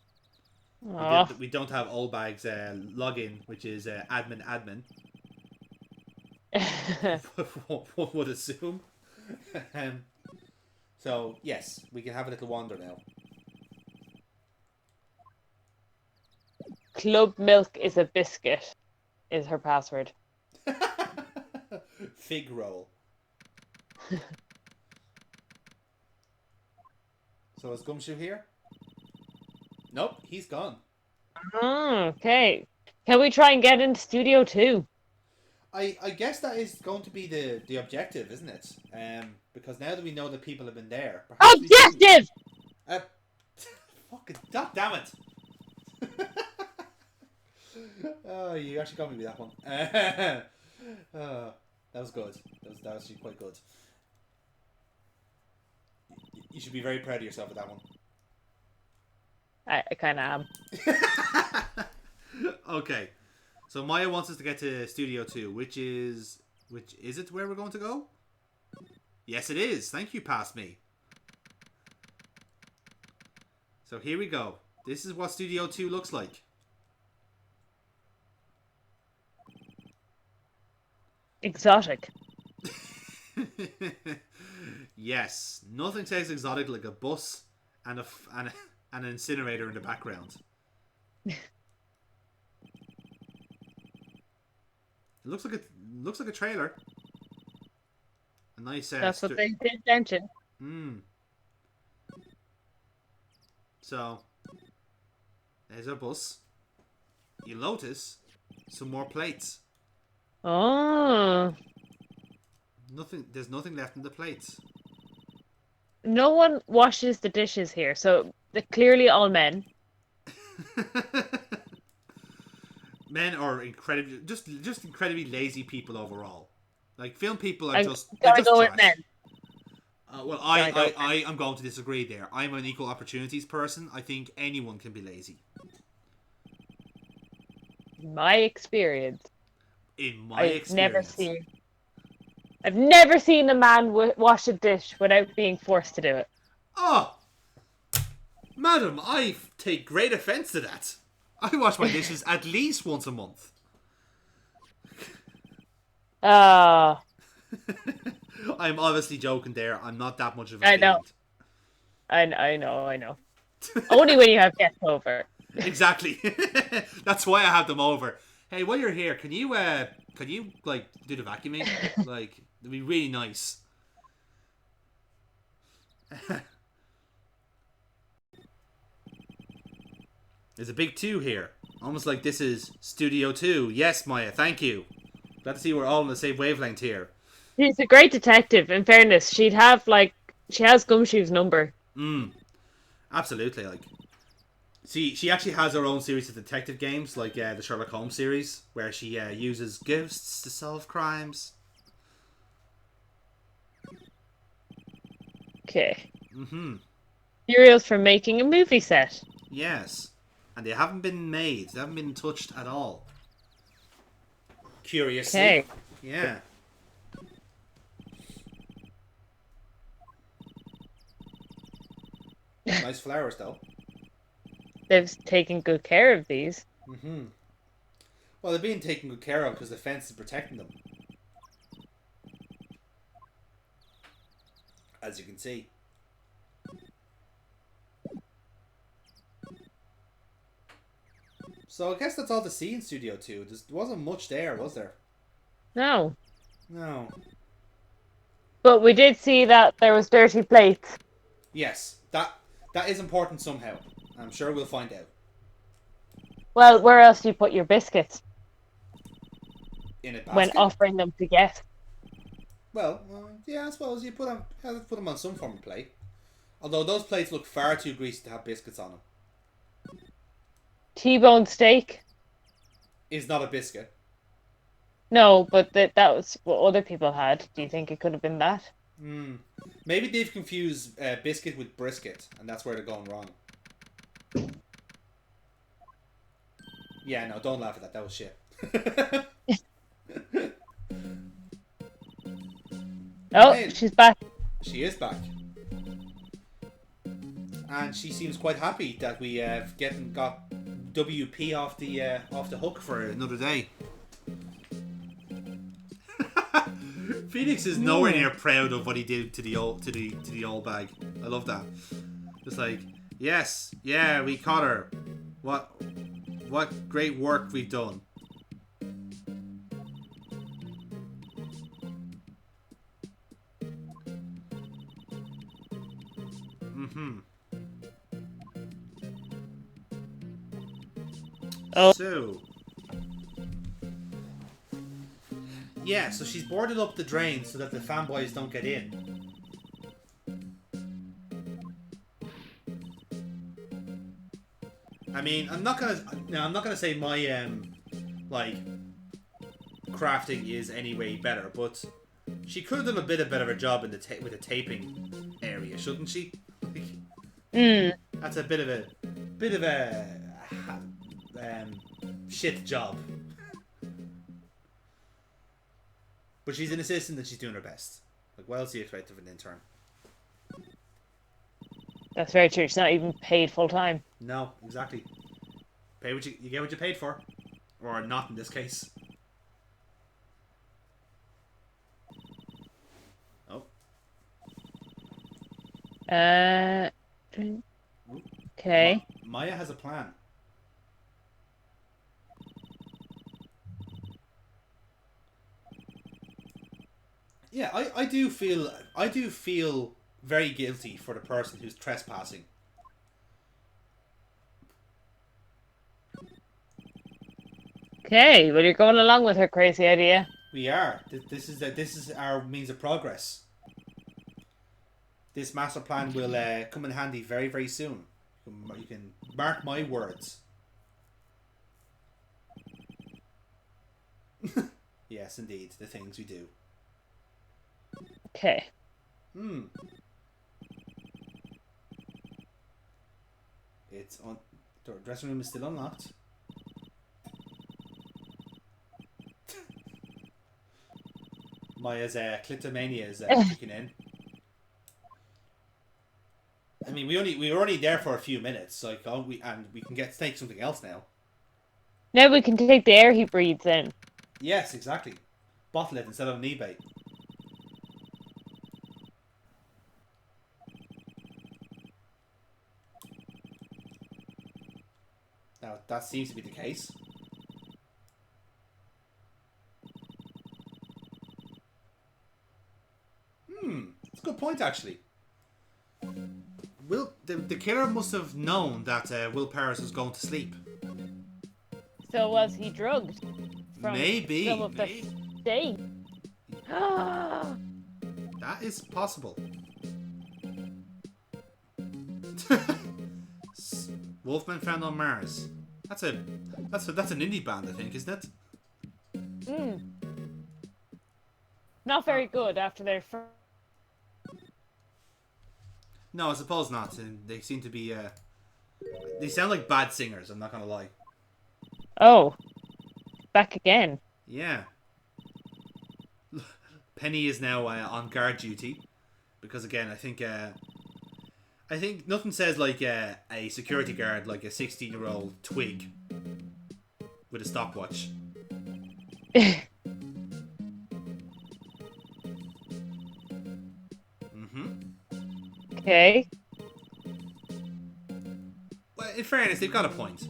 We don't have Oldbag's login, which is admin. One would assume. So yes, we can have a little wander now. Club milk is a biscuit is her password. Fig roll. So is Gumshoe here? Nope, he's gone. Okay. Can we try and get into Studio 2? I guess that is going to be the objective, isn't it? Because now that we know that people have been there... Objective! Fucking... God damn it! Oh, you actually got me with that one. That was good. That was actually quite good. You should be very proud of yourself with that one. I kind of am. Okay. So Maya wants us to get to Studio 2, which is it where we're going to go? Yes, it is. Thank you, past me. So here we go. This is what Studio 2 looks like. Exotic. Yes, nothing says exotic like a bus and an incinerator in the background. It looks like a trailer. A nice. That's what they did mention. So there's our bus. You notice some more plates. Oh. There's nothing left in the plates. No one washes the dishes here, so they're clearly all men. Men are incredibly just incredibly lazy people overall. Like film people are I'm just gonna go with men. Well, I am going to disagree there. I'm an equal opportunities person. I think anyone can be lazy. My experience. In my experience. I've never seen a man wash a dish without being forced to do it. Oh, madam, I take great offence to that. I wash my dishes at least once a month. I'm obviously joking there. I'm not that much of a I know. I know. Only when you have guests over. Exactly. That's why I have them over. Hey, while you're here, can you like do the vacuuming? Like, it'd be really nice. There's a big 2 here. Almost like this is Studio 2. Yes, Maya, thank you. Glad to see we're all on the same wavelength here. She's a great detective, in fairness. She has Gumshoe's number. Absolutely, like. See, she actually has her own series of detective games, like the Sherlock Holmes series, where she uses ghosts to solve crimes. Okay. Materials for making a movie set. Yes. And they haven't been made. They haven't been touched at all. Curiously. Okay. Yeah. Nice flowers, though. They've taken good care of these. Well, they're being taken good care of because the fence is protecting them. As you can see. So I guess that's all to see in Studio 2. There wasn't much there, was there? No. No. But we did see that there was dirty plates. Yes. That is important somehow. I'm sure we'll find out. Well, where else do you put your biscuits? In a basket? When offering them to guests. Well, yeah, I suppose you have to put them on some form of plate. Although those plates look far too greasy to have biscuits on them. T-bone steak. Is not a biscuit. No, but that was what other people had. Do you think it could have been that? Maybe they've confused biscuit with brisket, and that's where they're going wrong. Yeah, no, don't laugh at that. That was shit. Oh, Hey. she's back. She is back. And she seems quite happy that we got WP off the hook for another day. Phoenix is nowhere near proud of what he did to the old bag. I love that. It's like, yes, yeah, we caught her. What great work we've done. Oh. So, yeah, so she's boarded up the drain so that the fanboys don't get in. I mean, I'm not gonna say my like crafting is any way better, but she could have done a bit of a job in with the taping area, shouldn't she? That's a bit of a shit job. But she's an assistant and she's doing her best. Like, what else do you expect of an intern? That's very true. She's not even paid full time. No, exactly. Pay what you get what you paid for, or not in this case. Oh. Okay. Maya has a plan. Yeah, I do feel very guilty for the person who's trespassing. Okay, well, you're going along with her crazy idea. We are. This is our means of progress. This master plan will come in handy very, very soon. You can mark my words. Yes, indeed, the things we do. Okay. It's on. The dressing room is still unlocked. Maya's clitomania is kicking in. I mean, we were only there for a few minutes, like we can take something else now. Now we can take the air he breathes in. Yes, exactly. Bottle it instead of an eBay. Now that seems to be the case. It's a good point, actually. The killer must have known that Will Paris was going to sleep. So was he drugged? From Maybe. some of the steak? That is possible. Wolfman Found on Mars. That's an indie band, I think, isn't it? Not very good after their first. No, I suppose not. And they seem to be. They sound like bad singers. I'm not gonna lie. Oh, back again. Yeah. Penny is now on guard duty because again, I think nothing says like a security guard like a 16-year-old twig with a stopwatch. Okay. Well, in fairness, they've got a point.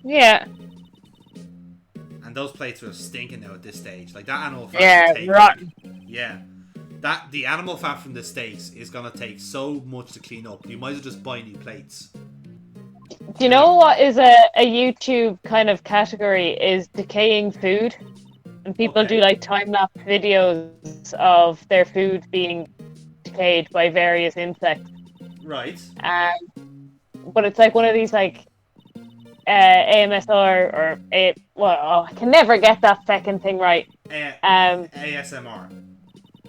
Yeah. And those plates are stinking now at this stage. Like that animal fat. Yeah, rotten. Yeah. The animal fat from the steaks is gonna take so much to clean up. You might as well just buy new plates. Do you know what is a YouTube kind of category is decaying food? and people Okay. do like time-lapse videos of their food being decayed by various insects. Right. But it's like one of these like AMSR or I can never get that second thing right. ASMR.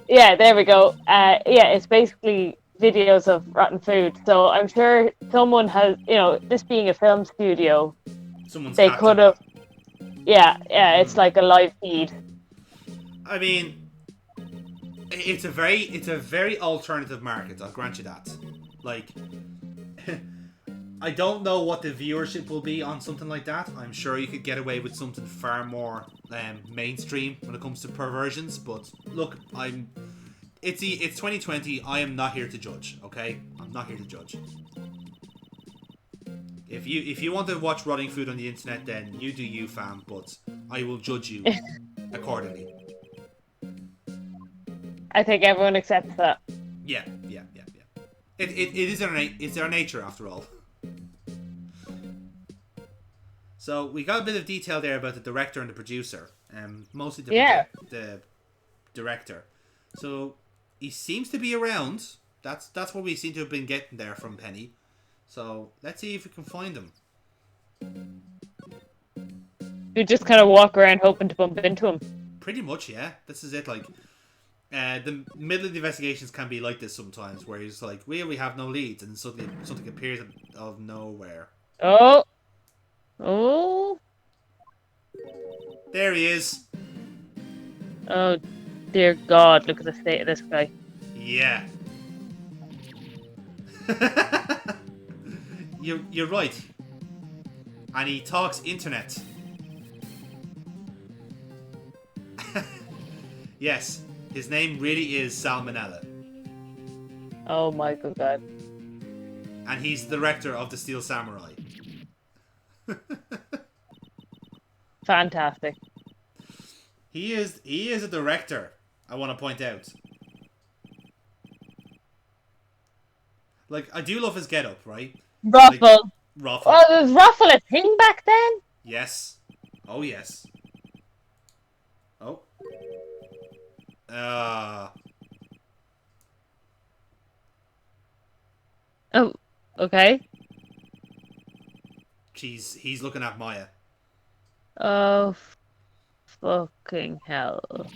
Yeah, there we go. Yeah, it's basically videos of rotten food. So I'm sure someone has, this being a film studio, Someone's they captured could have. that. Yeah, it's like a live feed. I mean, it's a very alternative market. I'll grant you that. Like, I don't know what the viewership will be on something like that. I'm sure you could get away with something far more mainstream when it comes to perversions. But look, it's 2020. I am not here to judge. Okay, I'm not here to judge. If you want to watch rotting food on the internet, then you do you, fam. But I will judge you accordingly. I think everyone accepts that. Yeah. It is it's our nature after all. So we got a bit of detail there about the director and the producer, mostly the director. So he seems to be around. That's what we seem to have been getting there from Penny. So let's see if we can find him. You just kind of walk around hoping to bump into him. Pretty much, yeah. This is it. Like, the middle of the investigations can be like this sometimes, where he's like, we have no leads, and suddenly something appears out of nowhere. Oh. There he is. Oh, dear God! Look at the state of this guy. Yeah. You're right. And he talks internet. Yes, his name really is Salmonella. Oh my good God. And he's the director of The Steel Samurai. Fantastic. He is a director, I want to point out. Like, I do love his getup, right? Ruffle. Like, Ruffle. Oh, was Ruffle a thing back then? Yes. Oh, yes. Oh. Oh, okay. He's looking at Maya. Oh, fucking hell.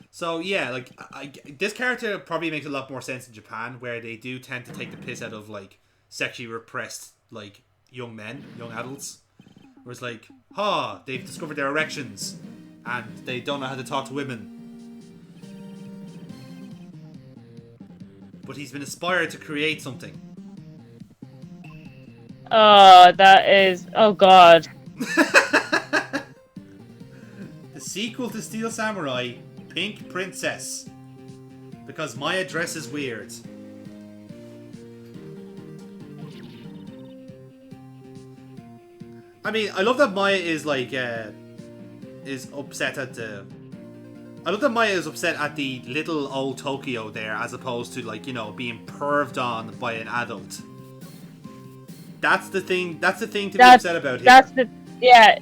So yeah, like this character probably makes a lot more sense in Japan, where they do tend to take the piss out of like sexually repressed like young adults. Where it's like, they've discovered their erections, and they don't know how to talk to women. But he's been inspired to create something. Oh, that is... Oh, God. The sequel to Steel Samurai, Pink Princess. Because Maya dresses weird. I mean, I love that Maya is like, is upset at the... I love that Maya is upset at the little old Tokyo there, as opposed to, like, being perved on by an adult. That's the thing to be upset about here. That's the... Yeah.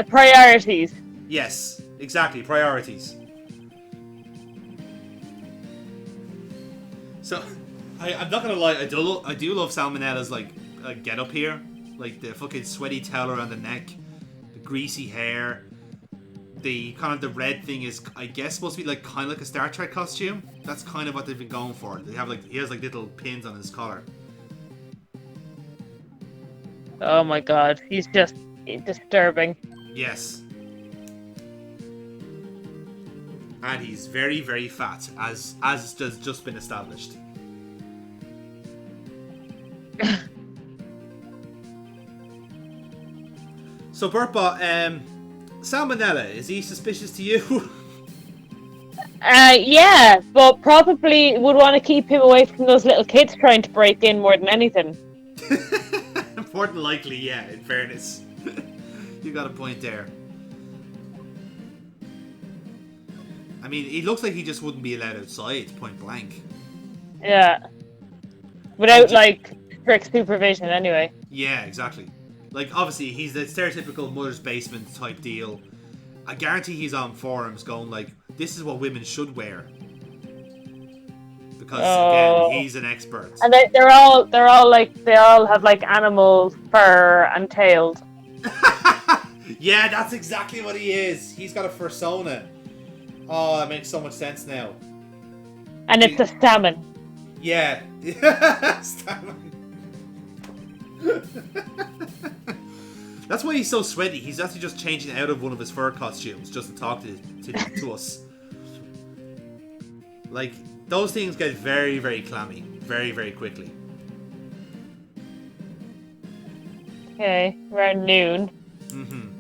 Priorities. Yes, exactly, priorities. So, I'm not gonna lie, I do love Salmonella's, like, get up here. Like, the fucking sweaty towel around the neck, the greasy hair, the kind of the red thing is, I guess, supposed to be like kind of like a Star Trek costume. That's kind of what they've been going for. They have he has like little pins on his collar. Oh my God, he's just disturbing. Yes. And he's very, very fat, as has just been established. So, Burkebot, Salmonella, is he suspicious to you? Yeah, but probably would want to keep him away from those little kids trying to break in more than anything. More than likely, yeah, in fairness. You got a point there. I mean, he looks like he just wouldn't be allowed outside, point blank. Yeah. Without, like, strict supervision, anyway. Yeah, exactly. Like, obviously, he's the stereotypical mother's basement type deal. I guarantee he's on forums going like, this is what women should wear. Because, again, he's an expert. And they're all like, they all have like animal fur and tails. Yeah, that's exactly what he is. He's got a fursona. Oh, that makes so much sense now. And it's a salmon. Yeah. Salmon. That's why he's so sweaty. He's actually just changing out of one of his fur costumes just to talk to us. Like, those things get very, very clammy. Very, very quickly. Okay, around noon. Mm-hmm.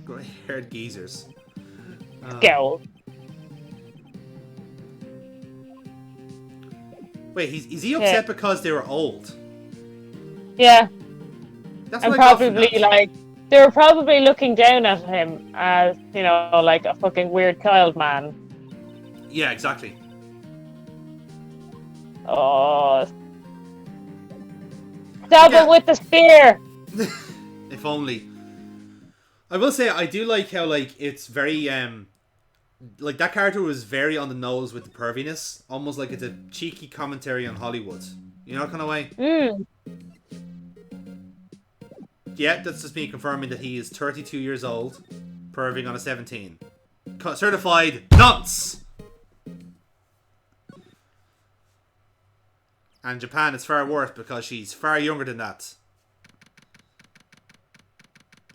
Grey-haired geezers. Scowl. Wait, is he upset because they were old? Yeah. That's And what I got from probably, that. like, they were probably looking down at him as, you know, like a fucking weird child man. Yeah, exactly. Oh. Stab it with the spear! If only. I will say, I do like how, like, it's very, like, that character was very on the nose with the perviness. Almost like it's a cheeky commentary on Hollywood. You know, kind of way? Mm. Yeah, that's just me confirming that he is 32 years old, perving on a 17. Certified nuts! And Japan is far worse because she's far younger than that.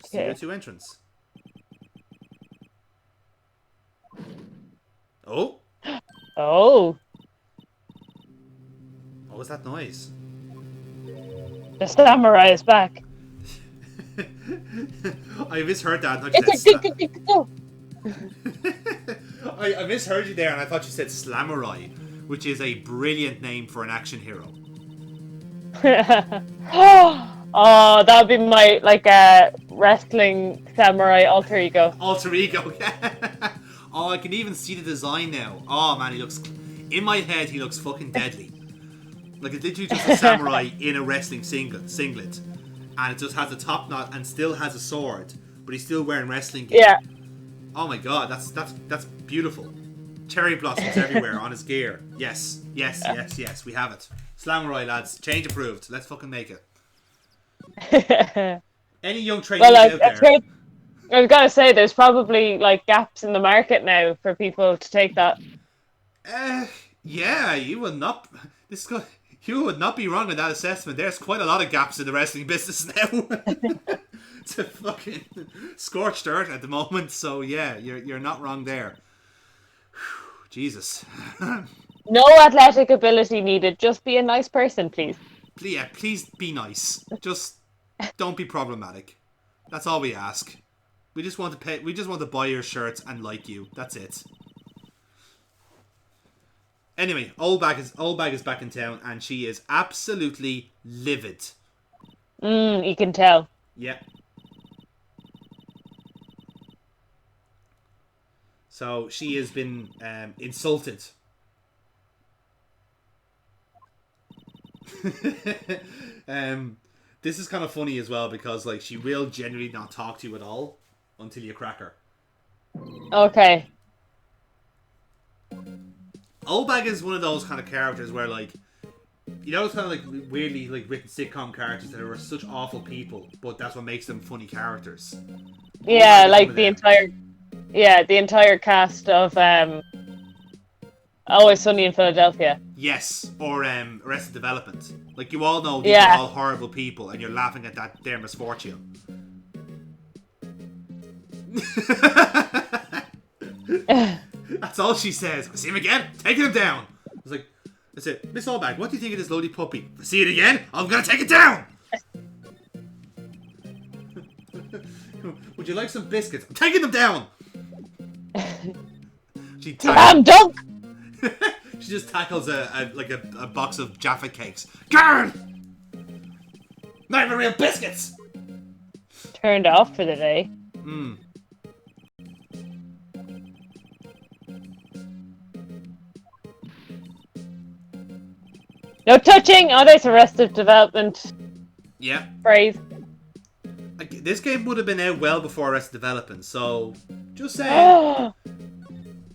Studio 2 entrance. Oh! Oh. What was that noise? The samurai is back. I misheard that. I misheard you there, and I thought you said Slamurai, which is a brilliant name for an action hero. Oh, that would be my, like, wrestling samurai alter ego. Alter ego. Oh, I can even see the design now. Oh man, he looks. In my head, he looks fucking deadly. Like, it's literally just a samurai in a wrestling singlet, and it just has a top knot and still has a sword, but he's still wearing wrestling gear. Yeah. Oh my god, that's beautiful. Cherry blossoms everywhere on his gear. Yes, we have it. Slamurai, lads. Change approved. Let's fucking make it. Any young trainees out there? I was gonna say, there's probably, like, gaps in the market now for people to take that. Yeah, you would not be wrong in that assessment. There's quite a lot of gaps in the wrestling business now. It's a fucking scorched earth at the moment. So yeah, you're not wrong there. Whew, Jesus. No athletic ability needed. Just be a nice person, please. Yeah, please be nice. Just don't be problematic. That's all we ask. We just want to pay. We just want to buy your shirts and like you. That's it. Anyway, Old Bag is back in town, and she is absolutely livid. You can tell. Yeah. So she has been insulted. This is kind of funny as well because, like, she will generally not talk to you at all until you crack her. Okay. Old Bag is one of those kind of characters where, like, you know, it's kind of like weirdly, like, written sitcom characters that are such awful people, but that's what makes them funny characters. Yeah, like the entire cast of Always Sunny in Philadelphia. Yes, or Arrested Development. Like, you all know these are all horrible people, and you're laughing at their misfortune. That's all she says. I see him again, taking him down. I was like, that's it. Miss Allbag, what do you think of this lovely puppy? If I see it again, I'm gonna take it down. Would you like some biscuits? I'm taking them down. Slam dunk. She just tackles a box of Jaffa cakes. Girl! Not even real biscuits! Turned off for the day. No touching! Oh, there's Arrested Development Yeah. phrase. This game would have been out well before Arrested Development, so just saying. Oh,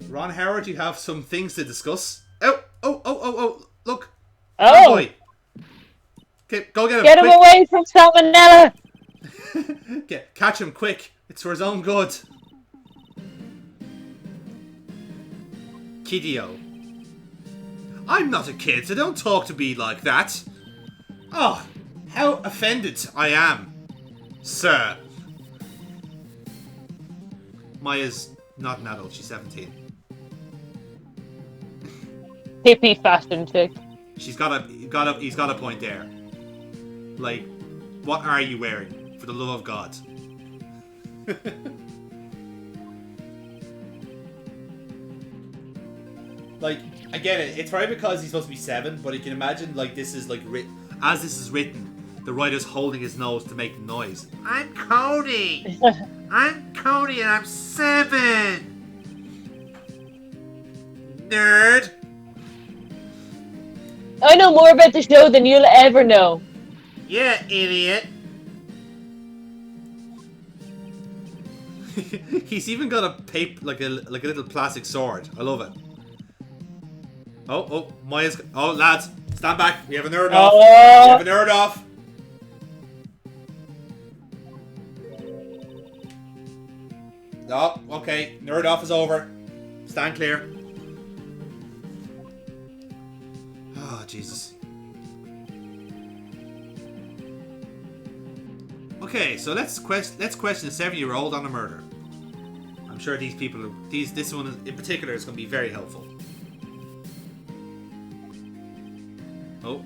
Ron Howard, you have some things to discuss. Oh, look. oh. Boy. Okay, go get him. Get him quick. away from Salmonella! Catch him quick. It's for his own good. Kiddio. I'm not a kid, so don't talk to me like that. Oh, how offended I am, sir. Maya's not an adult, she's 17. Hippie fashion chick. He's got a point there. Like, what are you wearing? For the love of God. Like, I get it. It's probably because he's supposed to be 7, but you can imagine, like, this is, like, as this is written, the writer's holding his nose to make the noise. I'm Cody! I'm Cody and I'm 7! Nerd! I know more about the show than you'll ever know. Yeah, idiot! He's even got a paper, like a little plastic sword. I love it. Oh, Maya's. Oh, lads, stand back. We have a nerd off. We have a nerd off. Oh, okay. Nerd off is over. Stand clear. Oh, Jesus. Okay, so let's question a 7-year-old on a murder. I'm sure these people, this one in particular is going to be very helpful. Oh.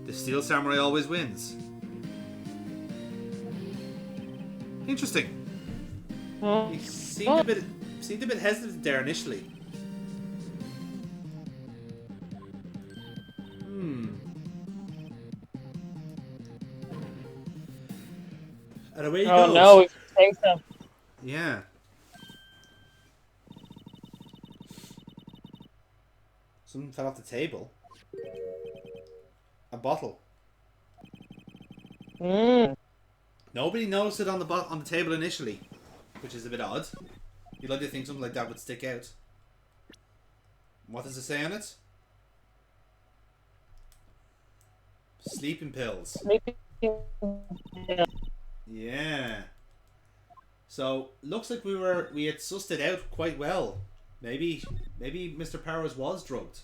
The Steel Samurai always wins. Interesting. He seemed a bit hesitant there initially. And away he goes. Oh no, we think so. Yeah. Something fell off the table. A bottle. Nobody noticed it on the table initially, which is a bit odd. You'd like to think something like that would stick out. What does it say on it? Sleeping pills. Yeah. So looks like we had sussed it out quite well. Maybe Mr. Powers was drugged.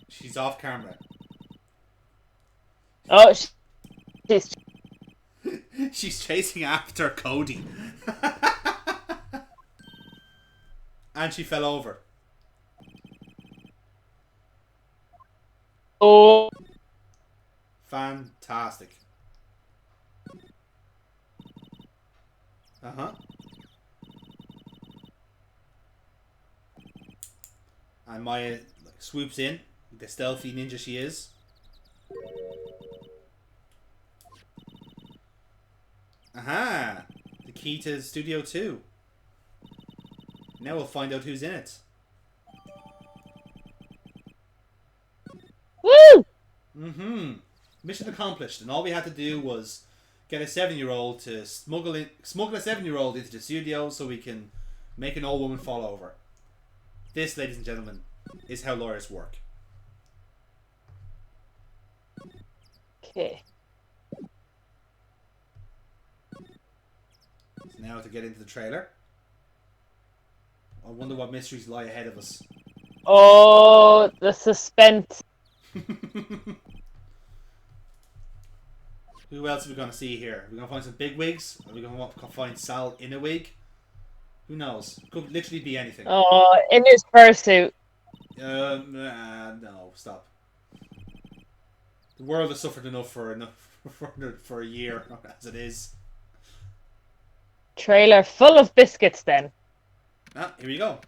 She's off camera. Oh, she's She's chasing after Cody. And she fell over. oh. Fantastic. Uh-huh. And Maya swoops in, the stealthy ninja she is. Aha! The key to Studio 2. Now we'll find out who's in it. Woo! Mission accomplished, and all we had to do was get a 7-year-old to smuggle a 7-year-old into the studio so we can make an old woman fall over. This, ladies and gentlemen, is how lawyers work. Okay. So now to get into the trailer. I wonder what mysteries lie ahead of us. Oh, the suspense. Who else are we going to see here? Are we going to find some big wigs? Are we going to find Sal in a wig? Who knows? Could literally be anything. Oh, in his fursuit. No, stop. The world has suffered enough for a year as it is. Trailer full of biscuits then. Ah, here we go.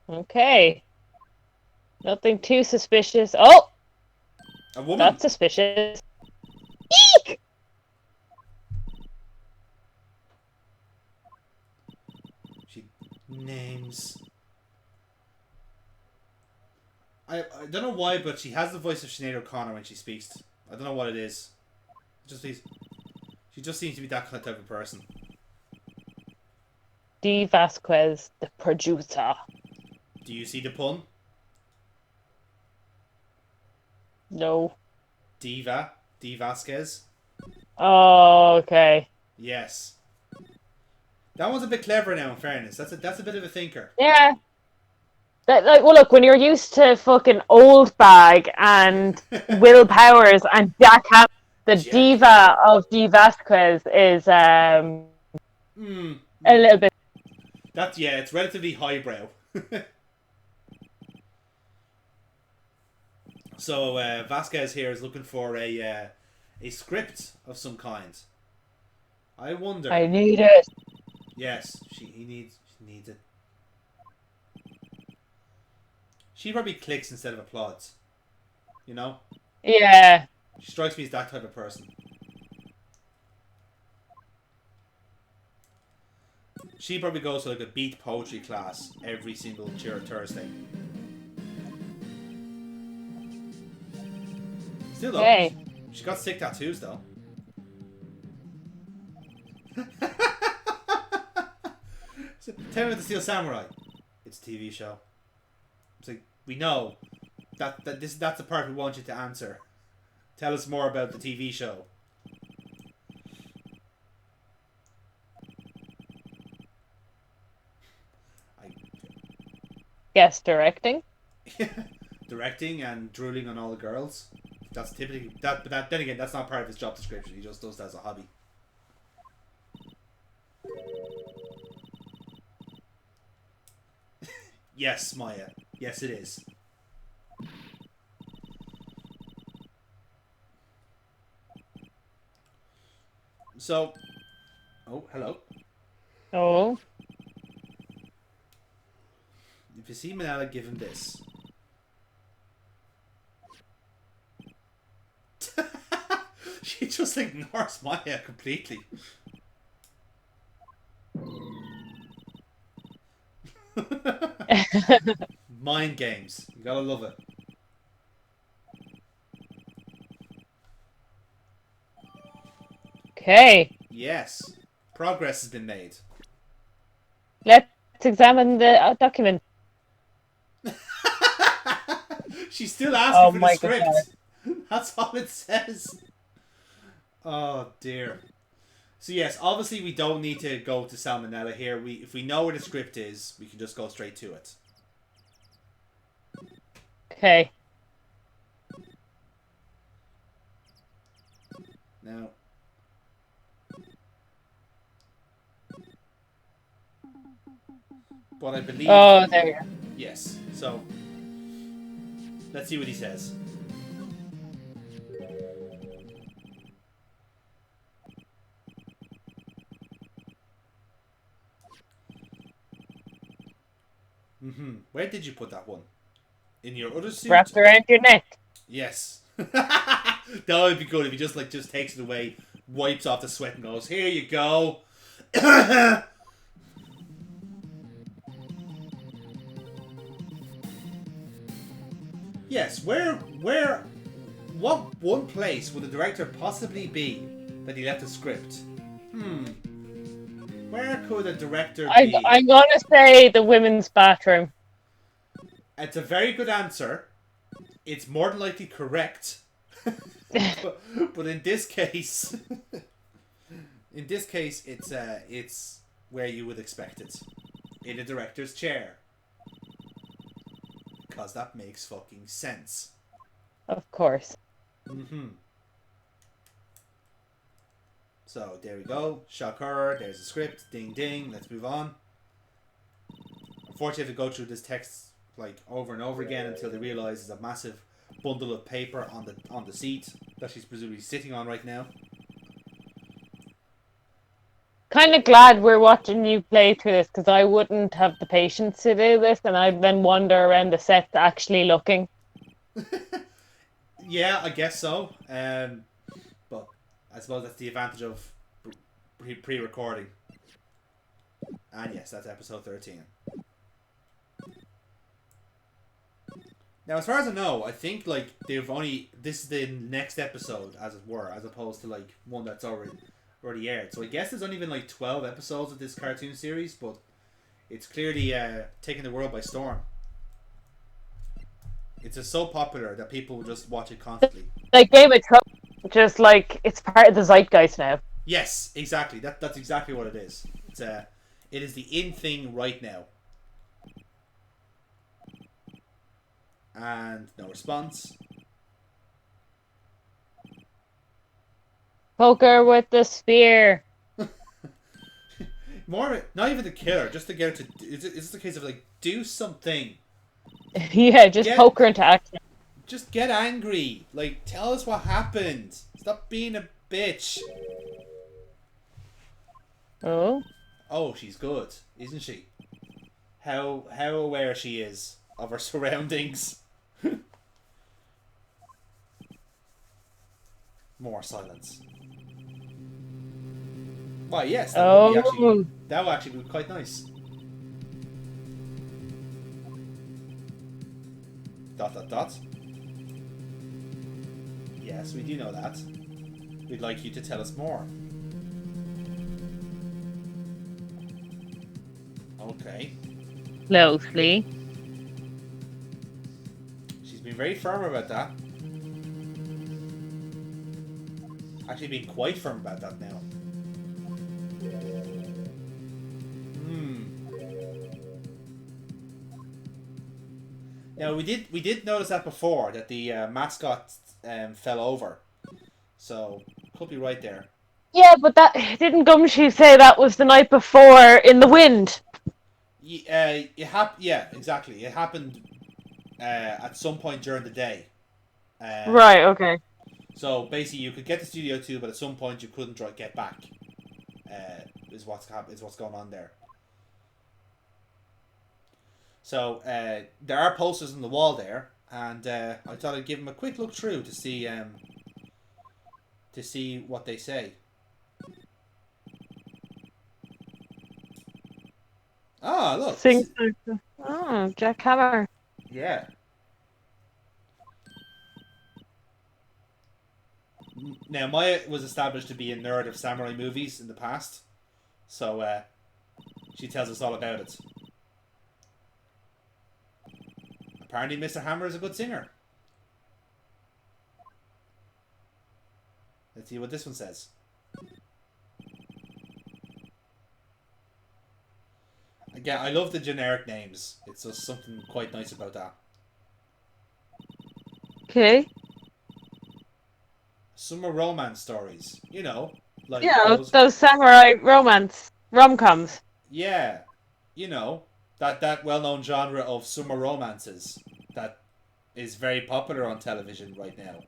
Okay. Nothing too suspicious. Oh! A woman. That's suspicious. Eek! She names. I don't know why, but she has the voice of Sinead O'Connor when she speaks. I don't know what it is. She just seems to be that kind of type of person. D. Vasquez, the producer. Do you see the pun? No. D. Vasquez. Oh, okay. Yes. That one's a bit clever now, in fairness. That's a bit of a thinker. Yeah. Well, look, when you're used to fucking Old Bag and Will Powers and Jack Ham, the diva of D. Vasquez is a little bit. It's relatively highbrow. So Vasquez here is looking for a script of some kind. I wonder. I need it. Yes, he needs it. She probably clicks instead of applauds. You know? Yeah. She strikes me as that type of person. She probably goes to like a beat poetry class every single Thursday. Still though, Hey. she got sick tattoos though. Tell me about the Steel Samurai. It's a TV show. It's like, we know that's the part we want you to answer. Tell us more about the TV show. Yes, directing. Directing and drooling on all the girls. That's typically that. But then again, that's not part of his job description. He just does that as a hobby. Yes, Maya. Yes, it is. So, oh, hello. Oh. If you see Manila, give him this. She just ignores Maya completely. Mind games. You gotta love it. Okay. Yes. Progress has been made. Let's examine the document. She's still asking for the my script. God. That's all it says. Oh dear. So yes, obviously we don't need to go to Salmonella here. If we know where the script is, we can just go straight to it. Okay. Now. But I believe... Oh, there we go. Yes. So, let's see what he says. Where did you put that one? In your other suit? Wrapped around your neck. Yes. That would be good if he just takes it away, wipes off the sweat and goes, "Here you go." Yes, what one place would the director possibly be that he left a script? Where could a director be? I'm gonna say the women's bathroom. It's a very good answer. It's more than likely correct. but in this case, it's where you would expect it, in a director's chair, because that makes fucking sense. Of course. So there we go. Shock horror. There's the script. Ding ding. Let's move on. Unfortunately, I have to go through this text like over and over again until they realise there's a massive bundle of paper on the seat that she's presumably sitting on right now. Kind of glad we're watching you play through this, because I wouldn't have the patience to do this, and I'd then wander around the set actually looking. Yeah, I guess so. But I suppose that's the advantage of pre-recording. And yes, that's episode 13. Now, as far as I know, I think like they've only this is the next episode, as it were, as opposed to like one that's already aired. So I guess there's only been like 12 episodes of this cartoon series, but it's clearly taking the world by storm. It's just so popular that people will just watch it constantly. Like Game of Thrones, just like it's part of the zeitgeist now. Yes, exactly. That's exactly what it is. It is the in thing right now. And no response. Poker with the spear. More, not even the killer, just to get her to. It's the case of like do something. Yeah, just poker into action. Just get angry. Like tell us what happened. Stop being a bitch. Oh. Oh, she's good, isn't she? How aware she is of her surroundings. More silence. Why, yes, that would actually be quite nice. Dot dot dot. Yes, we do know that. We'd like you to tell us more. Okay. Closely. She's been very firm about that. Actually being quite firm about that now. Now we did notice that before, that the mascot fell over. So could be right there. Yeah, but that didn't Gumshoe say that was the night before in the wind? Yeah, exactly. It happened at some point during the day. Right. Okay. So basically, you could get to Studio 2, but at some point you couldn't get back. Is what's going on there. So there are posters on the wall there, and I thought I'd give them a quick look through to see what they say. Ah, look. Oh, Jack Hammer. Yeah. Now, Maya was established to be a nerd of samurai movies in the past, so she tells us all about it. Apparently, Mr. Hammer is a good singer. Let's see what this one says. Again, I love the generic names. It's just something quite nice about that. Okay. Summer romance stories. You know, like those samurai rom-coms. Yeah, you know, that well-known genre of summer romances that is very popular on television right now.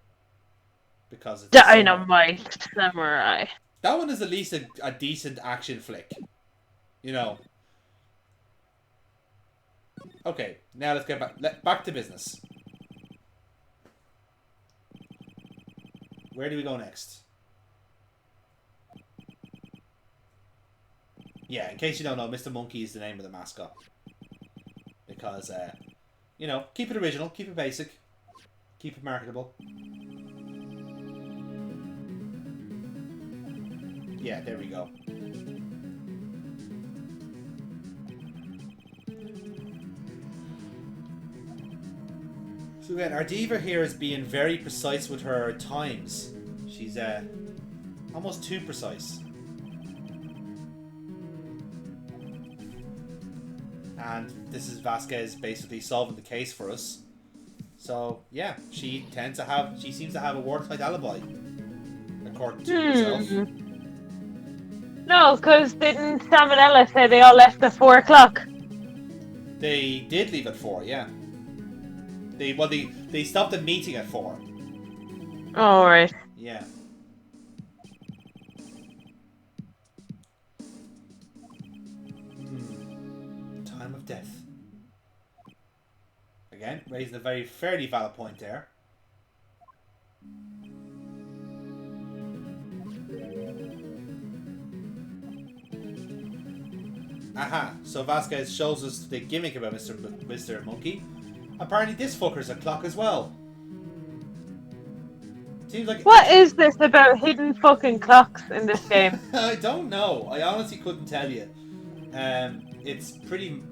Because it's Dynamite Samurai. That one is at least a decent action flick. You know. Okay, now let's get back to business. Where do we go next? Yeah, in case you don't know, Mr. Monkey is the name of the mascot. Because, you know, keep it original, keep it basic, keep it marketable. Yeah, there we go. So again, our diva here is being very precise with her times. She's almost too precise. And this is Vasquez basically solving the case for us. So yeah, she seems to have a watertight alibi, according to herself. No, because didn't Sam and Ella say they all left at 4 o'clock? They did leave at 4, yeah. They stopped the meeting at 4. Oh, right. Yeah. Time of death. Again, raising a very fairly valid point there. Aha. So Vasquez shows us the gimmick about Mr. Monkey. Apparently this fucker's a clock as well. Seems like... What is this about hidden fucking clocks in this game? I don't know. I honestly couldn't tell you. It's pretty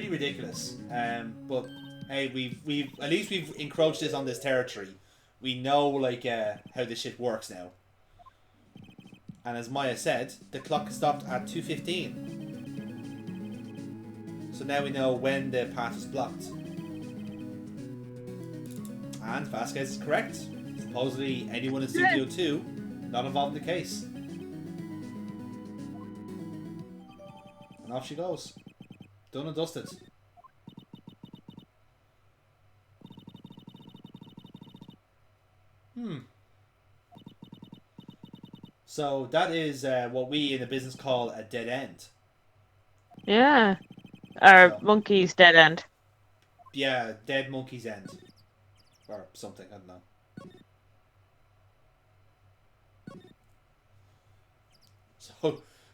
ridiculous. But hey, we've at least we've encroached this on this territory. We know like how this shit works now. And as Maya said, the clock stopped at 2:15. So now we know when the path is blocked. And Vasquez is correct. Supposedly anyone in Studio 2 not involved in the case. And off she goes. Done and dusted. So that is what we in the business call a dead end. Yeah. Or monkey's dead end. Yeah, dead monkey's end. Or something, I don't know.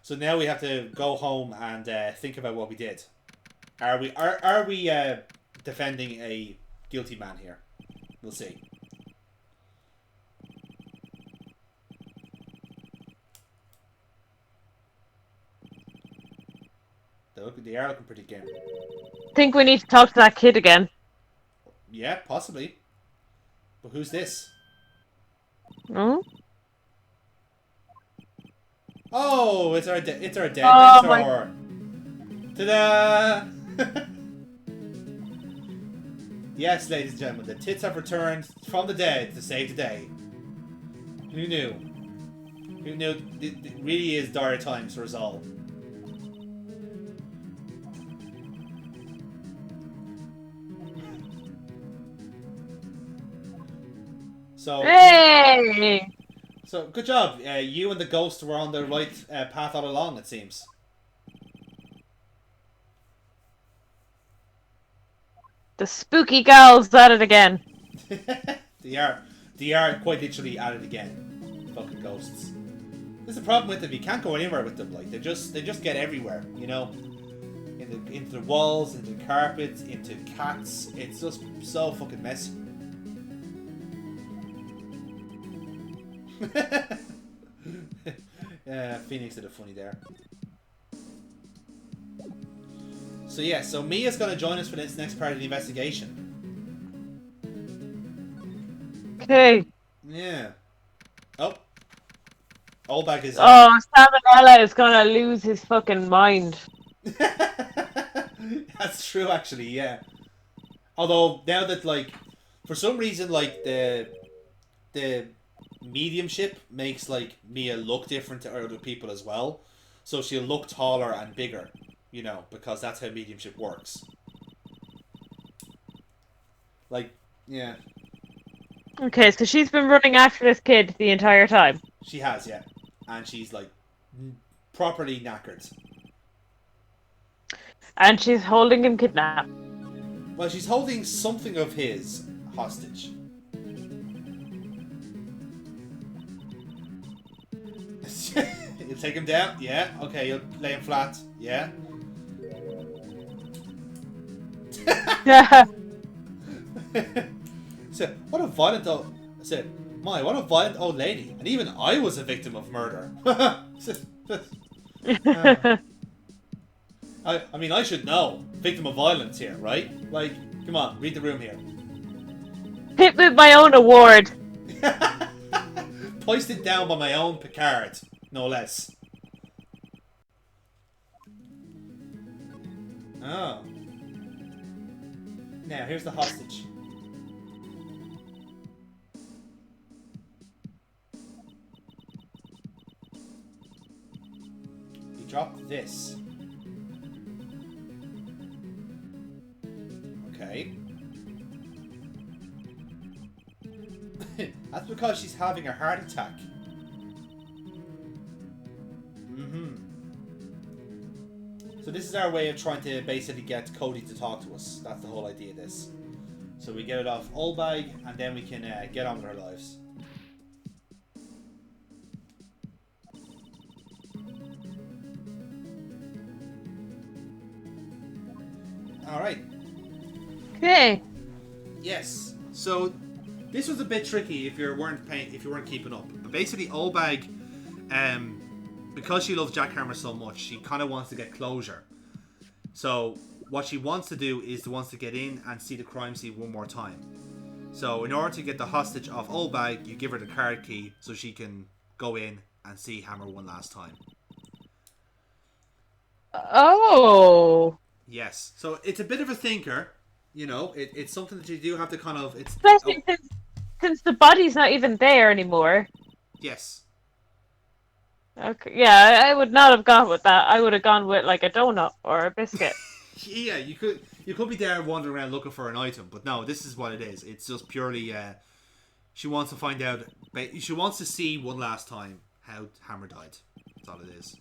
So now we have to go home and think about what we did. Are we defending a guilty man here? We'll see. They are looking pretty grim. Think we need to talk to that kid again. Yeah, possibly. But who's this? Oh? Oh, it's our dead Oh, mentor. Ta-da! Yes, ladies and gentlemen, the tits have returned from the dead to save the day. Who knew? Who knew? It really is dire times for us all. So, hey! So good job. You and the ghost were on the right path all along, it seems. The spooky girl's at it again. They are quite literally at it again. Fucking ghosts. There's a problem with them. You can't go anywhere with them. Like they just get everywhere. You know, into the walls, into the carpets, into cats. It's just so fucking messy. Phoenix did it funny there. So yeah, so Mia's gonna join us for this next part of the investigation. Okay. Yeah. Oh. Oldbag is... Oh, Salmonella is gonna lose his fucking mind. That's true, actually, yeah. Although, now that, like, for some reason, like, the mediumship makes, like, Mia look different to other people as well. So she'll look taller and bigger, you know, because that's how mediumship works. Like, yeah. Okay, so she's been running after this kid the entire time. She has, yeah. And she's, like, properly knackered. And she's holding him kidnapped. Well, she's holding something of his hostage. You'll take him down? Yeah. Okay, you'll lay him flat? Yeah. So, what a violent old... I said, what a violent old lady. And even I was a victim of murder. I mean, I should know. Victim of violence here, right? Like, come on, read the room here. Hit with my own award. Hoisted down by my own Picard, no less. Oh. Now, here's the hostage. You drop this. Okay. That's because she's having a heart attack. So this is our way of trying to basically get Cody to talk to us. That's the whole idea of this. So we get it off Oldbag, and then we can get on with our lives. All right. Okay. Yes. So this was a bit tricky if you weren't keeping up. But basically, Obag, because she loves Jackhammer so much, she kind of wants to get closure. So what she wants to do is wants to get in and see the crime scene one more time. So in order to get the hostage off Obag, you give her the card key so she can go in and see Hammer one last time. Oh. Yes. So it's a bit of a thinker. You know, it's something that you do have to kind of... Especially since the body's not even there anymore. Yes. Okay. Yeah, I would not have gone with that. I would have gone with like a donut or a biscuit. Yeah, you could be there wandering around looking for an item, but no, this is what it is. It's just purely she wants to find out. She wants to see one last time how Hammer died. That's all it is.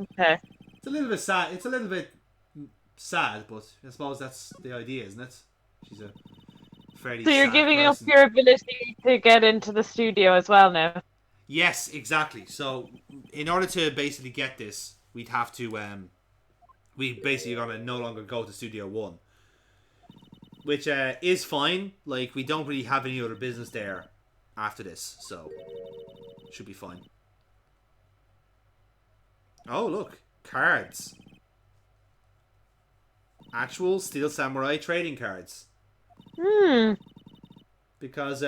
Okay. It's a little bit sad. It's a little bit sad, but I suppose that's the idea, isn't it? She's a fairly. So you're sad giving person. up your ability to get into the studio as well now. Yes, exactly. So in order to basically get this, we'd have to we basically are gonna no longer go to Studio 1. Which is fine. Like, we don't really have any other business there after this, so should be fine. Oh, look. Cards. Actual Steel Samurai trading cards. Because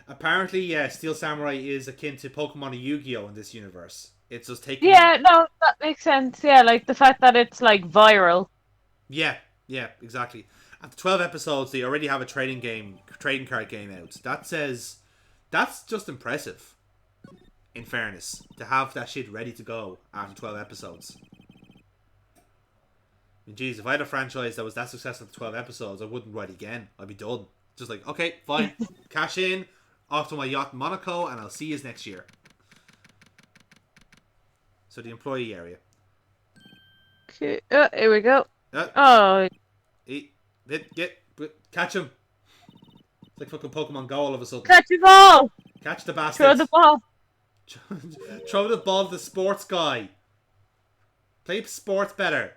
apparently Steel Samurai is akin to Pokemon or Yu-Gi-Oh! In this universe. It's just taking... Yeah, no, that makes sense. Yeah, like the fact that it's like viral. Yeah, exactly. After 12 episodes, they already have a trading card game out. That's just impressive. In fairness, to have that shit ready to go after 12 episodes. I mean, geez, if I had a franchise that was that successful after 12 episodes, I wouldn't write again. I'd be done. Just like, okay, fine, cash in, off to my yacht in Monaco, and I'll see you next year. So the employee area. Okay, here we go. Catch him. It's like fucking Pokemon Go all of a sudden. Catch the ball! Catch the bastard. Throw the ball! Throw the ball to the sports guy. Play sports better.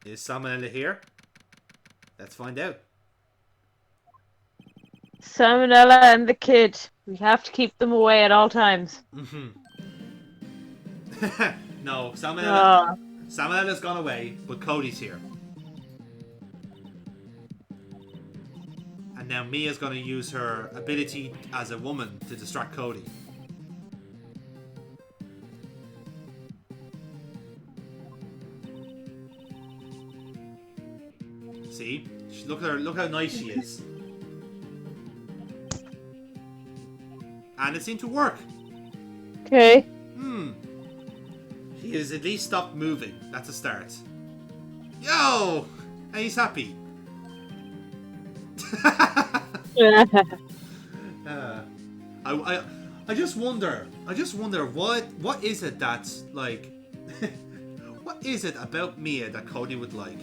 Is Salmonella here? Let's find out. Salmonella and the kid. We have to keep them away at all times. No, Salmonella's gone away, but Cody's here. And now Mia's going to use her ability as a woman to distract Cody. See? Look at her. Look how nice she is. And it seemed to work. Okay. He has at least stopped moving. That's a start. Yo! And he's happy. I just wonder what is it that's like what is it about Mia that Cody would like?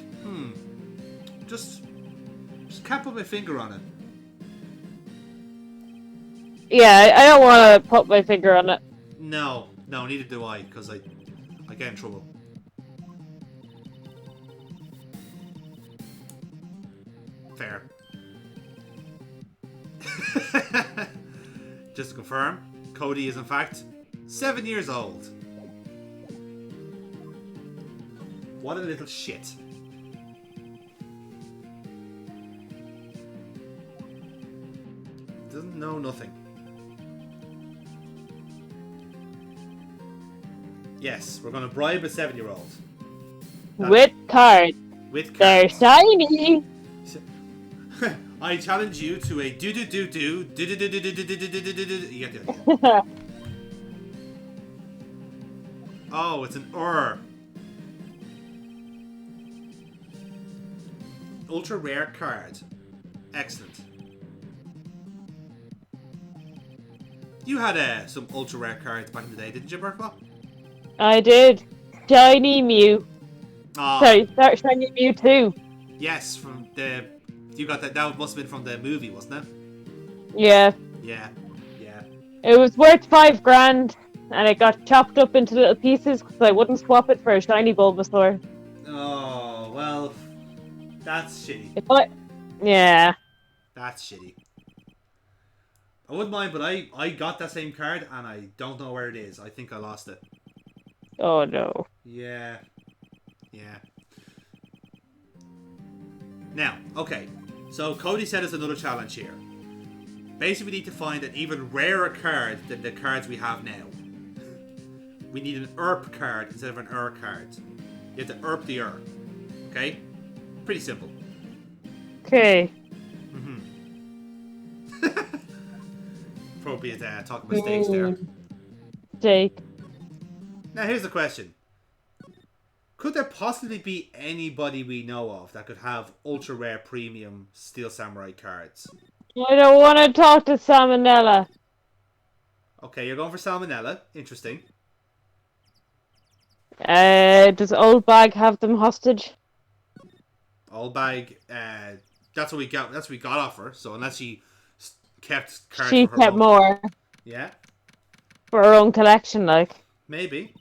Just can't put my finger on it. Yeah, I don't want to put my finger on it. No, neither do I, because I get in trouble. Fair. Just to confirm, Cody is in fact 7 years old. What a little shit. Doesn't know nothing. Yes, we're going to bribe a 7-year-old. With cards. With They're cards. shiny. I challenge you to a do-do-do-do. You get the idea. Oh, it's an ultra rare card. Excellent. You had some ultra rare cards back in the day, didn't you, Burkebot? I did. Shiny Mew. Sorry, Shiny Mew 2. Yes, from the... You got that. That must have been from the movie, wasn't it? Yeah. Yeah. It was worth $5,000. and it got chopped up into little pieces because I wouldn't swap it for a shiny Bulbasaur. Oh, well, that's shitty. Yeah. That's shitty. I wouldn't mind, but I got that same card and I don't know where it is. I think I lost it. Oh no. Yeah. Yeah. Now, okay. So Cody said there's another challenge here. Basically, we need to find an even rarer card than the cards we have now. We need an ERP card instead of an card. You have to ERP the Okay? Pretty simple. Okay. Appropriate talking mistakes there. Jake. Now, here's the question. Could there possibly be anybody we know of that could have ultra rare premium Steel Samurai cards? I don't want to talk to Salmonella. Okay, you're going for Salmonella. Interesting. Does Old Bag have them hostage? Old Bag, that's what we got. That's what we got off her. So unless she kept cards She for her kept own, more yeah, for her own collection, like. maybe.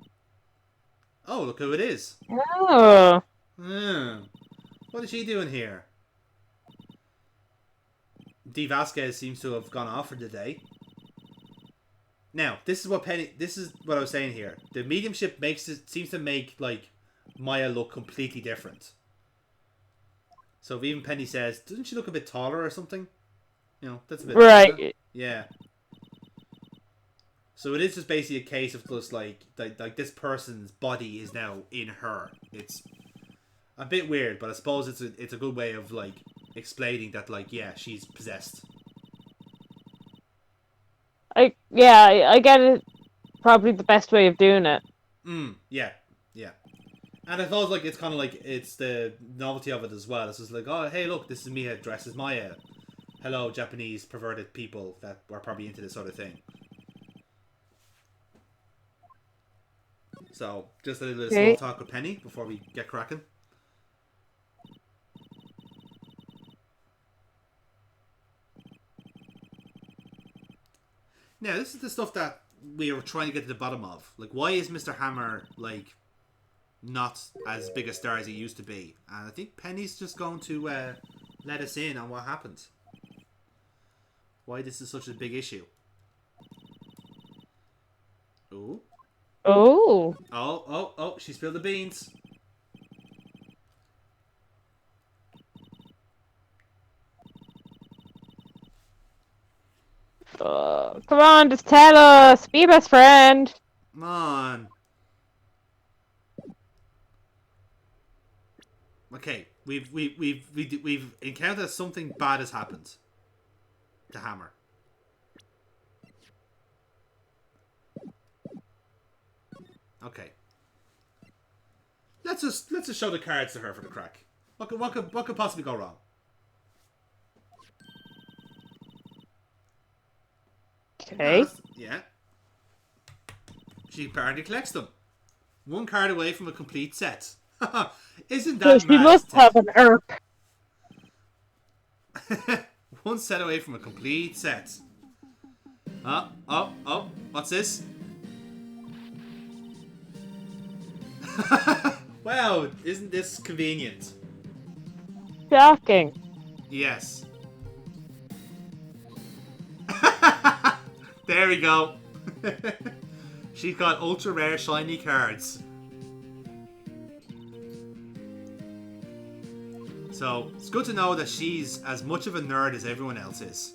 Oh, look who it is. Oh. What is she doing here? D. Vasquez seems to have gone off for the day. Now, this is what I was saying here. The mediumship seems to make like Maya look completely different. So if even Penny says, doesn't she look a bit taller or something? You know, that's a bit right. Yeah. So it is just basically a case of just like this person's body is now in her. It's a bit weird, but I suppose it's a good way of like explaining that like yeah, she's possessed. I get it. Probably the best way of doing it. Yeah. And I thought like it's kind of like it's the novelty of it as well. It's just like, oh hey look, this is Mia dressed as Maya. Hello, Japanese perverted people that are probably into this sort of thing. So just a little small talk with Penny before we get cracking. Now, this is the stuff that we are trying to get to the bottom of. Like, why is Mr. Hammer, like, not as big a star as he used to be? And I think Penny's just going to let us in on what happened. Why this is such a big issue. Ooh. Oh. Oh, she spilled the beans. Come on, just tell us. Be best friend. Come on. Okay, we've encountered something bad has happened to Hammer. Okay. Let's just show the cards to her for the crack. What could possibly go wrong? Okay. Yeah. She apparently collects them. One card away from a complete set. Isn't that So mad? she must have an ERP. One set away from a complete set. Oh, what's this? Wow, isn't this convenient? Shocking. Yes. There we go. She's got ultra rare shiny cards. So, it's good to know that she's as much of a nerd as everyone else is.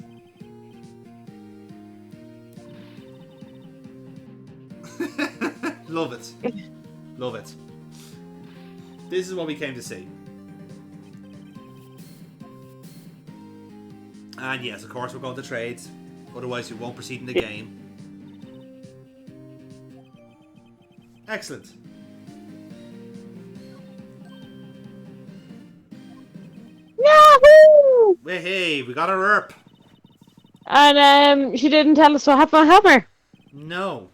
Love it. Love it. This is what we came to see. And yes, of course, we're going to trade. Otherwise, we won't proceed in the game. Excellent. Yahoo! Hey, we got a ERP. And she didn't tell us what happened with Hammer. No,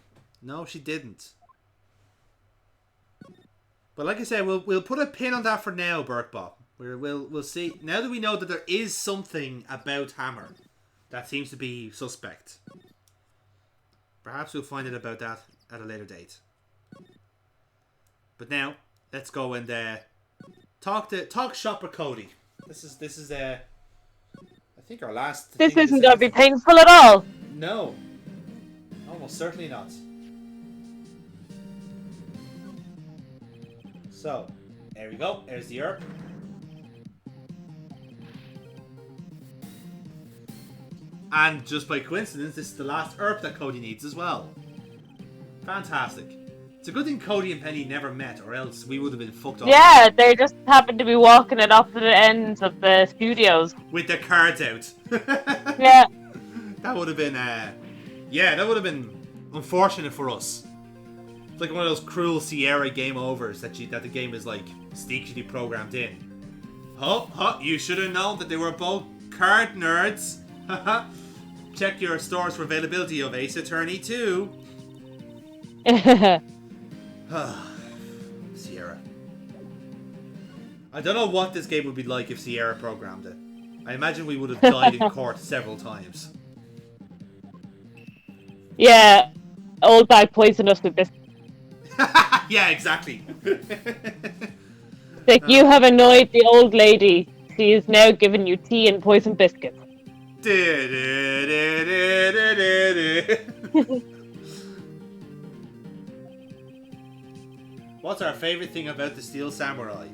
she didn't. But like I said, we'll put a pin on that for now, Burkebot. We'll see. Now that we know that there is something about Hammer that seems to be suspect, perhaps we'll find out about that at a later date. But now, let's go and talk shopper Cody. This is I think our last. This thing isn't this going to be episode. painful at all. No, almost certainly not. So, there we go. There's the herb. And just by coincidence, this is the last herb that Cody needs as well. Fantastic. It's a good thing Cody and Penny never met, or else we would have been fucked up. Yeah, they just happened to be walking at opposite ends of the studios. With their cards out. Yeah. That would have been, that would have been unfortunate for us. It's like one of those cruel Sierra game overs that the game is like sneakily programmed in. Oh, you should have known that they were both card nerds. Check your stores for availability of Ace Attorney 2. Sierra. I don't know what this game would be like if Sierra programmed it. I imagine we would have died in court several times. Yeah, old bag poisoned us with this. Yeah, exactly. Like, you have annoyed the old lady. She is now giving you tea and poison biscuits. What's our favorite thing about the Steel Samurai?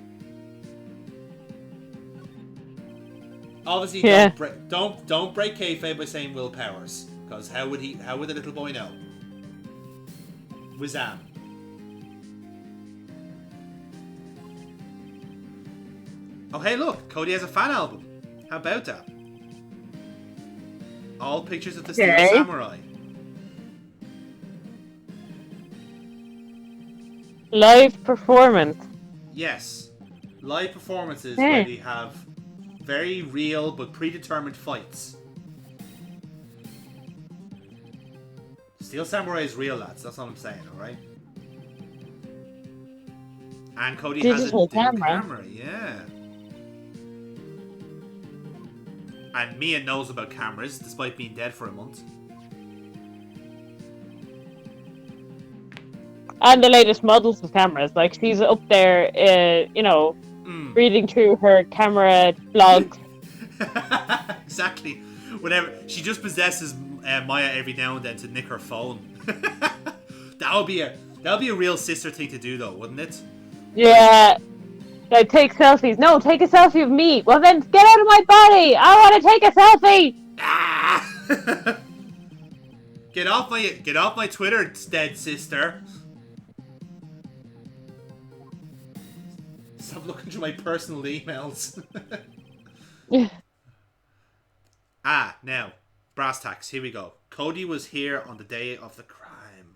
Obviously, Yeah. don't break kayfabe by saying Will Powers, because how would the little boy know? Wizam. Oh hey, look, Cody has a fan album. How about that? All pictures of the Steel Okay. Samurai. Live performance. Yes, live performances Hey. where they have very real but predetermined fights. Steel Samurai is real, lads. That's all I'm saying. All right. And Cody has a Digital digital camera. camera. Yeah. And Mia knows about cameras, despite being dead for a month. And the latest models of cameras. Like, she's up there, reading through her camera blogs. Exactly. Whenever she just possesses Maya every now and then to nick her phone. that would be a real sister thing to do, though, wouldn't it? Yeah. Like, take selfies. No, take a selfie of me. Well, then get out of my body. I want to take a selfie. Ah! Get off my Twitter, dead sister. Stop looking through my personal emails. Now, brass tacks. Here we go. Cody was here on the day of the crime.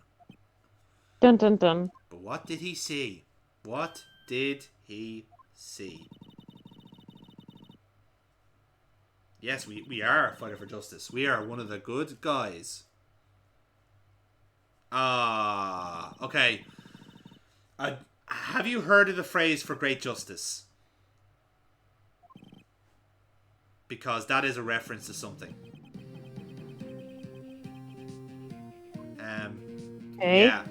Dun dun dun. But what did he see? What did he see? Yes, we are a fighter for justice. We are one of the good guys. Okay. Have you heard of the phrase "for great justice"? Because that is a reference to something. Okay. Yeah.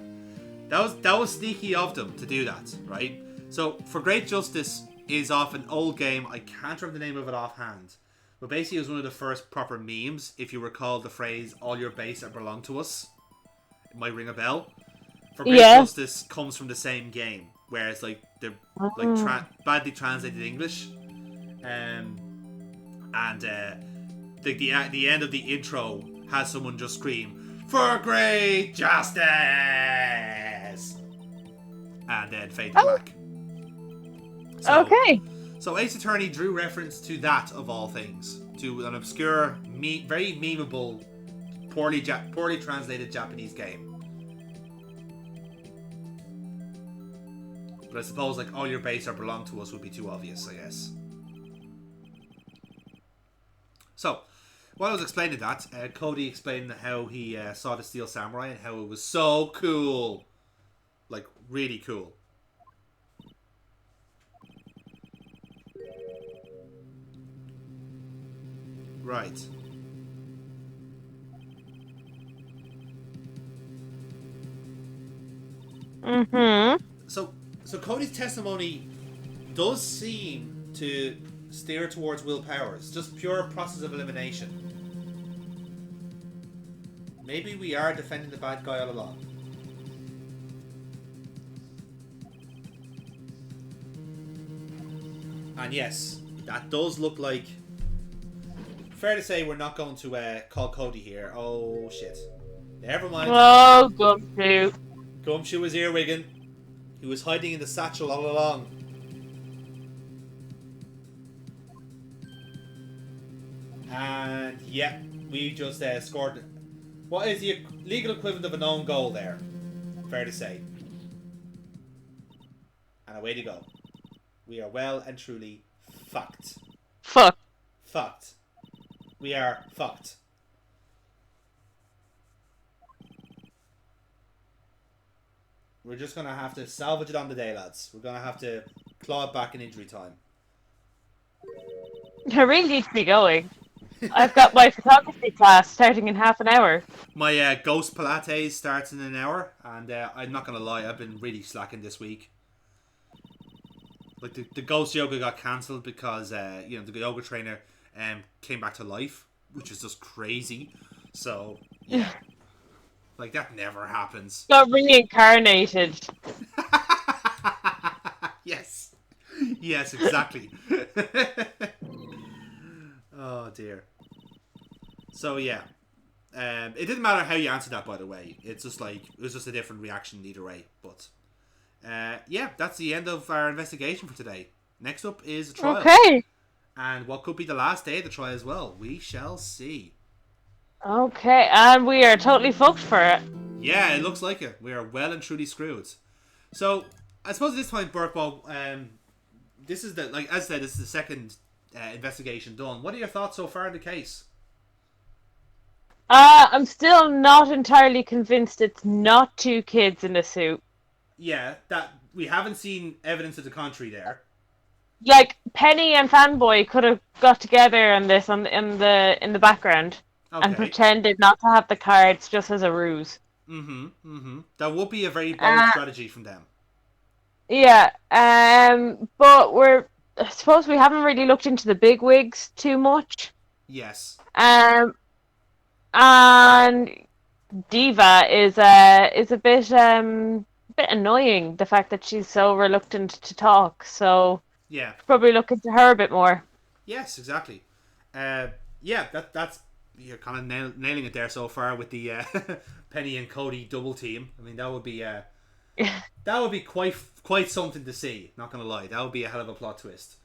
That was sneaky of them to do that, right? So, For Great Justice is off an old game. I can't remember the name of it offhand. But basically it was one of the first proper memes, if you recall the phrase, all your base that belong to us. It might ring a bell. For Great Justice comes from the same game, whereas like they're badly translated English. The end of the intro has someone just scream, "For great justice!" And then fade to black. So, Okay. So Ace Attorney drew reference to that, of all things, to an obscure, very memeable, poorly translated Japanese game. But I suppose like all your base or belong to us would be too obvious, I guess. So, while I was explaining that, Cody explained how he saw the Steel Samurai and how it was so cool. Like, really cool. Right. Mm-hmm. So Cody's testimony does seem to steer towards Will Powers, just pure process of elimination. Maybe we are defending the bad guy all along. And yes, that does look like... Fair to say we're not going to call Cody here. Oh, shit. Never mind. Oh, Gumshoe. Gumshoe was earwigging. He was hiding in the satchel all along. And yeah, we just scored... What is the legal equivalent of an own goal there? Fair to say. And away to go. We are well and truly fucked. Fuck. Fucked. We are fucked. We're just going to have to salvage it on the day, lads. We're going to have to claw it back in injury time. I really need to be going. I've got my photography class starting in half an hour. My Ghost Pilates starts in an hour, and I'm not going to lie, I've been really slacking this week. Like, the Ghost Yoga got cancelled because, the yoga trainer came back to life, which is just crazy. So, yeah. Like, that never happens. Got reincarnated. Yes. Yes, exactly. Oh, dear. So, yeah. It didn't matter how you answered that, by the way. It's just like, it was just a different reaction either way. But, yeah, that's the end of our investigation for today. Next up is the trial. Okay. And what could be the last day of the trial as well. We shall see. Okay, and we are totally fucked for it. Yeah, it looks like it. We are well and truly screwed. So, I suppose at this point, Burkebot, this is the, like as I said, this is the second investigation done. What are your thoughts so far in the case? I'm still not entirely convinced it's not two kids in a suit. Yeah, that we haven't seen evidence of the contrary there. Like Penny and Fanboy could have got together on this in the background and pretended not to have the cards just as a ruse. That would be a very bold strategy from them. Yeah, but I suppose we haven't really looked into the big wigs too much. Yes. And Diva is a bit annoying, the fact that she's so reluctant to talk. So yeah, probably look into her a bit more. Yes, exactly. Yeah, that's you're kind of nailing it there so far with the Penny and Cody double team. I mean, that would be that would be quite something to see. Not gonna lie, that would be a hell of a plot twist.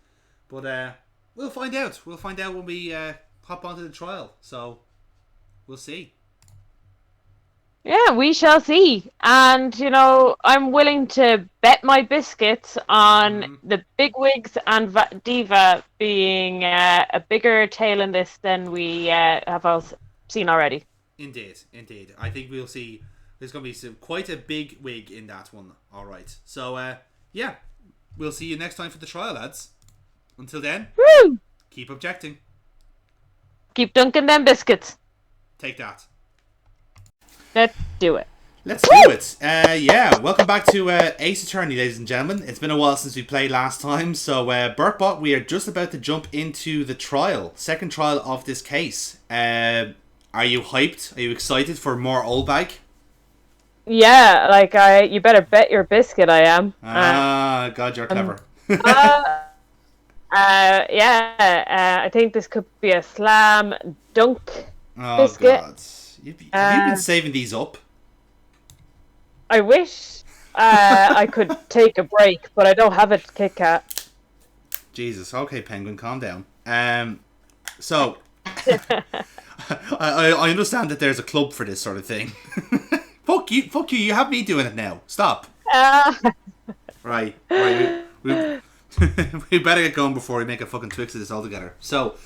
But we'll find out. We'll find out when we hop onto the trial. So we'll see. Yeah, we shall see. And, I'm willing to bet my biscuits on the bigwigs and Diva being a bigger tail in this than we have all seen already. Indeed. I think we'll see. There's going to be quite a big wig in that one. All right. So, yeah. We'll see you next time for the trial, lads. Until then, Woo! Keep objecting. Keep dunking them biscuits. Take that. Let's do it. Let's do it. Yeah, welcome back to Ace Attorney, ladies and gentlemen. It's been a while since we played last time. So, Burkebot, we are just about to jump into the trial. Second trial of this case. Are you hyped? Are you excited for more old bag? Yeah, you better bet your biscuit I am. God, you're clever. I think this could be a slam dunk biscuit. God. Have you been saving these up? I wish I could take a break, but I don't have a Kit Kat. Jesus. Okay, Penguin, calm down. So, I understand that there's a club for this sort of thing. Fuck you, you have me doing it now. Stop. Right. We better get going before we make a fucking Twix of this altogether. So,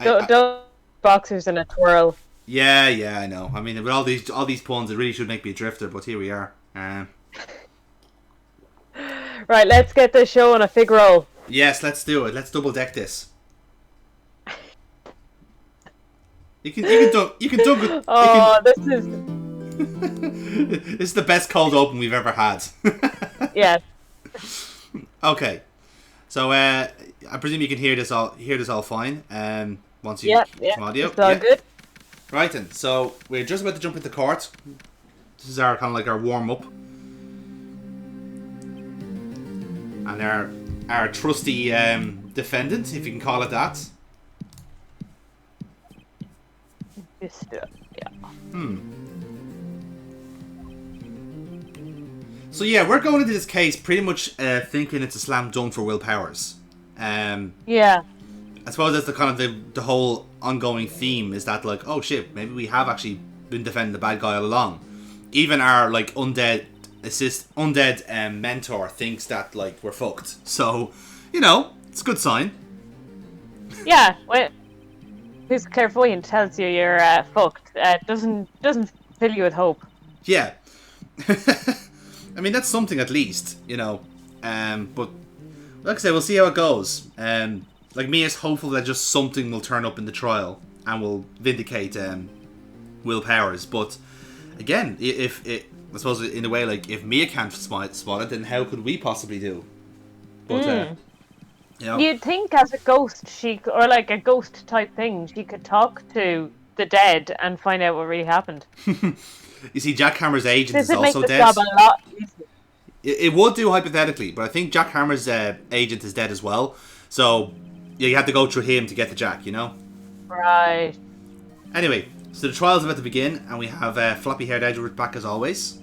don't boxers in a twirl. Yeah, I know. I mean, with all these puns, it really should make me a drifter, but here we are. Right, let's get this show on a fig roll. Yes, let's do it. Let's double deck this. You can dunk. This is This is the best cold open we've ever had. Yeah. Okay. So I presume you can hear this all fine. Once you Yeah. get some audio. It's all good. Right then. So we're just about to jump into court. This is our kind of like our warm up. And our trusty defendant, if you can call it that. Yeah. So yeah, we're going into this case pretty much thinking it's a slam dunk for Will Powers. Yeah. I suppose that's the kind of the whole ongoing theme is that like, oh shit, maybe we have actually been defending the bad guy all along. Even our like undead mentor thinks that like we're fucked. So, you know, it's a good sign. Yeah. Well, who's clairvoyant tells you you're fucked. Doesn't fill you with hope. Yeah. I mean, that's something at least, you know. But like I say, we'll see how it goes. Like me is hopeful that just something will turn up in the trial and will vindicate Will Powers. But again, if it, I suppose in a way, like if Mia can't spot it, then how could we possibly do? But you know, You'd think as a ghost, or like a ghost type thing, she could talk to the dead and find out what really happened. you see, Jack Hammer's agent This is would make also the dead. job a lot easier. It would do hypothetically, but I think Jack Hammer's agent is dead as well. So you have to go through him to get to Jack, you know? Right. Anyway, so the trial's about to begin, and we have floppy-haired Edward back as always.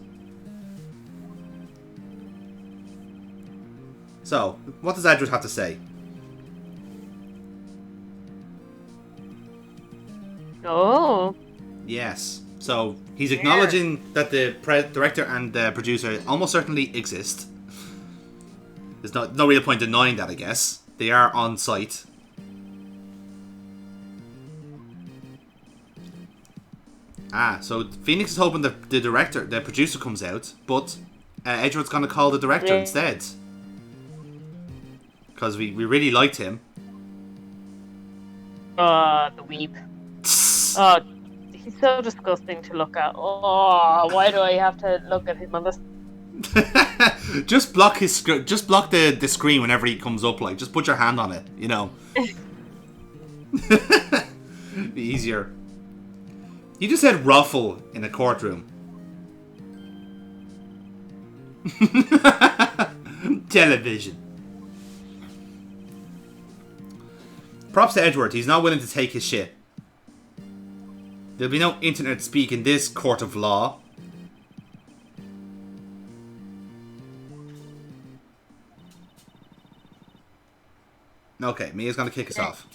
So, what does Edward have to say? Oh. Yes. So, he's acknowledging that the director and the producer almost certainly exist. There's no real point denying that, I guess. They are on site. So Phoenix is hoping that the producer comes out, but Edward's going to call the director instead. Because we really liked him. The weep. Oh, he's so disgusting to look at. Oh, why do I have to look at him on this? Just block the screen whenever he comes up. Like, just put your hand on it. You know. Be easier. You just said ruffle in a courtroom. Television. Props to Edward. He's not willing to take his shit. There'll be no internet speak in this court of law. Okay, Mia's gonna kick us off.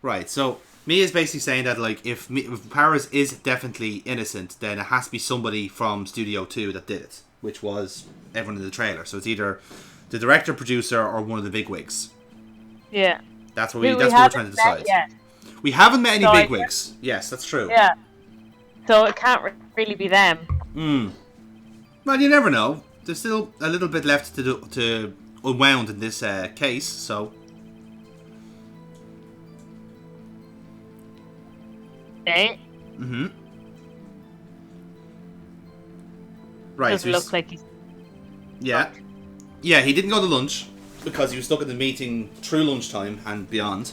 Right, so Mia's basically saying that like if Powers is definitely innocent, then it has to be somebody from Studio 2 that did it, which was everyone in the trailer. So it's either the director, producer, or one of the bigwigs. Yeah. That's what we're trying to decide. We haven't met any bigwigs. Yes, that's true. Yeah. So it can't really be them. Well, you never know. There's still a little bit left to unwound in this case, so. Okay. Right. Doesn't look like he's. Yeah. Yeah, he didn't go to lunch because he was stuck in the meeting through lunchtime and beyond.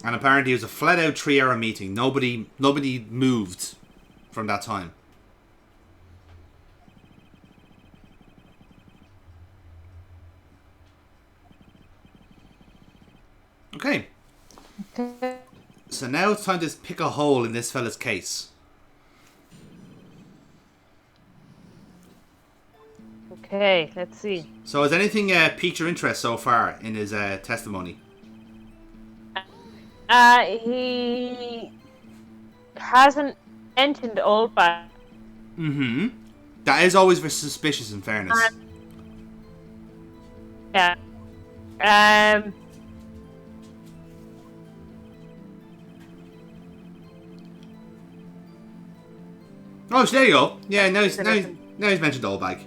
And apparently it was a flat-out 3-hour meeting. Nobody moved from that time. Okay. So now it's time to pick a hole in this fella's case. Okay, let's see. So has anything piqued your interest so far in his testimony? He hasn't mentioned Oldback. That is always very suspicious, in fairness. Yeah. Oh, so there you go. Yeah, now he's mentioned Oldbag.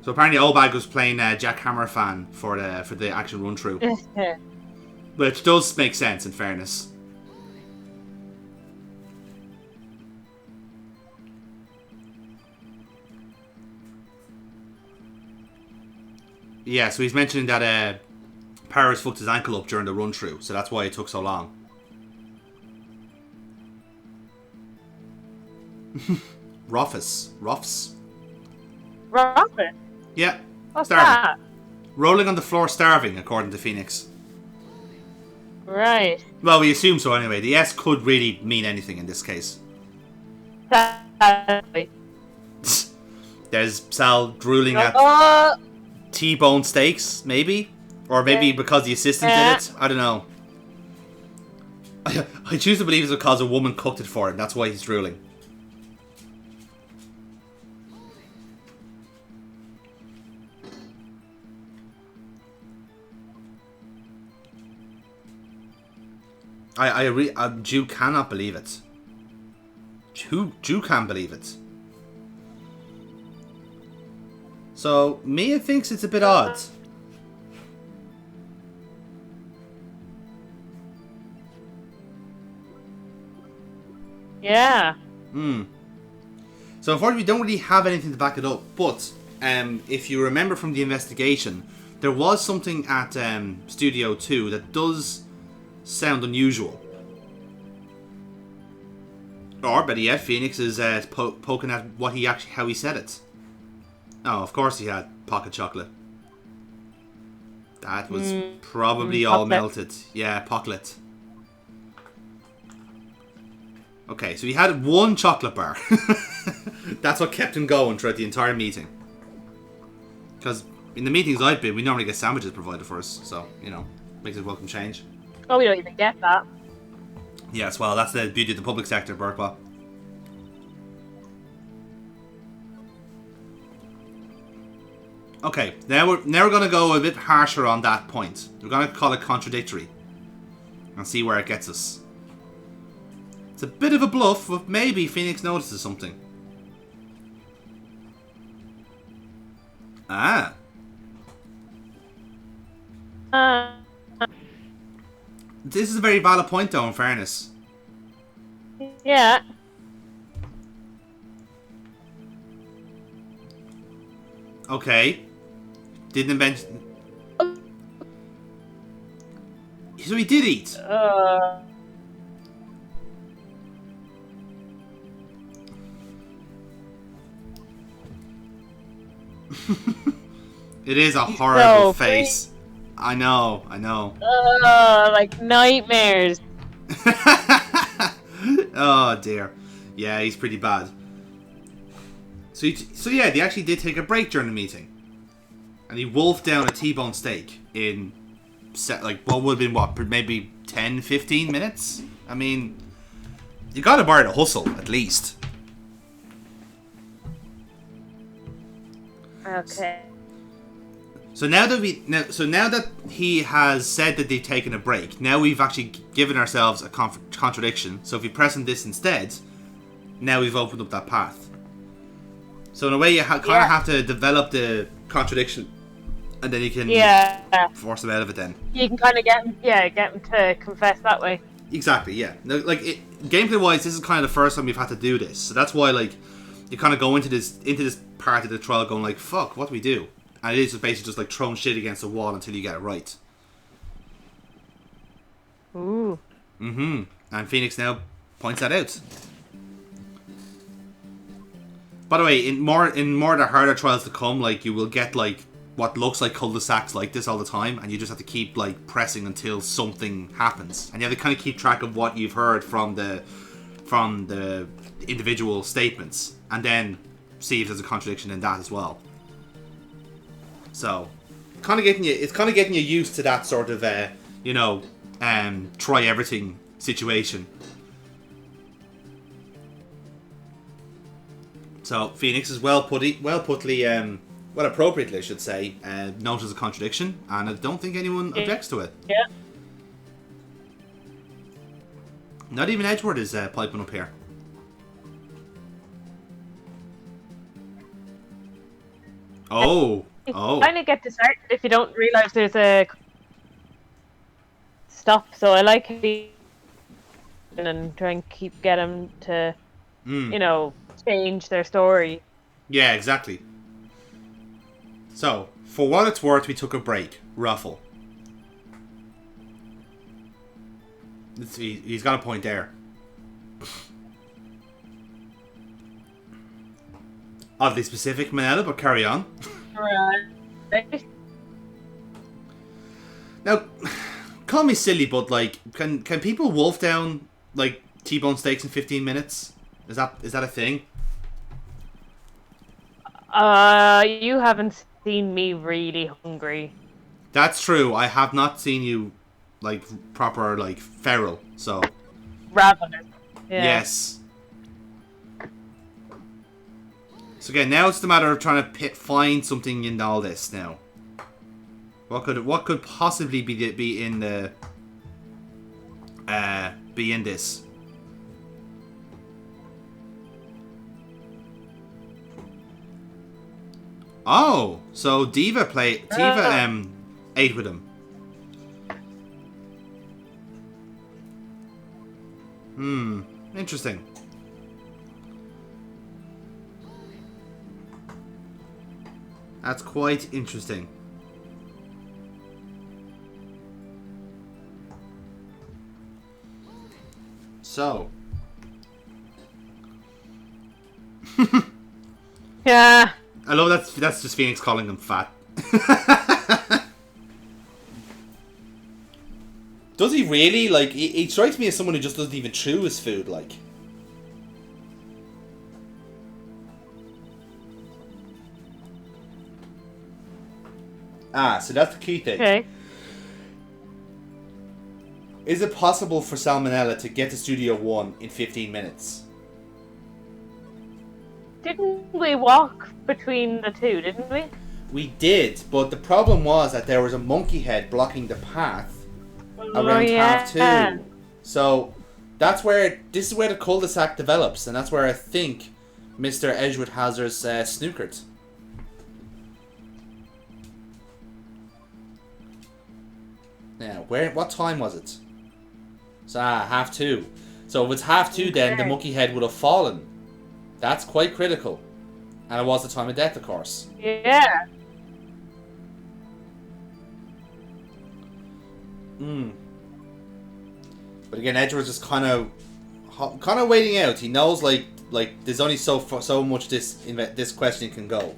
So apparently Obag was playing Jack Hammer fan for the actual run through, which does make sense in fairness. Yeah, so he's mentioning that Paris fucked his ankle up during the run through, so that's why it took so long. Ruffus. Ruffus? Yeah. What's starving. that? Rolling on the floor starving, according to Phoenix. Right. Well, we assume so anyway. The S could really mean anything in this case. Exactly. There's Sal drooling at T-bone steaks, maybe? Or maybe because the assistant did it? I don't know. I choose to believe it's because a woman cooked it for him. That's why he's drooling. Jew cannot believe it. Jew can't believe it. So, Mia thinks it's a bit odd. Yeah. So, unfortunately, we don't really have anything to back it up. But, if you remember from the investigation, there was something at Studio 2 that does sound unusual. Or, better yet, Phoenix is poking at how he said it. Oh, of course he had pocket chocolate. That was probably all melted. Yeah, pocklet. Okay, so he had one chocolate bar. That's what kept him going throughout the entire meeting. Because in the meetings I've been, we normally get sandwiches provided for us. So, you know, makes it welcome change. Oh, we don't even get that. Yes, well, that's the beauty of the public sector, Burkebot. Okay, now we're going to go a bit harsher on that point. We're going to call it contradictory. And see where it gets us. It's a bit of a bluff, but maybe Phoenix notices something. Ah. This is a very valid point, though, in fairness. Yeah. Okay. Didn't mention... So he did eat. It is a horrible face. I know. Like nightmares. Oh dear. Yeah, he's pretty bad. So yeah, they actually did take a break during the meeting. And he wolfed down a T-bone steak in what would have been maybe 10, 15 minutes? I mean, you gotta bar the hustle, at least. Okay. So now that he has said that they've taken a break, now we've actually given ourselves a contradiction. So if we press on this instead, now we've opened up that path. So in a way, you kind of have to develop the contradiction, and then you can force him out of it. Then you can kind of get him to confess that way. Exactly. Yeah. Now, gameplay wise, this is kind of the first time we've had to do this. So that's why you kind of go into this part of the trial going like, fuck, what do we do? And it is just basically just like throwing shit against the wall until you get it right. Ooh. And Phoenix now points that out. By the way, in more the harder trials to come, you will get what looks like cul-de-sacs like this all the time, and you just have to keep pressing until something happens, and you have to kind of keep track of what you've heard from the individual statements, and then see if there's a contradiction in that as well. So, it's kind of getting you used to that sort of try everything situation. So Phoenix is well appropriately, I should say, notices a contradiction, and I don't think anyone objects to it. Yeah. Not even Edgeworth is piping up here. Oh. You Oh. kind of get disheartened if you don't realize there's a stop. So I like being and try and get them to, Mm. change their story. Yeah, exactly. So, for what it's worth, we took a break. Ruffle. He's got a point there. Oddly specific, Manella, but carry on. Right. Now, call me silly, but like, can people wolf down like T-bone steaks in 15 minutes? Is that a thing? You haven't seen me really hungry. That's true. I have not seen you like proper like feral. So Ravenous. Yeah. yes. So again, now it's the matter of trying to find something in all this now. What could possibly be in the be in this? Oh, so Diva ate with him. Interesting. That's quite interesting. So. Yeah. I love that's just Phoenix calling him fat. Does he really? Like, he strikes me as someone who just doesn't even chew his food, like. Ah, so that's the key thing. Okay. Is it possible for Salmonella to get to Studio 1 in 15 minutes? Didn't we walk between the two, didn't we? We did, but the problem was that there was a monkey head blocking the path around half two. So this is where the cul-de-sac develops, and that's where I think Mr. Edgewood Hazard's snookered. Now, what time was it? So, half two. So if it's half two, then the monkey head would have fallen. That's quite critical. And it was the time of death, of course. Yeah. But again, Edgeworth's just kind of waiting out. He knows like there's only so much this question can go.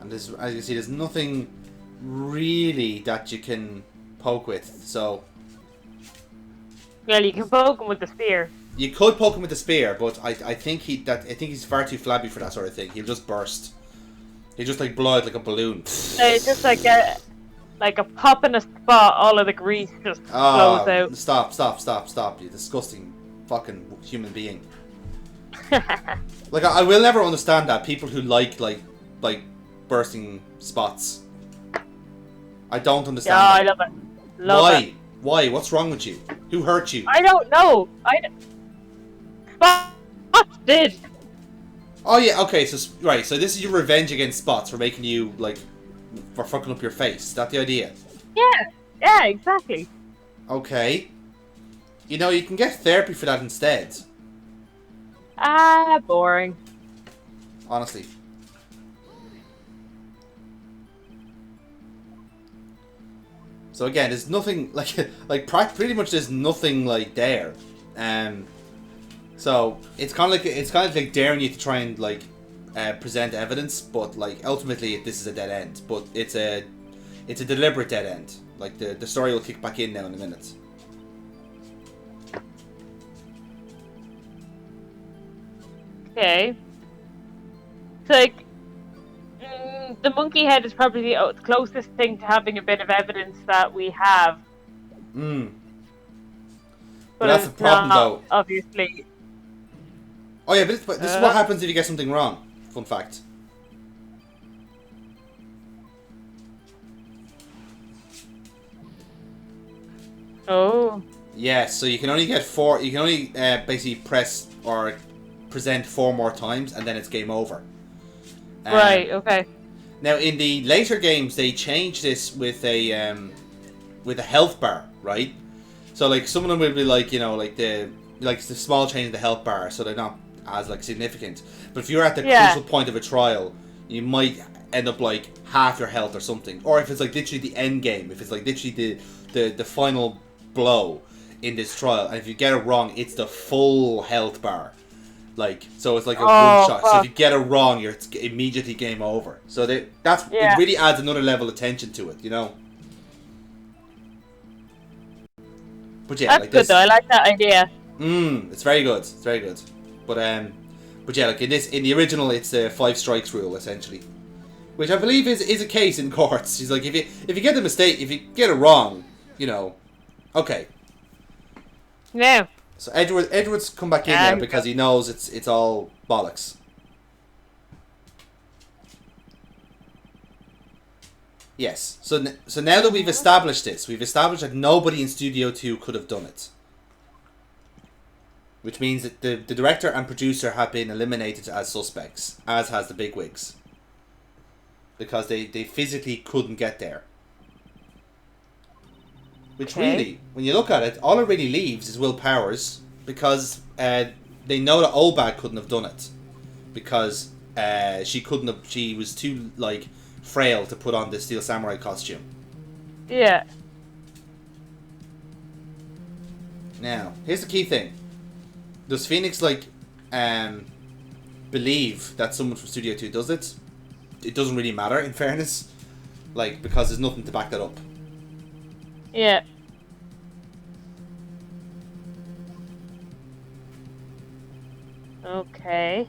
And as you can see, there's nothing really that you can poke with. So Well, you can poke him with the spear. you could poke him with the spear, but I think he's far too flabby for that sort of thing. He'll just burst. He'll just like blow out like a balloon. It's just like a pop in a spot. All of the grease just flows out. Stop! You disgusting fucking human being. Like I will never understand that people who like bursting spots. I don't understand. Yeah, that. I love it. Love it. Why? What's wrong with you? Who hurt you? I don't know. Spots did. Oh yeah, okay. So so this is your revenge against Spots for making you for fucking up your face. Is that the idea? Yeah, exactly. Okay. You know, you can get therapy for that instead. Boring. Honestly. So again, there's nothing pretty much there's nothing there. So it's kind of like daring you to try and present evidence, but ultimately this is a dead end. But it's a deliberate dead end. Like the story will kick back in now in a minute. Okay. So, the monkey head is probably the closest thing to having a bit of evidence that we have. But that's the problem, though. Obviously. Oh yeah, but this is what happens if you get something wrong. Fun fact. Oh. Yeah, so you can only get 4. You can only basically press or present 4 more times, and then it's game over. Right. Okay. Now, in the later games, they changed this with a health bar, right? So, like, some of them will be like, you know, like the small change in the health bar, so they're not as like significant. But if you're at the crucial point of a trial, you might end up like half your health or something. Or if it's like literally the end game, if it's like literally the final blow in this trial, and if you get it wrong, it's the full health bar. Like, so it's like a one shot. So if you get it wrong, it's immediately game over. So it really adds another level of tension to it, you know. But yeah, that's like good though. I like that idea. It's very good. It's very good. But yeah, like in the original, it's a 5 strikes rule essentially, which I believe is a case in courts. He's like, if you get the mistake, if you get it wrong, you know, okay. No. So Edward's come back in there because he knows it's all bollocks. Yes. So now that we've established this, we've established that nobody in Studio 2 could have done it. Which means that the director and producer have been eliminated as suspects, as has the bigwigs. Because they physically couldn't get there. Which really, when you look at it, all it really leaves is Will Powers, because they know that Obad couldn't have done it. Because she was too, like, frail to put on the Steel Samurai costume. Yeah. Now, here's the key thing. Does Phoenix, like, believe that someone from Studio 2 does it? It doesn't really matter, in fairness. Like, because there's nothing to back that up. Yeah. Okay.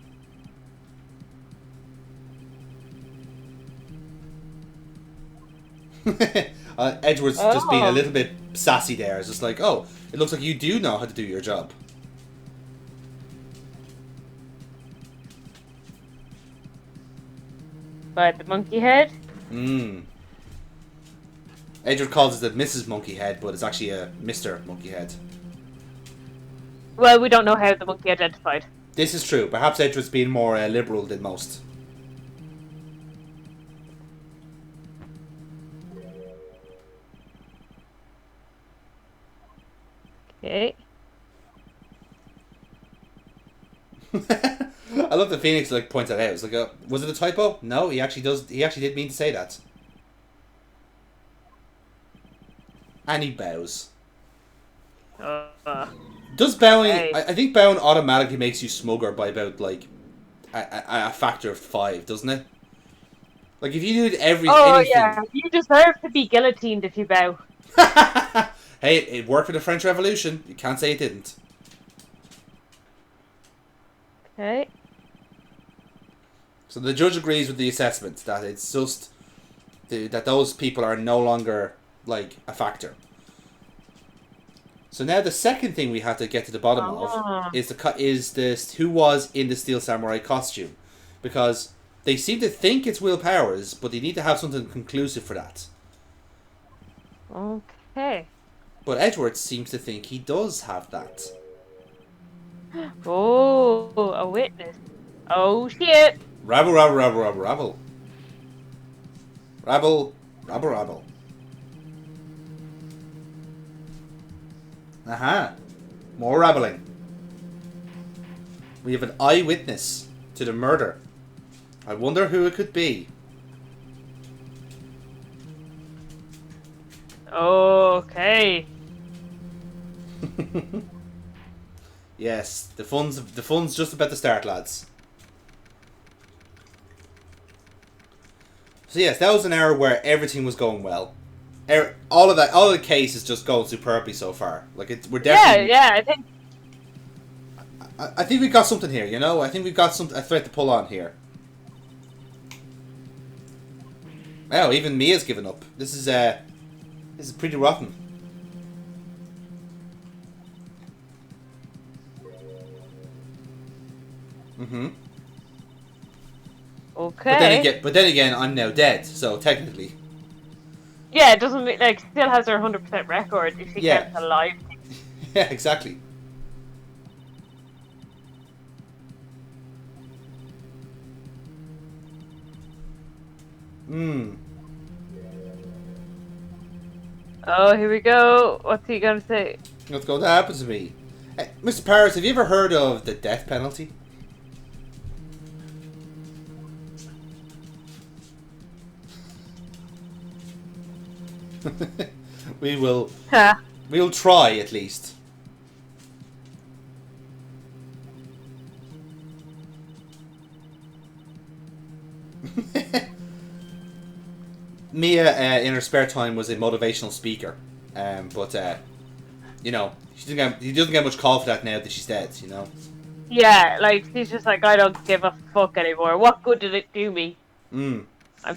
Edward's just being a little bit sassy there. It's just like, oh, it looks like you do know how to do your job. But the monkey head? Edward calls it the Mrs. Monkey Head, but it's actually a Mr. Monkey Head. Well, we don't know how the monkey identified. This is true. Perhaps Edward's being more liberal than most. Okay. I love that Phoenix like points that out. It's like, was it a typo? No, he actually does. He actually did mean to say that. And he bows. Does bowing? Okay. I think bowing automatically makes you smugger by about like a factor of 5, doesn't it? Like if you did anything. Yeah, you deserve to be guillotined if you bow. Hey, it worked for the French Revolution. You can't say it didn't. Okay. So the judge agrees with the assessment that it's just that those people are no longer like a factor. So now the second thing we have to get to the bottom of is this who was in the Steel Samurai costume, because they seem to think it's Will Powers, but they need to have something conclusive for that. Okay. But Edward seems to think he does have that. Oh, a witness. Oh shit. Rabble, rabble, rabble, rabble, rabble. Rabble, rabble, rabble. Aha. More rabbling. We have an eyewitness to the murder. I wonder who it could be. Okay. Yes, the fun's just about to start, lads. So yes, that was an hour where everything was going well. All of the case is just going superbly so far. Like we're definitely. Yeah. I think we've got something here. You know, I think we've got a thread to pull on here. Wow, even Mia's given up. This is pretty rotten. Okay. But then again, I'm now dead, so technically. Yeah, it doesn't mean like still has her 100% record if she gets alive. Yeah, exactly. Oh, here we go. What's he gonna say? What's going to happen to me? Mr. Paris, have you ever heard of the death penalty? We'll try at least. Mia, in her spare time, was a motivational speaker, but you know, he doesn't get much call for that now that she's dead. You know. Yeah, like she's just like, I don't give a fuck anymore. What good did it do me? I'm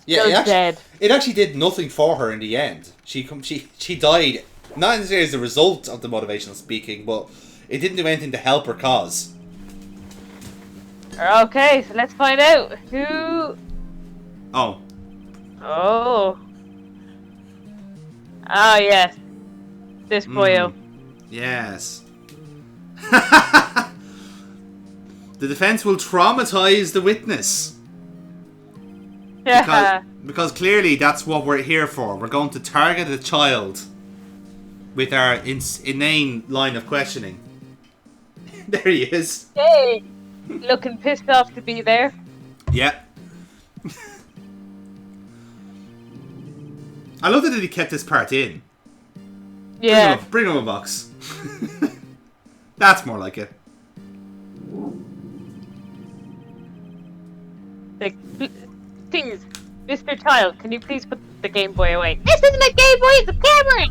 still dead. It actually did nothing for her in the end. She died not necessarily as a result of the motivational speaking, but it didn't do anything to help her cause. Okay, so let's find out who. Oh. Oh. Ah, yes. This boyo. Yes. The defense will traumatize the witness. Because clearly that's what we're here for. We're going to target a child with our inane line of questioning. There he is. Hey! Looking pissed off to be there. Yeah. I love that he kept this part in. Yeah. Bring him a box. That's more like it. Like, please, Mr. Child, can you please put the Game Boy away? This isn't a Game Boy, it's a camera!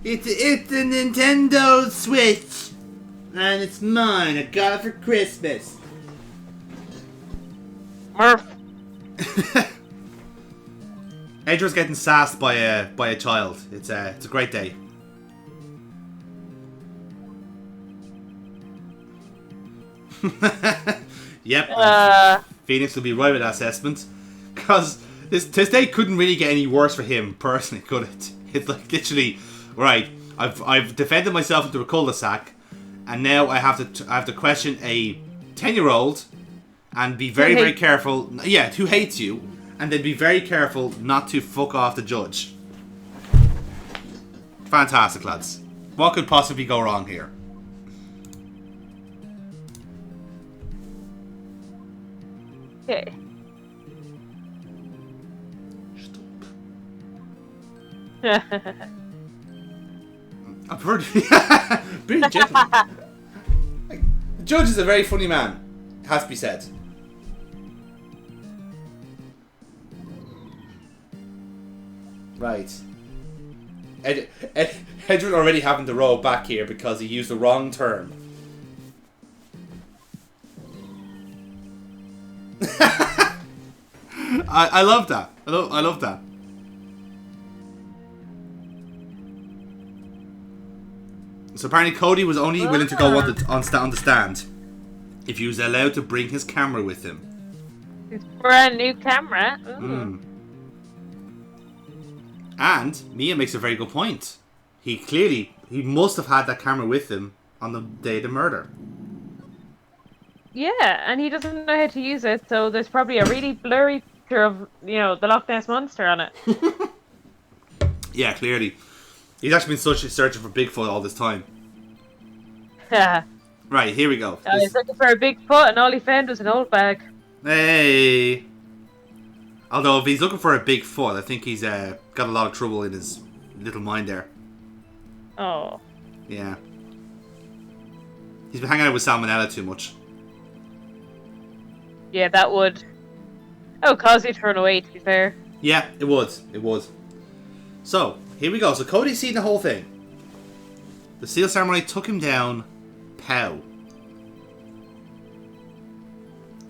It's a Nintendo Switch. And it's mine. I got it for Christmas. Murph. Edgar's getting sassed by a child. It's a great day. Yep. Phoenix will be right with that assessment, because this day couldn't really get any worse for him personally, could it? It's like literally, right. I've defended myself into a cul-de-sac, and now I have to question a 10-year-old, and be very careful. Yeah, who hates you, and then be very careful not to fuck off the judge. Fantastic, lads. What could possibly go wrong here? Okay. I've heard. Brilliant gentleman. The judge is a very funny man, has to be said. Right. Edward already having to roll back here because he used the wrong term. I love that. I love that. So apparently Cody was only willing to go on the stand if he was allowed to bring his camera with him. His brand new camera. Ooh. And Mia makes a very good point. He must have had that camera with him on the day of the murder. Yeah, and he doesn't know how to use it, so there's probably a really blurry picture of, the Loch Ness Monster on it. Yeah, clearly. He's actually been searching for Bigfoot all this time. Right, here we go. He's looking for a Bigfoot, and all he found was an old bag. Hey! Although, if he's looking for a Bigfoot, I think he's got a lot of trouble in his little mind there. Oh. Yeah. He's been hanging out with Salmonella too much. Yeah, that would... Oh, cause you turn away, to be fair. Yeah, it would. It would. So, here we go. So, Cody's seen the whole thing. The Steel Samurai took him down. Pow.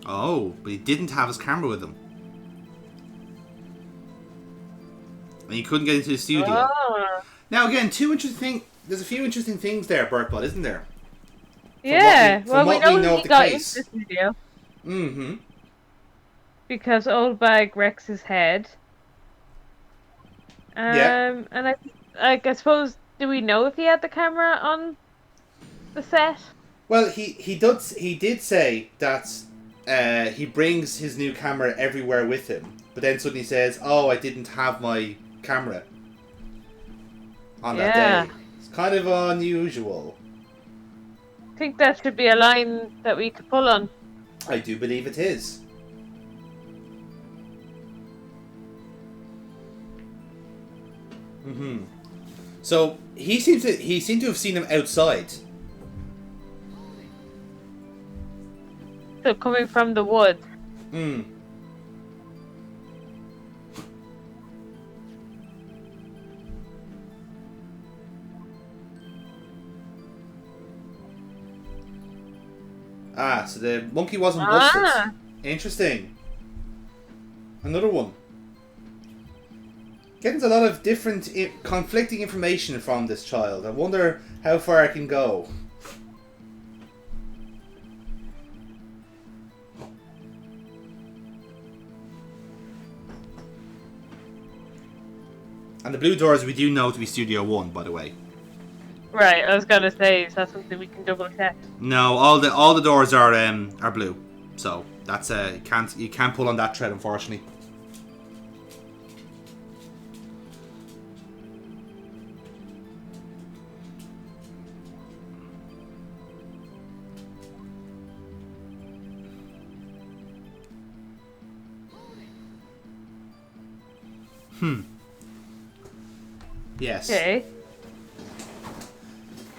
Oh, but he didn't have his camera with him. And he couldn't get into the studio. Oh. Now, again, there's a few interesting things there, Burkebot, isn't there? Yeah, we know he got into the case. studio. Mm-hmm. Because old bag wrecks his head. Yeah. And I suppose, do we know if he had the camera on the set? Well, he did say that he brings his new camera everywhere with him but then suddenly says, "Oh, I didn't have my camera on that day." It's kind of unusual. I think that should be a line that we could pull on. I do believe it is. So he seemed to have seen him outside. So coming from the woods. Ah, so the monkey wasn't busted. Interesting. Another one. Getting a lot of different, conflicting information from this child. I wonder how far I can go. And the blue doors we do know to be Studio 1, by the way. Right, I was gonna say, is that something we can double check? No, all the doors are blue, so that's you can't pull on that thread, unfortunately. Yes. Okay.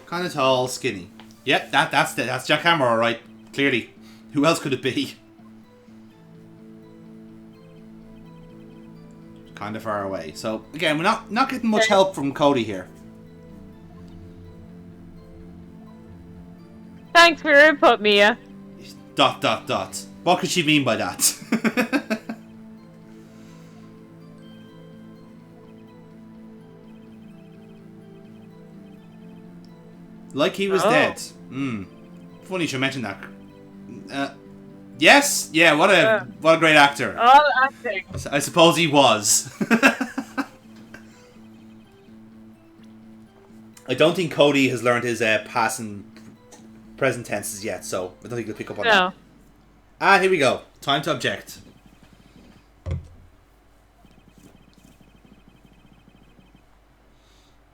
Kind of tall, skinny. Yep, that's Jack Hammer, all right. Clearly, who else could it be? Kind of far away. So again, we're not getting much help from Cody here. Thanks for your input, Mia. ... What could she mean by that? Like he was dead. Funny you should mention that. Yes, yeah. What a great actor. All acting. I suppose he was. I don't think Cody has learned his past and present tenses yet, so I don't think he'll pick up on that. Ah, here we go. Time to object.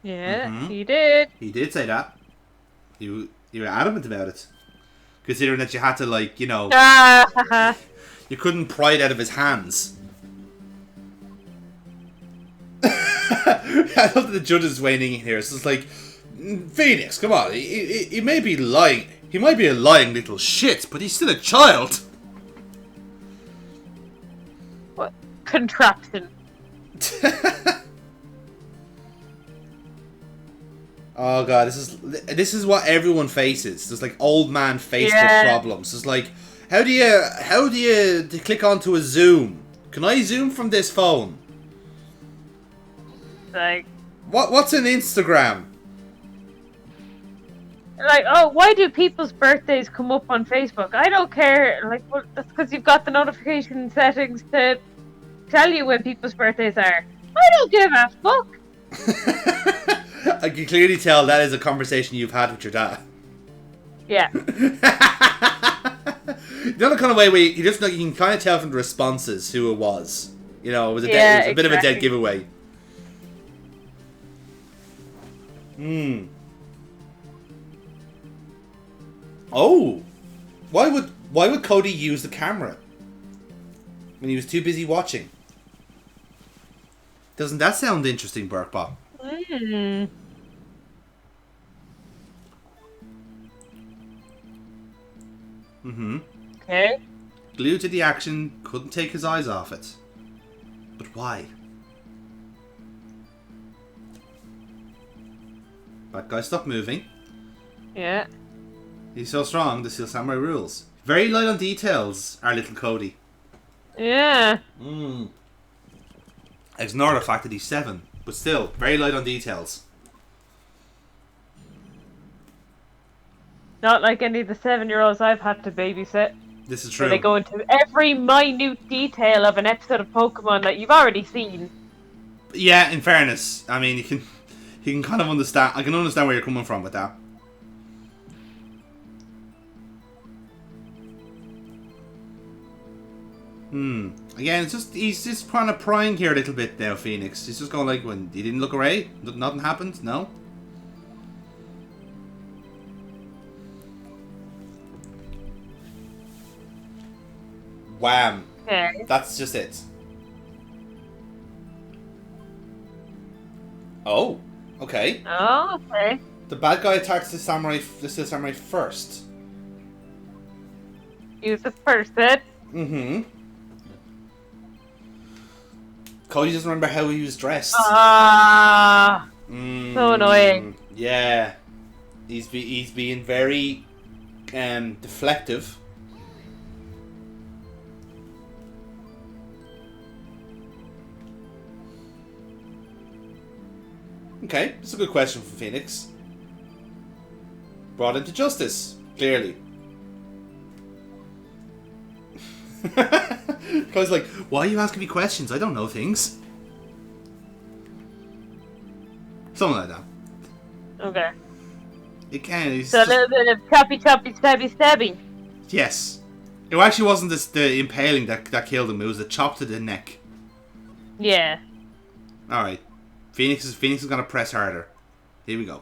Yeah, he did. He did say that. You were adamant about it. Considering that you had to, like, you know... you couldn't pry it out of his hands. I love that the judge is weighing in here. It's just like, Phoenix, come on. He may be lying. He might be a lying little shit, but he's still a child. What? Contraption. Oh god, this is what everyone faces. There's like old man Facebook problems. It's like, how do you click onto a Zoom? Can I Zoom from this phone? Like, what's an Instagram? Like, oh, why do people's birthdays come up on Facebook? I don't care. Like, well, that's because you've got the notification settings to tell you when people's birthdays are. I don't give a fuck. I can clearly tell that is a conversation you've had with your dad. Yeah. You know the kind of way where you can kind of tell from the responses who it was. You know, it was a bit of a dead giveaway. Oh, why would Cody use the camera when he was too busy watching? Doesn't that sound interesting, Burkebot? Okay. Glued to the action, couldn't take his eyes off it. But why? That guy stopped moving. Yeah. He's so strong, the Steel Samurai rules. Very light on details, our little Cody. Yeah. Ignore the fact that he's 7, but still, very light on details. Not like any of the 7-year-olds I've had to babysit. This is true. They go into every minute detail of an episode of Pokemon that you've already seen. Yeah, in fairness, I mean, you can kind of understand. I can understand where you're coming from with that. Again, he's just kind of prying here a little bit now, Phoenix. He's just going like, when he didn't look away, nothing happened, no? Wham. Okay. That's just it. Oh, okay. Oh, okay. The bad guy attacks the steel samurai first. Use the person. Mm-hmm. Cody doesn't remember how he was dressed. Ah, so annoying. Yeah, he's being very deflective. Okay, that's a good question from Phoenix. Brought him to justice, clearly. Cody's like, why are you asking me questions? I don't know things. Something like that. Okay. It can. So a little bit of choppy, stabby, stabby. Yes. It actually wasn't the impaling that killed him. It was the chop to the neck. Yeah. All right. Phoenix is gonna press harder. Here we go.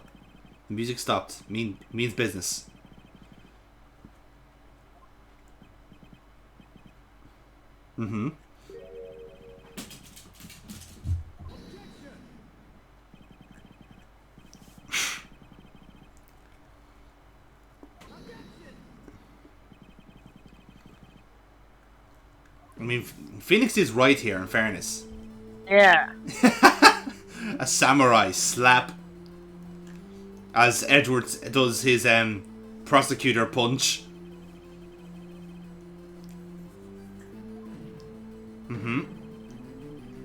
The music stopped. Means business. Mm-hmm. I mean, Phoenix is right here, in fairness. Yeah. A samurai slap. As Edward does his prosecutor punch. Mm-hmm.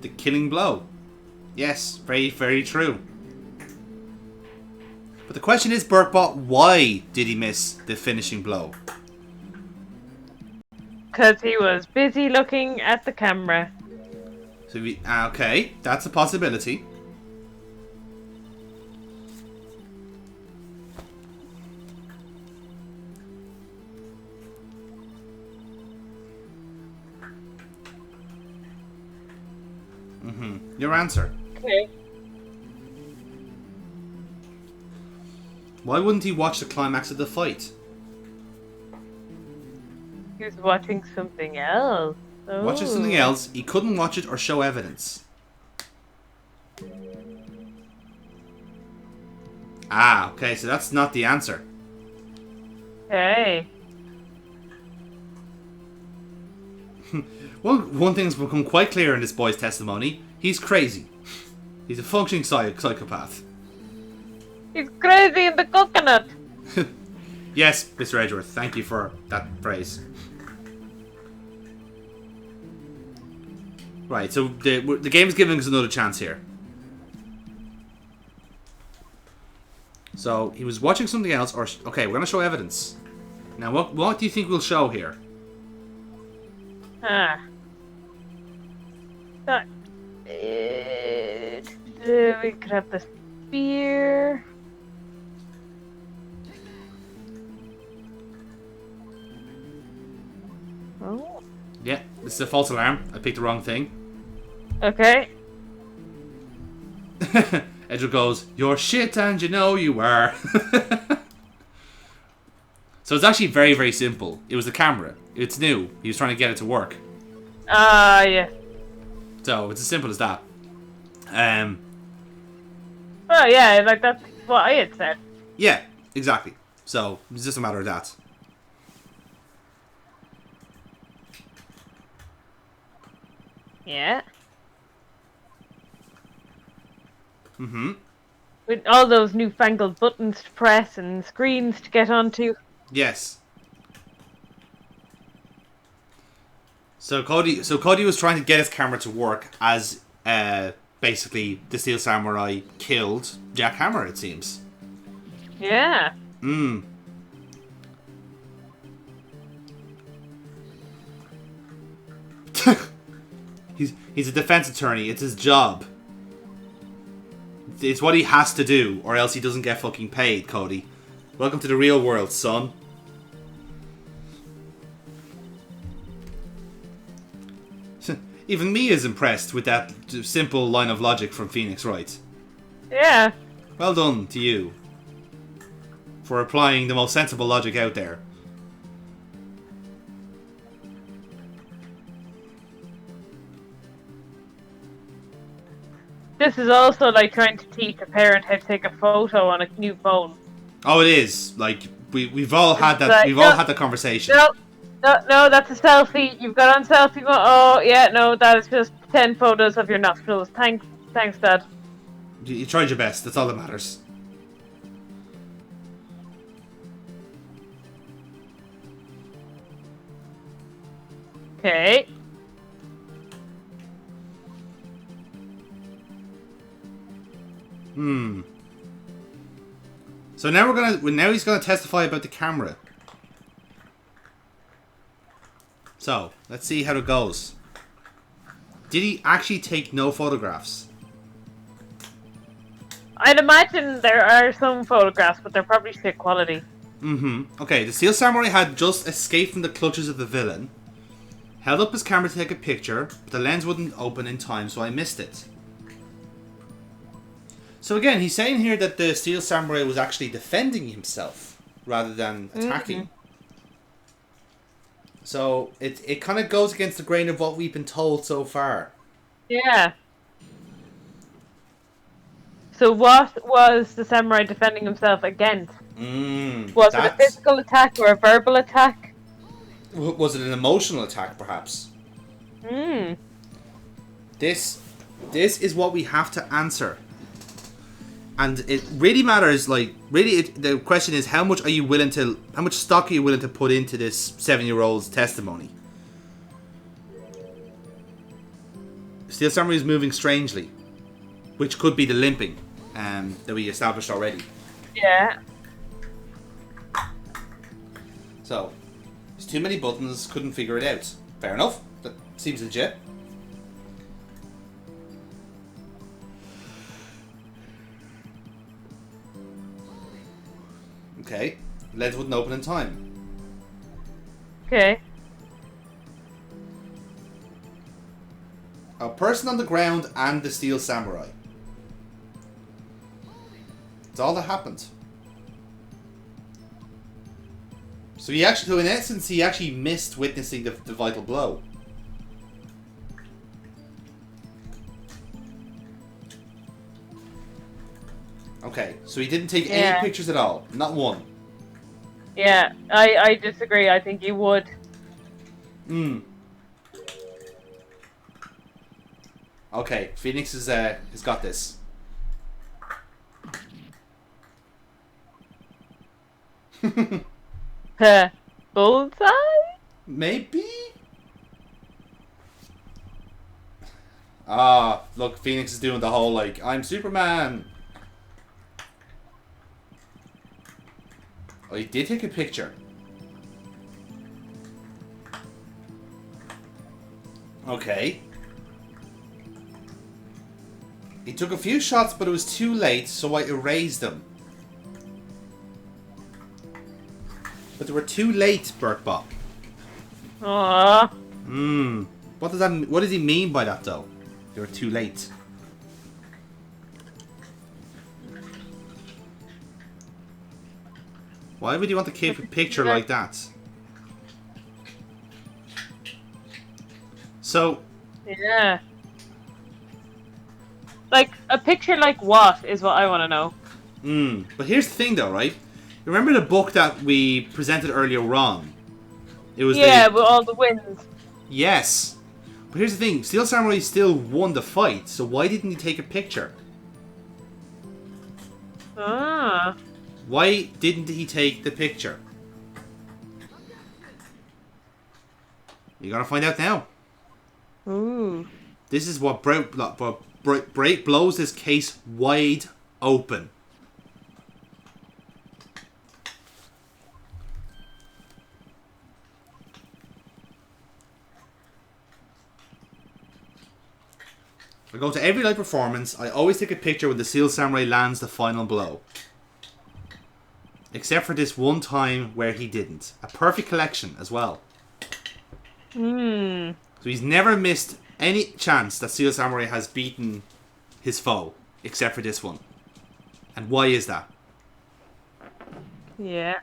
The killing blow. Yes, very, very true. But the question is, Burkebot, why did he miss the finishing blow? Because he was busy looking at the camera. So okay, that's a possibility. Your answer. Okay. Why wouldn't he watch the climax of the fight? He was watching something else. Oh. Watching something else, he couldn't watch it or show evidence. Ah, okay, so that's not the answer. Okay. Well, one thing's become quite clear in this boy's testimony. He's crazy. He's a functioning psychopath. He's crazy in the coconut. Yes, Mr. Edgeworth, thank you for that phrase. Right, so the game's giving us another chance here. So, he was watching something else, or... Okay, we're going to show evidence. Now, what do you think we'll show here? Ah. So, we could have the spear. Oh. Yeah, this is a false alarm. I picked the wrong thing. Okay. Edgeworth goes, "You're shit and you know you are." So it's actually very, very simple. It was the camera. It's new. He was trying to get it to work. Yeah. So it's as simple as that. Oh, yeah, like that's what I had said. Yeah, exactly. So it's just a matter of that. Yeah. Mm-hmm. With all those newfangled buttons to press and screens to get onto. Yes. So Cody was trying to get his camera to work as basically the Steel Samurai killed Jack Hammer, it seems. Yeah. Mm. He's a defense attorney. It's his job. It's what he has to do, or else he doesn't get fucking paid, Cody. Welcome to the real world, son. Even me is impressed with that simple line of logic from Phoenix Wright. Yeah. Well done to you for applying the most sensible logic out there. This is also like trying to teach a parent how to take a photo on a new phone. Oh, it is. Like, we've all had that. Like, We've all had that conversation. No, that's a selfie. You've got on selfie. Oh, yeah, no, that is just 10 photos of your nostrils. Thanks, Dad. You tried your best. That's all that matters. Okay. So now now he's gonna testify about the camera. So let's see how it goes. Did he actually take no photographs? I'd imagine there are some photographs, but they're probably shit quality. Okay, the Steel Samurai had just escaped from the clutches of the villain. Held up his camera to take a picture, but the lens wouldn't open in time, so I missed it. So again, he's saying here that the Steel Samurai was actually defending himself rather than attacking. So it kind of goes against the grain of what we've been told so far. Yeah. So what was the samurai defending himself against? Was it a physical attack or a verbal attack? Was it an emotional attack, perhaps? This is what we have to answer. And it really matters, like, the question is, how much stock are you willing to put into this 7-year-old's testimony? Steel Samurai is moving strangely, which could be the limping that we established already. Yeah. So, there's too many buttons, couldn't figure it out. Fair enough, that seems legit. Okay, lens wouldn't open in time. Okay. A person on the ground and the Steel Samurai. That's all that happened. So in essence, he actually missed witnessing the vital blow. Okay, so he didn't take any pictures at all. Not one. Yeah, I disagree. I think you would. Okay, Phoenix has got this. Bullseye? Maybe? Ah, look, Phoenix is doing the whole, like, I'm Superman. Oh, he did take a picture. Okay. He took a few shots, but it was too late, so I erased them. But they were too late, Burkebot. Aww. What does he mean by that, though? They were too late. Why would you want to keep a picture like that? So... Yeah. Like, a picture like what is what I want to know. But here's the thing, though, right? Remember the book that we presented earlier on? It was with all the wins. Yes. But here's the thing. Steel Samurai still won the fight, so why didn't he take a picture? Ah. Why didn't he take the picture? You're gonna find out now. Ooh. This is what blows this case wide open. I go to every live performance. I always take a picture when the Steel Samurai lands the final blow. Except for this one time where he didn't. A perfect collection as well. So he's never missed any chance that Steel Samurai has beaten his foe, except for this one? And why is that? Yeah.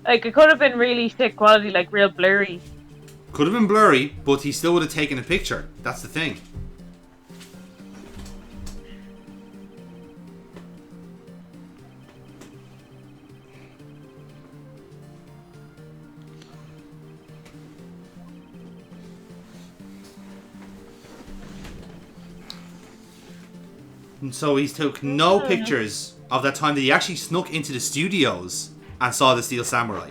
Like, it could have been really shit quality, like real blurry. Could have been blurry, but he still would have taken a picture. That's the thing. And so he took no pictures of that time that he actually snuck into the studios and saw the Steel Samurai.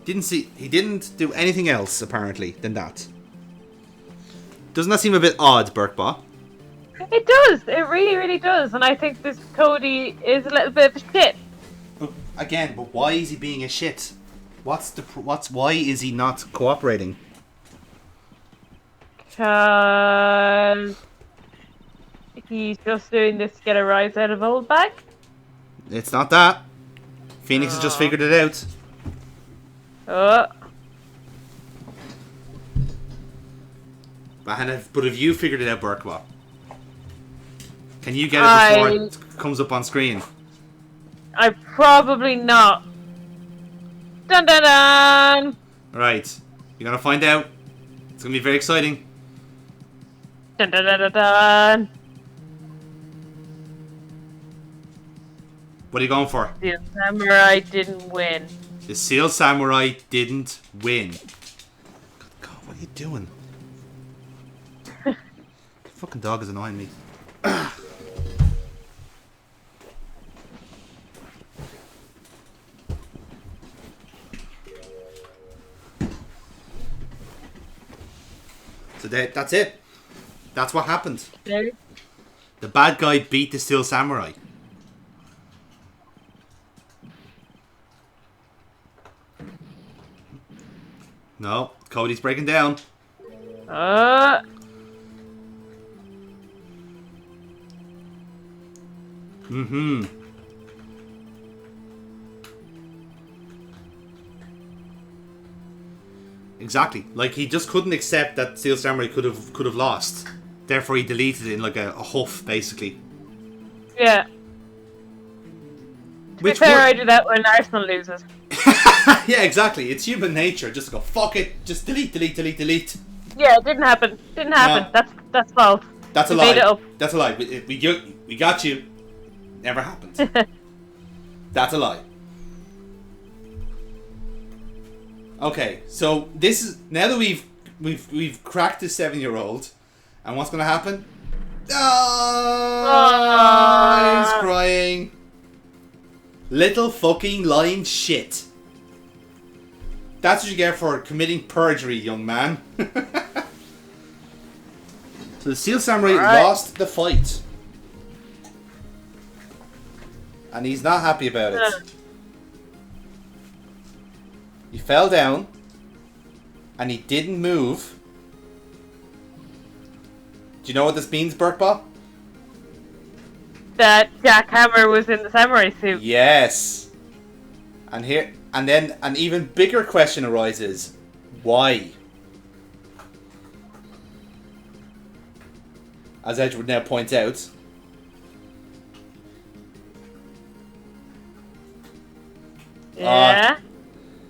He didn't do anything else apparently than that. Doesn't that seem a bit odd, Burkebot? It does. It really, really does. And I think this Cody is a little bit of a shit. But why is he being a shit? Why is he not cooperating? Because he's just doing this to get a rise out of old bag. It's not that. Phoenix has just figured it out. But have you figured it out, Burkebot? Can you get it before it comes up on screen? I probably not. Dun dun dun! Right. You're gonna find out. It's gonna be very exciting. Dun dun dun dun dun! What are you going for? The Samurai didn't win. The Steel Samurai didn't win. God, what are you doing? The fucking dog is annoying me. So that's it. That's what happened. Okay. The bad guy beat the Steel Samurai. No, Cody's breaking down. Mm-hmm. Exactly. Like, he just couldn't accept that Steel Samurai could have lost. Therefore, he deleted it in like a huff, basically. Yeah. To be fair, I do that when Arsenal loses. Yeah, exactly. It's human nature. Just go, fuck it. Just delete. Yeah, it didn't happen. Didn't happen. No. That's false. That's a We lie. made it up. That's a lie. We got you. Never happened. That's a lie. Okay, so this is now that we've cracked the 7-year-old, and what's gonna happen? Oh, he's crying. Little fucking lying shit. That's what you get for committing perjury, young man. So the Steel Samurai lost the fight. And he's not happy about it. He fell down. And he didn't move. Do you know what this means, Burkebot? That Jack Hammer was in the samurai suit. Yes. And then an even bigger question arises. Why? As Edward now points out. Yeah.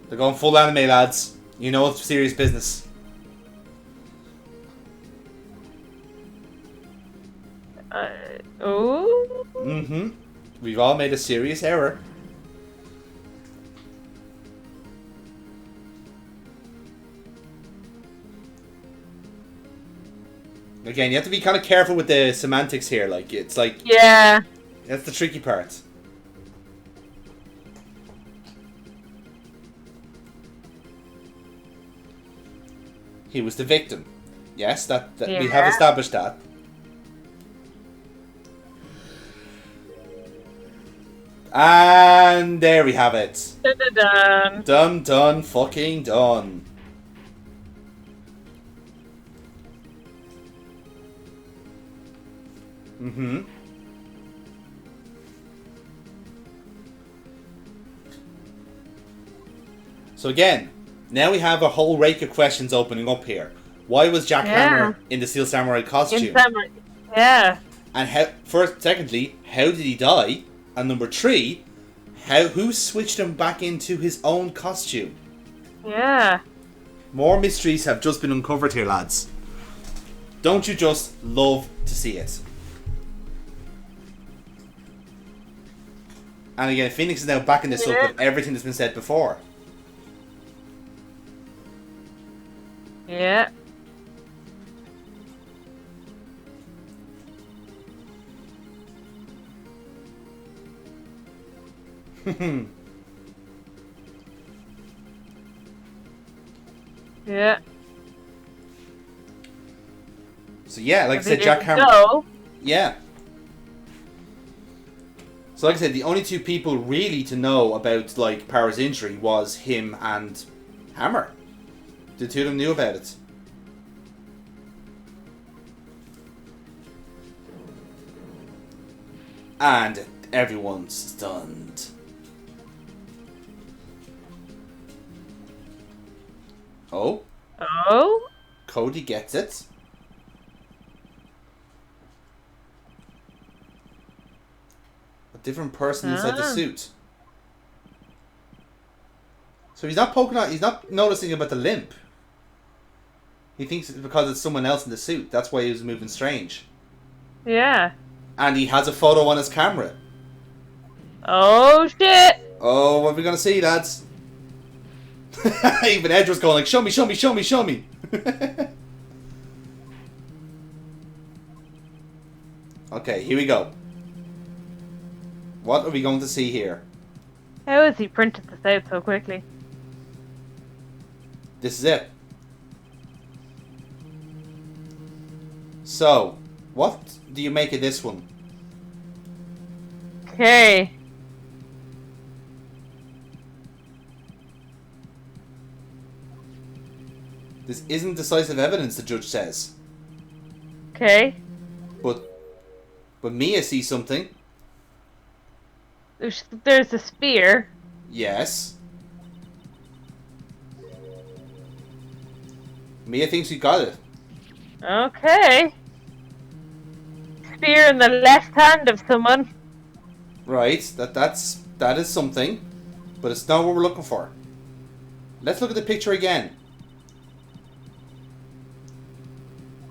They're going full anime, lads. You know it's serious business. Oh. Mm-hmm. We've all made a serious error. Again, you have to be kind of careful with the semantics here. Like, it's like... Yeah. That's the tricky part. He was the victim. Yes, that we have established that. And there we have it. Dun. Done, fucking done. Mm-hmm. So again, Now we have a whole rake of questions opening up here. Why was Jack Hammer in the Steel Samurai costume? Yeah. And secondly, how did he die? And number 3, who switched him back into his own costume? Yeah. More mysteries have just been uncovered here, lads. Don't you just love to see it? And again, Phoenix is now backing this up with everything that's been said before. Yeah. Yeah. So yeah, like I said, Jack Hammer. Yeah. So like I said, the only 2 people really to know about like Power's injury was him and Hammer. The 2 of them knew about it. And everyone's stunned. Oh? Oh? Cody gets it. A different person inside the suit. So he's not poking out, he's not noticing about the limp. He thinks it's because it's someone else in the suit. That's why he was moving strange. Yeah. And he has a photo on his camera. Oh shit! Oh, what are we gonna see, lads? Even Edge was going like, show me, show me, show me, show me. Okay, here we go. What are we going to see here? How has he printed this out so quickly? This is it. So, what do you make of this one? Okay. This isn't decisive evidence, the judge says. Okay. But Mia sees something. There's a spear. Yes. Mia thinks you got it. Okay. Spear in the left hand of someone. Right, that is something. But it's not what we're looking for. Let's look at the picture again.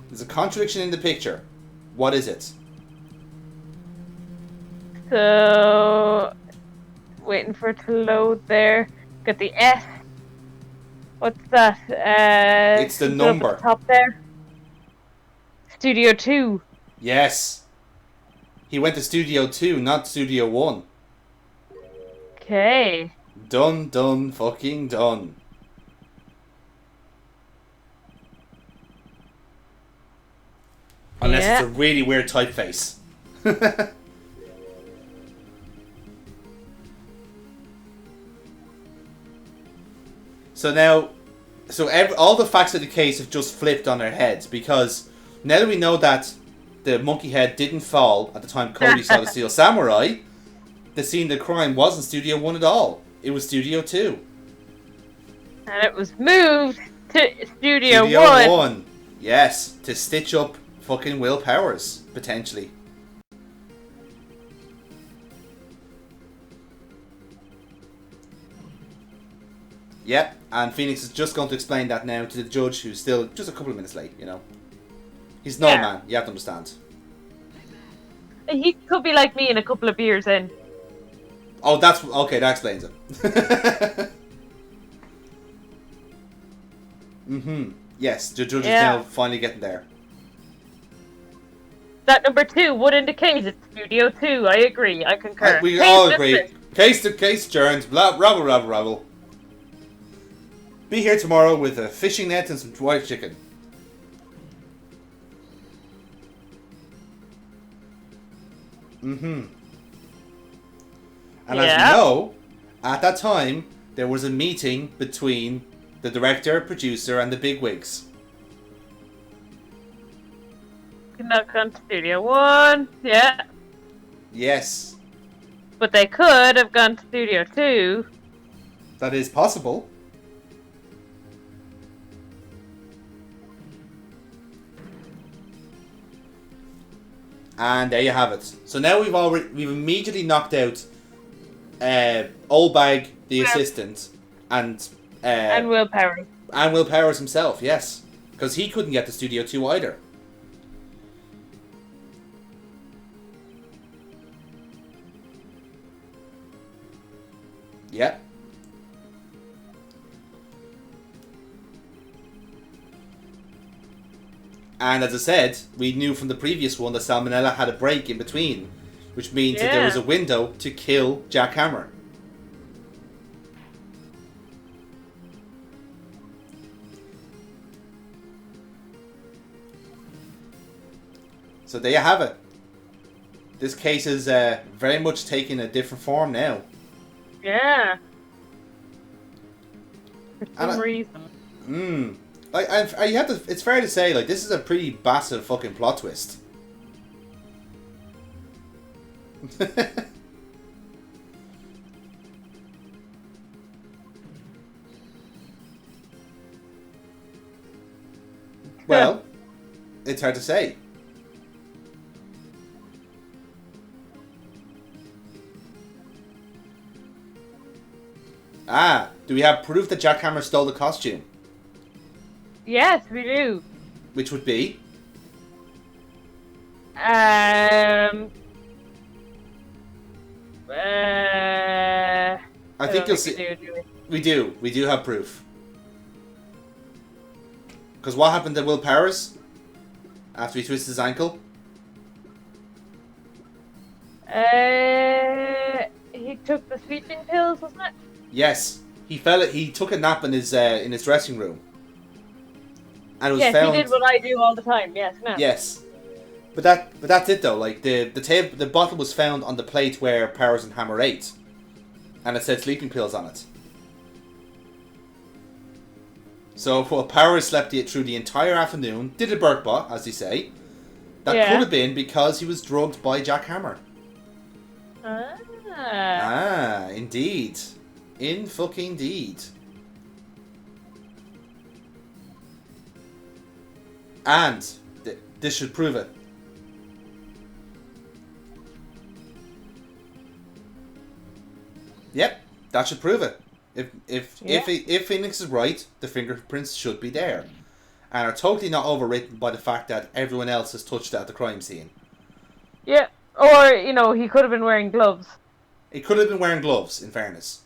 There's a contradiction in the picture. What is it? So, waiting for it to load there. Got the S. What's that? It's the number. Up at the top there. Studio 2. Yes. He went to Studio 2, not Studio 1. Okay. Done, fucking done. Unless it's a really weird typeface. So now, all the facts of the case have just flipped on their heads, because now that we know that the monkey head didn't fall at the time Cody saw the Steel Samurai, the scene of the crime wasn't Studio 1 at all. It was Studio 2. And it was moved to Studio 1. Yes, to stitch up fucking Will Powers, potentially. Yep, and Phoenix is just going to explain that now to the judge, who's still just a couple of minutes late, you know. He's no man, you have to understand. He could be like me in a couple of beers in. Oh, that's... Okay, that explains it. Mm-hmm. Yes, the judge is now finally getting there. That number 2 would indicate it's Studio 2. I agree. I concur. We all agree. Case to case adjourned. Rabble. Be here tomorrow with a fishing net and some white chicken. Mm-hmm. And as we know, at that time, there was a meeting between the director, producer, and the bigwigs. Could not gone to Studio 1. Yeah. Yes. But they could have gone to Studio 2. That is possible. And there you have it. So now we've immediately knocked out Old Bag, the assistant, and Will Powers. And Will Powers himself, yes. Because he couldn't get to Studio 2 either. Yep. And as I said, we knew from the previous one that Salmonella had a break in between, which means that there was a window to kill Jack Hammer. So there you have it. This case is very much taking a different form now. Yeah. For some reason. You have to. It's fair to say, like, this is a pretty massive fucking plot twist. Well, it's hard to say. Do we have proof that Jack Hammer stole the costume? Yes, we do. Which would be? I think you'll see. We do. We do have proof. Because what happened to Will Powers after he twisted his ankle? He took the sleeping pills, wasn't it? Yes, he took a nap in his dressing room, and it was yes, found. He did what I do all the time. Yes, no. Yes, but that's it though. Like the bottle was found on the plate where Powers and Hammer ate, and it said sleeping pills on it. So Powers slept through the entire afternoon, did a Burkebot, as they say. That could have been because he was drugged by Jack Hammer. Indeed. In fucking deed. And this should prove it. Yep, that should prove it. If Phoenix is right, the fingerprints should be there, and are totally not overwritten by the fact that everyone else has touched it at the crime scene. Yeah, or he could have been wearing gloves. He could have been wearing gloves, in fairness.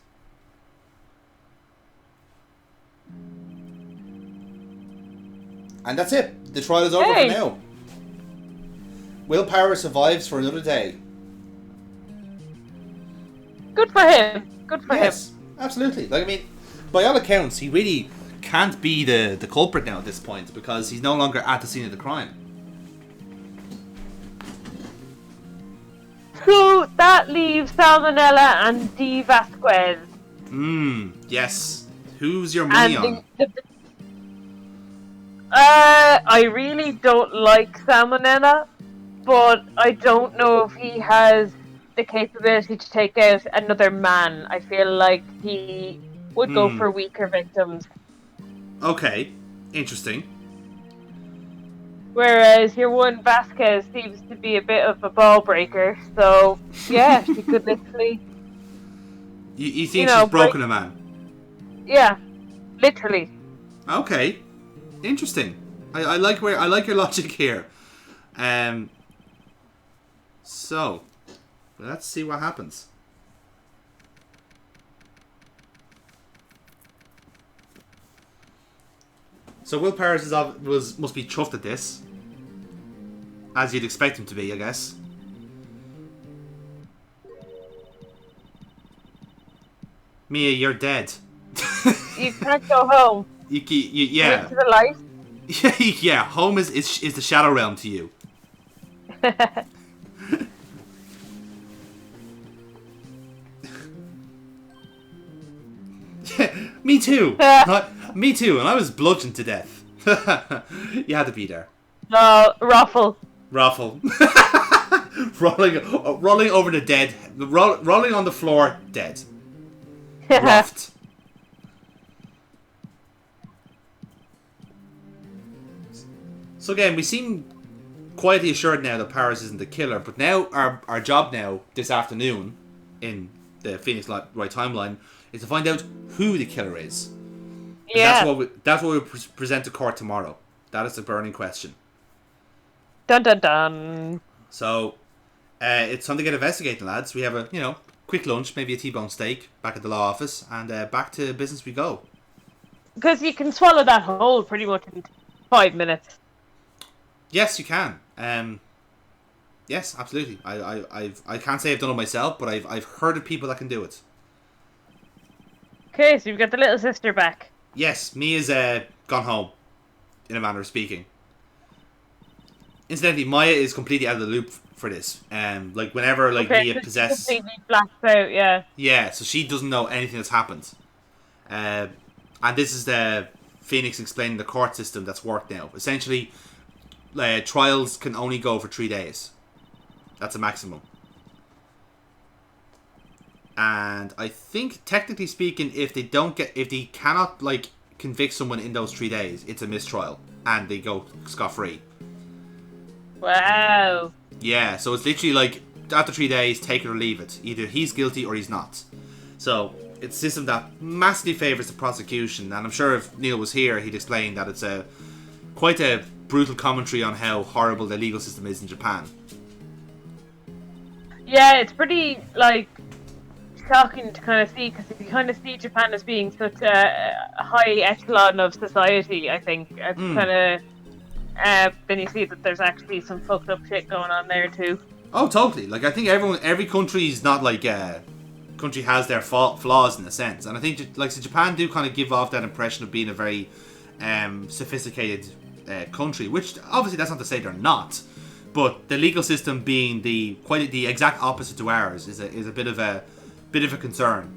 And that's it. The trial is over for now. Will Powers survives for another day. Good for him. Good for him. Yes, absolutely. Like, I mean, by all accounts, he really can't be the culprit now at this point because he's no longer at the scene of the crime. So that leaves Salmonella and D. Vasquez. Yes. Who's your money on? I really don't like Salmonella, but I don't know if he has the capability to take out another man. I feel like he would go for weaker victims. Okay, interesting. Whereas your one Vasquez seems to be a bit of a ball breaker, so yeah, she could literally. You think she's broken a man? Yeah, literally. Okay, interesting. I like your logic here. So let's see what happens. So Will Powers must be chuffed at this, as you'd expect him to be, I guess. Mia, you're dead. You can't go home. Yeah. Into the light. Yeah. Home is the shadow realm to you. Me too. Me too, and I was bludgeoned to death. You had to be there. No, Ruffle. rolling over the dead, rolling on the floor, dead. Ruffed. So again, we seem quietly assured now that Paris isn't the killer. But now our job now this afternoon in the Phoenix Wright timeline is to find out who the killer is. And Yeah. that's what we present to court tomorrow. That is the burning question. Dun dun dun. So it's time to get investigating, lads. We have a quick lunch, maybe a T-bone steak back at the law office, and back to business we go. Because you can swallow that whole pretty much in 5 minutes. Yes, you can. Yes, absolutely. I can't say I've done it myself, but I've heard of people that can do it. Okay, so you've got the little sister back. Yes, Mia's gone home, in a manner of speaking. Incidentally, Maya is completely out of the loop for this. Like whenever Mia so possesses, she completely blacked out. Yeah. yeah, so she doesn't know anything that's happened. And this is the Phoenix explaining the court system that's worked now. Essentially, trials can only go for 3 days. That's a maximum. And I think, technically speaking, if they cannot convict someone in those 3 days, it's a mistrial, and they go scot-free. Wow. Yeah, so it's literally after 3 days, take it or leave it. Either he's guilty or he's not. So it's a system that massively favours the prosecution, and I'm sure if Neil was here, he'd explain that it's quite a brutal commentary on how horrible the legal system is in Japan. Yeah, it's pretty shocking to kind of see, because if you kind of see Japan as being such a high echelon of society, I think it's kind of then you see that there's actually some fucked up shit going on there too. Oh, totally. I think every country's not country has their flaws in a sense, and I think so Japan do kind of give off that impression of being a very sophisticated country, which obviously that's not to say they're not, but the legal system being the exact opposite to ours is a bit of a concern,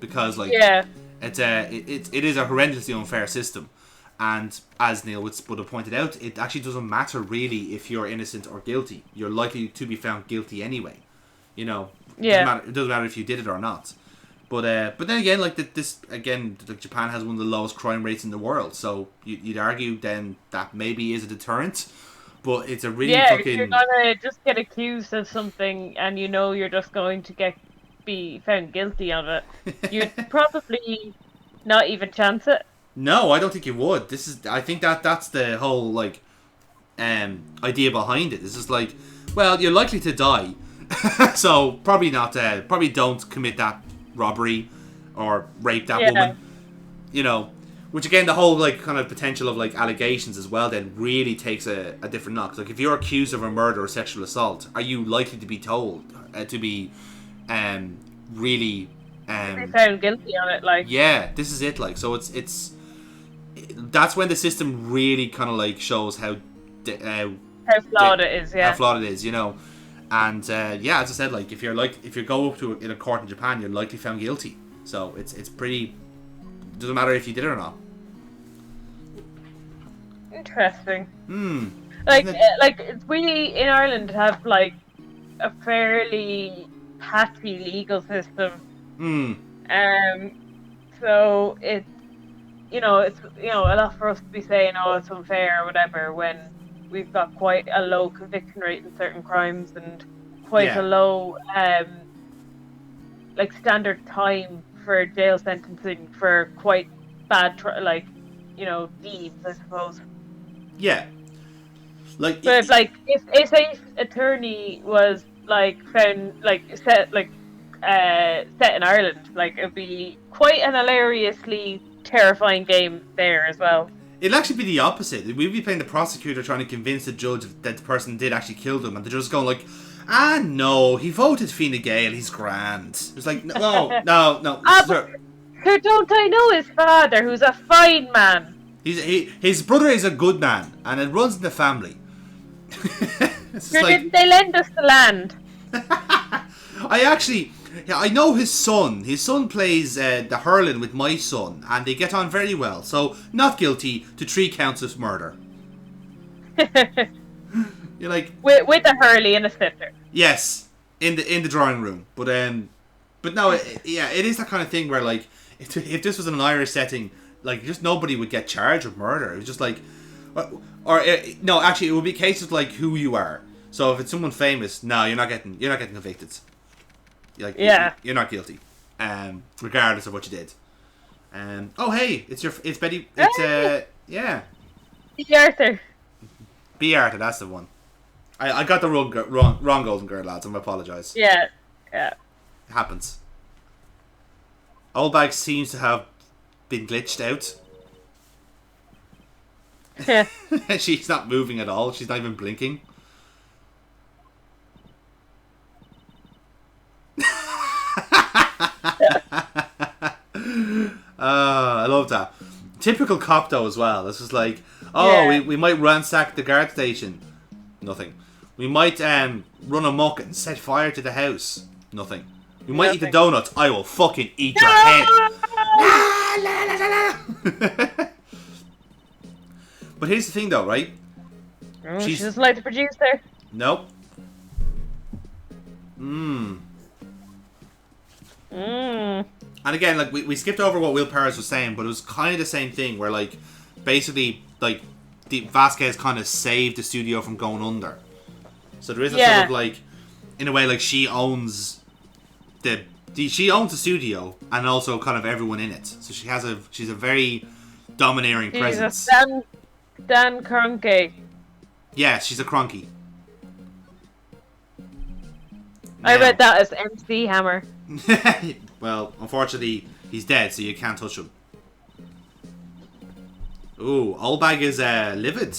because it is a horrendously unfair system. And as Neil would have pointed out, it actually doesn't matter really if you're innocent or guilty. You're likely to be found guilty anyway. Yeah. It doesn't matter if you did it or not. But then again, Japan has one of the lowest crime rates in the world. So you'd argue then that maybe is a deterrent. But it's a really if you're gonna just get accused of something and you're just going to be found guilty of it, you'd probably not even chance it. No, I don't think you would. I think that's the whole idea behind it. It's just well, you're likely to die, so probably not. Probably don't commit that robbery or rape that woman. Which again, the whole kind of potential of allegations as well then really takes a different knock. If you're accused of a murder or sexual assault, are you likely to be told to be really be found guilty on it? Yeah, this is it. So it's that's when the system really kind of shows how flawed it is. Yeah, how flawed it is. And as I said, if you go up to in a court in Japan, you're likely found guilty. So it's pretty. Doesn't matter if you did it or not. Interesting. We in Ireland have a fairly patchy legal system. So it's a lot for us to be saying, oh, it's unfair or whatever, when we've got quite a low conviction rate in certain crimes and quite a low standard time for jail sentencing for quite bad deeds, I suppose. Yeah. So if a attorney was found set in Ireland, it'd be quite an hilariously terrifying game there as well. It'll actually be the opposite. We'd be playing the prosecutor trying to convince the judge that the person did actually kill them, and the judge is going no, he voted Fine Gael, he's grand. It's no, sir. Sir, don't I know his father, who's a fine man? His brother is a good man, and it runs in the family. Didn't they lend us the land? I know his son. His son plays the hurling with my son, and they get on very well. So, not guilty to 3 counts of murder. You're with a hurley and a sitter. Yes, in the drawing room. But no, it is that kind of thing where if this was in an Irish setting, just nobody would get charged with murder. It was just Or no, actually, it would be a case of like who you are. So if it's someone famous, no, you're not getting convicted. Like, Yeah. you're not guilty, regardless of what you did. Oh hey, it's Betty. It's yeah, B. Arthur. B. Arthur. That's the one. I got the wrong Golden Girl, lads. I apologise. Yeah. Yeah. It happens. Old Bag seems to have been glitched out. Yeah. She's not moving at all. She's not even blinking. I love that. Typical cop though as well. This is like, we might ransack the guard station. Nothing. We might run amok and set fire to the house. Nothing. We might eat the donuts. I will fucking eat your head. But here's the thing though, right? She doesn't like the producer. Nope. And again, like we skipped over what Will Paris was saying, but it was kind of the same thing where like basically like Vasquez kind of saved the studio from going under. So there is a sort of like, in a way, like she owns the studio and also kind of everyone in it. So she's a very domineering presence. A Dan Kroenke. Yeah, she's a cronky. I read that as MC Hammer. Well, unfortunately, he's dead, so you can't touch him. Ooh, Oldbag is livid.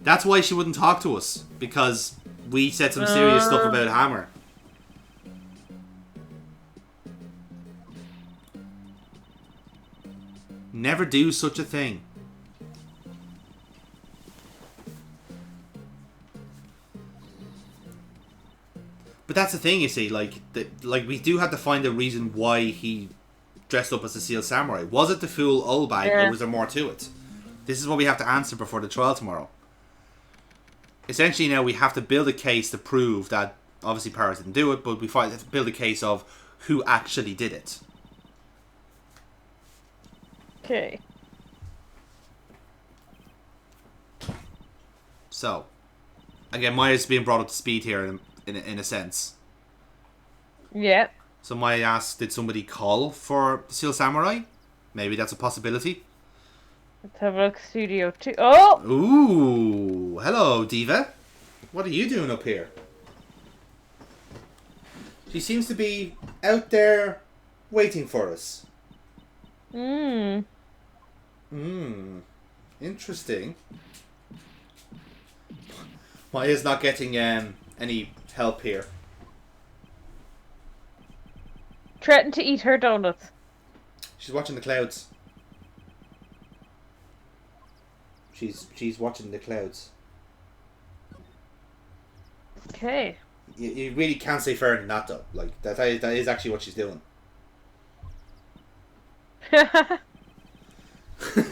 That's why she wouldn't talk to us, because we said some serious stuff about Hammer. Never do such a thing. But that's the thing, you see, like we do have to find a reason why he dressed up as a Seal Samurai. Was it to fool Oldbag, or was there more to it? This is what we have to answer before the trial tomorrow. Essentially now we have to build a case to prove that, obviously Paris didn't do it, but we have to build a case of who actually did it. Okay. So, again, Maya's being brought up to speed here in a sense. Yeah. So Maya asks, did somebody call for the Seal Samurai? Maybe that's a possibility. Let's have a look. Studio 2. Oh! Ooh, hello, Diva. What are you doing up here? She seems to be out there waiting for us. Interesting. Maya's not getting any help here. Threatened to eat her donuts. She's watching the clouds. She's watching the clouds. Okay. You really can't say fairer than that, though. Like that is actually what she's doing.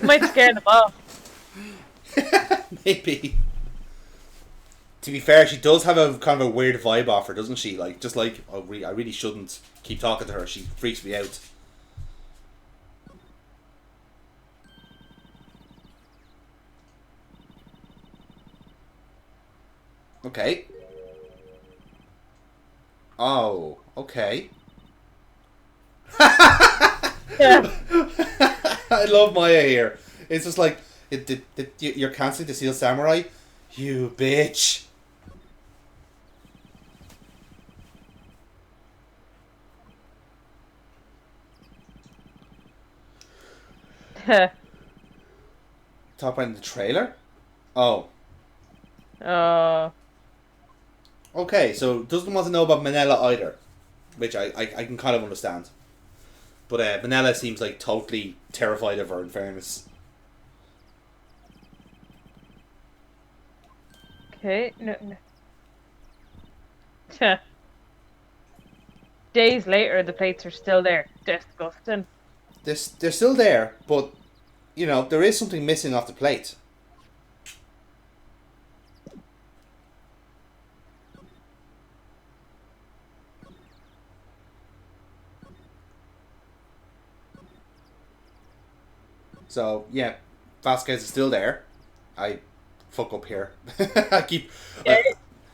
Might scare them off. Maybe. To be fair, she does have a kind of a weird vibe off her, doesn't she? Like, just like, I really shouldn't keep talking to her. She freaks me out. Okay. Oh, okay. Yeah. I love Maya here. It's just like, you're cancelling the Seal Samurai? You bitch. Top end of the trailer? Oh. Okay, so doesn't want to know about Manila either. Which I can kind of understand. But Manila seems like totally terrified of her, in fairness. Okay. No. Days later, the plates are still there. Disgusting. They're still there, but, you know, there is something missing off the plate. So, yeah, Vasquez is still there. I fuck up here. I keep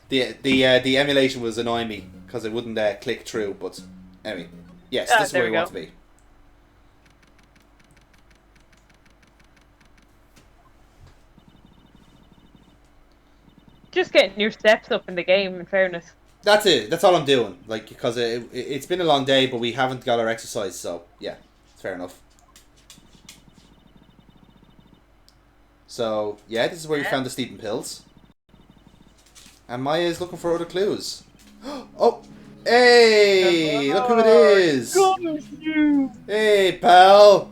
the emulation was annoying me because it wouldn't click through. But anyway, yes, this is where we want to be. Just getting your steps up in the game, in fairness. That's it. That's all I'm doing. Like, because it's been a long day, but we haven't got our exercise, so yeah, it's fair enough. So yeah, this is where we found the sleeping pills, and Maya is looking for other clues. Oh, hey! Look who it is! Hey, pal!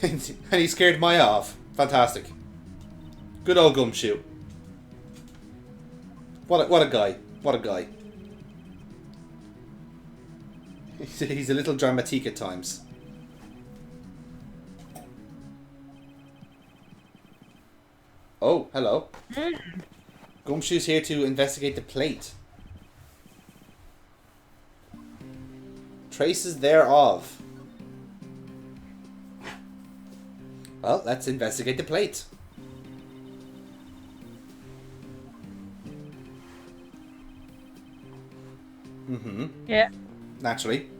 And he scared Maya off. Fantastic. Good old Gumshoe. What a guy. What a guy. He's a little dramatique at times. Oh, hello. Gumshoe's here to investigate the plate. Traces thereof. Well, let's investigate the plate. Mm-hmm. Yeah. Naturally.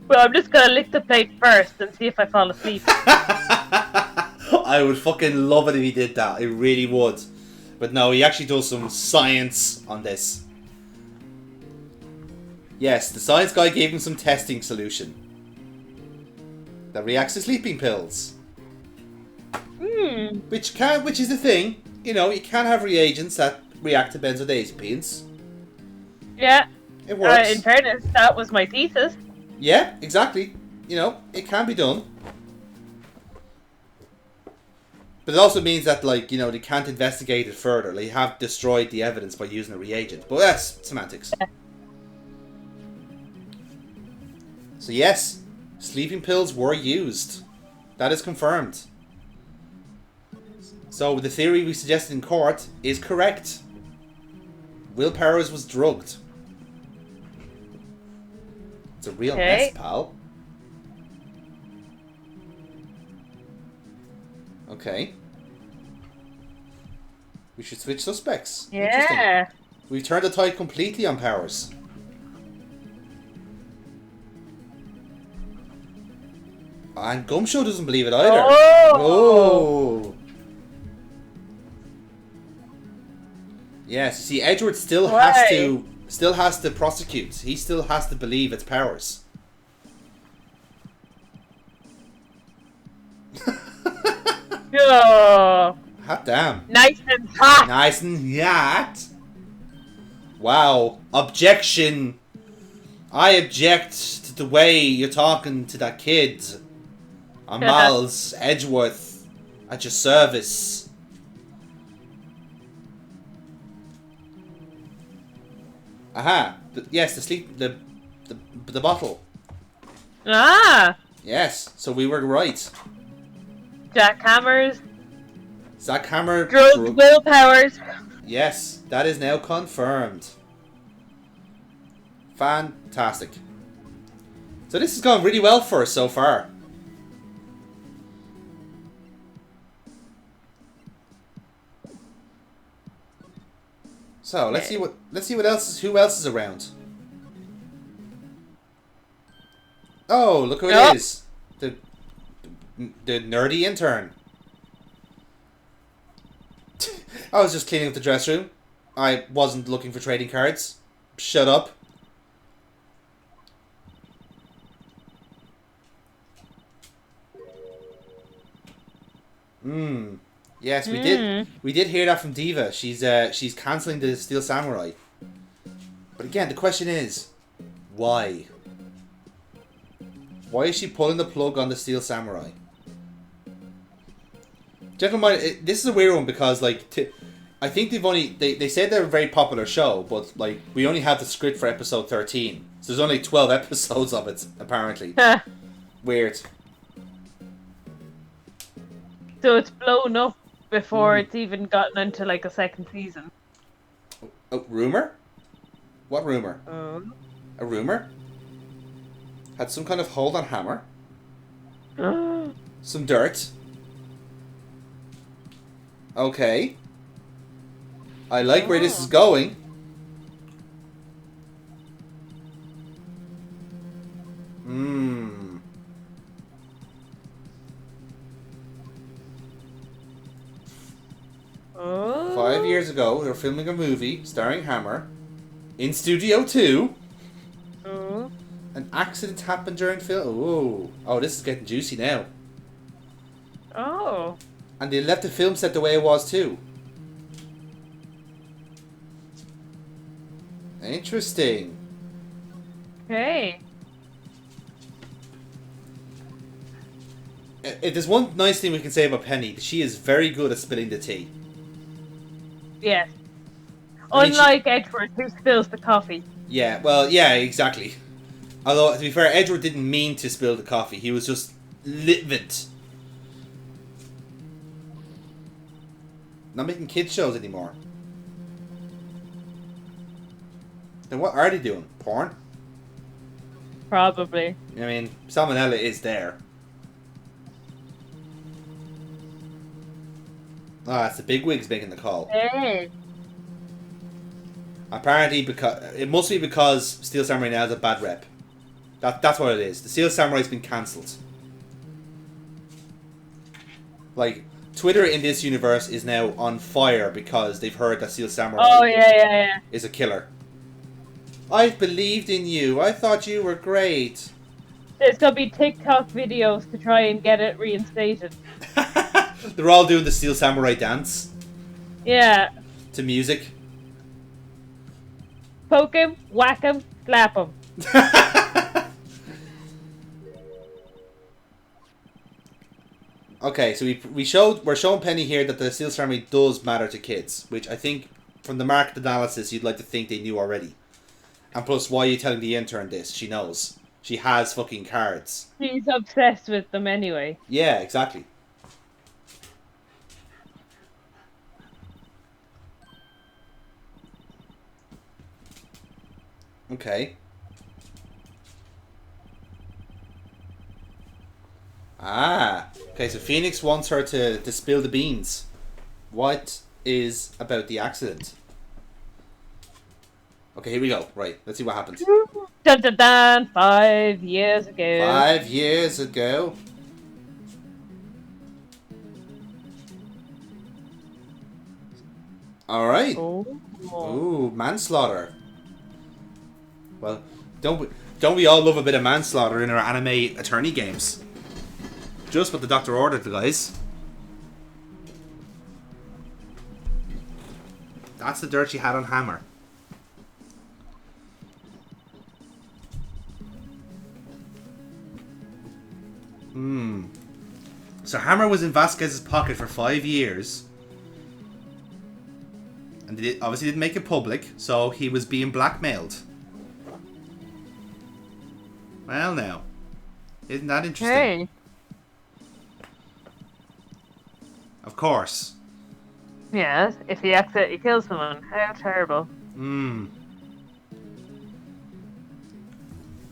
Well, I'm just gonna lick the plate first and see if I fall asleep. I would fucking love it if he did that. I really would. But no, he actually does some science on this. Yes, the science guy gave him some testing solution that reacts to sleeping pills. Which is the thing. You know, you can have reagents that react to benzodiazepines. Yeah. It works. In fairness, that was my thesis. Yeah, exactly. You know, it can be done. But it also means that, like, you know, they can't investigate it further. They have destroyed the evidence by using a reagent. But that's semantics. Yeah. So yes, sleeping pills were used. That is confirmed. So the theory we suggested in court is correct. Will Powers was drugged. It's a real mess, pal. Okay. We should switch suspects. Yeah. We've turned the tide completely on Powers. And Gumshoe doesn't believe it either. Oh! Yes, you see, Edward still has to prosecute. He still has to believe it's Powers. Oh. Hot damn. Nice and hot. Nice and hot. Wow. Objection. I object to the way you're talking to that kid. I'm Miles Edgeworth at your service. Aha. Yes, the bottle. Ah. Yes, so we were right. Jackhammers. Zach Hammer. Drugs, Will Powers. Yes, that is now confirmed. Fantastic. So this has gone really well for us so far. So let's see what who else is around. Oh, look who it is. The nerdy intern. I was just cleaning up the dress room. I wasn't looking for trading cards. Shut up. Yes, we did. We did hear that from Diva. She's cancelling the Steel Samurai. But again, the question is, why? Why is she pulling the plug on the Steel Samurai? Gentlemen, this is a weird one because, like, I think they said they're a very popular show, but, like, we only have the script for episode 13. So there's only 12 episodes of it, apparently. Weird. So it's blown up before it's even gotten into, like, a second season. Oh, rumor? What rumor? A rumor? Had some kind of hold on Hammer? Some dirt. Okay. I like where this is going. Hmm. Oh. 5 years ago, they were filming a movie starring Hammer in Studio 2. Oh. An accident happened during film. Oh, oh, this is getting juicy now. Oh. And they left the film set the way it was too. Interesting. Okay. If there's one nice thing we can say about Penny, she is very good at spilling the tea. Yes. I mean, Unlike Edward, who spills the coffee. Yeah, well, yeah, exactly. Although, to be fair, Edward didn't mean to spill the coffee. He was just livid. Not making kids shows anymore. Then what are they doing? Porn? Probably. I mean, salmonella is there. Ah, it's the big wigs making the call. Hey. Apparently, it must be because Steel Samurai now has a bad rep. That's what it is. The Steel Samurai's been cancelled. Like, Twitter in this universe is now on fire because they've heard that Steel Samurai is a killer. I believed in you. I thought you were great. There's gonna be TikTok videos to try and get it reinstated. They're all doing the Steel Samurai dance. Yeah. To music. Poke him, whack him, slap him. Okay, so we're showing Penny here that the Steel Samurai does matter to kids, which I think from the market analysis you'd like to think they knew already. And plus, why are you telling the intern this? She knows. She has fucking cards. She's obsessed with them anyway. Yeah, exactly. Okay. Ah. Okay, so Phoenix wants her to spill the beans. What is about the accident? Okay, here we go. Right, let's see what happens. Dun dun dun! 5 years ago. 5 years ago. Alright. Oh. Ooh, manslaughter. Well, don't we all love a bit of manslaughter in our anime attorney games? Just what the doctor ordered, guys. That's the dirt she had on Hammer. So Hammer was in Vasquez's pocket for 5 years. And they obviously didn't make it public, so he was being blackmailed. Well, now. Isn't that interesting? Hey. Of course. Yes, if he accidentally kills someone. How terrible.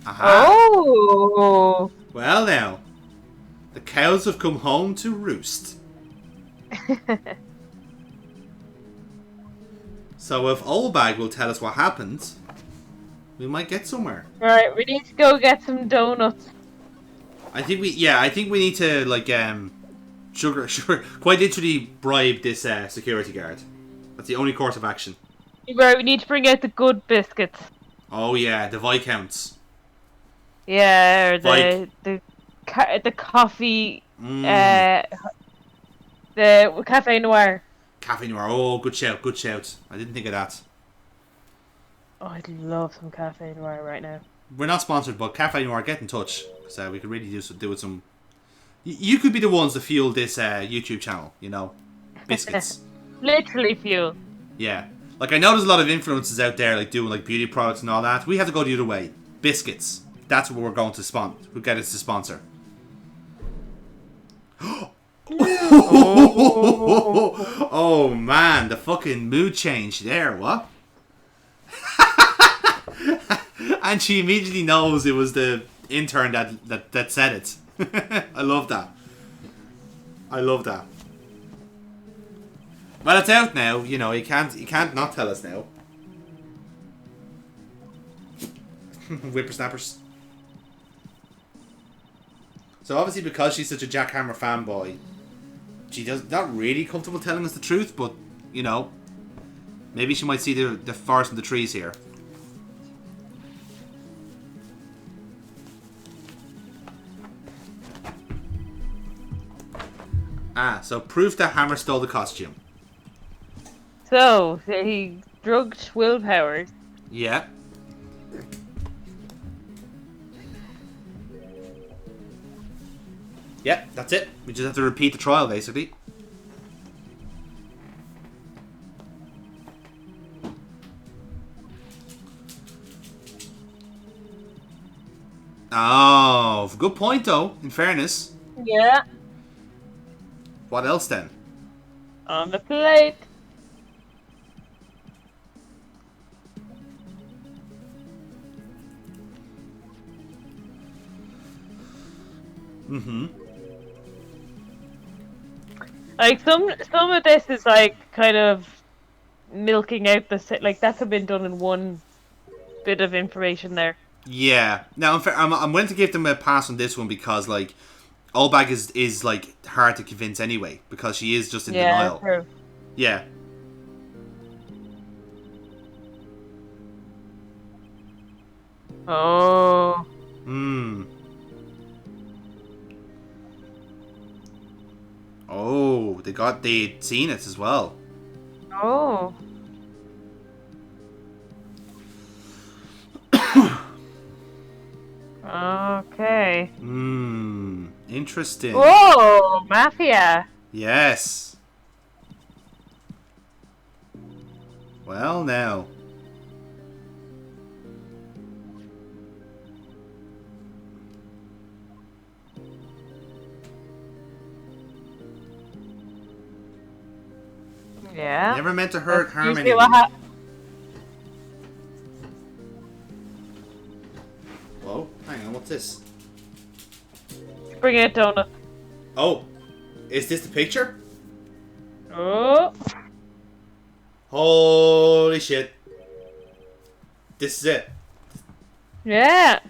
Aha. Oh! Well, now. The cows have come home to roost. So if Oldbag will tell us what happened, we might get somewhere. Right, we need to go get some donuts. I think we need to like sugar quite literally bribe this security guard. That's the only course of action. Right, we need to bring out the good biscuits. Oh yeah, the Viscounts. Yeah, or the coffee, the Cafe Noir. Cafe Noir. Oh, good shout, good shout. I didn't think of that. Oh, I'd love some Cafe Noir right now. We're not sponsored, but Cafe Noir, get in touch because we could really do with some. You could be the ones to fuel this YouTube channel. You know, biscuits. Literally fuel. Yeah, like I know there's a lot of influencers out there like doing like beauty products and all that. We have to go the other way. Biscuits. That's what we're going to sponsor. Who get us to sponsor? Oh man, the fucking mood change there, what? And she immediately knows it was the intern that said it. I love that. I love that. Well, it's out now. You know, you can't not tell us now. Whippersnappers. So obviously, because she's such a Jackhammer fanboy, she does not really comfortable telling us the truth. But you know, maybe she might see the forest and the trees here. Ah, so proof that Hammer stole the costume. So he drugged willpower. Yeah. Yep, that's it. We just have to repeat the trial, basically. Oh, good point, though, in fairness. Yeah. What else, then? On the plate. Mm-hmm. Like some of this is like kind of milking out like that could have been done in one bit of information there. Yeah. Now, I'm willing to give them a pass on this one because, like, Olbag is like hard to convince anyway because she is just in denial. True. Yeah. Oh. Hmm. Oh, they'd seen it as well. Oh. Okay. Hmm. Interesting. Whoa, mafia. Yes. Well, now. Yeah. Never meant to hurt harm usually anyone. what Whoa, hang on, what's this? Bring it, donut. Oh, is this the picture? Oh. Holy shit. This is it. Yeah.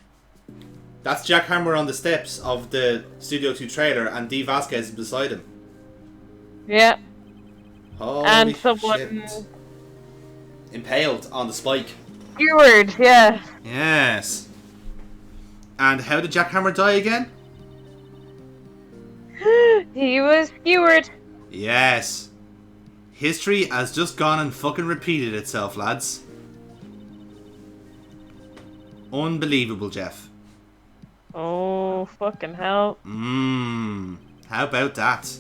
That's Jack Hammer on the steps of the Studio 2 trailer and Dee Vasquez is beside him. Yeah. Holy And someone shit. Impaled on the spike. skewered, yeah. Yes. And how did Jack Hammer die again? He was skewered. Yes. History has just gone and fucking repeated itself, lads. Unbelievable, Jeff. Oh, fucking hell. How about that?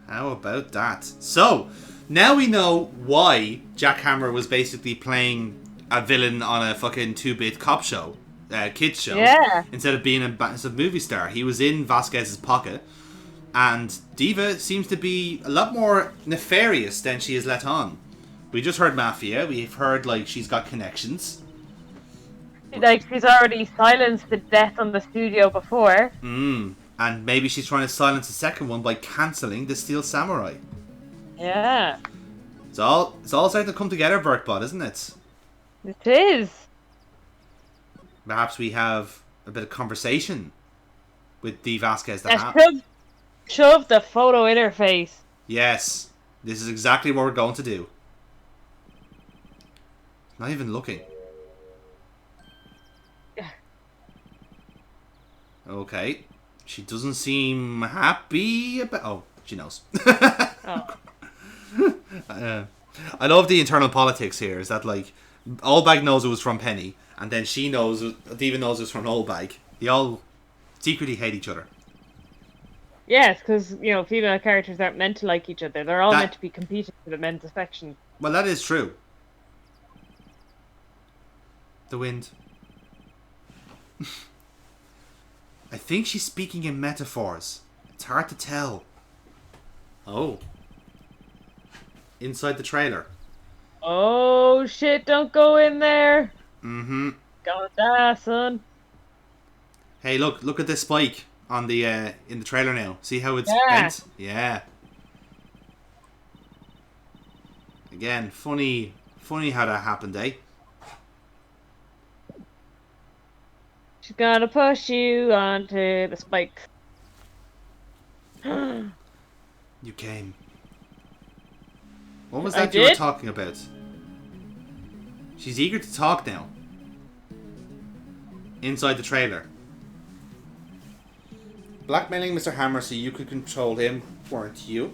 How about that? So, now we know why Jack Hammer was basically playing a villain on a fucking 2-bit cop show, kids show, Yeah. instead of being a movie star. He was in Vasquez's pocket, and Diva seems to be a lot more nefarious than she is let on. We just heard Mafia. We've heard, like, she's got connections. Like, she's already silenced the death on the studio before. And maybe she's trying to silence the second one by cancelling the Steel Samurai. Yeah. It's all starting to come together, Burkebot, isn't it? It is. Perhaps we have a bit of conversation with Dee Vasquez to Yeah, have. shove the photo in her face. Yes, this is exactly what we're going to do. Not even looking. Okay. She doesn't seem happy about... Oh, she knows. Oh. I love the internal politics here. Is that, like, Olbag knows it was from Penny, and then she knows, Diva knows it was from Olbag. They all secretly hate each other. Yes, because, you know, female characters aren't meant to like each other. They're all meant to be competing for the men's affection. Well, that is true. The wind. I think she's speaking in metaphors. It's hard to tell. Oh. Inside the trailer. Oh, shit, don't go in there. Mm-hmm. Gonna die, son. Hey, look at this spike on the in the trailer now. See how it's Yeah. bent? Yeah. Again, funny how that happened, eh? She's gonna push you onto the spike. You came. What was I that you were did? talking about? She's eager to talk now. Inside the trailer. Blackmailing Mr. Hammer so you could control him, weren't you?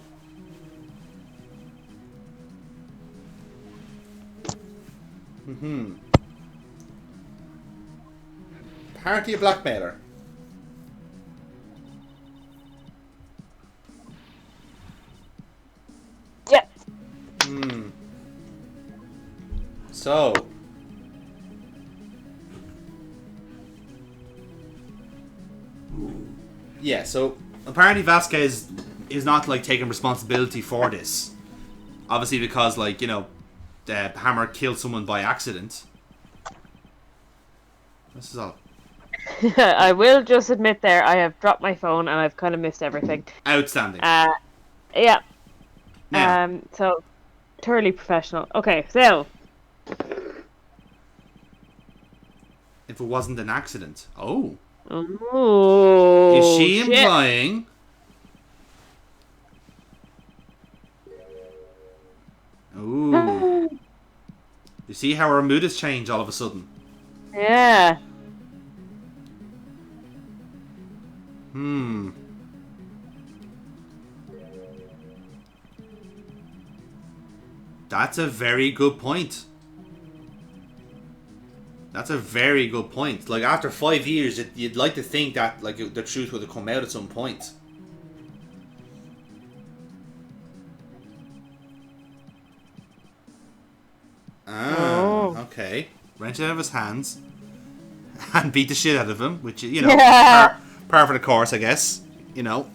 Apparently a blackmailer. Yeah. So. Yeah, so apparently Vasquez is not like taking responsibility for this. Obviously because like, you know, the Hammer killed someone by accident. This is all I will just admit there, I have dropped my phone and I've kind of missed everything. outstanding. Yeah. Now, So, thoroughly professional. Okay, so. if it wasn't an accident. Oh. Ooh, Is she shit. implying... Ooh. You see how her mood has changed all of a sudden? Yeah. That's a very good point. That's a very good point. Like, after 5 years, you'd like to think that like the truth would have come out at some point. Okay. Wrench it out of his hands. And beat the shit out of him, which, you know, Yeah. par for the course, I guess. You know.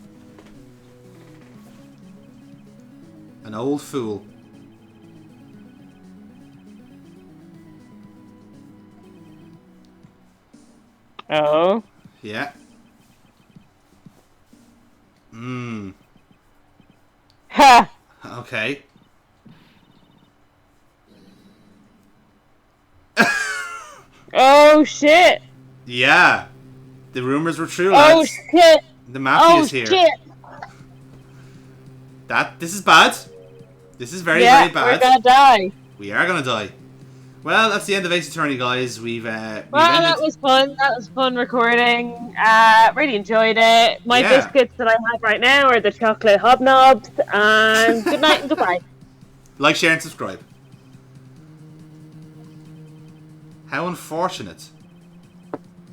An old fool. Oh. Yeah. Ha. Okay. Oh shit. Yeah. The rumors were true, Oh lads. shit. The mafia Oh is here. shit. This is bad. This is very, Yeah, very bad. we're gonna die. We are gonna die. Well, that's the end of Ace Attorney, guys. We've Well, ended... that was fun. That was fun recording. Really enjoyed it. My Yeah. biscuits that I have right now are the chocolate hobnobs. And good night and goodbye. Like, share, and subscribe. How unfortunate.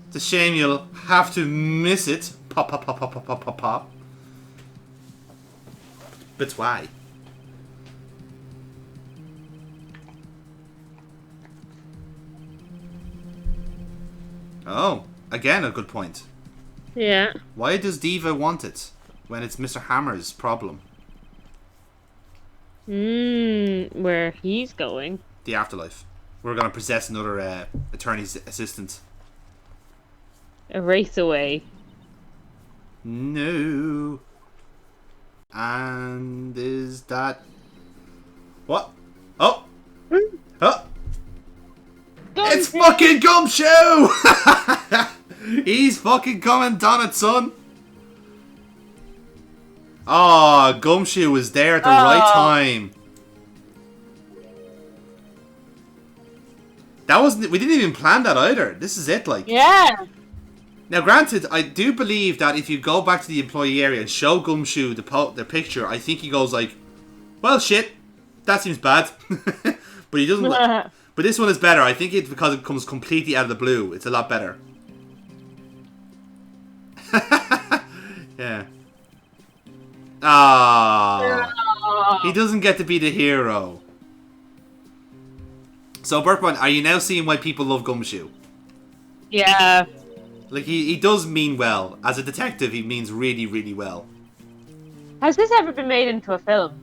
It's a shame you'll have to miss it. Pop, pop, pop, pop, pop, pop, pop, pop. But why? Oh, again a good point. Yeah. Why does Diva want it when it's Mr. Hammer's problem? Where he's going. The afterlife. We're gonna possess another attorney's assistant. A race away. No. And is that... What? Oh! Oh! It's fucking Gumshoe! He's fucking coming down it, son! Oh, Gumshoe was there at the right time. That wasn't... We didn't even plan that either. This is it, like... Yeah. Now, granted, I do believe that if you go back to the employee area and show Gumshoe the picture, I think he goes like, well, shit, that seems bad. But he doesn't... But this one is better. I think it's because it comes completely out of the blue. It's a lot better. Yeah. Ah, he doesn't get to be the hero. So, Burkebot, are you now seeing why people love Gumshoe? Yeah. Like, he does mean well. As a detective, he means really, really well. Has this ever been made into a film?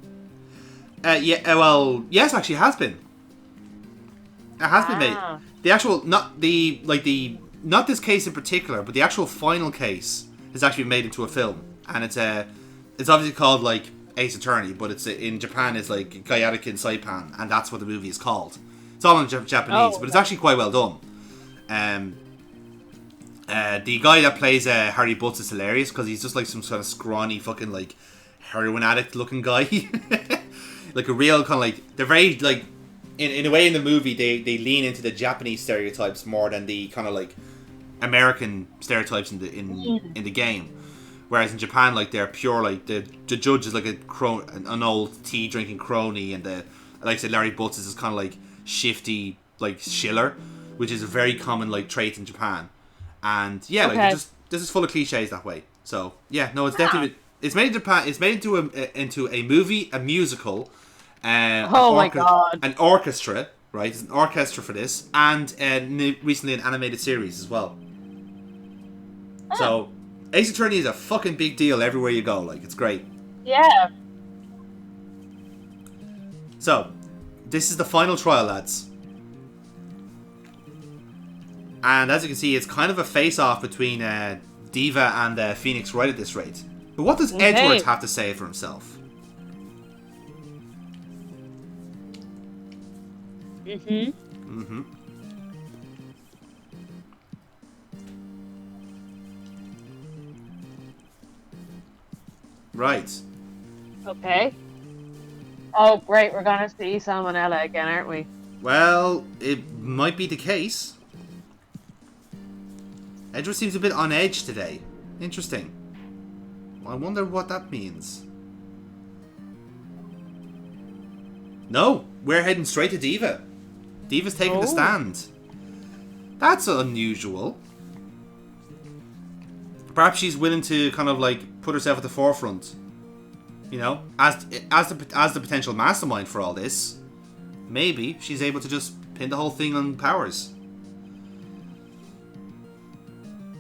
Yeah, well, yes, actually, it has been. It has been made. The actual, not the, like, the not this case in particular, but the actual final case has actually been made into a film, and it's obviously called like Ace Attorney, but it's in Japan it's like Gayarikin Saipan, and that's what the movie is called. It's all in Japanese, but it's actually quite well done. The guy that plays Harry Butts is hilarious because he's just like some sort of scrawny fucking like heroin addict looking guy. Like a real kind of like, they're very like, in a way in the movie they lean into the Japanese stereotypes more than the kind of like American stereotypes in the game. Whereas in Japan, like, they're pure, like, the judge is like an old tea drinking crony, and like I said, Larry Butts is this kind of like shifty like shiller, which is a very common like trait in Japan. And yeah, like this is full of cliches that way. So yeah, no, it's definitely it's made in Japan. It's made into a movie, a musical, my god, an orchestra, right? It's an orchestra for this, and recently an animated series as well. So Ace Attorney is a fucking big deal everywhere you go. Like, it's great. Yeah. So, this is the final trial, lads. And as you can see, it's kind of a face-off between Diva and Phoenix Wright at this rate. But what does Edward have to say for himself? Right. Okay. Oh, great. We're going to see Salmonella again, aren't we? Well, it might be the case. Edward seems a bit on edge today. Interesting. I wonder what that means. No, we're heading straight to Diva. Diva's taking the stand. That's unusual. Perhaps she's willing to kind of like put herself at the forefront, you know, as the potential mastermind for all this. Maybe she's able to just pin the whole thing on Powers.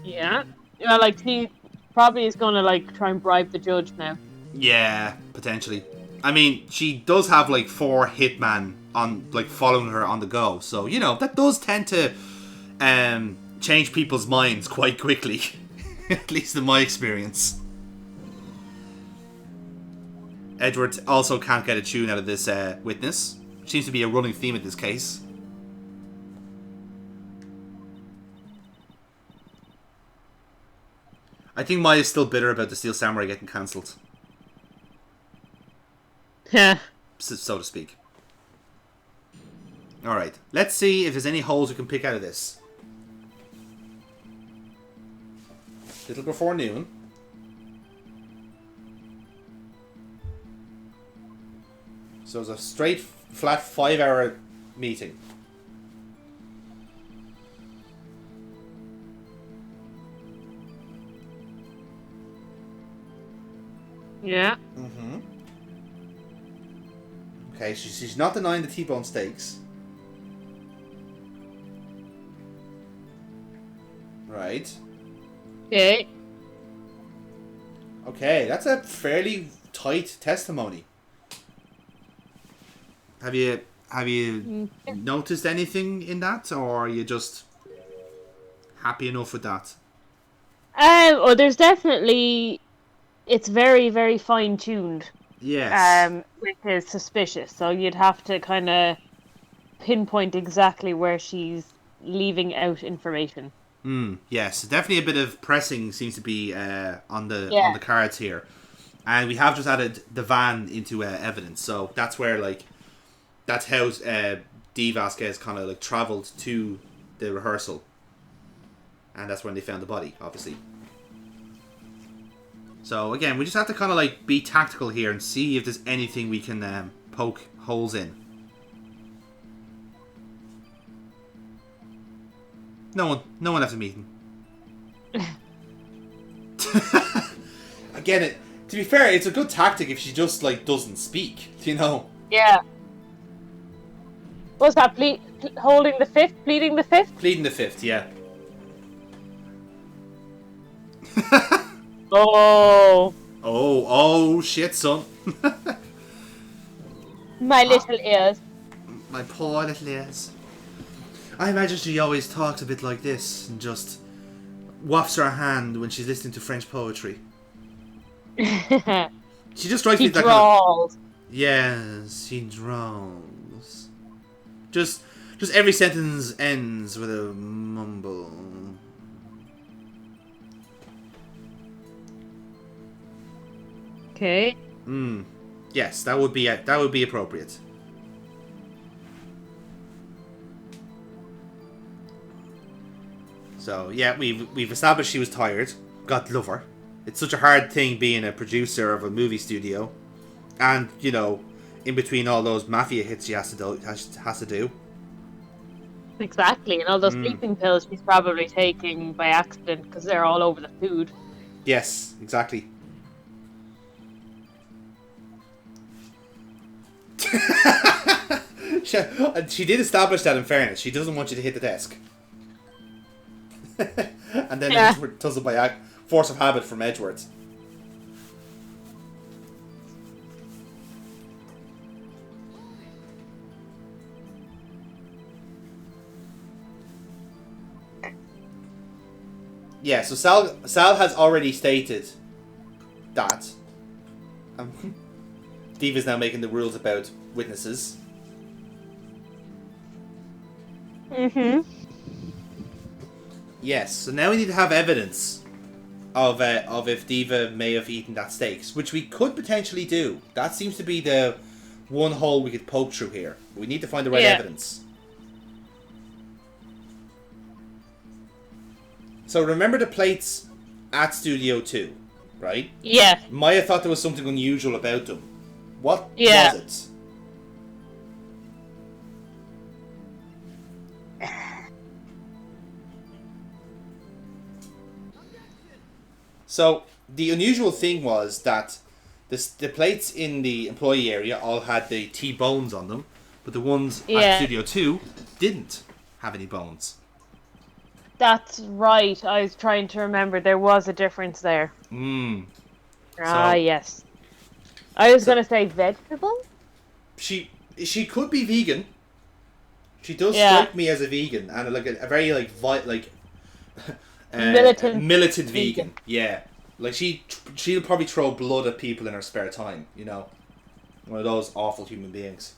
Yeah, like he probably is going to like try and bribe the judge now. Yeah, potentially. I mean, she does have like 4 hitmen on like following her on the go, so you know that does tend to change people's minds quite quickly. At least in my experience. Edward also can't get a tune out of this witness. Seems to be a running theme in this case. I think Maya's still bitter about the Steel Samurai getting cancelled. Yeah. So to speak. Alright, let's see if there's any holes we can pick out of this. Little before noon. So it's a straight, flat 5-hour meeting. Yeah. Okay, she's not denying the T-bone steaks. Right. Okay. Okay, that's a fairly tight testimony. Have you noticed anything in that, or are you just happy enough with that? Oh, there's definitely, it's very, very fine tuned. Yes. Which is suspicious. So you'd have to kind of pinpoint exactly where she's leaving out information. Yes, definitely a bit of pressing seems to be on the cards here, and we have just added the van into evidence. So that's where that's how Dee Vasquez kind of like travelled to the rehearsal, and that's when they found the body, obviously. So again, we just have to kind of like be tactical here and see if there's anything we can poke holes in. No one has a meeting. Again, to be fair, it's a good tactic if she just like doesn't speak, you know. Yeah. What's that? Holding the fifth? Pleading the fifth? Pleading the fifth, yeah. Oh, shit, son. My little ears. My poor little ears. I imagine she always talks a bit like this and just wafts her hand when she's listening to French poetry. She just strikes me He as that kind of... draws. Yes, he draws. Just every sentence ends with a mumble. Okay. Yes, that would be appropriate. So yeah, we've established she was tired. God love her. It's such a hard thing being a producer of a movie studio, and you know, in between all those mafia hits she has to do. Exactly, and all those sleeping pills she's probably taking by accident because they're all over the food. Yes, exactly. She did establish that, in fairness. She doesn't want you to hit the desk. And then Edgeworth does it by force of habit from Edgeworth. Yeah, so Sal has already stated that. Steve is now making the rules about witnesses. Yes, so now we need to have evidence of if Diva may have eaten that steak, which we could potentially do. That seems to be the one hole we could poke through here. We need to find the right evidence. So remember the plates at Studio 2, right? Yeah. Maya thought there was something unusual about them. What was it? So the unusual thing was that the plates in the employee area all had the T-bones on them, but the ones at Studio 2 didn't have any bones. That's right. I was trying to remember. There was a difference there. Yes. I was going to say vegetable? She could be vegan. She does strike me as a vegan, and like a very militant vegan. Yeah, like she'll probably throw blood at people in her spare time. You know, one of those awful human beings.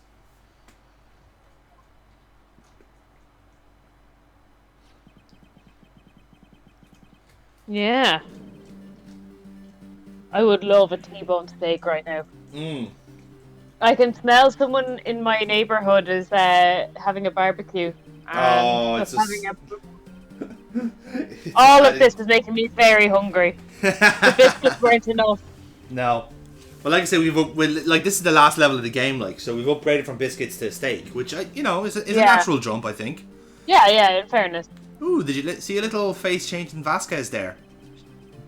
Yeah. I would love a T-bone steak right now. I can smell someone in my neighborhood is having a barbecue. And all of this is making me very hungry. The biscuits weren't enough. No. Well, like I said, this is the last level of the game, so we've upgraded from biscuits to steak, which is a natural jump, I think. Yeah, in fairness. Ooh, did you see a little face change in Vasquez there?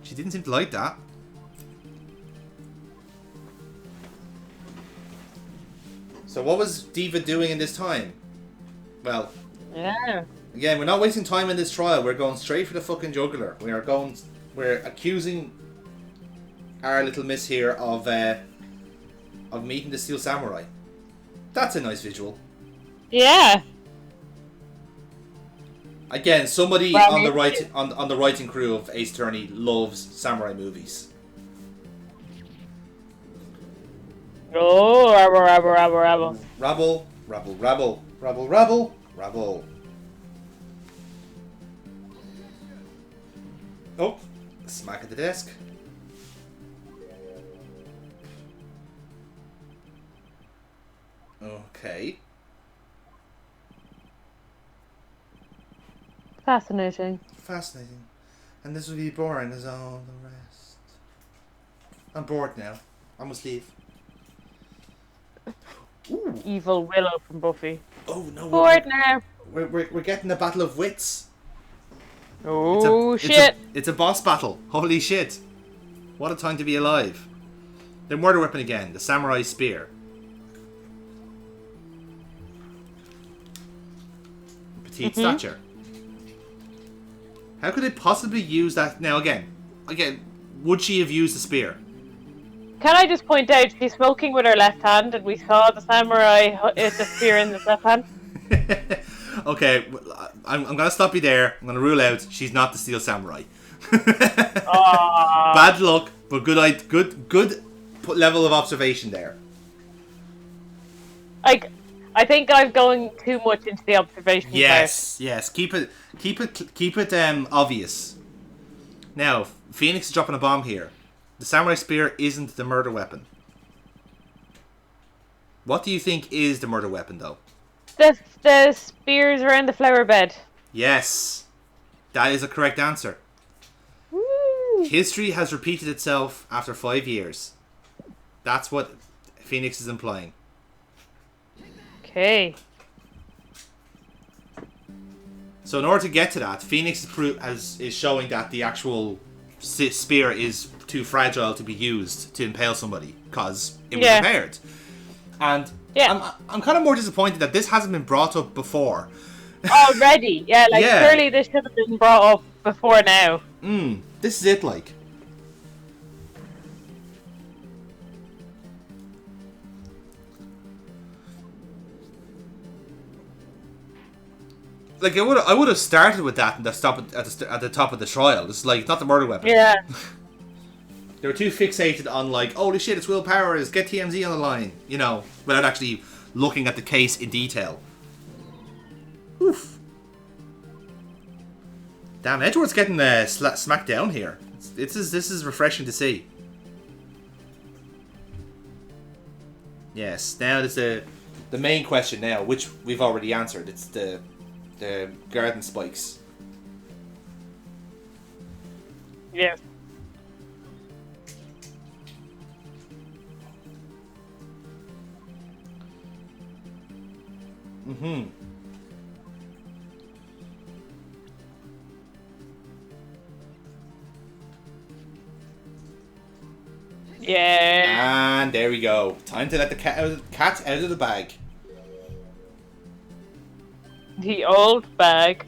She didn't seem to like that. So what was Diva doing in this time? Well, again, we're not wasting time in this trial. We're going straight for the fucking jugular. We're accusing our little miss here of meeting the Steel Samurai. That's a nice visual. Yeah. Again, somebody on the writing crew of Ace Attorney loves samurai movies. Oh, rabble. Rabble. Oh, smack at the desk. Okay. Fascinating. And this will be boring as all the rest. I'm bored now. I must leave. Ooh. Evil Willow from Buffy. Oh no! Bored now. We're getting a battle of wits. Oh shit! It's a boss battle. Holy shit! What a time to be alive. Their murder weapon again, the samurai spear. Petite stature. How could they possibly use that? Now again, would she have used the spear? Can I just point out she's smoking with her left hand, and we saw the samurai with the spear in his left hand. Okay, I'm gonna stop you there. I'm gonna rule out she's not the Steel Samurai. Aww. Bad luck, but good level of observation there. Like, I think I'm going too much into the observation part. Yes. Keep it obvious. Now, Phoenix is dropping a bomb here. The samurai spear isn't the murder weapon. What do you think is the murder weapon, though? The spears around the flower bed. Yes, that is a correct answer. Woo. History has repeated itself after 5 years. That's what Phoenix is implying. Okay. So in order to get to that, Phoenix is showing that the actual spear is too fragile to be used to impale somebody because it was repaired. And I'm kind of more disappointed that this hasn't been brought up before. Already, surely this should have been brought up before now. This is it, like. Like I would have started with that and stop at the top of the trial. It's like not the murder weapon. Yeah. They were too fixated on like, holy shit, it's Will Powers, get TMZ on the line, you know, without actually looking at the case in detail. Oof. Damn, Edward's getting smacked down here. This is refreshing to see. Yes, now there's the main question now, which we've already answered. It's the garden spikes. Yeah. Mm-hmm. Yeah. And there we go. Time to let the cat out of the bag. The old bag.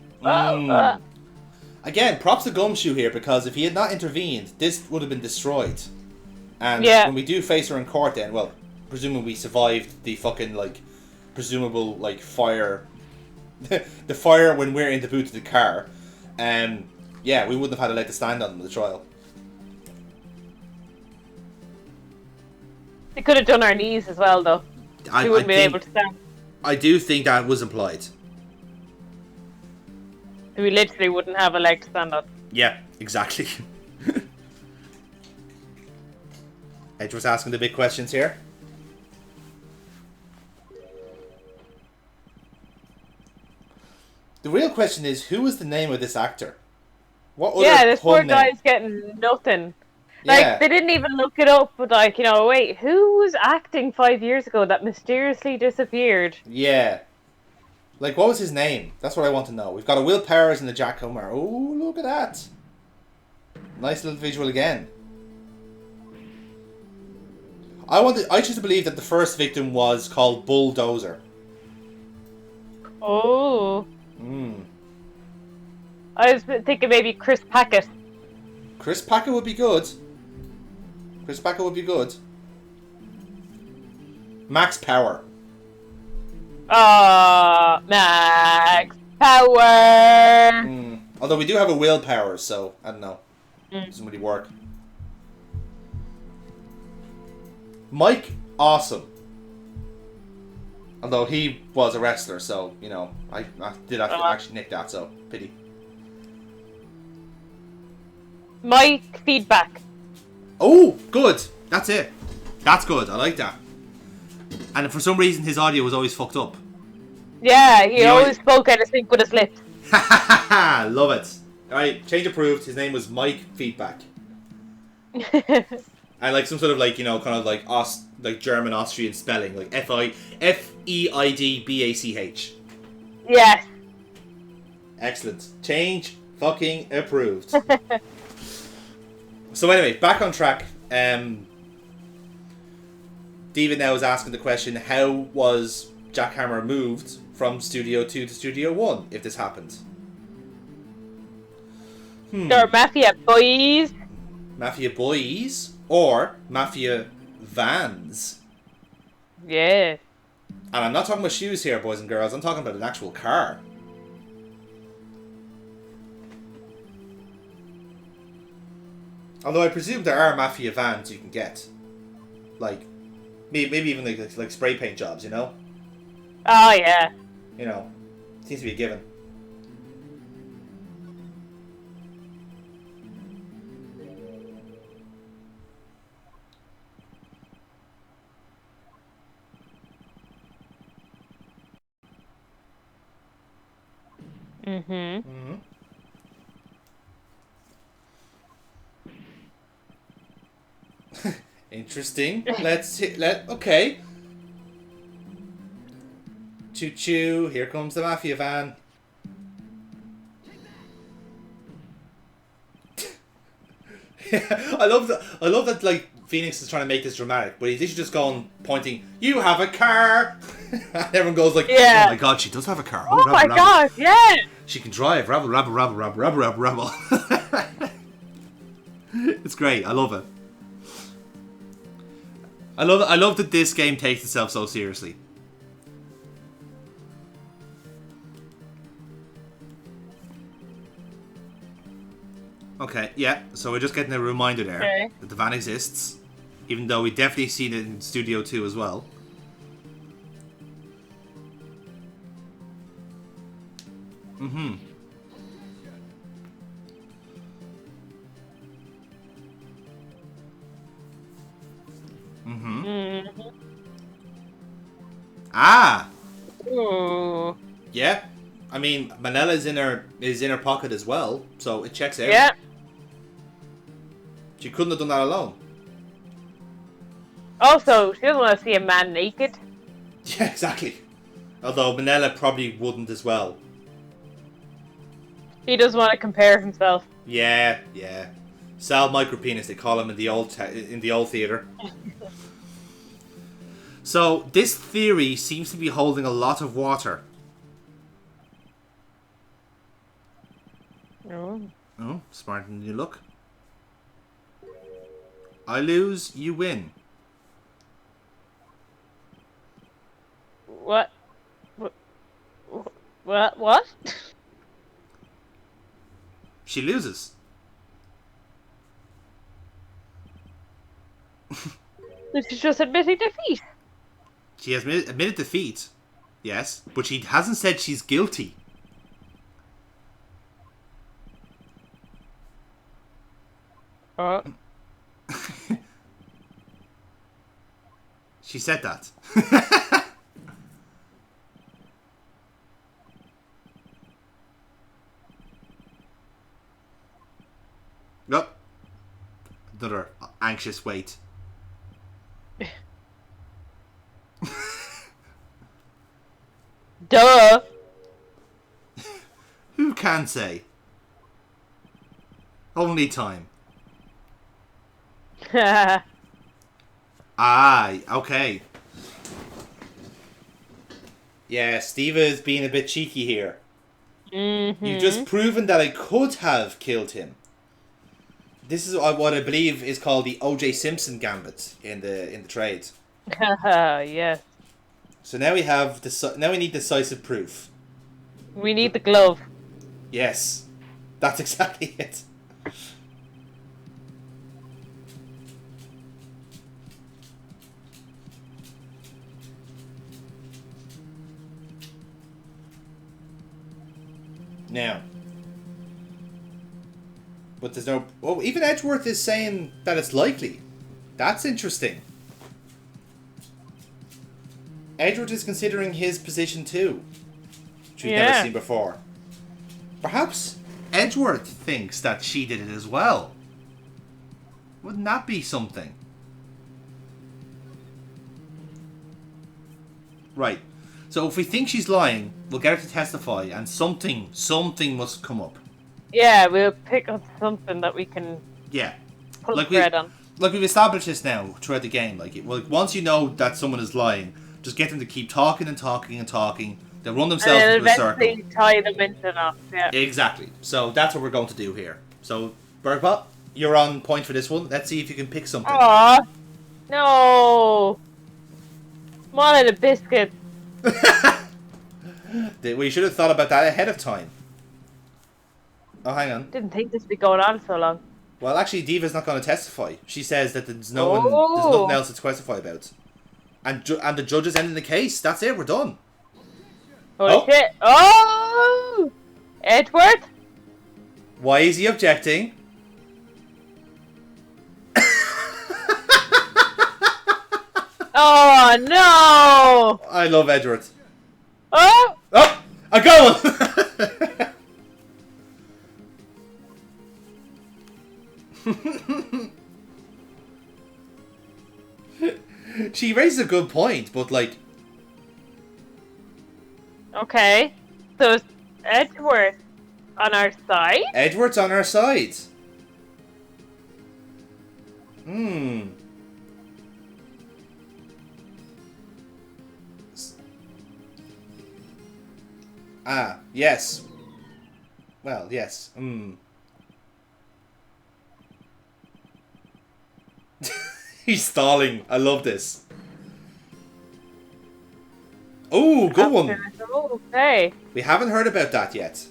Again, props to Gumshoe here, because if he had not intervened, this would have been destroyed. And when we do face her in court then, well, presuming we survived the fucking, like, presumable, like, fire... the fire when we're in the boot of the car, yeah, we wouldn't have had a leg to stand on in the trial. They could have done our knees as well, though. We wouldn't be able to stand. I do think that was implied. We literally wouldn't have a leg to stand on. Yeah, exactly. Edge was asking the big questions here. The real question is, who is the name of this actor? What other this poor guy's getting nothing. Like, they didn't even look it up, but like, you know, wait, who was acting 5 years ago that mysteriously disappeared? Yeah. Like, what was his name? That's what I want to know. We've got a Will Powers and a Jack Homer. Oh, look at that. Nice little visual again. I choose to believe that the first victim was called Bulldozer. Oh. I was thinking maybe Chris Packett. Chris Packett would be good. Chris Packett would be good. Max Power. Max Power. Although we do have a Will Powers, so I don't know. Doesn't really work. Mike Awesome. Although he was a wrestler, so, you know, I did have to actually nick that, so pity. Mike Feedback. Oh, good. That's it. That's good. I like that. And for some reason, his audio was always fucked up. Yeah, he always spoke out of sync with his lips. Ha ha ha ha! Love it. Alright, change approved. His name was Mike Feedback. And like some sort of like, you know, kind of like like German Austrian spelling, like Feidbach. Yes. Excellent. Change fucking approved. So anyway, back on track. Steven now is asking the question, how was Jack Hammer moved from Studio 2 to Studio 1 if this happened? They're Mafia boys. Mafia boys? Or Mafia vans? Yeah. And I'm not talking about shoes here, boys and girls. I'm talking about an actual car. Although I presume there are mafia vans you can get. Like, maybe even like spray paint jobs, you know? Oh, yeah. You know, seems to be a given. Mm-hmm. Interesting. Okay. Choo choo. Here comes the mafia van. I love that. Like Phoenix is trying to make this dramatic, but he's literally just going pointing. You have a car. And everyone goes like, Yeah. "Oh my god, she does have a car. Oh rabble, my rabble. god, yeah! She can drive. Rabble, rabble, rabble, rabble, rabble, rabble, rabble." It's great. I love it. I love that this game takes itself so seriously. Okay, yeah. So we're just getting a reminder there that the van exists, even though we definitely seen it in Studio 2 as well. Mm-hmm. Mm-hmm. Mm-hmm. Ah! Ooh. Yeah. I mean, Manila is in her pocket as well, so it checks out. Yeah. She couldn't have done that alone. Also, she doesn't want to see a man naked. Yeah, exactly. Although Manila probably wouldn't as well. He does want to compare himself. Yeah, yeah. Sal Micropenis, they call him in the old theater. So this theory seems to be holding a lot of water. Oh. Oh, smarter than you look. I lose, you win. What? What? She loses. This is just admitting defeat. She has admitted defeat. Yes, but she hasn't said she's guilty. Oh. She said that. Nope. Another anxious wait. Duh. Who can say? Only time. Aye, okay. Yeah, Steve is being a bit cheeky here. Mm-hmm. You've just proven that I could have killed him. This is what I believe is called the O.J. Simpson gambit in the trade. Yes. So now we have now we need decisive proof. We need the glove. Yes, that's exactly it. Now, but there's no. Oh, even Edgeworth is saying that it's likely. That's interesting. Edgeworth is considering his position too, which we've never seen before. Perhaps Edgeworth thinks that she did it as well. Wouldn't that be something? Right. So if we think she's lying, we'll get her to testify, and something must come up. Yeah, we'll pick up something that we can pull thread on. Like we've established this now throughout the game. Once you know that someone is lying, just get them to keep talking and talking and talking. They'll run themselves into a circle. And eventually tie them into knots, yeah. Exactly. So that's what we're going to do here. So, Burkebot, you're on point for this one. Let's see if you can pick something. Aww. No. Wanted a biscuit. We should have thought about that ahead of time. Oh, hang on. Didn't think this would be going on so long. Well, actually, Diva's not going to testify. She says that there's nothing else to testify about. And the judge is ending the case. That's it. We're done. Holy shit. Oh! Edward? Why is he objecting? Oh, no! I love Edward. Oh! Oh! I got one! She raises a good point, but like... Okay. So is Edward on our side? Edward's on our side. Hmm. Ah, yes. Well, yes. Hmm. He's stalling. I love this. Oh, good one. Okay. We haven't heard about that yet.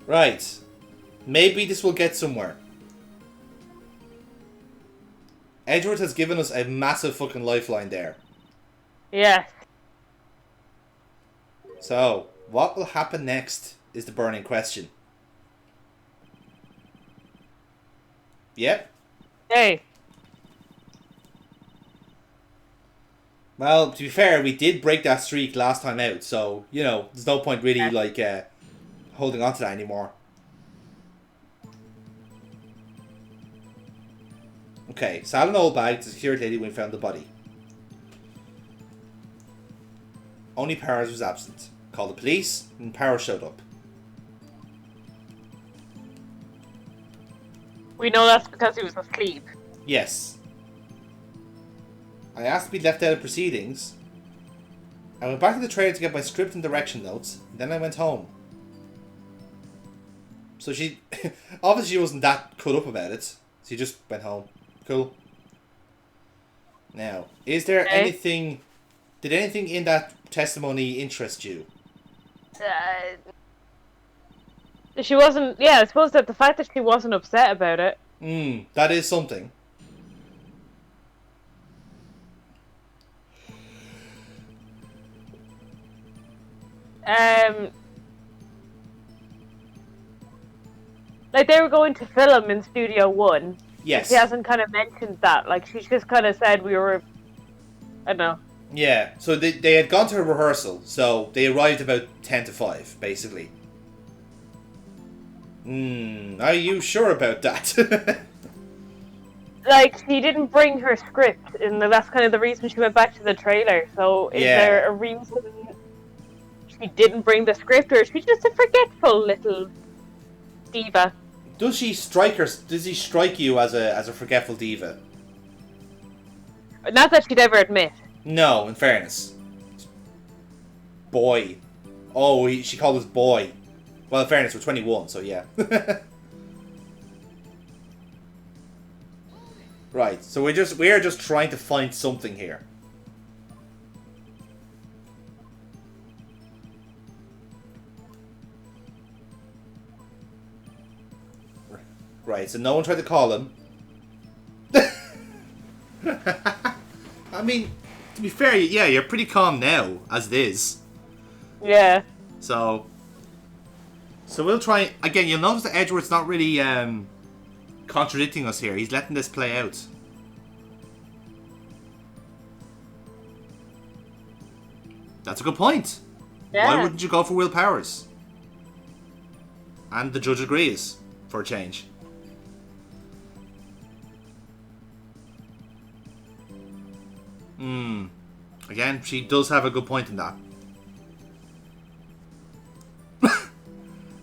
Right. Maybe this will get somewhere. Edward has given us a massive fucking lifeline there. Yes. So, what will happen next is the burning question. Yep. Hey. Well, to be fair, we did break that streak last time out, so, you know, there's no point really, like, holding on to that anymore. Okay, Sal and Oldbag, the security lady, when we found the body. Only Powers was absent. Called the police, and Powers showed up. We know that's because he was asleep. Yes. I asked to be left out of proceedings. I went back to the trailer to get my script and direction notes, and then I went home. So she... obviously she wasn't that cut up about it. So she just went home. Cool. Now, is there anything... Did anything in that testimony interest you? She wasn't... Yeah, I suppose that the fact that she wasn't upset about it. That is something. Like, they were going to film in Studio One. Yes. She hasn't kind of mentioned that. Like, she's just kind of said we were... I don't know. Yeah, so they had gone to a rehearsal, so they arrived about 10 to 5, basically. Are you sure about that? Like, she didn't bring her script, and that's kind of the reason she went back to the trailer. So, is there a reason she didn't bring the script, or is she just a forgetful little diva? Does he strike you as a forgetful diva? Not that she'd ever admit. No, in fairness. Boy. Oh, she called us boy. Well, in fairness, we're 21, so yeah. Right, so we are just trying to find something here. Right, so no one tried to call him. I mean, to be fair, yeah, you're pretty calm now, as it is. Yeah. So we'll try... Again, you'll notice that Edward's not really contradicting us here. He's letting this play out. That's a good point. Yeah. Why wouldn't you go for Will Powers? And the judge agrees, for a change. Again, she does have a good point in that.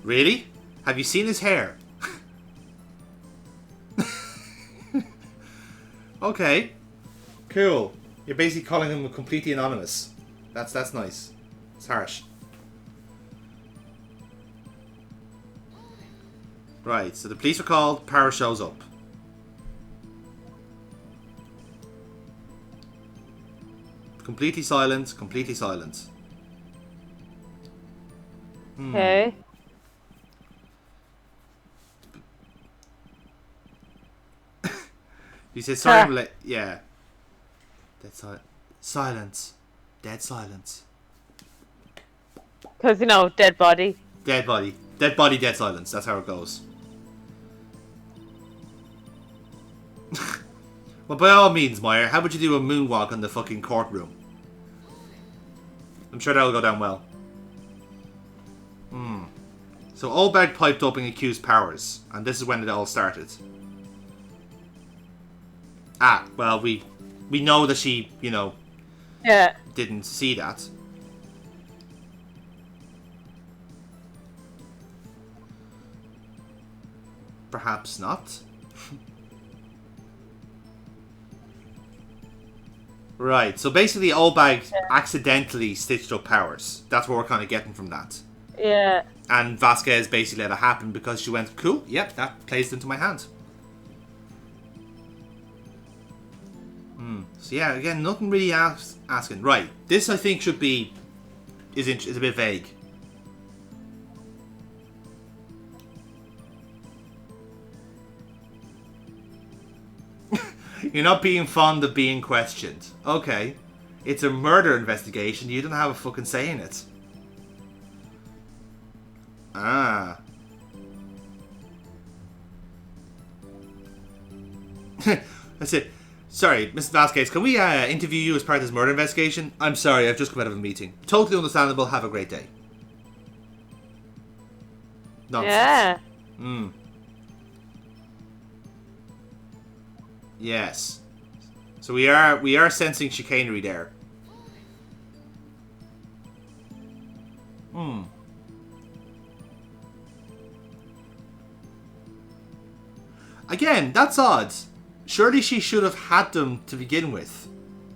Really? Have you seen his hair? Okay. Cool. You're basically calling him completely anonymous. That's nice. It's harsh. Right, so the police are called, Power shows up. Completely silent, completely silent. Okay. He says, sorry, yeah. Dead silence. Dead silence. Because, dead body. Dead body. Dead body, dead silence. That's how it goes. Well, by all means, Meyer, how would you do a moonwalk on the fucking courtroom? I'm sure that'll go down well. So Olbag piped up and accused Powers, and this is when it all started. Ah, well, we know that she, Yeah. didn't see that. Perhaps not. Right, so basically Olbag accidentally stitched up Powers. That's what we're kind of getting from that. Yeah. And Vasquez basically let it happen because she went, cool, yep, that plays into my hand. So yeah, again, nothing really asking. Right, this I think should be, is a bit vague. You're not being fond of being questioned. Okay. It's a murder investigation. You don't have a fucking say in it. Ah. That's it. Sorry, Mr. Vasquez, can we interview you as part of this murder investigation? I'm sorry, I've just come out of a meeting. Totally understandable. Have a great day. Nonsense. Yeah. Yes. So we are sensing chicanery there. Again, that's odd. Surely she should have had them to begin with.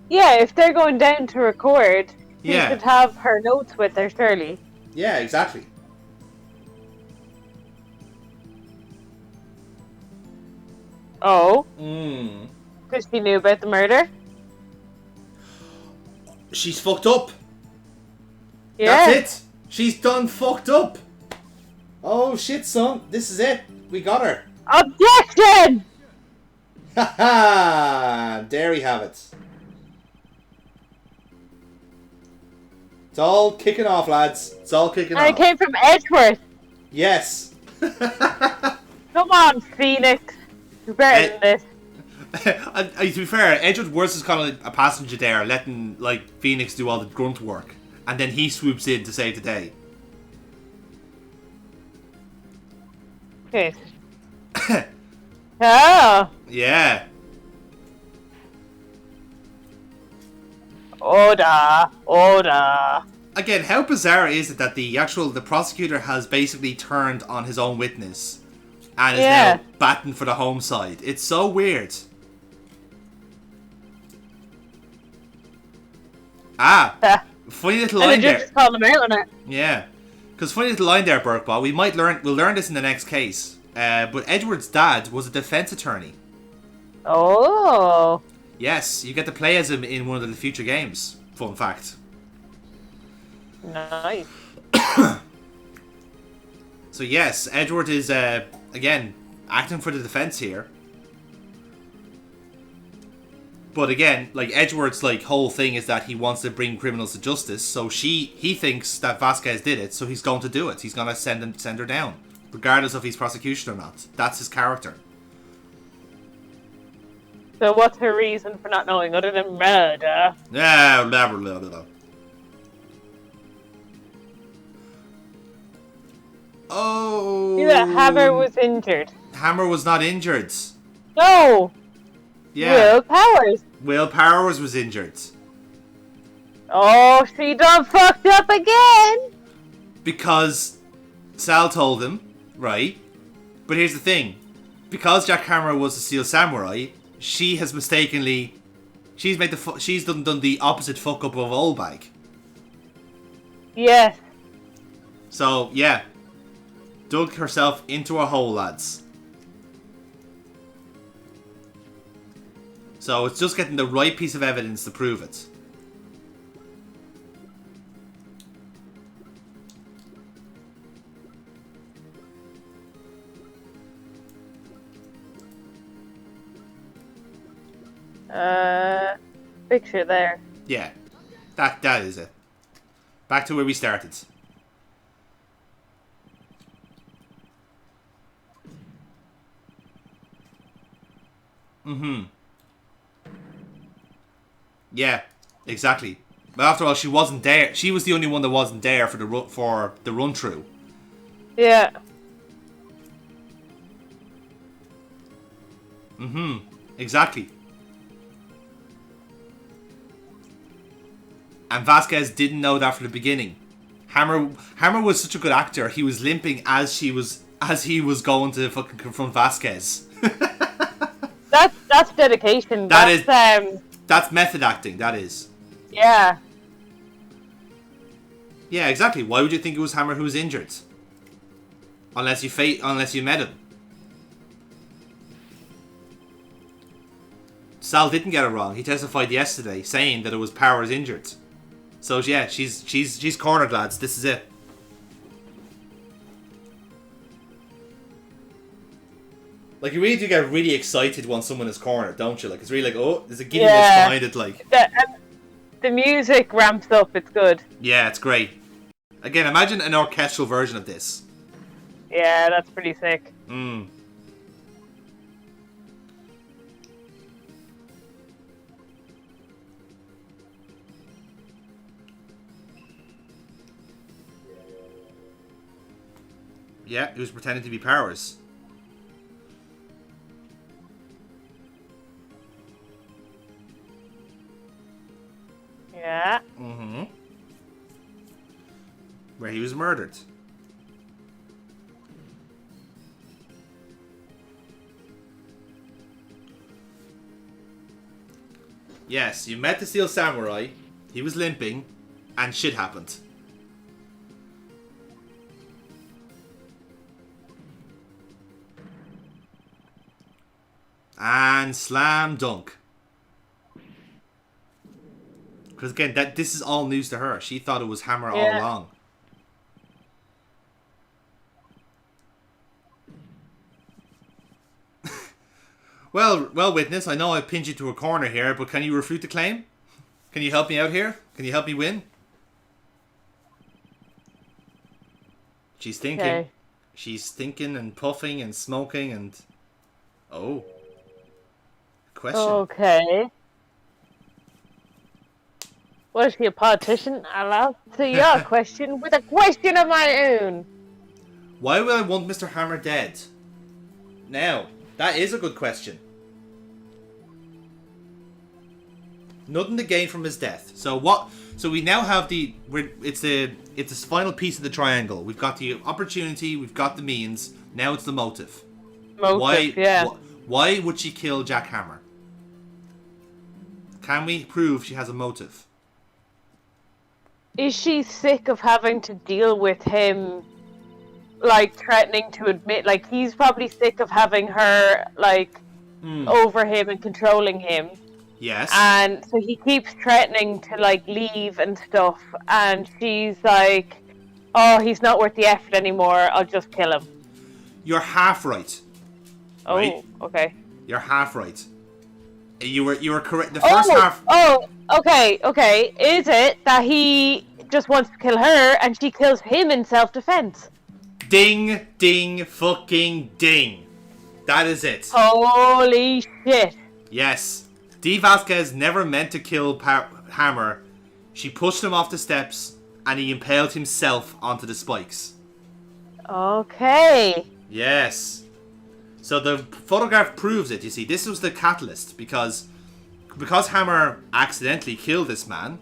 Yeah, if they're going down to record, she Yeah. should have her notes with her, surely. Yeah, exactly. Oh? Because she knew about the murder? She's fucked up. Yeah. That's it. She's done fucked up. Oh shit, son. This is it. We got her. Objection! Haha! There we have it. It's all kicking off, lads. It's all kicking And off. it came from Edgeworth. Yes. Come on, Phoenix. You're better than this. And to be fair, Edgeworth Worth is kind of like a passenger there, letting like Phoenix do all the grunt work, and then he swoops in to save the day. Okay. Oh. Yeah. Order. Again, how bizarre is it that the prosecutor has basically turned on his own witness and is now batting for the home side? It's so weird. Funny little line there. Just call him out on it. Yeah, because funny little line there, Burkebot. We'll learn this in the next case. But Edward's dad was a defense attorney. Oh. Yes, you get to play as him in one of the future games. Fun fact. Nice. So yes, Edward is again acting for the defense here. But again, like Edward's like whole thing is that he wants to bring criminals to justice. So he thinks that Vasquez did it, so he's going to do it. He's going to send her down, regardless of his prosecution or not. That's his character. So what's her reason for not knowing other than murder? Yeah, blah, blah, blah, blah. Oh. Yeah, Hammer was injured. Hammer was not injured. No. Yeah. Will Powers. Will Powers was injured. Oh, she done fucked up again. Because Sal told him, right? But here's the thing. Because Jack Hammer was a Steel Samurai, she has mistakenly... She's done the opposite fuck up of Olbag. Yes. So, yeah. Dug herself into a hole, lads. So it's just getting the right piece of evidence to prove it. Picture there. Yeah, that is it. Back to where we started. Mm-hmm. Yeah, exactly. But after all, she wasn't there. She was the only one that wasn't there for the run through. Yeah. Mm-hmm. Exactly. And Vasquez didn't know that from the beginning. Hammer was such a good actor. He was limping as he was going to fucking confront Vasquez. That's dedication. That's method acting. That is. Yeah. Yeah, exactly. Why would you think it was Hammer who was injured? Unless you met him. Sal didn't get it wrong. He testified yesterday saying that it was Powers injured. So yeah, she's cornered, lads. This is it. Like, you really do get really excited when someone is cornered, don't you? Like, it's really like, oh, there's a giddiness behind it, like. The music ramps up, it's good. Yeah, it's great. Again, imagine an orchestral version of this. Yeah, that's pretty sick. Mm. Yeah, he was pretending to be Powers. Yeah. Mm-hmm. Where he was murdered. Yes, you met the Steel Samurai, he was limping, and shit happened. And slam dunk. Because again, this is all news to her. She thought it was Hammer all along. Well, witness, I know I've pinned you to a corner here, but can you refute the claim? Can you help me out here? Can you help me win? She's thinking. Okay. She's thinking and puffing and smoking and... Oh. Question. Okay. Was she a politician? I'll answer your question with a question of my own. Why would I want Mr. Hammer dead? Now, that is a good question. Nothing to gain from his death. So what? So we now have it's the final piece of the triangle. We've got the opportunity. We've got the means. Now it's the motive. Why would she kill Jack Hammer? Can we prove she has a motive? Is she sick of having to deal with him, like, threatening to admit, like, he's probably sick of having her, like, over him and controlling him. Yes. And so he keeps threatening to, like, leave and stuff, and she's like, oh, he's not worth the effort anymore, I'll just kill him. You're half right. Oh, right? Okay. You're half right. You were correct. The first half... Oh, okay. Is it that he just wants to kill her and she kills him in self-defense? Ding, ding, fucking ding. That is it. Holy shit. Yes. Dee Vasquez never meant to kill Hammer. She pushed him off the steps and he impaled himself onto the spikes. Okay. Yes. So the photograph proves it, you see. This was the catalyst because Hammer accidentally killed this man,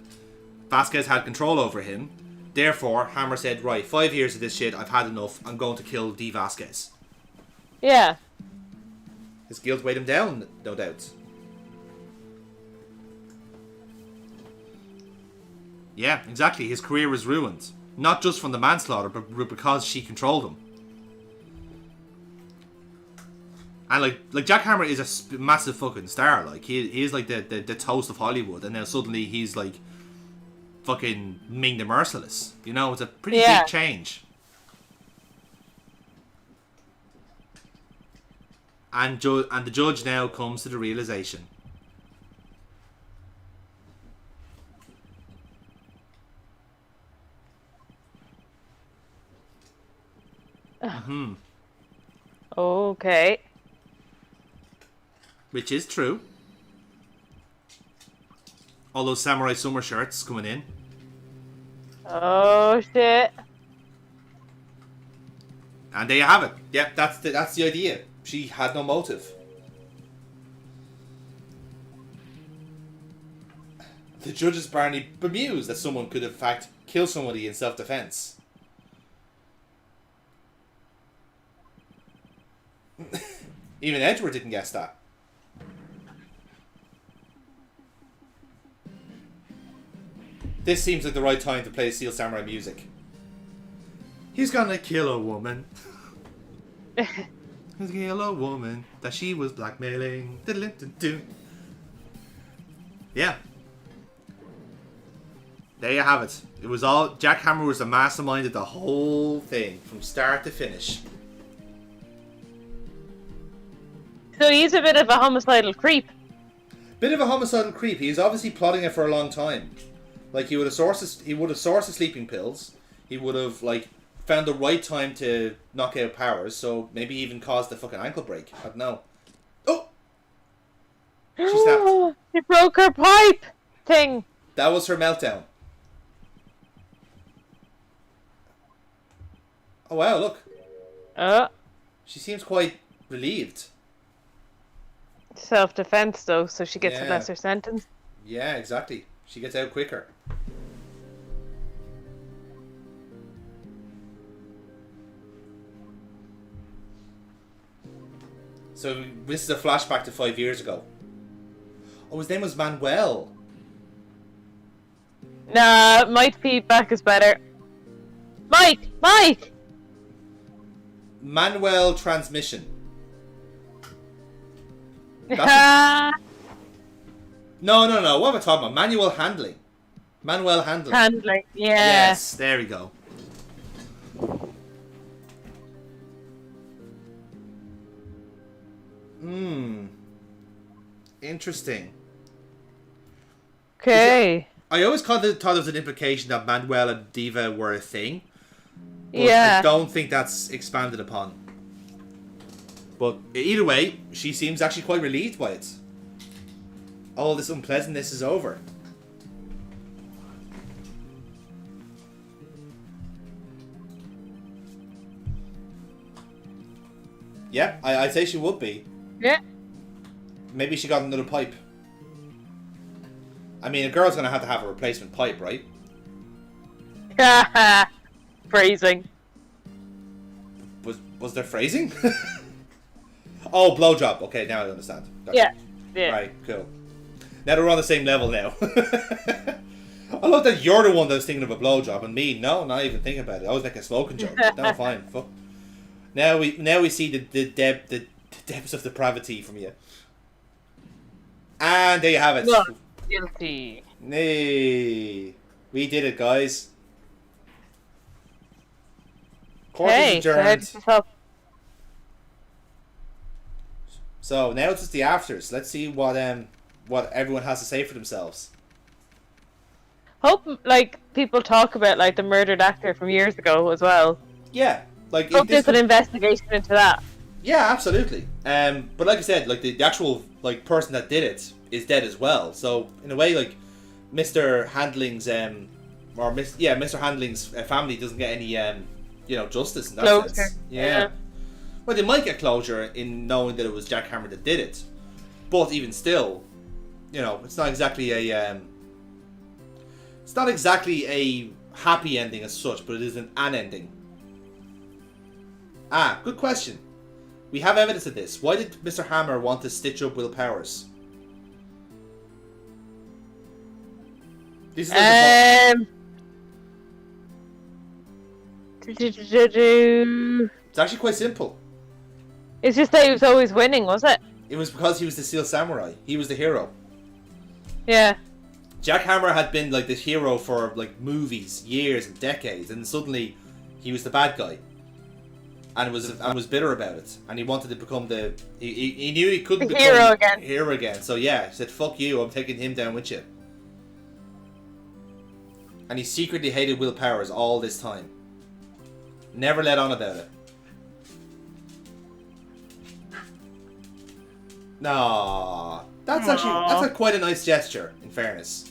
Vasquez had control over him. Therefore, Hammer said, right, 5 years of this shit, I've had enough, I'm going to kill Dee Vasquez. Yeah. His guilt weighed him down, no doubt. Yeah, exactly. His career was ruined. Not just from the manslaughter, but because she controlled him. And like Jack Hammer is a massive fucking star. Like he is like the toast of Hollywood, and now suddenly he's like fucking Ming the Merciless. You know, it's a pretty big change. And the judge now comes to the realization. Mm-hmm. Okay. Which is true. All those samurai summer shirts coming in. Oh shit. And there you have it. Yep, that's the idea. She had no motive. The judge is apparently bemused that someone could in fact kill somebody in self-defense. Even Edward didn't guess that. This seems like the right time to play Steel Samurai music. He's gonna kill a woman. He's gonna kill a woman that she was blackmailing. Yeah. There you have it. It was all... Jack Hammer was the mastermind of the whole thing, from start to finish. So he's a bit of a homicidal creep. Bit of a homicidal creep. He was obviously plotting it for a long time. Like, he would have sourced the sleeping pills. He would have, like, found the right time to knock out Powers, so maybe even caused the fucking ankle break. I don't know. Oh! She snapped. She broke her pipe thing. That was her meltdown. Oh wow, look. She seems quite relieved. Self-defense though, so she gets a Yeah. lesser sentence. Yeah, exactly. She gets out quicker. So this is a flashback to 5 years ago. Oh, his name was Manuel. Nah, Mike feedback is better. Mike! Manuel transmission. Handling. No. What am I talking about? Manual handling. Manuel handling. Yeah. Yes, there we go. Interesting. Okay. I always thought there was an implication that Manuel and Diva were a thing. But Yeah. I don't think that's expanded upon. But either way, she seems actually quite relieved by it. All this unpleasantness is over. Yeah, I'd say she would be. Yeah. Maybe she got another pipe. I mean, a girl's gonna have a replacement pipe, right? Phrasing. Was there phrasing? Oh, blowjob. Okay, now I understand. Gotcha. Yeah. Right, cool. Now that we're on the same level now. I love that you're the one that was thinking of a blowjob, and me, no, not even thinking about it. I was making a smoking joke. No, fine. Fuck. Now we see the depths of depravity from you. And there you have it. Not guilty. Nay. We did it, guys. Court is Hey, adjourned. so So now it's just the afters. Let's see what everyone has to say for themselves. hope like people talk about like the murdered actor from years ago as well. Yeah, like Hope there's an investigation into that. Yeah, absolutely. But like I said, like the actual like person that did it is dead as well. So in a way, like Mr. Handling's Mr. Handling's family doesn't get any justice in that Closure. sense. Yeah. Well, they might get closure in knowing that it was Jack Hammer that did it, but even still, it's not exactly a happy ending as such, but it is an ending. Ah, good question. We have evidence of this. Why did Mr. Hammer want to stitch up Will Powers? This is it's actually quite simple. It's just that he was always winning, was it? It was because he was the Steel Samurai. He was the hero. Yeah. Jack Hammer had been like this hero for like movies, years and decades, and suddenly he was the bad guy. And was bitter about it, and he wanted to become he knew he couldn't the become hero again. So yeah, he said, "Fuck you! I'm taking him down with you." And he secretly hated Will Powers all this time. Never let on about it. No, that's quite a nice gesture, in fairness.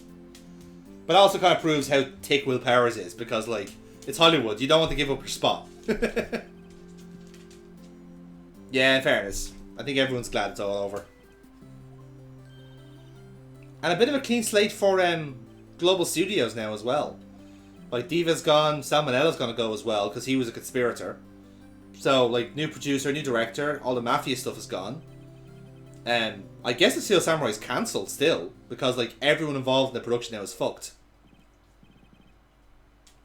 But also kind of proves how thick Will Powers is, because like it's Hollywood, you don't want to give up your spot. Yeah, in fairness, I think everyone's glad it's all over. And a bit of a clean slate for Global Studios now as well. Like Diva's gone, Salmonella's gonna go as well because he was a conspirator. So like new producer, new director, all the mafia stuff is gone. I guess the Steel Samurai's cancelled still because like everyone involved in the production now is fucked.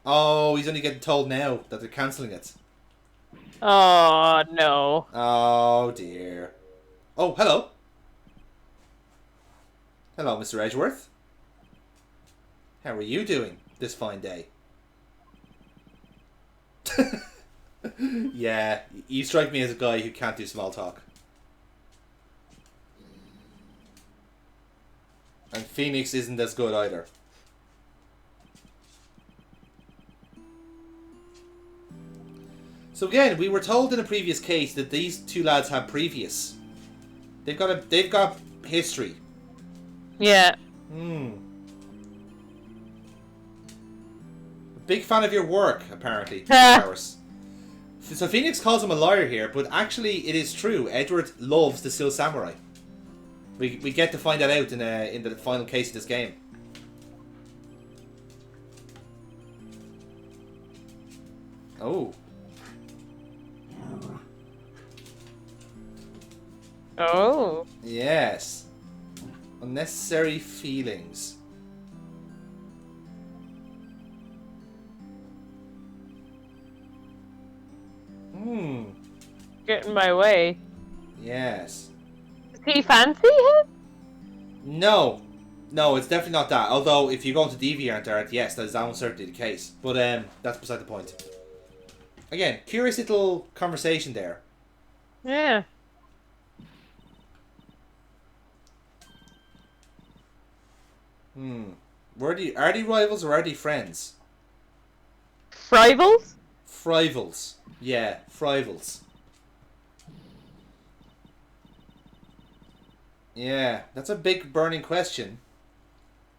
Oh, he's only getting told now that they're cancelling it. Oh, no. Oh, dear. Oh, hello. Hello, Mr. Edgeworth. How are you doing this fine day? Yeah, you strike me as a guy who can't do small talk. And Phoenix isn't as good either. So again, we were told in a previous case that these two lads have previous. They've got history. Yeah. Big fan of your work, apparently. Powers. So Phoenix calls him a liar here, but actually it is true. Edward loves the Steel Samurai. We get to find that out in the final case of this game. Oh. Oh. Yes. Unnecessary feelings. Get in my way. Yes. Does he fancy him? No. No, it's definitely not that. Although, if you go into DeviantArt, yes, that is almost certainly the case. But that's beside the point. Again, curious little conversation there. Yeah. Are they rivals or are they friends? Rivals? Frivals. Yeah, frivals. Yeah, that's a big burning question.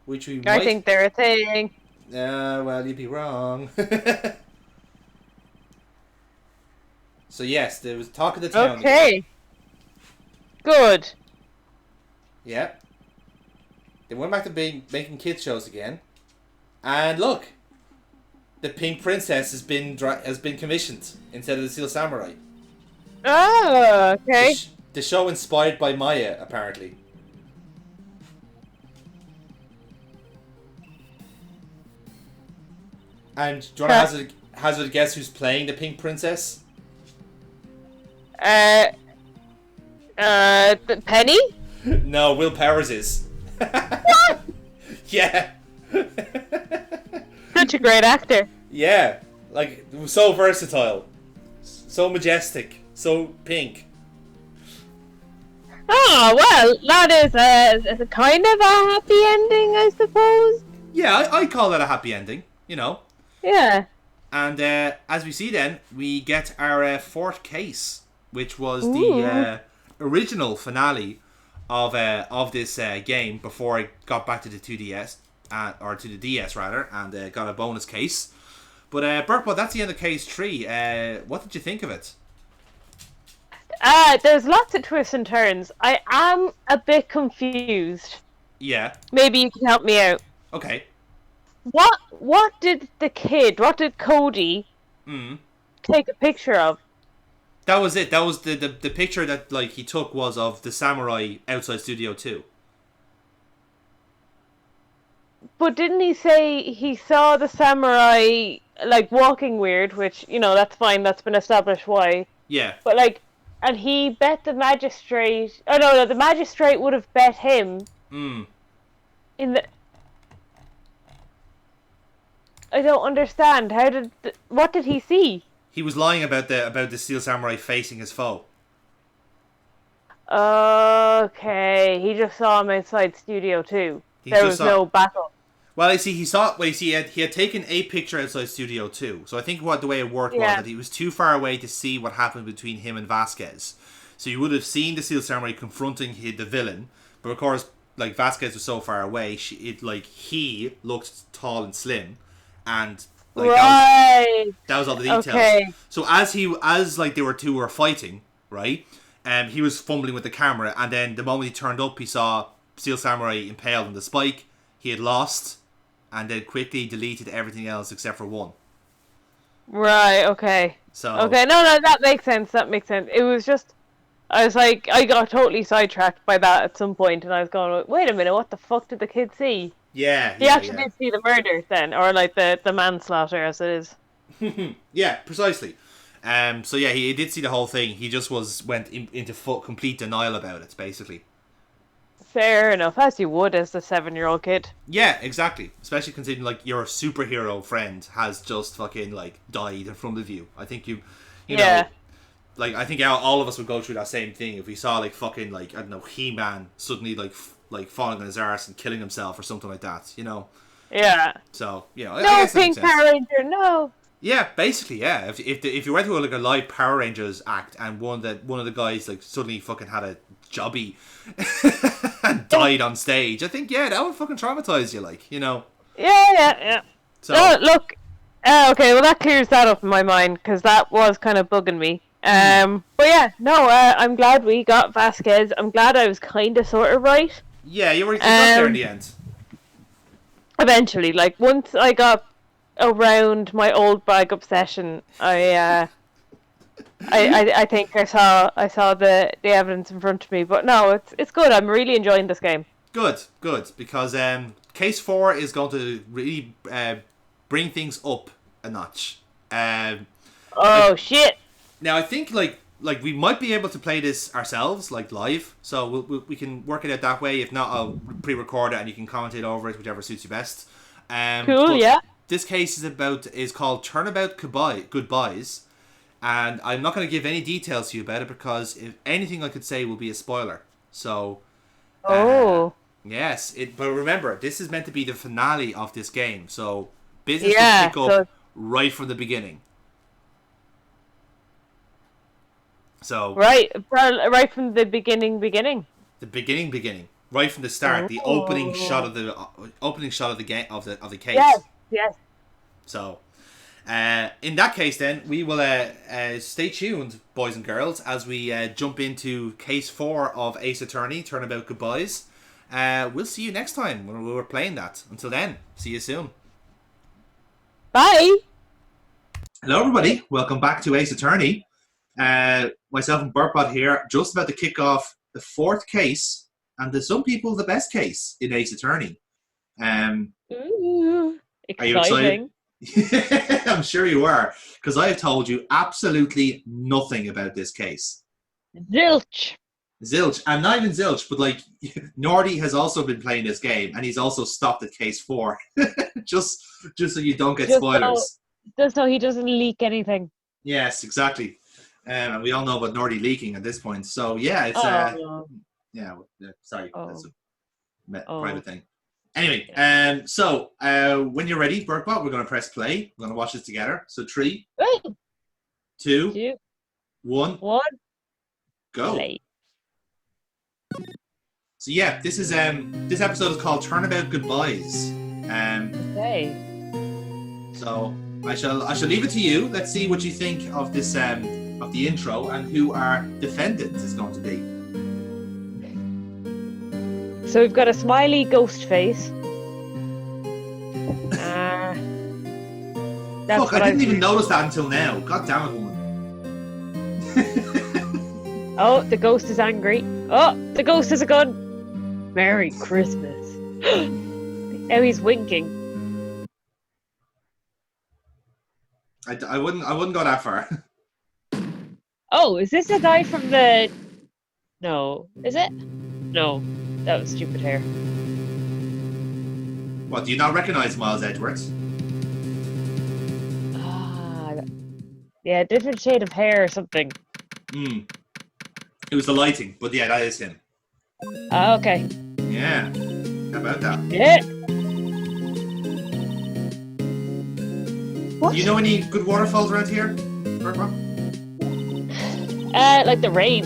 Which we I think they're a thing. Well, you'd be wrong. So yes, there was talk of the town. Okay. Good. Yeah. They went back to making kids shows again. And look, the Pink Princess has been commissioned instead of the Steel Samurai. Oh, okay. The show inspired by Maya, apparently. And do you want to hazard a guess who's playing the Pink Princess? Penny? No, Will Powers is. What? Yeah. Such a great actor. Yeah, like so versatile, so majestic, so pink. Oh, well, that is a kind of a happy ending, I suppose. Yeah, I call that a happy ending, you know. Yeah. And as we see then, we get our fourth case, which was the original finale of this game before it got back to the 2DS, or to the DS rather, and got a bonus case. But Burkebot, that's the end of case 3. What did you think of it? There's lots of twists and turns. I am a bit confused. Yeah. Maybe you can help me out. Okay. What did Cody take a picture of? That was it. That was the picture that like he took was of the samurai outside Studio 2. But didn't he say he saw the samurai like walking weird, which, you know, that's fine, that's been established why. Yeah. But like, and he bet the magistrate. Oh no, the magistrate would have bet him. In the. I don't understand. What did he see? He was lying about the Steel Samurai facing his foe. Okay, he just saw him outside Studio 2. There was no battle. Well, he had taken a picture outside Studio 2. So I think the way it worked was that he was too far away to see what happened between him and Vasquez. So you would have seen the Steel Samurai confronting the villain, but of course, like Vasquez was so far away, he looked tall and slim, and like that was all the details. Okay. So as they were fighting, right? He was fumbling with the camera, and then the moment he turned up, he saw Steel Samurai impaled on the spike. He had lost, and then quickly deleted everything else except for one. Right. Okay. So okay, no, that makes sense. That makes sense. It was just, I was like, I got totally sidetracked by that at some point, and I was going, wait a minute, what the fuck did the kid see? Yeah. He actually did see the murder then, or like the manslaughter as it is. Yeah, precisely. So yeah, he did see the whole thing. He just went into complete denial about it, basically. Fair enough, as you would as the 7-year-old kid. Yeah, exactly. Especially considering like your superhero friend has just fucking like died in front of you. I think you know, like I think all of us would go through that same thing if we saw like fucking like I don't know He-Man suddenly like falling on his arse and killing himself or something like that. You know. Yeah. So no, I guess Pink Power Ranger, no. Yeah, basically, yeah. If you went to like a live Power Rangers act and one of the guys like suddenly fucking had a jobby and died on stage, I think that would fucking traumatize you, like, you know. Yeah. So look, okay, well that clears that up in my mind because that was kind of bugging me. But yeah, no, I'm glad we got Vasquez. I'm glad I was kind of sort of right. Yeah, you got there in the end. Eventually, like once I got around my old bag obsession, I think I saw the evidence in front of me. But no, it's good. I'm really enjoying this game. Good, because Case 4 is going to really bring things up a notch. Shit! Now I think like we might be able to play this ourselves, like live. So we can work it out that way. If not, I'll pre-record it and you can commentate over it, whichever suits you best. Cool, yeah. This case is called Turnabout Goodbyes, and I'm not going to give any details to you about it because if anything I could say will be a spoiler. So, yes, but remember, this is meant to be the finale of this game, so business will pick up right from the beginning. So right from the beginning. The beginning. Right from the start, the opening shot of the game of the case. Yes. So, in that case, then we will stay tuned, boys and girls, as we jump into Case 4 of Ace Attorney: Turnabout Goodbyes. We'll see you next time when we're playing that. Until then, see you soon. Bye. Hello, everybody. Welcome back to Ace Attorney. Myself and Burkebot here, just about to kick off the 4th case, and to some people, the best case in Ace Attorney. Ooh, exciting. Are you excited? I'm sure you are, because I have told you absolutely nothing about this case. Zilch, and not even zilch, but like Nordy has also been playing this game, and he's also stopped at Case 4, just so you don't get spoilers. Just so he doesn't leak anything. Yes, exactly. And we all know about Nordy leaking at this point. So yeah, it's sorry, that's a private thing. Anyway, so when you're ready, Burkebot, we're going to press play. We're going to watch this together. So 3, 2, 1, go. Play. So yeah, this is this episode is called Turnabout Goodbyes. Okay. So I shall leave it to you. Let's see what you think of this of the intro and who our defendant is going to be. So we've got a smiley ghost face. Look, I didn't even notice that until now. God damn it, woman. Oh, the ghost is angry. Oh, the ghost has a gun. Merry Christmas. Now he's winking. I wouldn't go that far. Oh, is this a guy from the... No. Is it? No. That was stupid hair. What, do you not recognise Miles Edgeworth? Yeah, different shade of hair or something. It was the lighting, but yeah, that is him. Oh, okay. Yeah. How about that? Yeah. What? Do you know any good waterfalls around here, Burkebot? Like the rain.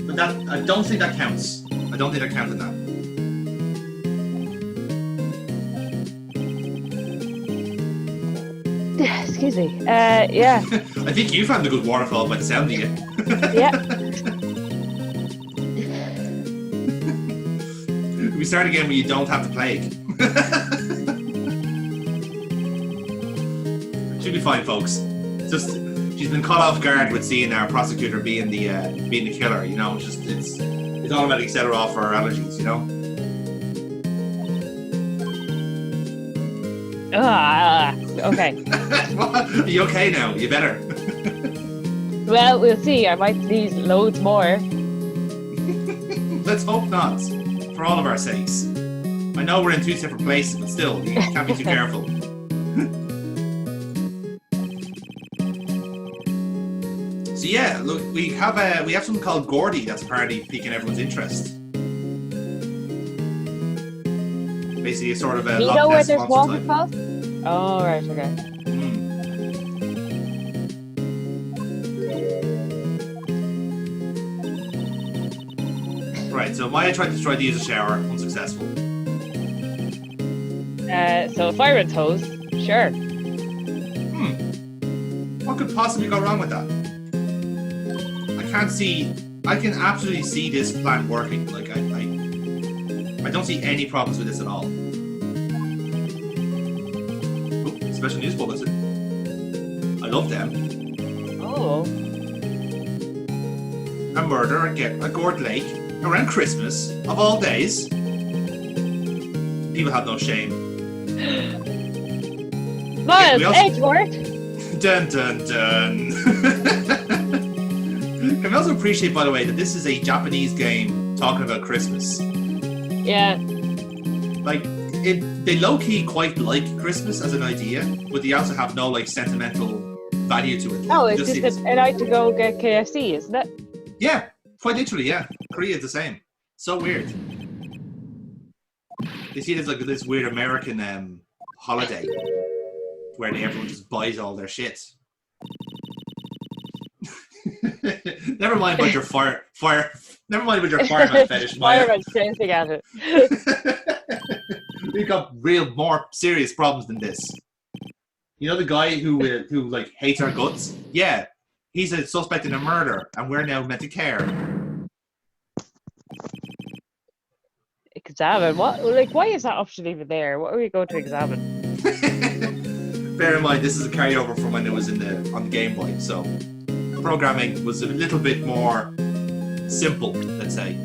But that I don't think that counts. I don't think that counted that. Excuse me. Yeah. I think you found a good waterfall by the sound of you. Yeah. We start again when you don't have the plague. She'll be fine, folks. Just she's been caught off guard with seeing our prosecutor being the killer. You know, it's automatically set her off for her allergies. You know. Okay. Are you okay now? You better. Well, we'll see. I might sneeze loads more. Let's hope not. For all of our sakes. I know we're in two separate places, but still, you can't be too careful. So yeah, look, we have something called Gordy that's apparently piquing everyone's interest. Basically, a sort of a. You Loch know where Ness there's monster type. waterfalls? Oh, right, okay. Right, so Maya tried to use a shower, unsuccessful. So fireman's hose, sure. What could possibly go wrong with that? I can absolutely see this plan working. Like I don't see any problems with this at all. Oh, special news bulletin. I love them. Oh. A murder at Gord Lake around Christmas, of all days. People have no shame. Miles, also- Edgeworth! Dun dun dun. Can we also appreciate, by the way, that this is a Japanese game talking about Christmas. Yeah. Like, they low-key quite like Christmas as an idea, but they also have no, like, sentimental value to it. Oh, it's just a night to go get KFC, isn't it? Yeah, quite literally, yeah. Korea is the same. So weird. They see it as like this weird American holiday where everyone just buys all their shit. Never mind about your fire. Never mind about your fireman fetish, Maya. Fireman's chasing at it. We've got more serious problems than this. You know the guy who like hates our guts? Yeah, he's a suspect in a murder, and we're now meant to care. Examine? What? Like, why is that option even there? What are we going to examine? Bear in mind, this is a carryover from when it was on the Game Boy, so programming was a little bit more simple, let's say.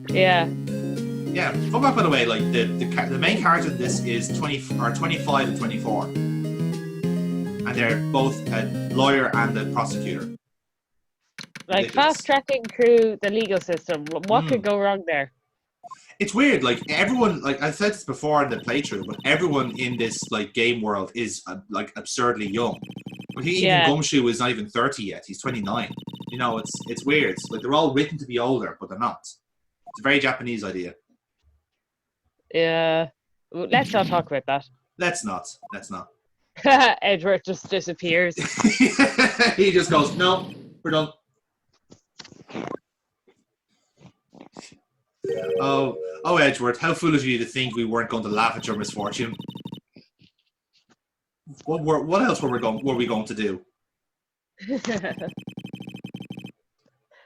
Yeah. Yeah. Fun fact, by the way, like the main character in this is 25 and 24, and they're both a lawyer and a prosecutor. Like Ridiculous. fast tracking through the legal system. What could go wrong there? It's weird, like everyone, like I said this before in the playthrough, but everyone in this like game world is like absurdly young. But even Gumshoe is not even 30 yet; he's 29. You know, it's weird. It's like they're all written to be older, but they're not. It's a very Japanese idea. Yeah. Let's not talk about that. Let's not. Edward just disappears. He just goes, no, we're done. Oh, Edgeworth, how foolish of you to think we weren't going to laugh at your misfortune. What else were we going to do?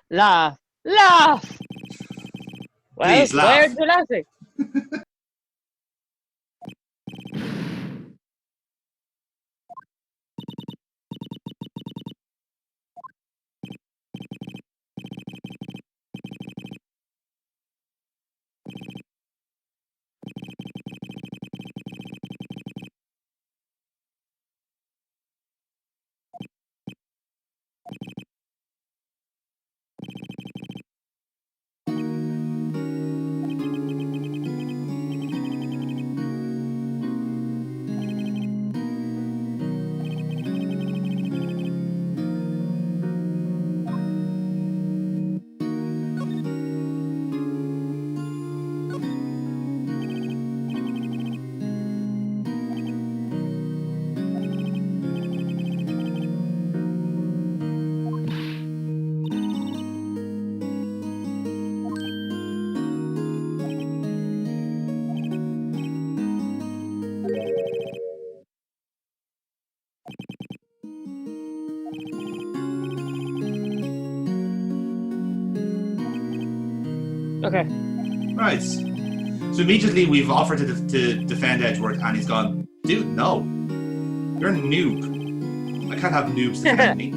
Laugh. Well, Please laugh. why aren't you laughing? Okay. Right. So immediately we've offered to defend Edgeworth, and he's gone, dude, no. You're a noob. I can't have noobs defend me.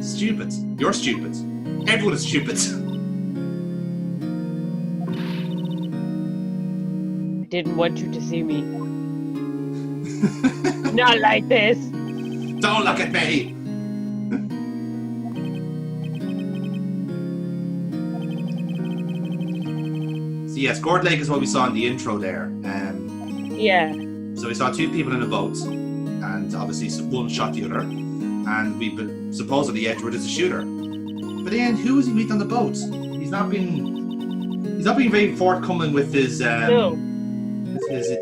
Stupid. You're stupid. Everyone is stupid. I didn't want you to see me. Not like this. Don't look at me. So yes, Gord Lake is what we saw in the intro there. Yeah. So we saw two people in a boat, and obviously one shot the other, and supposedly Edgeworth is a shooter. But then, who is he with on the boat? He's not being very forthcoming with his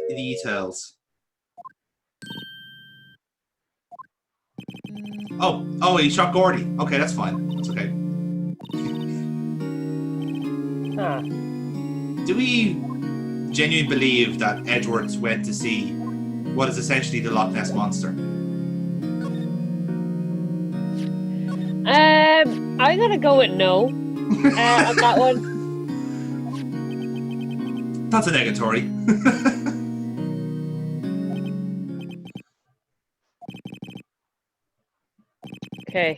details. Oh, he shot Gordy. Okay, that's fine. That's okay. Huh. Do we genuinely believe that Edgeworth went to see what is essentially the Loch Ness Monster? I'm gonna go with no on that one. That's a negatory. Okay.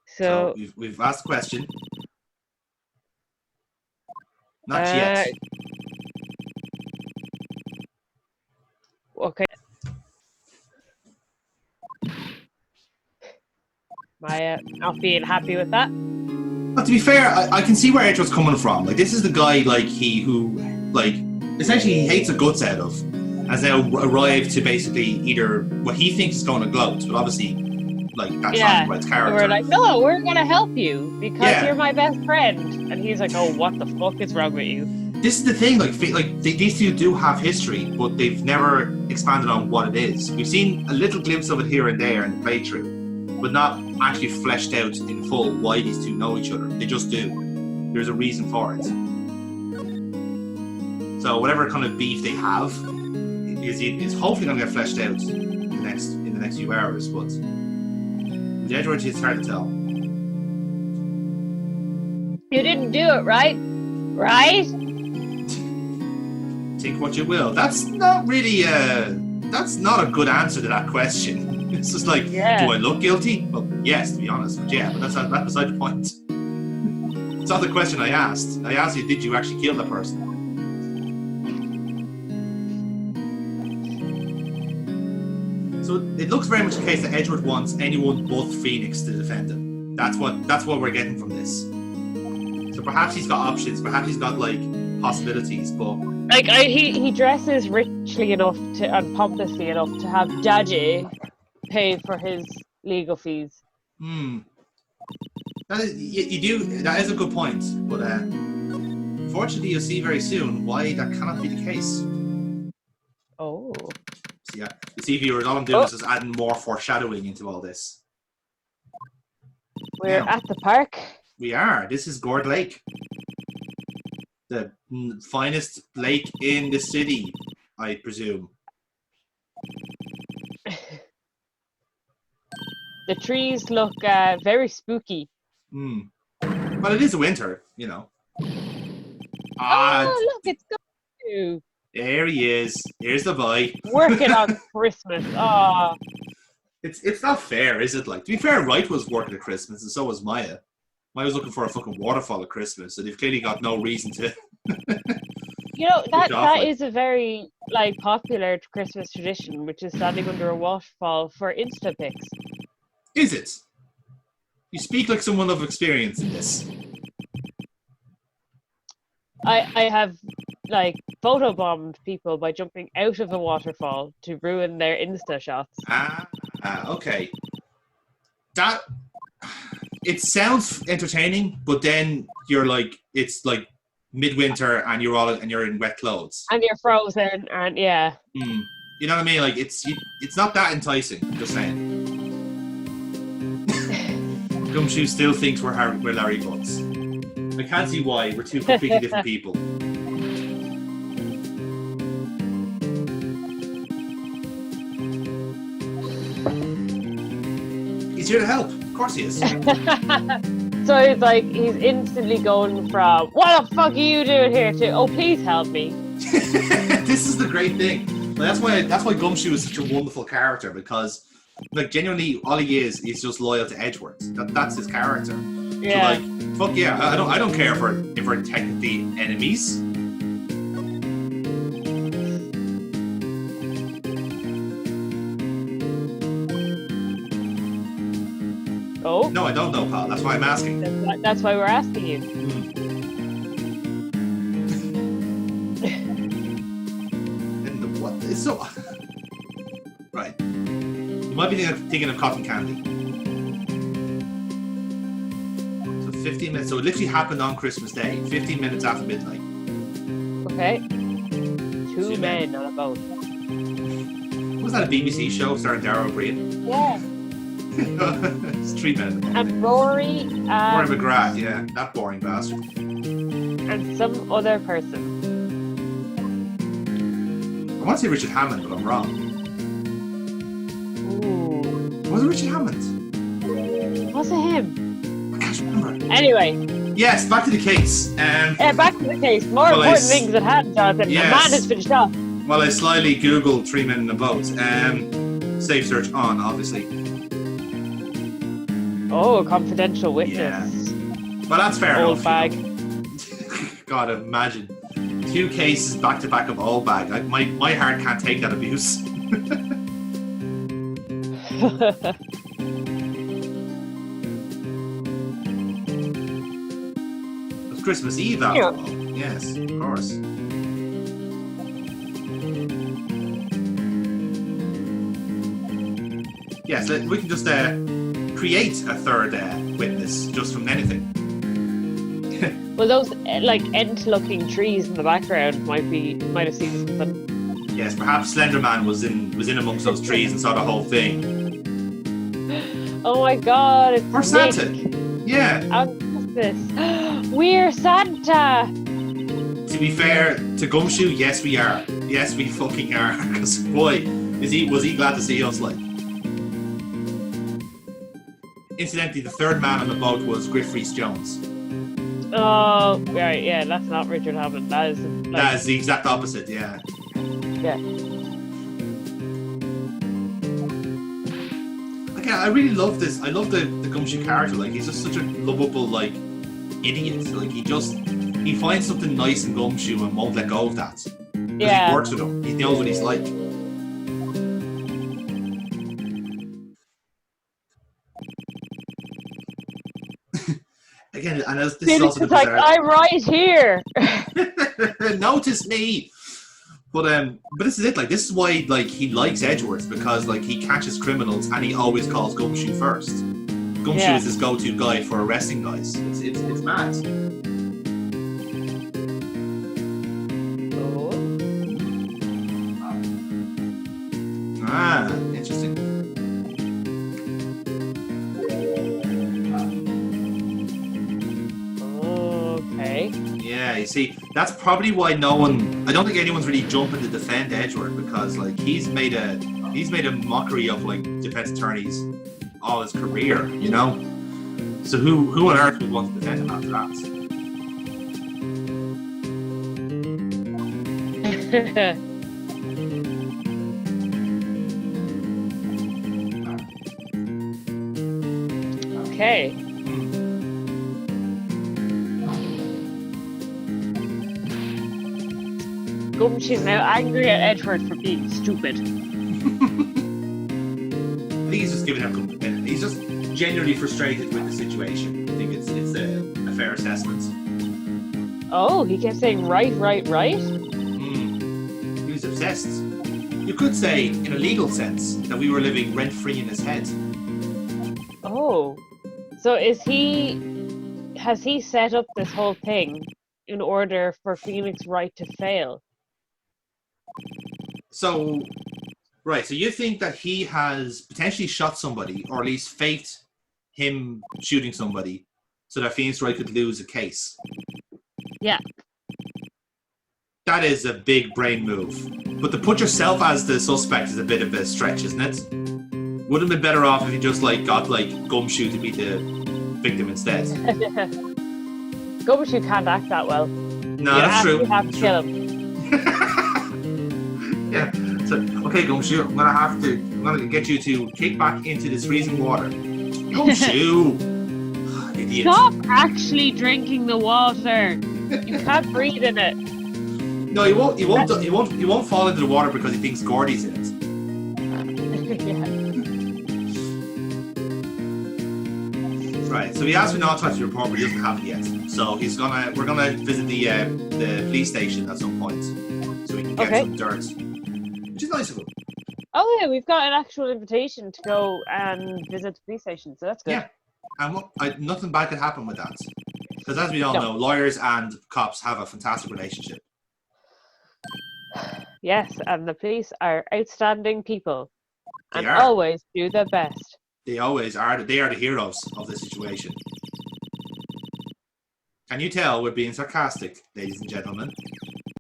So So we've asked the question. Not yet. okay. Am I not being happy with that? But to be fair, I can see where Edgeworth's coming from. Like, this is the guy who essentially he hates the guts out of, has now arrived to basically either what he thinks is going to gloat, but obviously, that's not Wright's character. We're like, no, we're gonna help you because Yeah. you're my best friend, and he's like, oh, what the fuck is wrong with you? This is the thing, these two do have history, but they've never expanded on what it is. We've seen a little glimpse of it here and there in the playthrough, but not actually fleshed out in full why these two know each other. They just do. There's a reason for it. So whatever kind of beef they have is hopefully going to get fleshed out in the next few hours. But with Edgeworth, it's hard to tell. You didn't do it, right? Right? Think what you will. That's not really that's not a good answer to that question. It's just like, do I look guilty? Well, yes, to be honest. But that's beside the point. It's not the question I asked. I asked you, did you actually kill the person? So it looks very much the case that Edgeworth wants anyone but Phoenix to defend him. That's what we're getting from this. So perhaps he's got options. Perhaps he's got possibilities, but he dresses richly enough and pompously enough to have Daddy pay for his legal fees. That is a good point, but unfortunately you'll see very soon why that cannot be the case. Oh. So you see, viewers, all I'm doing is just adding more foreshadowing into all this. We're at the park. We are. This is Gord Lake. The finest lake in the city, I presume. The trees look very spooky. Well, it is winter, you know. Oh, look, it's going. There he is. Here's the boy. Working on Christmas. Oh. It's not fair, is it? To be fair, Wright was working at Christmas, and so was Maya. Maya was looking for a fucking waterfall at Christmas, so they've clearly got no reason to. That is a very popular Christmas tradition, which is standing under a waterfall for Insta pics. Is it? You speak like someone of experience in this. I have photobombed people by jumping out of a waterfall to ruin their Insta shots. Okay. It sounds entertaining, but then you're it's midwinter and you're in wet clothes. And you're frozen, and yeah. You know what I mean? It's not that enticing, just saying. Gumshoe still thinks we're Larry Butts. I can't see why. We're two completely different people. He's here to help. Of course he is. So it's like he's instantly going from "What the fuck are you doing here?" to "Oh, please help me." This is the great thing. Like, that's why Gumshoe is such a wonderful character, because like genuinely all he is just loyal to Edgeworth. That's his character. Yeah. So, like, fuck yeah, I don't care if we're technically enemies. Oh. No, I don't know, pal. That's why I'm asking. That's why we're asking you. What? It's so right. You might be thinking of cotton candy. So 15 minutes. So it literally happened on Christmas Day, 15 minutes after midnight. Okay. Two men on a boat. Was that a BBC show starring Darryl Green? Yeah. It's 3 men. And Rory. Rory McGrath, yeah, that boring bastard. And some other person. I want to say Richard Hammond, but I'm wrong. Ooh. Was it Richard Hammond? Was it him? I can't remember. Anyway. Yes, back to the case. Back to the case. More important things at hand, Jonathan. Yes. The man has finished off. Well, I slyly Googled 3 men in a boat. Safe search on, obviously. Oh, confidential witness. Yeah. Well, that's fair Old enough. bag. You know. God, imagine 2 cases back to back of old bag. Like my heart can't take that abuse. It's Christmas Eve after all. Yes, of course. Yes, we can just create a third witness just from anything. Well, those like ent-looking trees in the background might have seen something. Yes, perhaps Slenderman was in amongst those trees and saw the whole thing. Oh my God! It's Or Santa. Nick. Yeah. On Christmas. We're Santa. To be fair to Gumshoe, yes we are. Yes we fucking are. Because boy, was he glad to see us like. Incidentally, the third man on the boat was Griff Rhys-Jones. Oh, right, yeah, that's not Richard Hammond. That is the exact opposite, yeah. Yeah. Again, I really love this. I love the Gumshoe character. Like, he's just such a lovable, like, idiot. Like, he finds something nice in Gumshoe and won't let go of that. Yeah. He works with him. He knows what he's like. Again, and this is also the like, I'm right here. Notice me. But this is it. Like, this is why like he likes Edgeworth, because like he catches criminals and he always calls Gumshoe first. Gumshoe is his go-to guy for arresting guys. It's mad. Oh. Ah, interesting. Yeah, you see, that's probably why I don't think anyone's really jumping to defend Edgeworth, because like he's made a mockery of like defense attorneys all his career, you know? So who on earth would want to defend him after that? Okay. Gumshoe's now angry at Edgeworth for being stupid. I think he's just giving him. He's just genuinely frustrated with the situation. I think it's a fair assessment. Oh, he kept saying right. He was obsessed. You could say, in a legal sense, that we were living rent-free in his head. Oh, so has he set up this whole thing in order for Phoenix Wright to fail? So, right, so you think that he has potentially shot somebody, or at least faked him shooting somebody, so that Phoenix Wright could lose a case? Yeah. That is a big brain move. But to put yourself as the suspect is a bit of a stretch, isn't it? Wouldn't have been better off if you just like got like Gumshoe to be the victim instead. Gumshoe can't act that well. No, You that's true. actually have to That's kill true. him. Yeah. So, okay, Gumshoe, I'm gonna get you to kick back into this freezing water. Gumshoe! Idiot. Stop actually drinking the water. You can't breathe in it. No, he won't fall into the water because he thinks Gordy's in it. Yeah. Right, so he asked me not to touch the report, but he doesn't have it yet. So we're gonna visit the police station at some point, so we can get some dirt, which is nice of him. Oh yeah, we've got an actual invitation to go and visit the police station, so that's good. Yeah, and nothing bad could happen with that, because as we all know, lawyers and cops have a fantastic relationship. Yes, and the police are outstanding people, They and are. always do their best. They always are. They are the heroes of this situation. Can you tell we're being sarcastic, ladies and gentlemen?